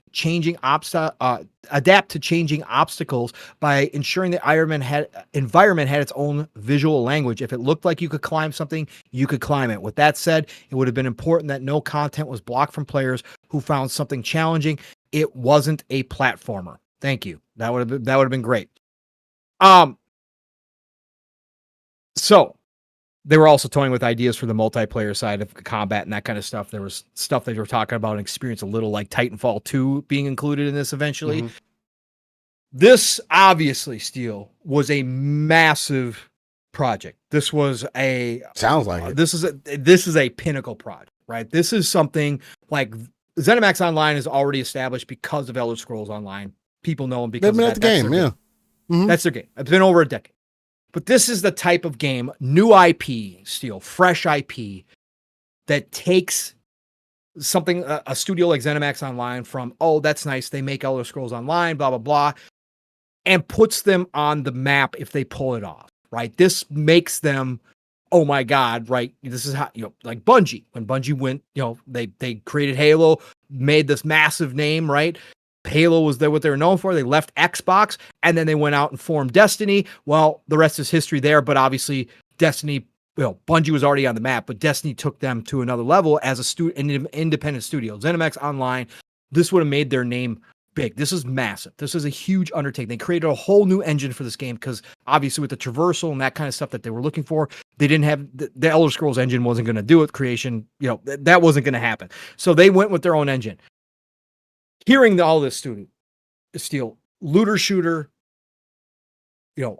to changing obstacles by ensuring the environment had its own visual language. If it looked like you could climb something, you could climb it. With that said, it would have been important that no content was blocked from players who found something challenging. It wasn't a platformer. Thank you. That would have been great. So they were also toying with ideas for the multiplayer side of combat and that kind of stuff. There was stuff they were talking about and experience a little like Titanfall 2 being included in this eventually. Mm-hmm. This obviously, Steel, was a massive project. This was sounds like it. This is a pinnacle project, right? This is something like ZeniMax Online is already established because of Elder Scrolls Online. People know them because they've been at the game, yeah. Mm-hmm. That's their game. It's been over a decade. But this is the type of game, new IP, Steel, fresh IP, that takes something, a studio like ZeniMax Online from, oh, that's nice, they make Elder Scrolls Online, blah, blah, blah, and puts them on the map if they pull it off, right? This makes them, oh my God, right? This is how, like Bungie. When Bungie went, they created Halo, made this massive name, right? Halo was what they were known for. They left Xbox, and then they went out and formed Destiny. Well, the rest is history there, but obviously Destiny, Bungie was already on the map, but Destiny took them to another level as an independent studio. ZeniMax Online, this would have made their name big. This is massive. This is a huge undertaking. They created a whole new engine for this game because obviously with the traversal and that kind of stuff that they were looking for, they didn't have the Elder Scrolls engine wasn't going to do it. Creation, that wasn't going to happen. So they went with their own engine. Hearing all this, Steel, looter shooter,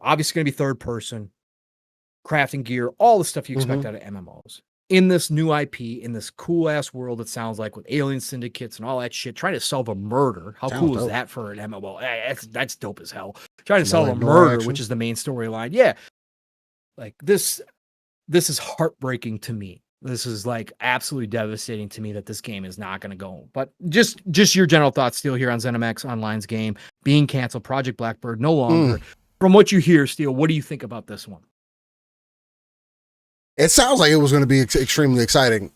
obviously going to be third person, crafting gear, all the stuff you expect out of MMOs. In this new IP, in this cool ass world, it sounds like with alien syndicates and all that shit, trying to solve a murder. How cool is that for an MMO? That's dope as hell. Trying to solve a murder, which is the main storyline. Yeah. Like this is heartbreaking to me. This is like absolutely devastating to me that this game is not going to go. But just your general thoughts, Steel, here on ZeniMax Online's game being canceled, Project Blackbird no longer. From what you hear, Steel, what do you think about this one? It sounds like it was going to be extremely exciting.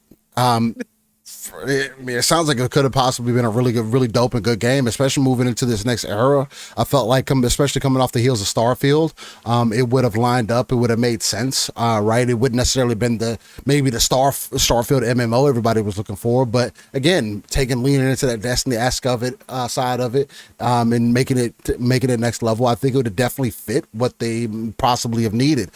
It sounds like it could have possibly been a really good, really dope and good game, especially moving into this next era. I felt like, especially coming off the heels of Starfield, it would have lined up. It would have made sense, right? It wouldn't necessarily been maybe the Starfield MMO everybody was looking for, but again, leaning into that Destiny-esque of it, side of it, and making it next level. I think it would have definitely fit what they possibly have needed.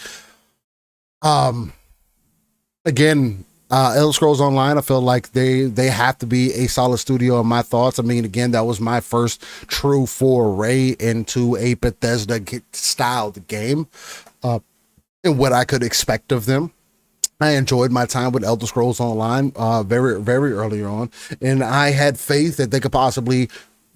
Again, Elder Scrolls Online, I feel like they have to be a solid studio in my thoughts. I mean, again, that was my first true foray into a Bethesda styled game, and what I could expect of them. I enjoyed my time with Elder Scrolls Online very, very early on, and I had faith that they could possibly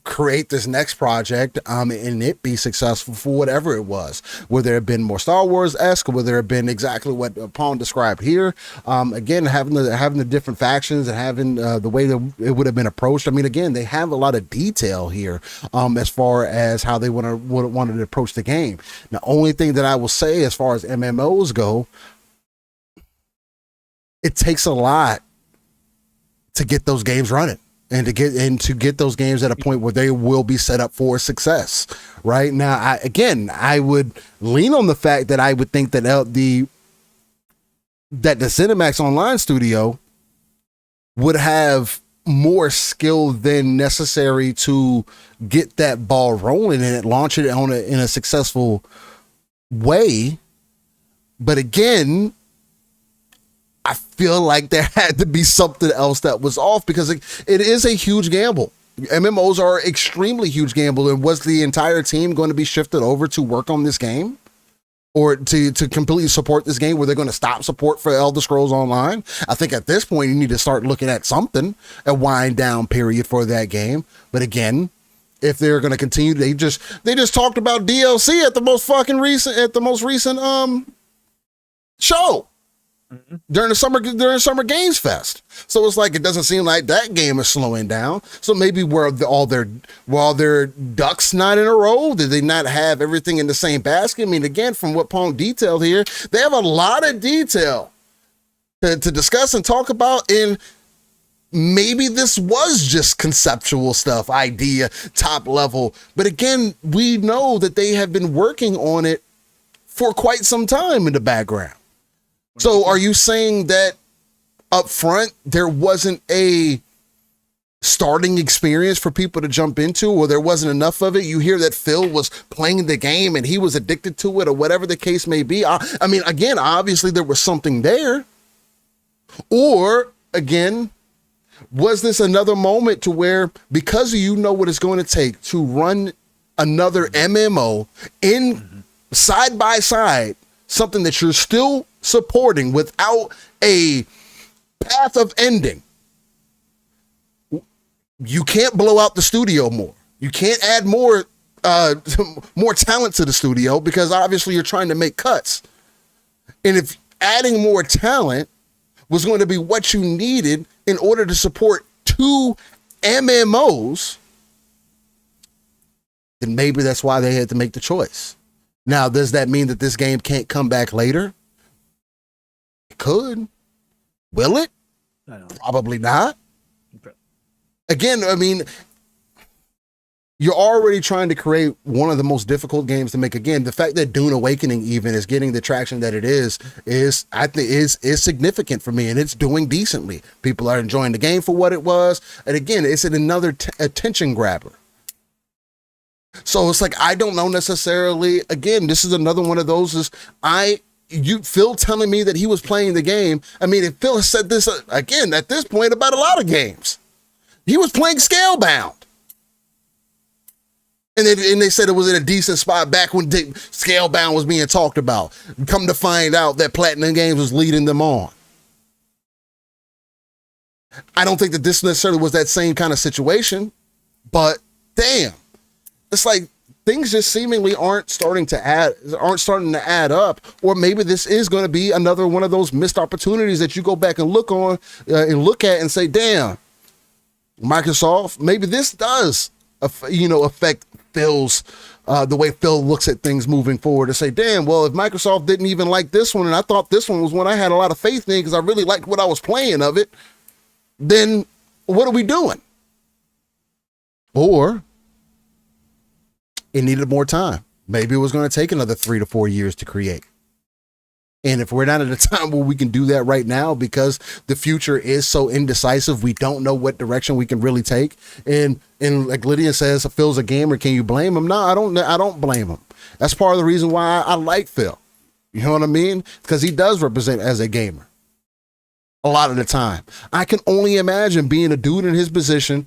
create this next project and it be successful for whatever it was, whether it had been more Star Wars-esque, whether it had been exactly what Pawn described here. Again, having the different factions and having the way that it would have been approached. I mean, again, they have a lot of detail here as far as how they wanted to approach the game. The only thing that I will say as far as MMOs go, it takes a lot to get those games running. and to get those games at a point where they will be set up for success. Right now, I would lean on the fact that I would think that the Cinemax Online studio would have more skill than necessary to get that ball rolling and launch it in a successful way. But again, I feel like there had to be something else that was off, because it is a huge gamble. MMOs are extremely huge gamble. And was the entire team going to be shifted over to work on this game, or to completely support this game? Were they going to stop support for Elder Scrolls Online? I think at this point you need to start looking at something, a wind down period for that game. But again, if they're going to continue, they just talked about DLC at the most recent show. Mm-hmm. During Summer Games Fest. So it's like, it doesn't seem like that game is slowing down. So maybe were all their ducks not in a row? Did they not have everything in the same basket? I mean, again, from what Pong detailed here, they have a lot of detail to discuss and talk about. And maybe this was just conceptual stuff, idea, top level. But again, we know that they have been working on it for quite some time in the background. So are you saying that up front there wasn't a starting experience for people to jump into, or there wasn't enough of it? You hear that Phil was playing the game and he was addicted to it, or whatever the case may be. I mean, again, obviously there was something there. Or again, was this another moment to where, because you know what it's going to take to run another MMO in side by side, something that you're still supporting without a path of ending, you can't blow out the studio more. You can't add more talent to the studio, because obviously you're trying to make cuts. And if adding more talent was going to be what you needed in order to support 2 MMOs, then maybe that's why they had to make the choice. Now, does that mean that this game can't come back later? It could. Will it? Probably not. Okay. Again, I mean, you're already trying to create one of the most difficult games to make. Again, the fact that Dune Awakening even is getting the traction that it is I think is significant for me, and it's doing decently. People are enjoying the game for what it was. And again, it's another attention grabber. So it's like, I don't know necessarily. Again, this is another one of those. Phil telling me that he was playing the game. I mean, if Phil has said this again at this point about a lot of games, he was playing Scalebound, and they said it was in a decent spot back when Scalebound was being talked about. Come to find out that Platinum Games was leading them on. I don't think that this necessarily was that same kind of situation, but damn. It's like things just seemingly aren't starting to add up, or maybe this is going to be another one of those missed opportunities that you go back and look at and say, damn, Microsoft, maybe this does, affect Phil's, the way Phil looks at things moving forward, to say, damn, well, if Microsoft didn't even like this one, and I thought this one was one I had a lot of faith in because I really liked what I was playing of it, then what are we doing? Or it needed more time. Maybe it was going to take another 3 to 4 years to create. And if we're not at a time where we can do that right now, because the future is so indecisive, we don't know what direction we can really take. And like Lydia says, Phil's a gamer. Can you blame him? No, I don't blame him. That's part of the reason why I like Phil. You know what I mean? Because he does represent as a gamer a lot of the time. I can only imagine being a dude in his position,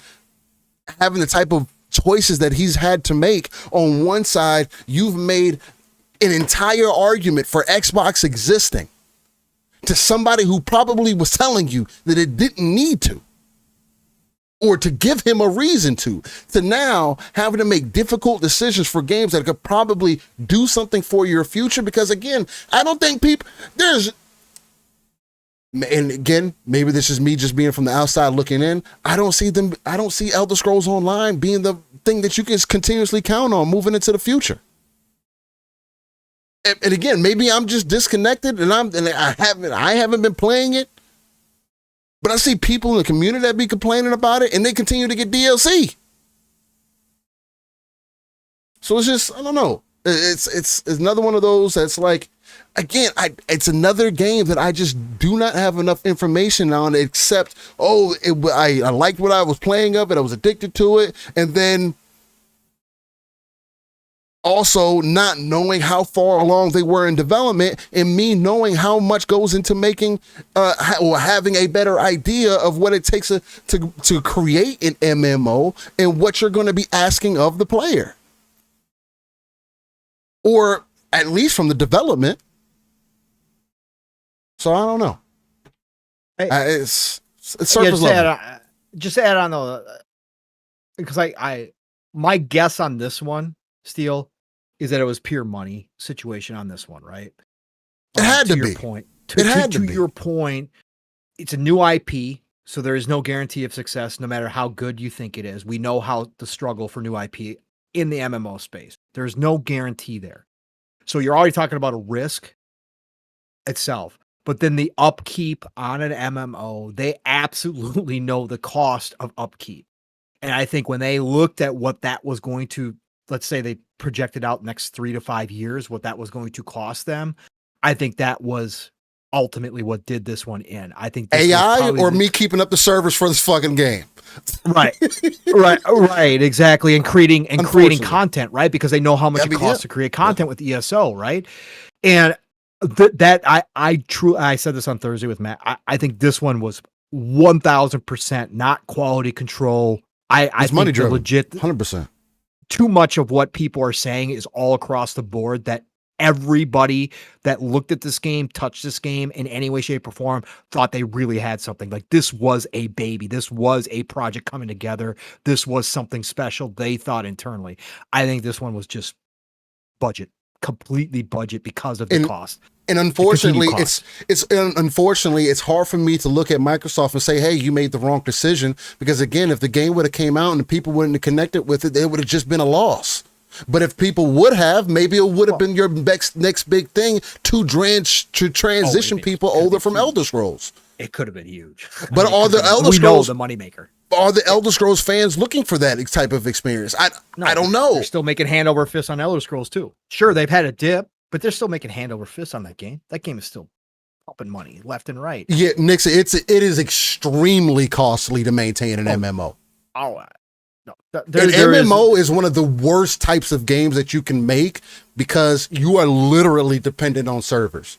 having the type of choices that he's had to make. On one side, you've made an entire argument for Xbox existing to somebody who probably was telling you that it didn't need to, or to give him a reason to now having to make difficult decisions for games that could probably do something for your future. Because again, I don't think and again, maybe this is me just being from the outside looking in. I don't see Elder Scrolls Online being the thing that you can continuously count on moving into the future. And again, maybe I'm just disconnected and I haven't been playing it. But I see people in the community that be complaining about it, and they continue to get DLC. So it's just, I don't know. It's another one of those that's like, again, it's another game that I just do not have enough information on, except, I liked what I was playing of it, I was addicted to it, and then also not knowing how far along they were in development, and me knowing how much goes into making or having a better idea of what it takes to create an MMO and what you're going to be asking of the player, or at least from the development. So I don't know. It's surface level. Just add on though, because my guess on this one, Steel, is that it was pure money situation on this one, right? It had to be. Your point. To your point, it's a new IP, so there is no guarantee of success, no matter how good you think it is. We know how the struggle for new IP in the MMO space. There's no guarantee there. So you're already talking about a risk itself. But then the upkeep on an MMO, they absolutely know the cost of upkeep. And I think when they looked at what that was going to, let's say they projected out next 3 to 5 years, what that was going to cost them, I think that was ultimately what did this one in. I think this AI or me keeping up the servers for this fucking game. Right. Exactly. And creating content, right? Because they know how much it costs to create content with ESO, right? And I said this on Thursday with Matt. I think this one was 1000% not quality control. I think money driven, legit 100%. Too much of what people are saying is all across the board, that everybody that looked at this game, touched this game in any way, shape, or form, thought they really had something. Like, this was a baby. This was a project coming together. This was something special, they thought internally. I think this one was just completely budget because of the cost. And unfortunately, it's hard for me to look at Microsoft and say, hey, you made the wrong decision, because again, if the game would have came out and the people wouldn't have connected with it, it would have just been a loss. But if people would have, maybe it would have been your next big thing to transition people over from Elder Scrolls. It could have been huge. But are the Elder Scrolls the moneymaker? Are the Elder Scrolls fans looking for that type of experience? I don't know. They're still making hand over fist on Elder Scrolls too. Sure, they've had a dip, but they're still making hand over fist on that game. That game is still pumping money left and right. Yeah, Nixon, it is extremely costly to maintain an MMO. Oh, no. An MMO is one of the worst types of games that you can make, because you are literally dependent on servers.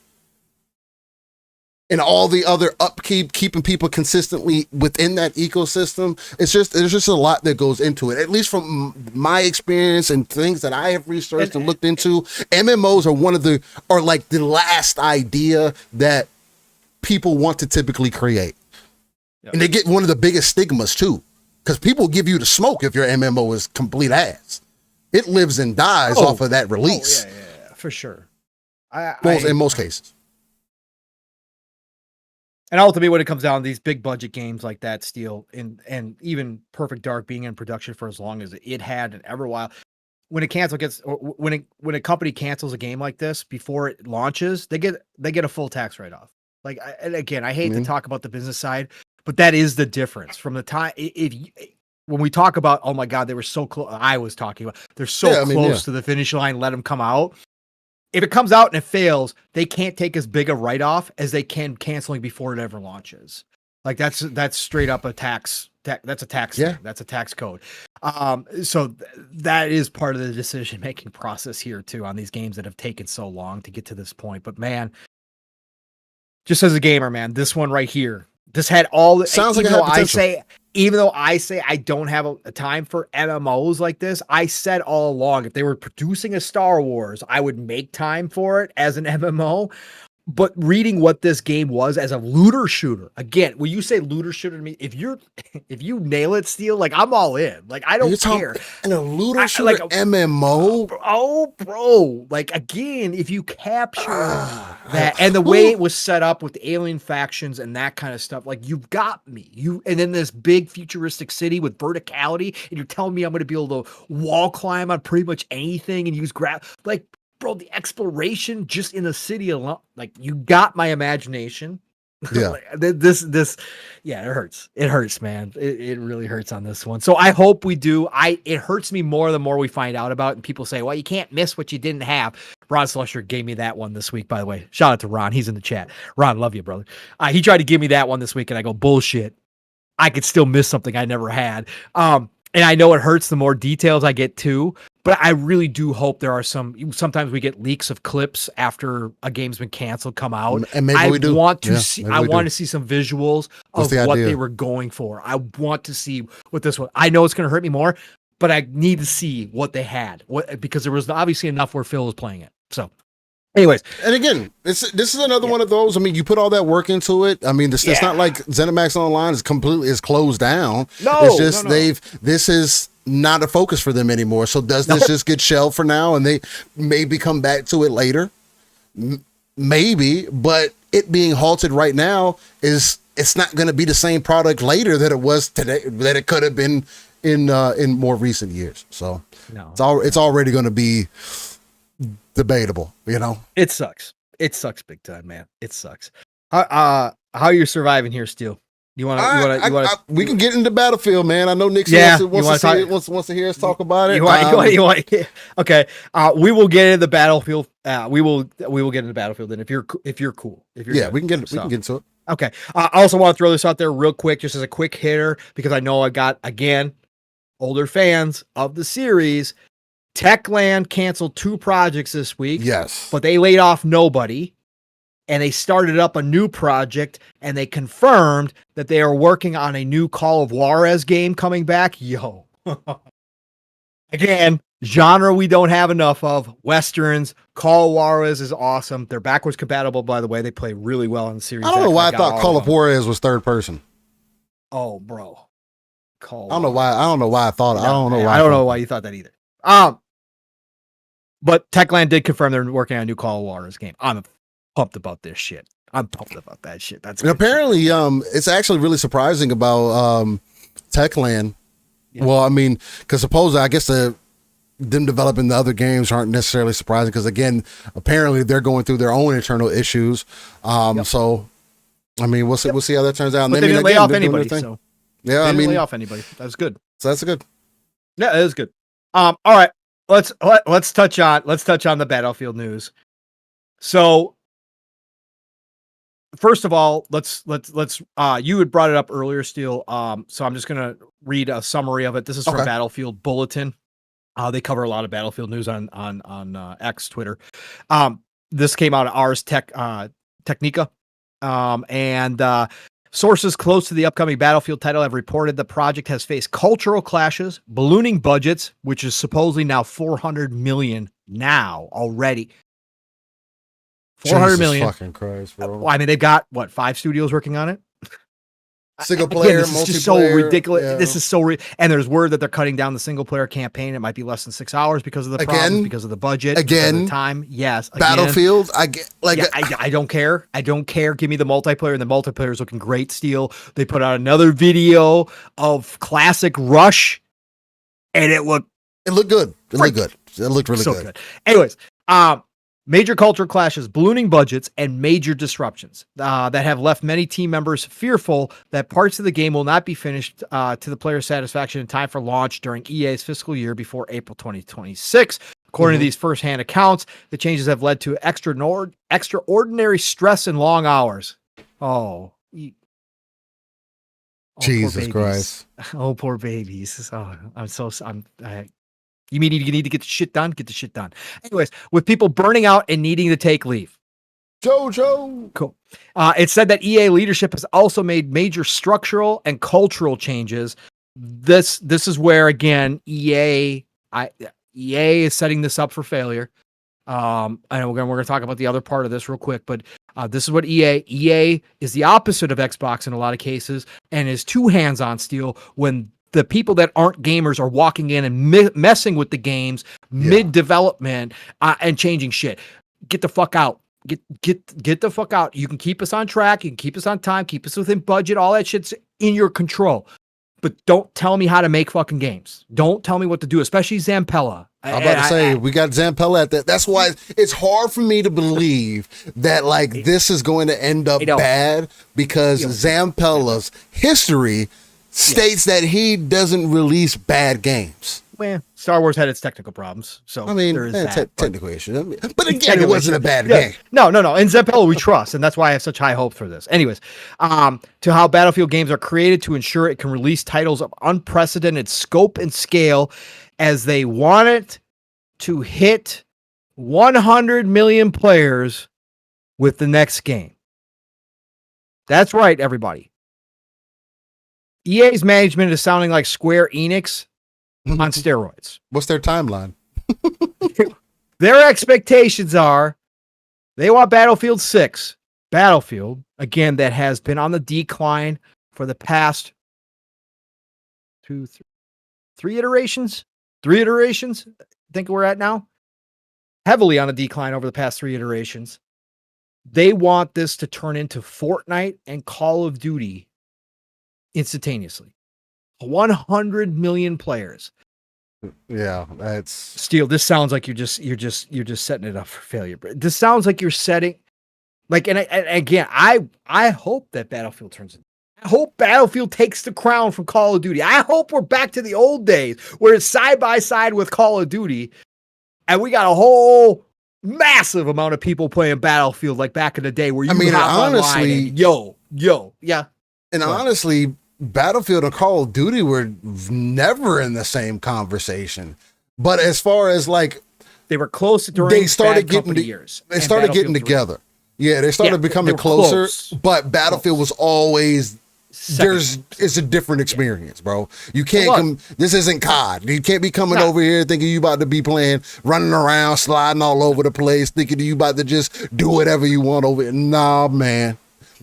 And all the other upkeep, keeping people consistently within that ecosystem, there's just a lot that goes into it. At least from my experience and things that I have researched and looked into, MMOs are like the last idea that people want to typically create. Yep. And they get one of the biggest stigmas too, because people give you the smoke if your MMO is complete ass. It lives and dies off of that release. Yeah, for sure. In most cases. And ultimately, when it comes down to these big budget games like that, Steel, and even Perfect Dark being in production for as long as it had, and Everwild, when a company cancels a game like this before it launches, they get a full tax write off. Like, and again, I hate to talk about the business side, but that is the difference from the time when we talk about, oh my God, they were so close. I was talking about they're so close to the finish line. Let them come out. If it comes out and it fails, they can't take as big a write-off as they can canceling before it ever launches. Like, that's straight up a tax. That's a tax. Yeah. That's a tax code. So that is part of the decision-making process here too, on these games that have taken so long to get to this point. But man, just as a gamer, man, this one right here, this had all the, sounds like even though I say I don't have a time for MMOs like this, I said all along, if they were producing a Star Wars, I would make time for it as an MMO. But reading what this game was as a looter shooter, again, when you say looter shooter to me, if you nail it, Steel, like, I'm all in. Like, I don't care. And a looter shooter MMO? Oh, bro. Like, again, if you capture that, and the way it was set up with the alien factions and that kind of stuff, like, you've got me. And then this big futuristic city with verticality, and you're telling me I'm going to be able to wall climb on pretty much anything and use like, bro, the exploration just in the city alone, like, you got my imagination. Yeah. Yeah, it hurts. It hurts, man. It really hurts on this one. So I hope we do. It hurts me more the more we find out about it, and people say, well, you can't miss what you didn't have. Ron Slusher gave me that one this week, by the way. Shout out to Ron. He's in the chat. Ron, love you, brother. He tried to give me that one this week, and I go, bullshit. I could still miss something I never had. And I know it hurts the more details I get too, but I really do hope there are sometimes we get leaks of clips after a game's been canceled come out. And maybe we do. I want to see some visuals of what they were going for. I want to see what this was. I know it's going to hurt me more, but I need to see what they had because there was obviously enough where Phil was playing it. So anyways. And again, this is another one of those. I mean, you put all that work into it. I mean, it's not like ZeniMax Online is closed down. No, it's just this is not a focus for them anymore. So does this just get shelved for now and they maybe come back to it later? Maybe, but it being halted right now it's not going to be the same product later that it was today, that it could have been in more recent years. So it's already going to be debatable, you know. It sucks big time, man. It sucks. How are you surviving here, Steel? You want to? We can get into Battlefield, man. I know Nick wants to hear us talk about it. Okay. We will get into the Battlefield. We will get into Battlefield. And if you're cool, we can get into it. Okay. I also want to throw this out there real quick, just as a quick hitter, because I know I got again older fans of the series. Techland canceled 2 projects this week. Yes, but they laid off nobody. And they started up a new project, and they confirmed that they are working on a new Call of Juarez game coming back. Yo. Again, genre we don't have enough of. Westerns. Call of Juarez is awesome. They're backwards compatible, by the way. They play really well in the series. I don't know why I thought Call of Juarez was third person. Oh, bro. I don't know why I thought. I don't know why you thought that either. But Techland did confirm they're working on a new Call of Juarez game. I'm pumped about this shit. I'm pumped about that shit. That's and apparently it's actually really surprising about Techland. Yeah. Well, I mean, because supposedly I guess them developing the other games aren't necessarily surprising because again, apparently they're going through their own internal issues. So I mean, we'll see how that turns out. But they didn't lay off anybody. So. Yeah, they didn't lay off anybody. That's good. So that's good. Yeah, that is good. All right, let's touch on the Battlefield news. So. First of all, let's you had brought it up earlier, Steel. So I'm just gonna read a summary of it. This is from Battlefield Bulletin. They cover a lot of Battlefield news on X, Twitter. This came out of Ars Technica, and sources close to the upcoming Battlefield title have reported the project has faced cultural clashes, ballooning budgets, which is supposedly now $400 million now already. 400 million. Fucking Christ, bro. I mean, they've got 5 studios working on it. Single player, this is just so ridiculous. Yeah. This is so and there's word that they're cutting down the single player campaign. It might be less than 6 hours because of the problems, because of the budget, because of the time. Yes, Battlefield. I don't care. I don't care. Give me the multiplayer, and the multiplayer is looking great. Steel. They put out another video of classic Rush, and it looked good. It looked really good. Anyways, major culture clashes, ballooning budgets, and major disruptions that have left many team members fearful that parts of the game will not be finished to the player's satisfaction in time for launch during EA's fiscal year before April 2026. According to these first-hand accounts, the changes have led to extraordinary stress and long hours. Jesus Christ. Oh, poor babies. You mean you need to get the shit done? Get the shit done. Anyways, with people burning out and needing to take leave. Jojo. Cool. It said that EA leadership has also made major structural and cultural changes. This is where, again, EA is setting this up for failure. And we're going to talk about the other part of this real quick, but this is what EA is the opposite of Xbox in a lot of cases and is too hands-on, Steel, when the people that aren't gamers are walking in and messing with the games mid-development and changing shit. Get the fuck out. Get the fuck out. You can keep us on track. You can keep us on time. Keep us within budget. All that shit's in your control. but don't tell me how to make fucking games. Don't tell me what to do, especially Zampella. I'm about to say, we got Zampella at that. That's why it's hard for me to believe that like this is going to end up bad, because Zampella's history states that he doesn't release bad games. Well, Star Wars had its technical problems, so I mean, there is that. Technical issue. But again, it wasn't a bad game. No. And Zampella we trust, and that's why I have such high hope for this. Anyways, to how Battlefield games are created to ensure it can release titles of unprecedented scope and scale, as they want it to hit 100 million players with the next game. That's right, everybody. EA's management is sounding like Square Enix on steroids. What's their timeline? Their expectations are they want Battlefield 6. Battlefield, again, that has been on the decline for the past three iterations. I think we're at now. Heavily on a decline over the past 3 iterations. They want this to turn into Fortnite and Call of Duty instantaneously. 100 million players. Yeah, that's Steel. This sounds like you're just setting it up for failure. This sounds like you're setting, like, and again, I hope that Battlefield turns. I hope Battlefield takes the crown from Call of Duty. I hope we're back to the old days where it's side by side with Call of Duty, and we got a whole massive amount of people playing Battlefield like back in the day where you honestly, yeah. And honestly, Battlefield and Call of Duty were never in the same conversation. But as far as like they were close during they started getting years. They started getting together. Yeah, they started becoming closer, close. But Battlefield was always it's a different experience, bro. You can't this isn't COD. You can't be coming over here thinking you about to be playing, running around, sliding all over the place, thinking you about to just do whatever you want over it. Nah, man.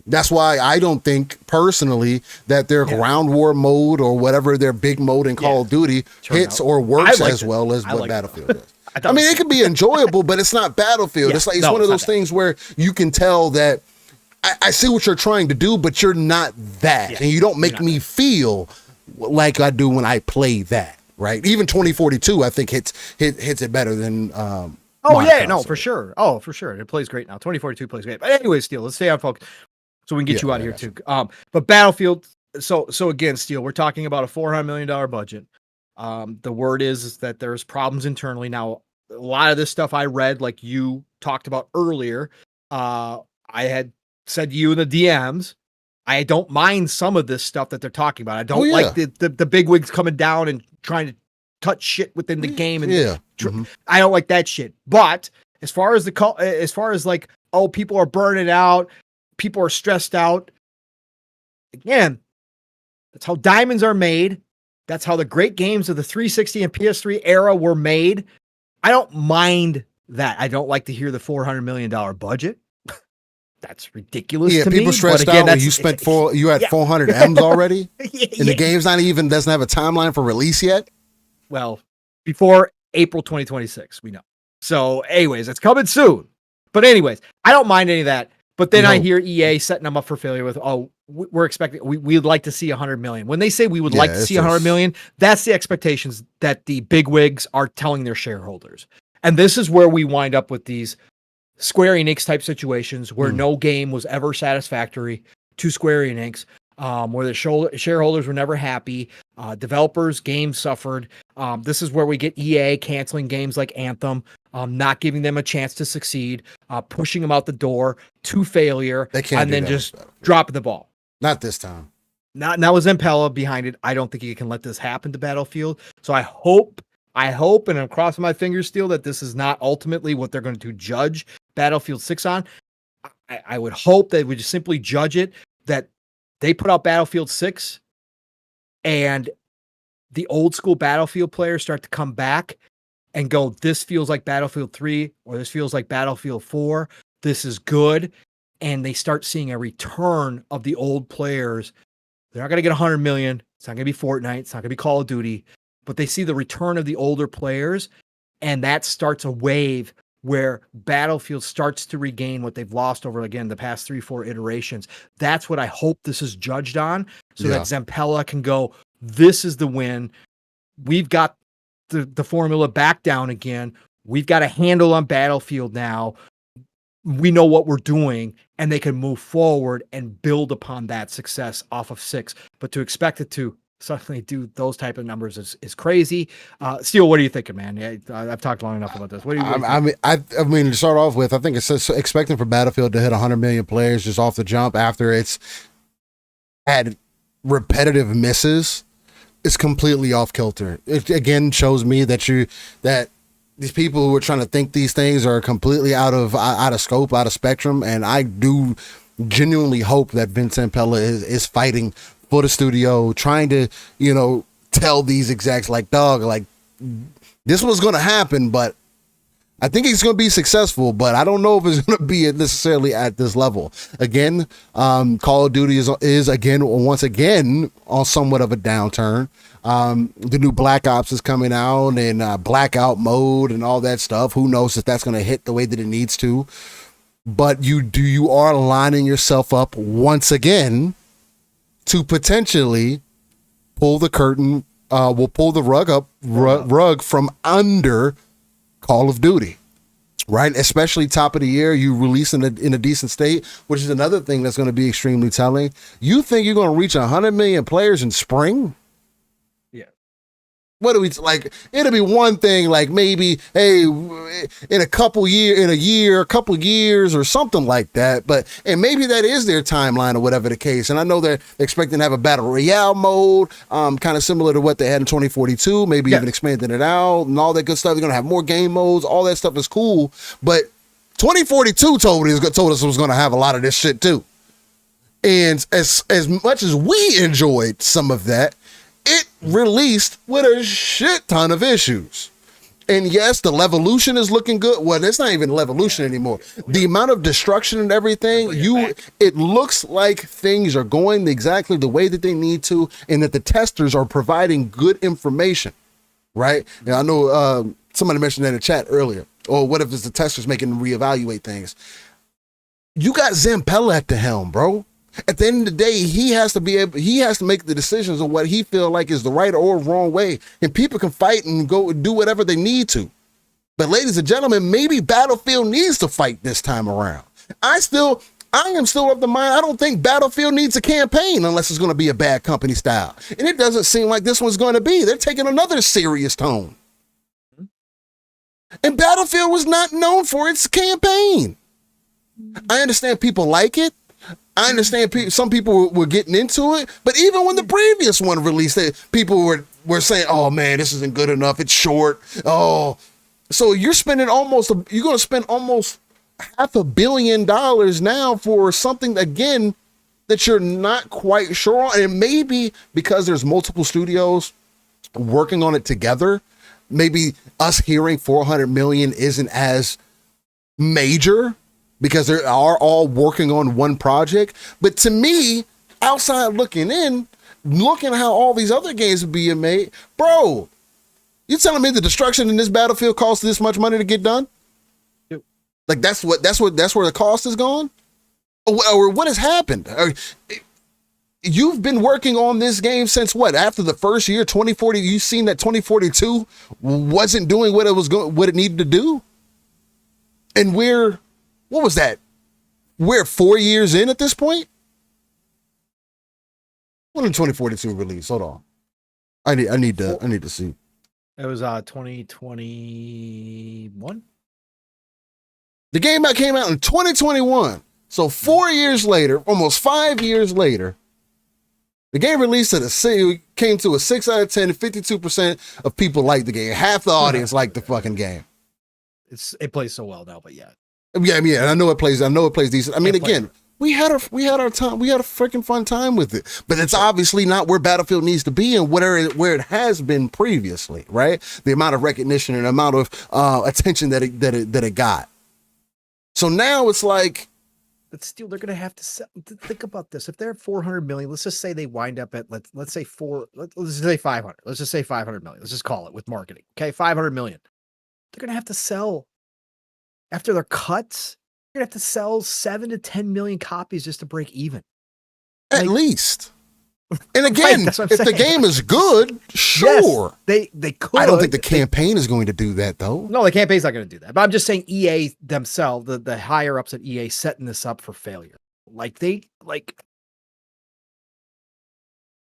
That's why I don't think personally that their ground war mode or whatever their big mode in Call of Duty hits or works as well as what Battlefield is. I mean, it could be enjoyable, but it's not Battlefield. It's like it's one of those things where you can tell that I see what you're trying to do, but you're not that, and you don't make me feel like I do when I play that. Right? Even 2042, I think hits it better than. For sure. Oh, for sure. It plays great now. 2042 plays great. But anyway, Steel, let's stay on focus so we can get you out of here too. But Battlefield. So again, Steel, we're talking about a $400 million budget. The word is that there's problems internally. Now, a lot of this stuff I read, like you talked about earlier, I had said to you in the DMs, I don't mind some of this stuff that they're talking about. I don't like the bigwigs coming down and trying to touch shit within the game. And I don't like that shit. But as far as like, oh, people are burning out, people are stressed out. Again, that's how diamonds are made. That's how the great games of the 360 and PS3 era were made. I don't mind that. I don't like to hear the $400 million budget. That's ridiculous to me. People stressed out when you had 400 M's already, and the game's doesn't have a timeline for release yet. Well, before April 2026, we know. So, anyways, it's coming soon. But anyways, I don't mind any of that. But then I hear EA setting them up for failure with, we're expecting, we'd like to see 100 million. When they say we would like to see 100 million, that's the expectations that the bigwigs are telling their shareholders. And this is where we wind up with these Square Enix type situations where no game was ever satisfactory to Square Enix, where the shareholders were never happy. Developers, games suffered. This is where we get EA canceling games like Anthem, not giving them a chance to succeed, pushing them out the door to failure, and then just dropping the ball. Not this time. Now with Zampella behind it, I don't think you can let this happen to Battlefield. So I hope, and I'm crossing my fingers still, that this is not ultimately what they're going to judge Battlefield 6 on. I would hope they would just simply judge it that they put out Battlefield 6 and the old school Battlefield players start to come back and go, this feels like Battlefield 3 or this feels like Battlefield 4. This is good. And they start seeing a return of the old players. They're not going to get 100 million. It's not going to be Fortnite. It's not going to be Call of Duty. But they see the return of the older players, and that starts a wave where Battlefield starts to regain what they've lost over, again, the past 3-4 iterations. That's what I hope this is judged on, so that Zampella can go, this is the win. We've got the formula back down again. We've got a handle on Battlefield now. We know what we're doing, and they can move forward and build upon that success off of 6. But to expect it to suddenly do those type of numbers is crazy. Steele, what are you thinking, man? I've talked long enough about this. What do you? I mean, to start off with, I think it's expecting for Battlefield to hit 100 million players just off the jump after it's had repetitive misses is completely off kilter. It again shows me that these people who are trying to think these things are completely out of scope, out of spectrum, and I do genuinely hope that Vincent Pella is fighting for the studio, trying to, tell these execs like, dog, like this was going to happen, but I think he's going to be successful, but I don't know if it's going to be necessarily at this level. Again, Call of Duty is once again on somewhat of a downturn. The new Black Ops is coming out and blackout mode and all that stuff. Who knows if that's going to hit the way that it needs to? But you are lining yourself up once again to potentially pull the curtain. Will pull the rug from under Call of Duty, right? Especially top of the year, you release in a decent state, which is another thing that's going to be extremely telling. You think you're going to reach 100 million players in spring? Yeah. What do we like? It'll be one thing, like maybe, hey, in a couple years or something like that. And maybe that is their timeline or whatever the case. And I know they're expecting to have a battle royale mode, kind of similar to what they had in 2042, maybe even expanding it out and all that good stuff. They're going to have more game modes. All that stuff is cool. But 2042 told us it was going to have a lot of this shit too. And as much as we enjoyed some of that, it released with a shit ton of issues. And yes, the Levolution is looking good. Well, it's not even Levolution anymore. The amount of destruction and everything, it looks like things are going exactly the way that they need to, and that the testers are providing good information, right? And I know somebody mentioned that in the chat earlier. Or what if it's the testers making them reevaluate things? You got Zampella at the helm, bro. At the end of the day, he has to make the decisions on what he feels like is the right or wrong way. And people can fight and go do whatever they need to. But ladies and gentlemen, maybe Battlefield needs to fight this time around. I am still of the mind, I don't think Battlefield needs a campaign unless it's going to be a Bad Company style. And it doesn't seem like this one's going to be. They're taking another serious tone. And Battlefield was not known for its campaign. I understand people like it. I understand some people were getting into it, but even when the previous one released, people were saying, "Oh man, this isn't good enough. It's short." Oh, so you're going to spend almost $500 million now for something again that you're not quite sure on, and maybe because there's multiple studios working on it together, maybe us hearing 400 million isn't as major, because they are all working on one project. But to me, outside looking in, looking at how all these other games are being made, bro, you telling me the destruction in this Battlefield costs this much money to get done? Yep. Like that's where the cost is gone? Or what has happened? You've been working on this game since what? After the first year, 2040, you've seen that 2042 wasn't doing what it needed to do? And what was that? We're 4 years in at this point? When did 2042 release? Hold on. I need to see. It was 2021. The game came out in 2021. So 4 years later, almost 5 years later, the game released came to a 6 out of 10, and 52% of people liked the game. Half the audience liked the fucking game. It plays so well now, but yeah. Yeah. I know it plays decent. I mean, again, we had our time. We had a freaking fun time with it. But it's obviously not where Battlefield needs to be and where it has been previously, right? The amount of recognition and amount of attention that it got. So now it's like, but still, they're going to have to think about this. If they're 400 million, let's just say they wind up at let's say 500. Let's just say 500 million. Let's just call it with marketing. Okay, 500 million. They're going to have to sell. After their cuts, you're going to have to sell 7 to 10 million copies just to break even. At least. And again, if the game is good, sure. Yes, they could. I don't think the campaign is going to do that, though. No, the campaign's not going to do that. But I'm just saying EA themselves, the higher ups at EA setting this up for failure.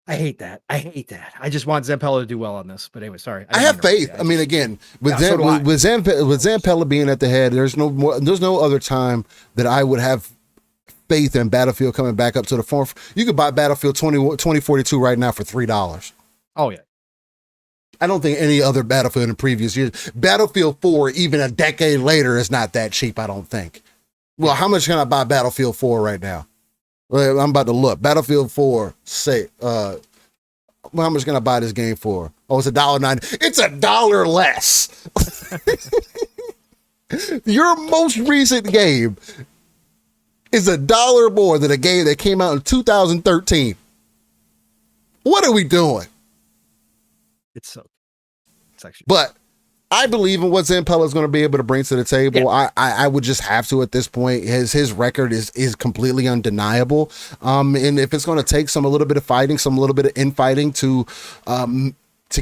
I hate that. I just want Zampella to do well on this. But anyway, sorry. I have faith. I mean, again, with Zampella being at the head, there's no other time that I would have faith in Battlefield coming back up to the form. You could buy Battlefield 2042 right now for $3. Oh yeah. I don't think any other Battlefield in previous years. Battlefield 4, even a decade later, is not that cheap, I don't think. Well, how much can I buy Battlefield 4 right now? Well, I'm about to look. Battlefield 4, how much can I buy this game for? Oh, it's $1.90. It's $1 less. Your most recent game is $1 more than a game that came out in 2013. What are we doing? It's actually, but I believe in what Zampella is going to be able to bring to the table. Yeah. I would just have to at this point. His record is completely undeniable. And if it's going to take a little bit of fighting, a little bit of infighting to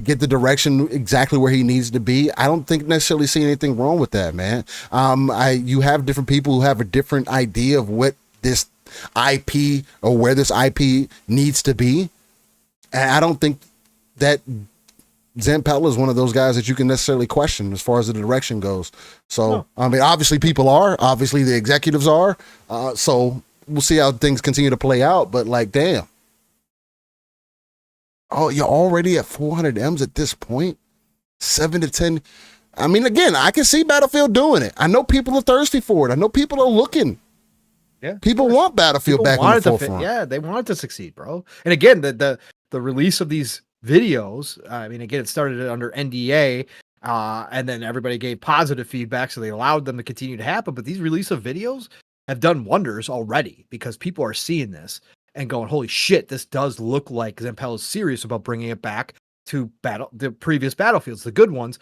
get the direction exactly where he needs to be, I don't think necessarily see anything wrong with that, man. You have different people who have a different idea of what this IP or where this IP needs to be. And I don't think that Zampella is one of those guys that you can necessarily question as far as the direction goes. So, no. I mean, obviously people are, obviously the executives are. So we'll see how things continue to play out, but like, damn. Oh, you're already at 400 M's at this point? 7 to 10. I mean, again, I can see Battlefield doing it. I know people are thirsty for it. I know people are looking. Yeah. People want Battlefield back on the forefront. Yeah, they want it to succeed, bro. And again, the release of these videos, I mean, again, it started under NDA, and then everybody gave positive feedback, so they allowed them to continue to happen. But these release of videos have done wonders already because people are seeing this and going, holy shit, this does look like Zampella's serious about bringing it back to the previous Battlefields, the good ones.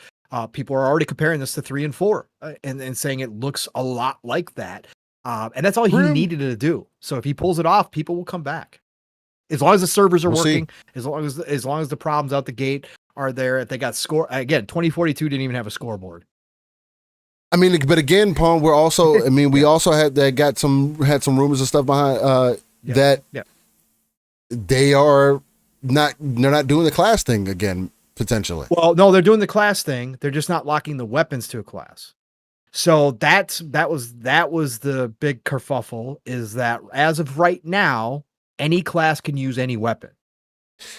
People are already comparing this to 3 and 4 and saying it looks a lot like that. And that's all he needed to do. So if he pulls it off, people will come back. As long as the servers are working, as long as the problems out the gate are there, if they got again, 2042 didn't even have a scoreboard. I mean, but again, Paul, we're also, I mean, we also had some rumors and stuff behind that they're not doing the class thing again, potentially. Well, no, they're doing the class thing. They're just not locking the weapons to a class. So that was the big kerfuffle, is that as of right now, any class can use any weapon.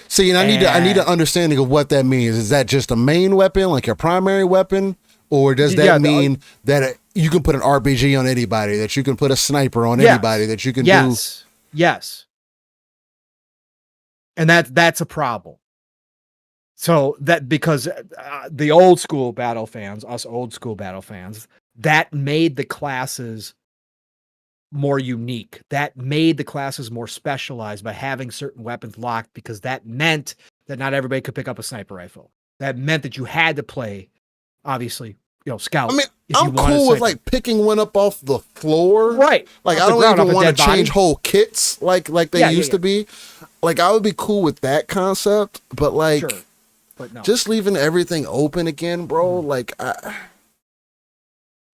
See, and I need an understanding of what that means. Is that just a main weapon, like your primary weapon? Or does that mean that you can put an RPG on anybody, that you can put a sniper on anybody, that you can do? Yes. And that's a problem. So that, because the old school battle fans, us old school battle fans, that made the classes more unique. That made the classes more specialized by having certain weapons locked, because that meant that not everybody could pick up a sniper rifle. That meant that you had to play, obviously, scout. I mean, I'm cool with like picking one up off the floor. Right. Like, I don't even want to change whole kits like they used to be. Like, I would be cool with that concept, but like, sure. But no. Just leaving everything open again, bro. Like,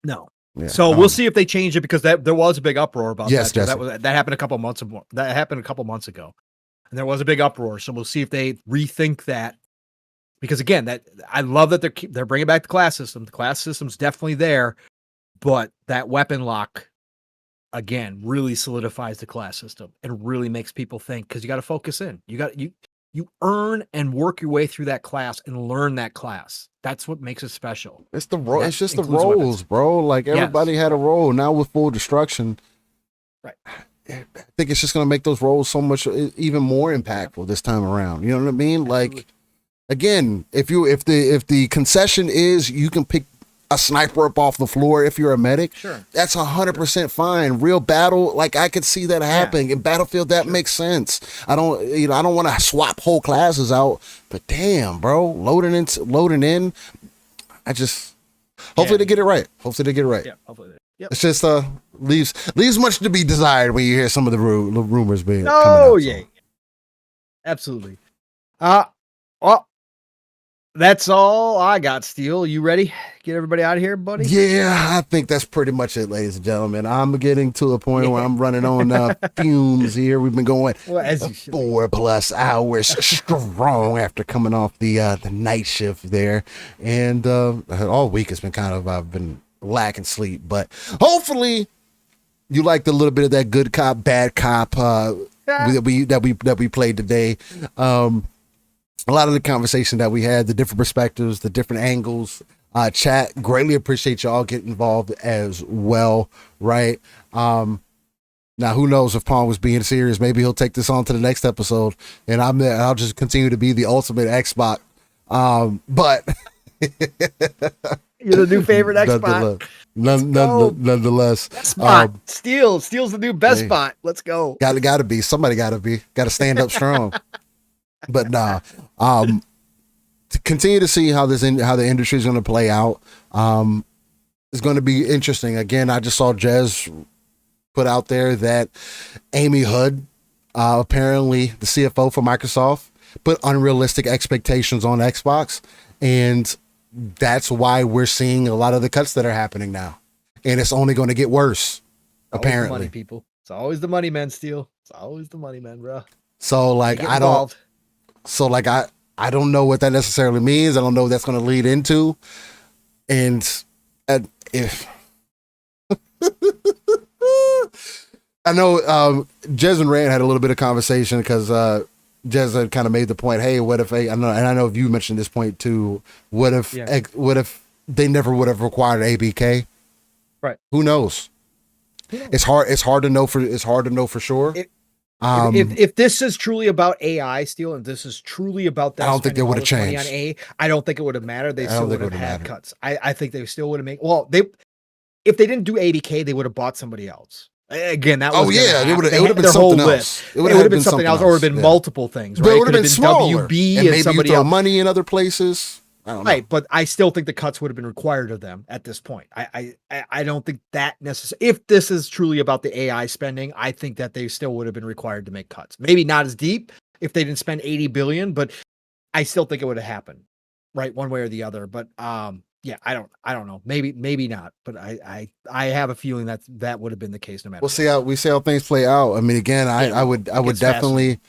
no. Yeah, so we'll see if they change it, because there was a big uproar about that. That happened a couple months ago. That happened a couple months ago, and there was a big uproar. So we'll see if they rethink that, because again, that I love that they're bringing back the class system. The class system's definitely there, but that weapon lock again really solidifies the class system and really makes people think, because you got to focus in. You earn and work your way through that class and learn that class. That's what makes it special. It's it's just the roles, weapons. Bro. Like, everybody had a role. Now with full destruction, right? I think it's just going to make those roles so much even more impactful this time around. You know what I mean? Absolutely. Like, again, if the concession is you can pick a sniper up off the floor if you're a medic, sure, that's 100% fine. Real battle, like, I could see that happening in Battlefield. That makes sense. I don't want to swap whole classes out, but damn, bro, loading in. I just hopefully they get it right. Yeah, hopefully. Yep. It's just leaves much to be desired when you hear some of the rumors being. Oh yeah. Absolutely. Well, that's all I got, Steel. You ready? Get everybody out of here, buddy? Yeah, I think that's pretty much it, ladies and gentlemen. I'm getting to a point where I'm running on fumes here. We've been going 4+ hours strong after coming off the night shift there. And all week it's been kind of, I've been lacking sleep. But hopefully you liked a little bit of that good cop, bad cop that we played today. A lot of the conversation that we had, the different perspectives, the different angles, chat, greatly appreciate y'all getting involved as well, right? Now, who knows if Pawn was being serious? Maybe he'll take this on to the next episode, and I'll just continue to be the ultimate Xbox. But you're the new favorite Xbox. Nonetheless, spot. Steel's the new best spot. Let's go. Gotta be. Somebody gotta stand up strong. But nah, to continue to see how the industry is going to play out, is going to be interesting. Again, I just saw Jez put out there that Amy Hood, apparently the CFO for Microsoft, put unrealistic expectations on Xbox, and that's why we're seeing a lot of the cuts that are happening now, and it's only going to get worse. Apparently, money, people. It's always the money men, Steel. It's always the money men, bro. So like I don't know what that necessarily means. I don't know what that's going to lead into. And if I know Jez and Rand had a little bit of conversation because Jez had kind of made the point, hey, what if I know if you mentioned this point too, what if they never would have required ABK? Right. Who knows? It's hard to know for sure. If this is truly about AI, Steel, and this is truly about that, I don't think they would have changed. I don't think it would have mattered. They still would have had cuts. I think they still would have made. Well, if they didn't do ABK, they would have bought somebody else. Again, that was it would have been something else. It would have been something else, or it would have been multiple things. Right? But it would have been smaller. WB and maybe somebody you throw else. money in other places. I don't know. Right, but I still think the cuts would have been required of them at this point. I don't think that necessarily. If this is truly about the AI spending, I think that they still would have been required to make cuts. Maybe not as deep if they didn't spend 80 billion, but I still think it would have happened, right, one way or the other. But yeah, I don't know. Maybe not. But I have a feeling that would have been the case no matter. We'll see how things play out. I mean, again, I would definitely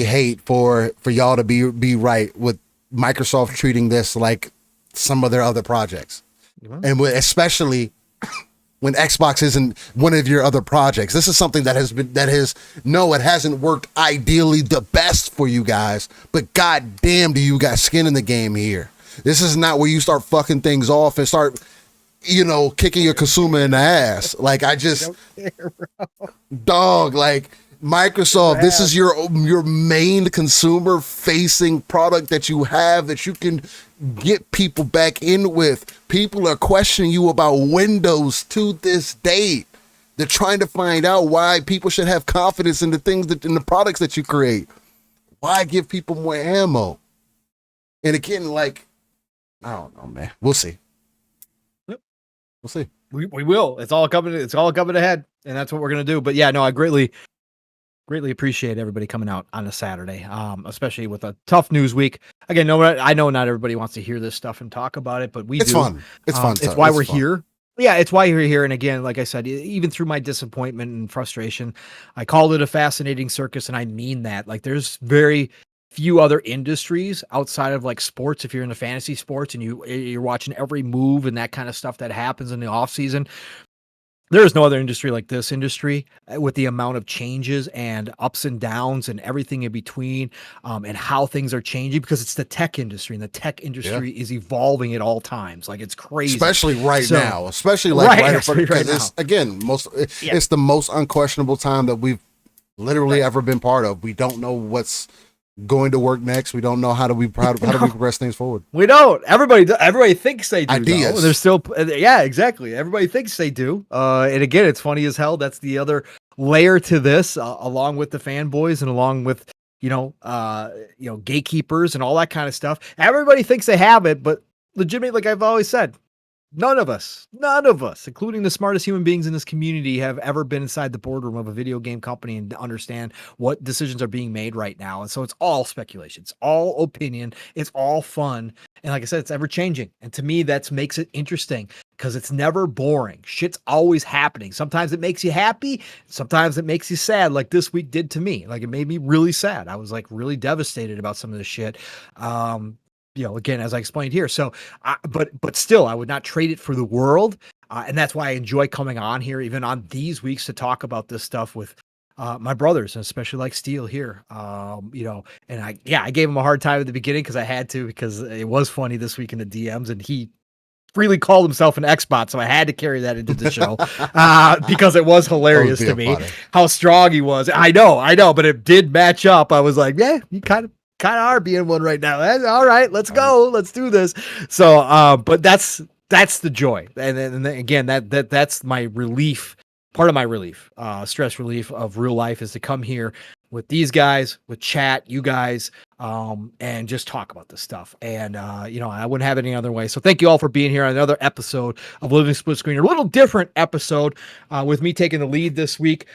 hate for y'all to be right with Microsoft treating this like some of their other projects, and especially when Xbox isn't one of your other projects. This is something it hasn't worked ideally the best for you guys, but goddamn, do you got skin in the game here? This is not where you start fucking things off and start, kicking your consumer in the ass. Like dog, like. Microsoft, this is your main consumer facing product that you have that you can get people back in with. People are questioning you about Windows to this date. They're trying to find out why people should have confidence in the things in the products that you create. Why give people more ammo? And again, I don't know, man. We'll see. Yep. We'll see. We will. It's all coming ahead, and that's what we're gonna do. But yeah, no, I greatly appreciate everybody coming out on a Saturday, especially with a tough news week. Again, I know not everybody wants to hear this stuff and talk about it, but it's fun. It's fun. It's why we're here. Yeah, it's why you're here. And again, like I said, even through my disappointment and frustration, I called it a fascinating circus, and I mean that. Like, there's very few other industries outside of like sports. If you're into fantasy sports and you're watching every move and that kind of stuff that happens in the off season, there is no other industry like this industry with the amount of changes and ups and downs and everything in between, and how things are changing, because it's the tech industry, and the tech industry is evolving at all times. Like, it's crazy, especially now, because it's again, it's the most unquestionable time that we've literally ever been part of. We don't know what's going to work next. We don't know how do we progress things forward. We don't. Everybody thinks they do. Ideas. They're still, yeah, exactly. Everybody thinks they do. And again, it's funny as hell. That's the other layer to this, along with the fanboys and along with gatekeepers and all that kind of stuff. Everybody thinks they have it, but legitimately, like I've always said, None of us, including the smartest human beings in this community, have ever been inside the boardroom of a video game company and understand what decisions are being made right now. And so it's all speculation. It's all opinion. It's all fun. And like I said, it's ever changing. And to me, that makes it interesting because it's never boring. Shit's always happening. Sometimes it makes you happy. Sometimes it makes you sad, like this week did to me. Like, it made me really sad. I was like really devastated about some of this shit. Again, as I explained here. So, but still, I would not trade it for the world. And that's why I enjoy coming on here, even on these weeks, to talk about this stuff with my brothers, and especially like Steele here. And I gave him a hard time at the beginning because I had to, because it was funny this week in the DMs, and he freely called himself an Xbot, so I had to carry that into the show because it was hilarious to me how strong he was. I know, but it did match up. I was like, yeah, you kind of are being one right now. All right, let's go. Let's do this. So, but that's the joy. And then again, that's my relief. Part of my relief, stress relief of real life, is to come here with these guys, with chat, you guys, and just talk about this stuff. And, I wouldn't have it any other way. So thank you all for being here on another episode of Living Split Screen, a little different episode, with me taking the lead this week.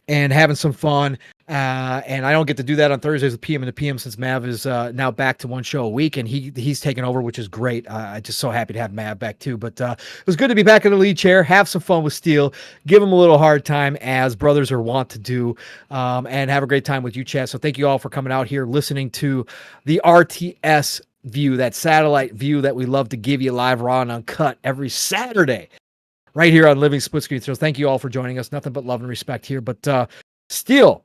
And having some fun. And I don't get to do that on Thursdays with PM and the PM, since Mav is now back to one show a week, and he's taken over, which is great. I'm just so happy to have Mav back too. But it was good to be back in the lead chair, have some fun with Steele, give him a little hard time, as brothers are wont to do, and have a great time with you, chat. So thank you all for coming out here, listening to the RTS view, that satellite view that we love to give you live, raw, and uncut every Saturday, right here on Living Split Screen. So thank you all for joining us. Nothing but love and respect here. But Steele,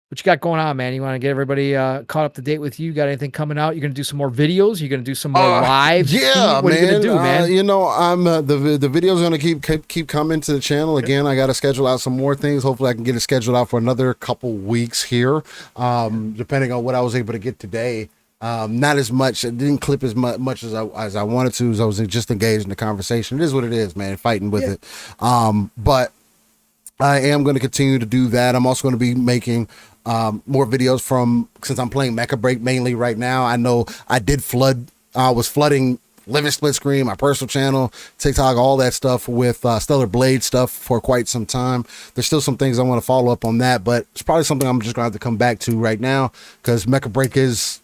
what you got going on, man? You want to get everybody caught up to date with you? Got anything coming out? You're going to do some more videos? You're going to do some more lives? Yeah, what are you going to do, man? I'm the videos are going to keep coming to the channel. Again, I got to schedule out some more things. Hopefully I can get it scheduled out for another couple weeks here, depending on what I was able to get today. Not as much. It didn't clip as much as I wanted to, as I was just engaged in the conversation. It is what it is, man. Fighting with it. But I am going to continue to do that. I'm also going to be making more videos since I'm playing MechaBreak mainly right now. I know I was flooding Living Split Screen, my personal channel, TikTok, all that stuff with Stellar Blade stuff for quite some time. There's still some things I want to follow up on that, but it's probably something I'm just going to have to come back to right now, because MechaBreak is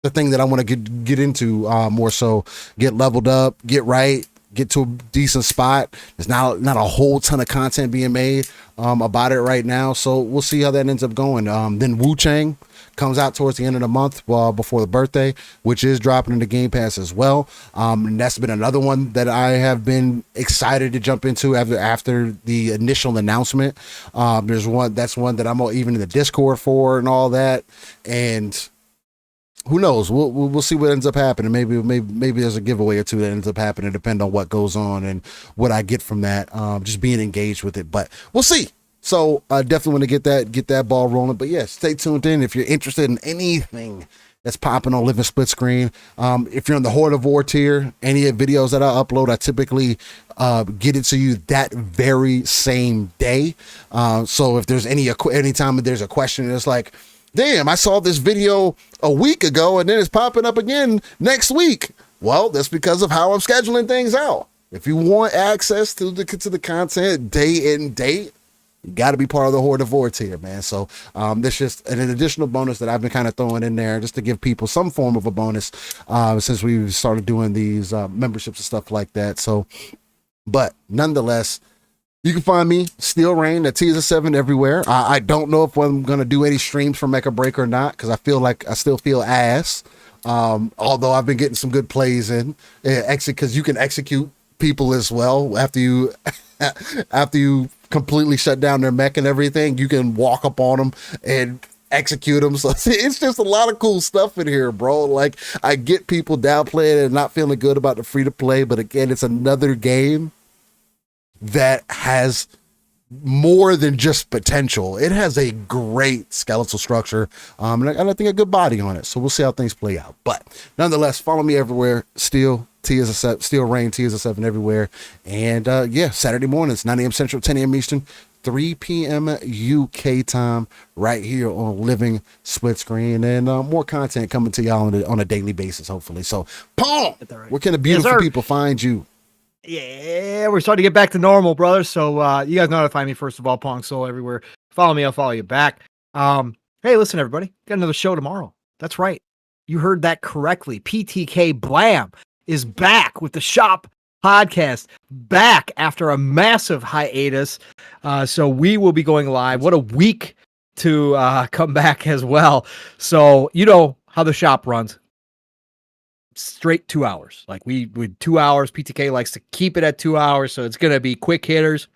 the thing that I want to get into more so. Get leveled up, get right, get to a decent spot. There's not a whole ton of content being made about it right now, so we'll see how that ends up going. Then Wu Chang comes out towards the end of the month, before the birthday, which is dropping into Game Pass as well. And that's been another one that I have been excited to jump into after the initial announcement. There's one that I'm even in the Discord for and all that, and who knows? We'll see what ends up happening. Maybe there's a giveaway or two that ends up happening, depending on what goes on and what I get from that. Just being engaged with it, but we'll see. So I definitely want to get that ball rolling. But yeah, stay tuned in if you're interested in anything that's popping on Living Split Screen. If you're on the Helldivers tier, any videos that I upload, I typically get it to you that very same day. So if there's anytime there's a question, it's like, damn, I saw this video a week ago and then it's popping up again next week. Well, that's because of how I'm scheduling things out. If you want access to the content day and date, you got to be part of the Helldivers tier, man. So that's just an additional bonus that I've been kind of throwing in there just to give people some form of a bonus since we've started doing these memberships and stuff like that. So, but nonetheless, you can find me, Steel Rain, at TZ7 everywhere. I don't know if I'm going to do any streams for MechaBreak or not, because I still feel ass. Although I've been getting some good plays in. Because you can execute people as well. After you completely shut down their mech and everything, you can walk up on them and execute them. So it's just a lot of cool stuff in here, bro. Like, I get people downplaying it and not feeling good about the free-to-play, but again, it's another game that has more than just potential. It has a great skeletal structure, and I think a good body on it. So we'll see how things play out. But nonetheless, follow me everywhere. Steel Rain, T is a 7 everywhere. And yeah, Saturday mornings, 9 a.m. Central, 10 a.m. Eastern, 3 p.m. UK time, right here on Living Split Screen, and more content coming to y'all on a daily basis, hopefully. So, Paul, where can the beautiful people find you? Yeah, we're starting to get back to normal, brother. So you guys know how to find me, first of all, Pong Soul everywhere. Follow me, I'll follow you back. Hey, listen, everybody, got another show tomorrow. That's right. You heard that correctly. PTK Blam is back with the Shop Podcast, back after a massive hiatus. So we will be going live. What a week to come back as well. So you know how the shop runs. Straight 2 hours. Like we 2 hours. PTK likes to keep it at 2 hours. So it's going to be quick hitters.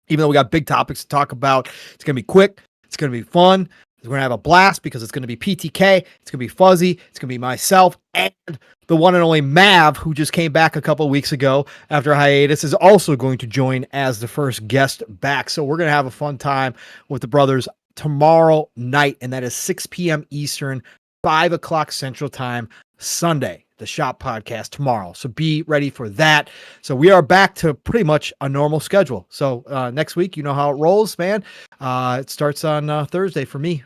Even though we got big topics to talk about, it's going to be quick. It's going to be fun. We're going to have a blast because it's going to be PTK. It's going to be Fuzzy. It's going to be myself and the one and only Mav, who just came back a couple of weeks ago after a hiatus, is also going to join as the first guest back. So we're going to have a fun time with the brothers tomorrow night. And that is 6 p.m. Eastern, 5 o'clock Central Time, Sunday. The Shop Podcast tomorrow. So be ready for that. So we are back to pretty much a normal schedule. So next week, you know how it rolls, man. It starts on Thursday for me.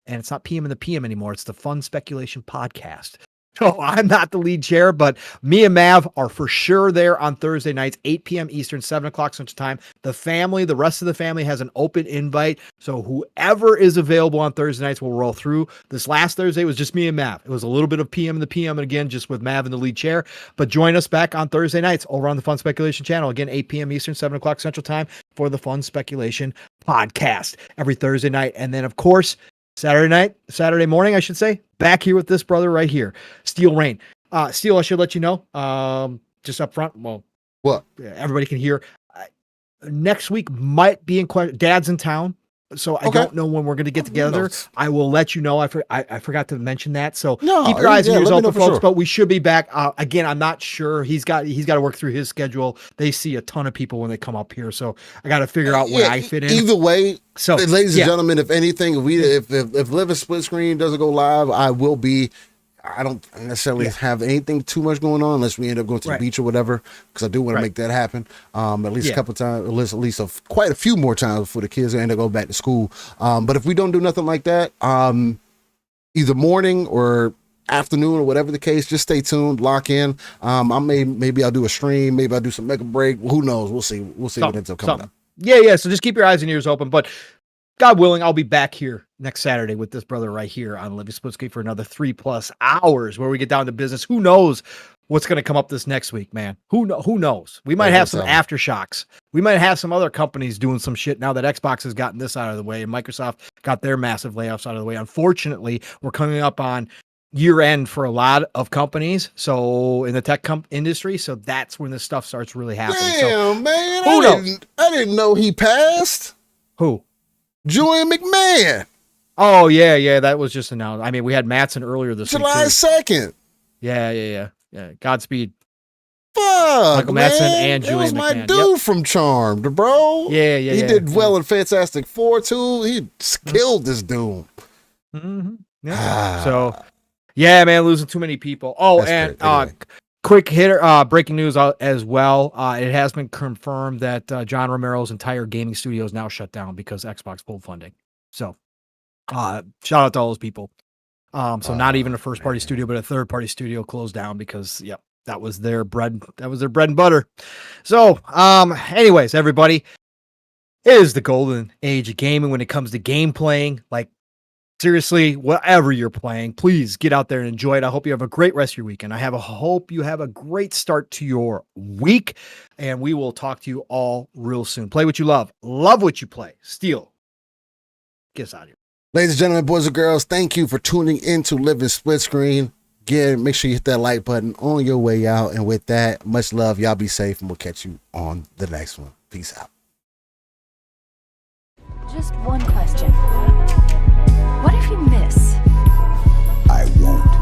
And it's not PM in the PM anymore. It's the Fun Speculation Podcast. So I'm not the lead chair, but me and Mav are for sure there on Thursday nights, 8 p.m. Eastern, 7 o'clock Central Time. The rest of the family has an open invite. So whoever is available on Thursday nights will roll through. This last Thursday was just me and Mav. It was a little bit of PM in the PM, and again, just with Mav in the lead chair. But join us back on Thursday nights over on the Fun Speculation channel. Again, 8 p.m. Eastern, 7 o'clock Central Time for the Fun Speculation Podcast every Thursday night. And then, of course, Saturday morning, I should say, back here with this brother right here, Steel Rain. Steel, I should let you know, just up front. Well, what? Everybody can hear. Next week might be in question. Dad's in town, so I don't know when we're going to get together. I will let you know. I forgot to mention that. So keep your eyes and ears open, folks. Sure. But we should be back. Again, I'm not sure. He's got to work through his schedule. They see a ton of people when they come up here, so I got to figure out where I fit in. Either way, so ladies and gentlemen, if anything, if Living Split Screen doesn't go live, I will be. I don't necessarily have anything too much going on unless we end up going to the beach or whatever, because I do want to make that happen. At least a couple times, at least quite a few more times before the kids end up going back to school. But if we don't do nothing like that, either morning or afternoon or whatever the case, just stay tuned, lock in. Maybe I'll do a stream, maybe I'll do some MechaBreak. Who knows? We'll see what ends up coming up. Yeah. So just keep your eyes and ears open. But God willing, I'll be back here next Saturday with this brother right here on Living Split Screen for another 3+ hours where we get down to business. Who knows what's going to come up this next week, man? Who knows? We might have some aftershocks. We might have some other companies doing some shit now that Xbox has gotten this out of the way and Microsoft got their massive layoffs out of the way. Unfortunately, we're coming up on year end for a lot of companies. So in the tech industry, so that's when this stuff starts really happening. Damn, man. Who knows? I didn't know he passed. Who? Julian McMahon. Oh, yeah. That was just announced. I mean, we had Mattson earlier this week. July 2nd. Yeah. Godspeed. Fuck, Michael Mattson and Julian McMahon. That was my dude from Charmed, bro. Yeah. He did well in Fantastic Four, too. He killed this dude. Mm-hmm. Yeah. So, yeah, man, losing too many people. Oh, that's and quick hitter, breaking news as well. It has been confirmed that John Romero's entire gaming studio is now shut down because Xbox pulled funding. So, shout out to all those people. So not even a first-party studio, but a third-party studio closed down because, that was their bread. That was their bread and butter. So, anyways, everybody, it is the golden age of gaming when it comes to game playing. Like, seriously, whatever you're playing, please get out there and enjoy it. I hope you have a great rest of your weekend. Hope you have a great start to your week, and we will talk to you all real soon. Play what you love what you play. Steel, get us out of here. Ladies and gentlemen, boys and girls, thank you for tuning into Living Split Screen. Again, make sure you hit that like button on your way out. And with that, much love. Y'all be safe, and we'll catch you on the next one. Peace out. Just one question. What if you miss? I won't.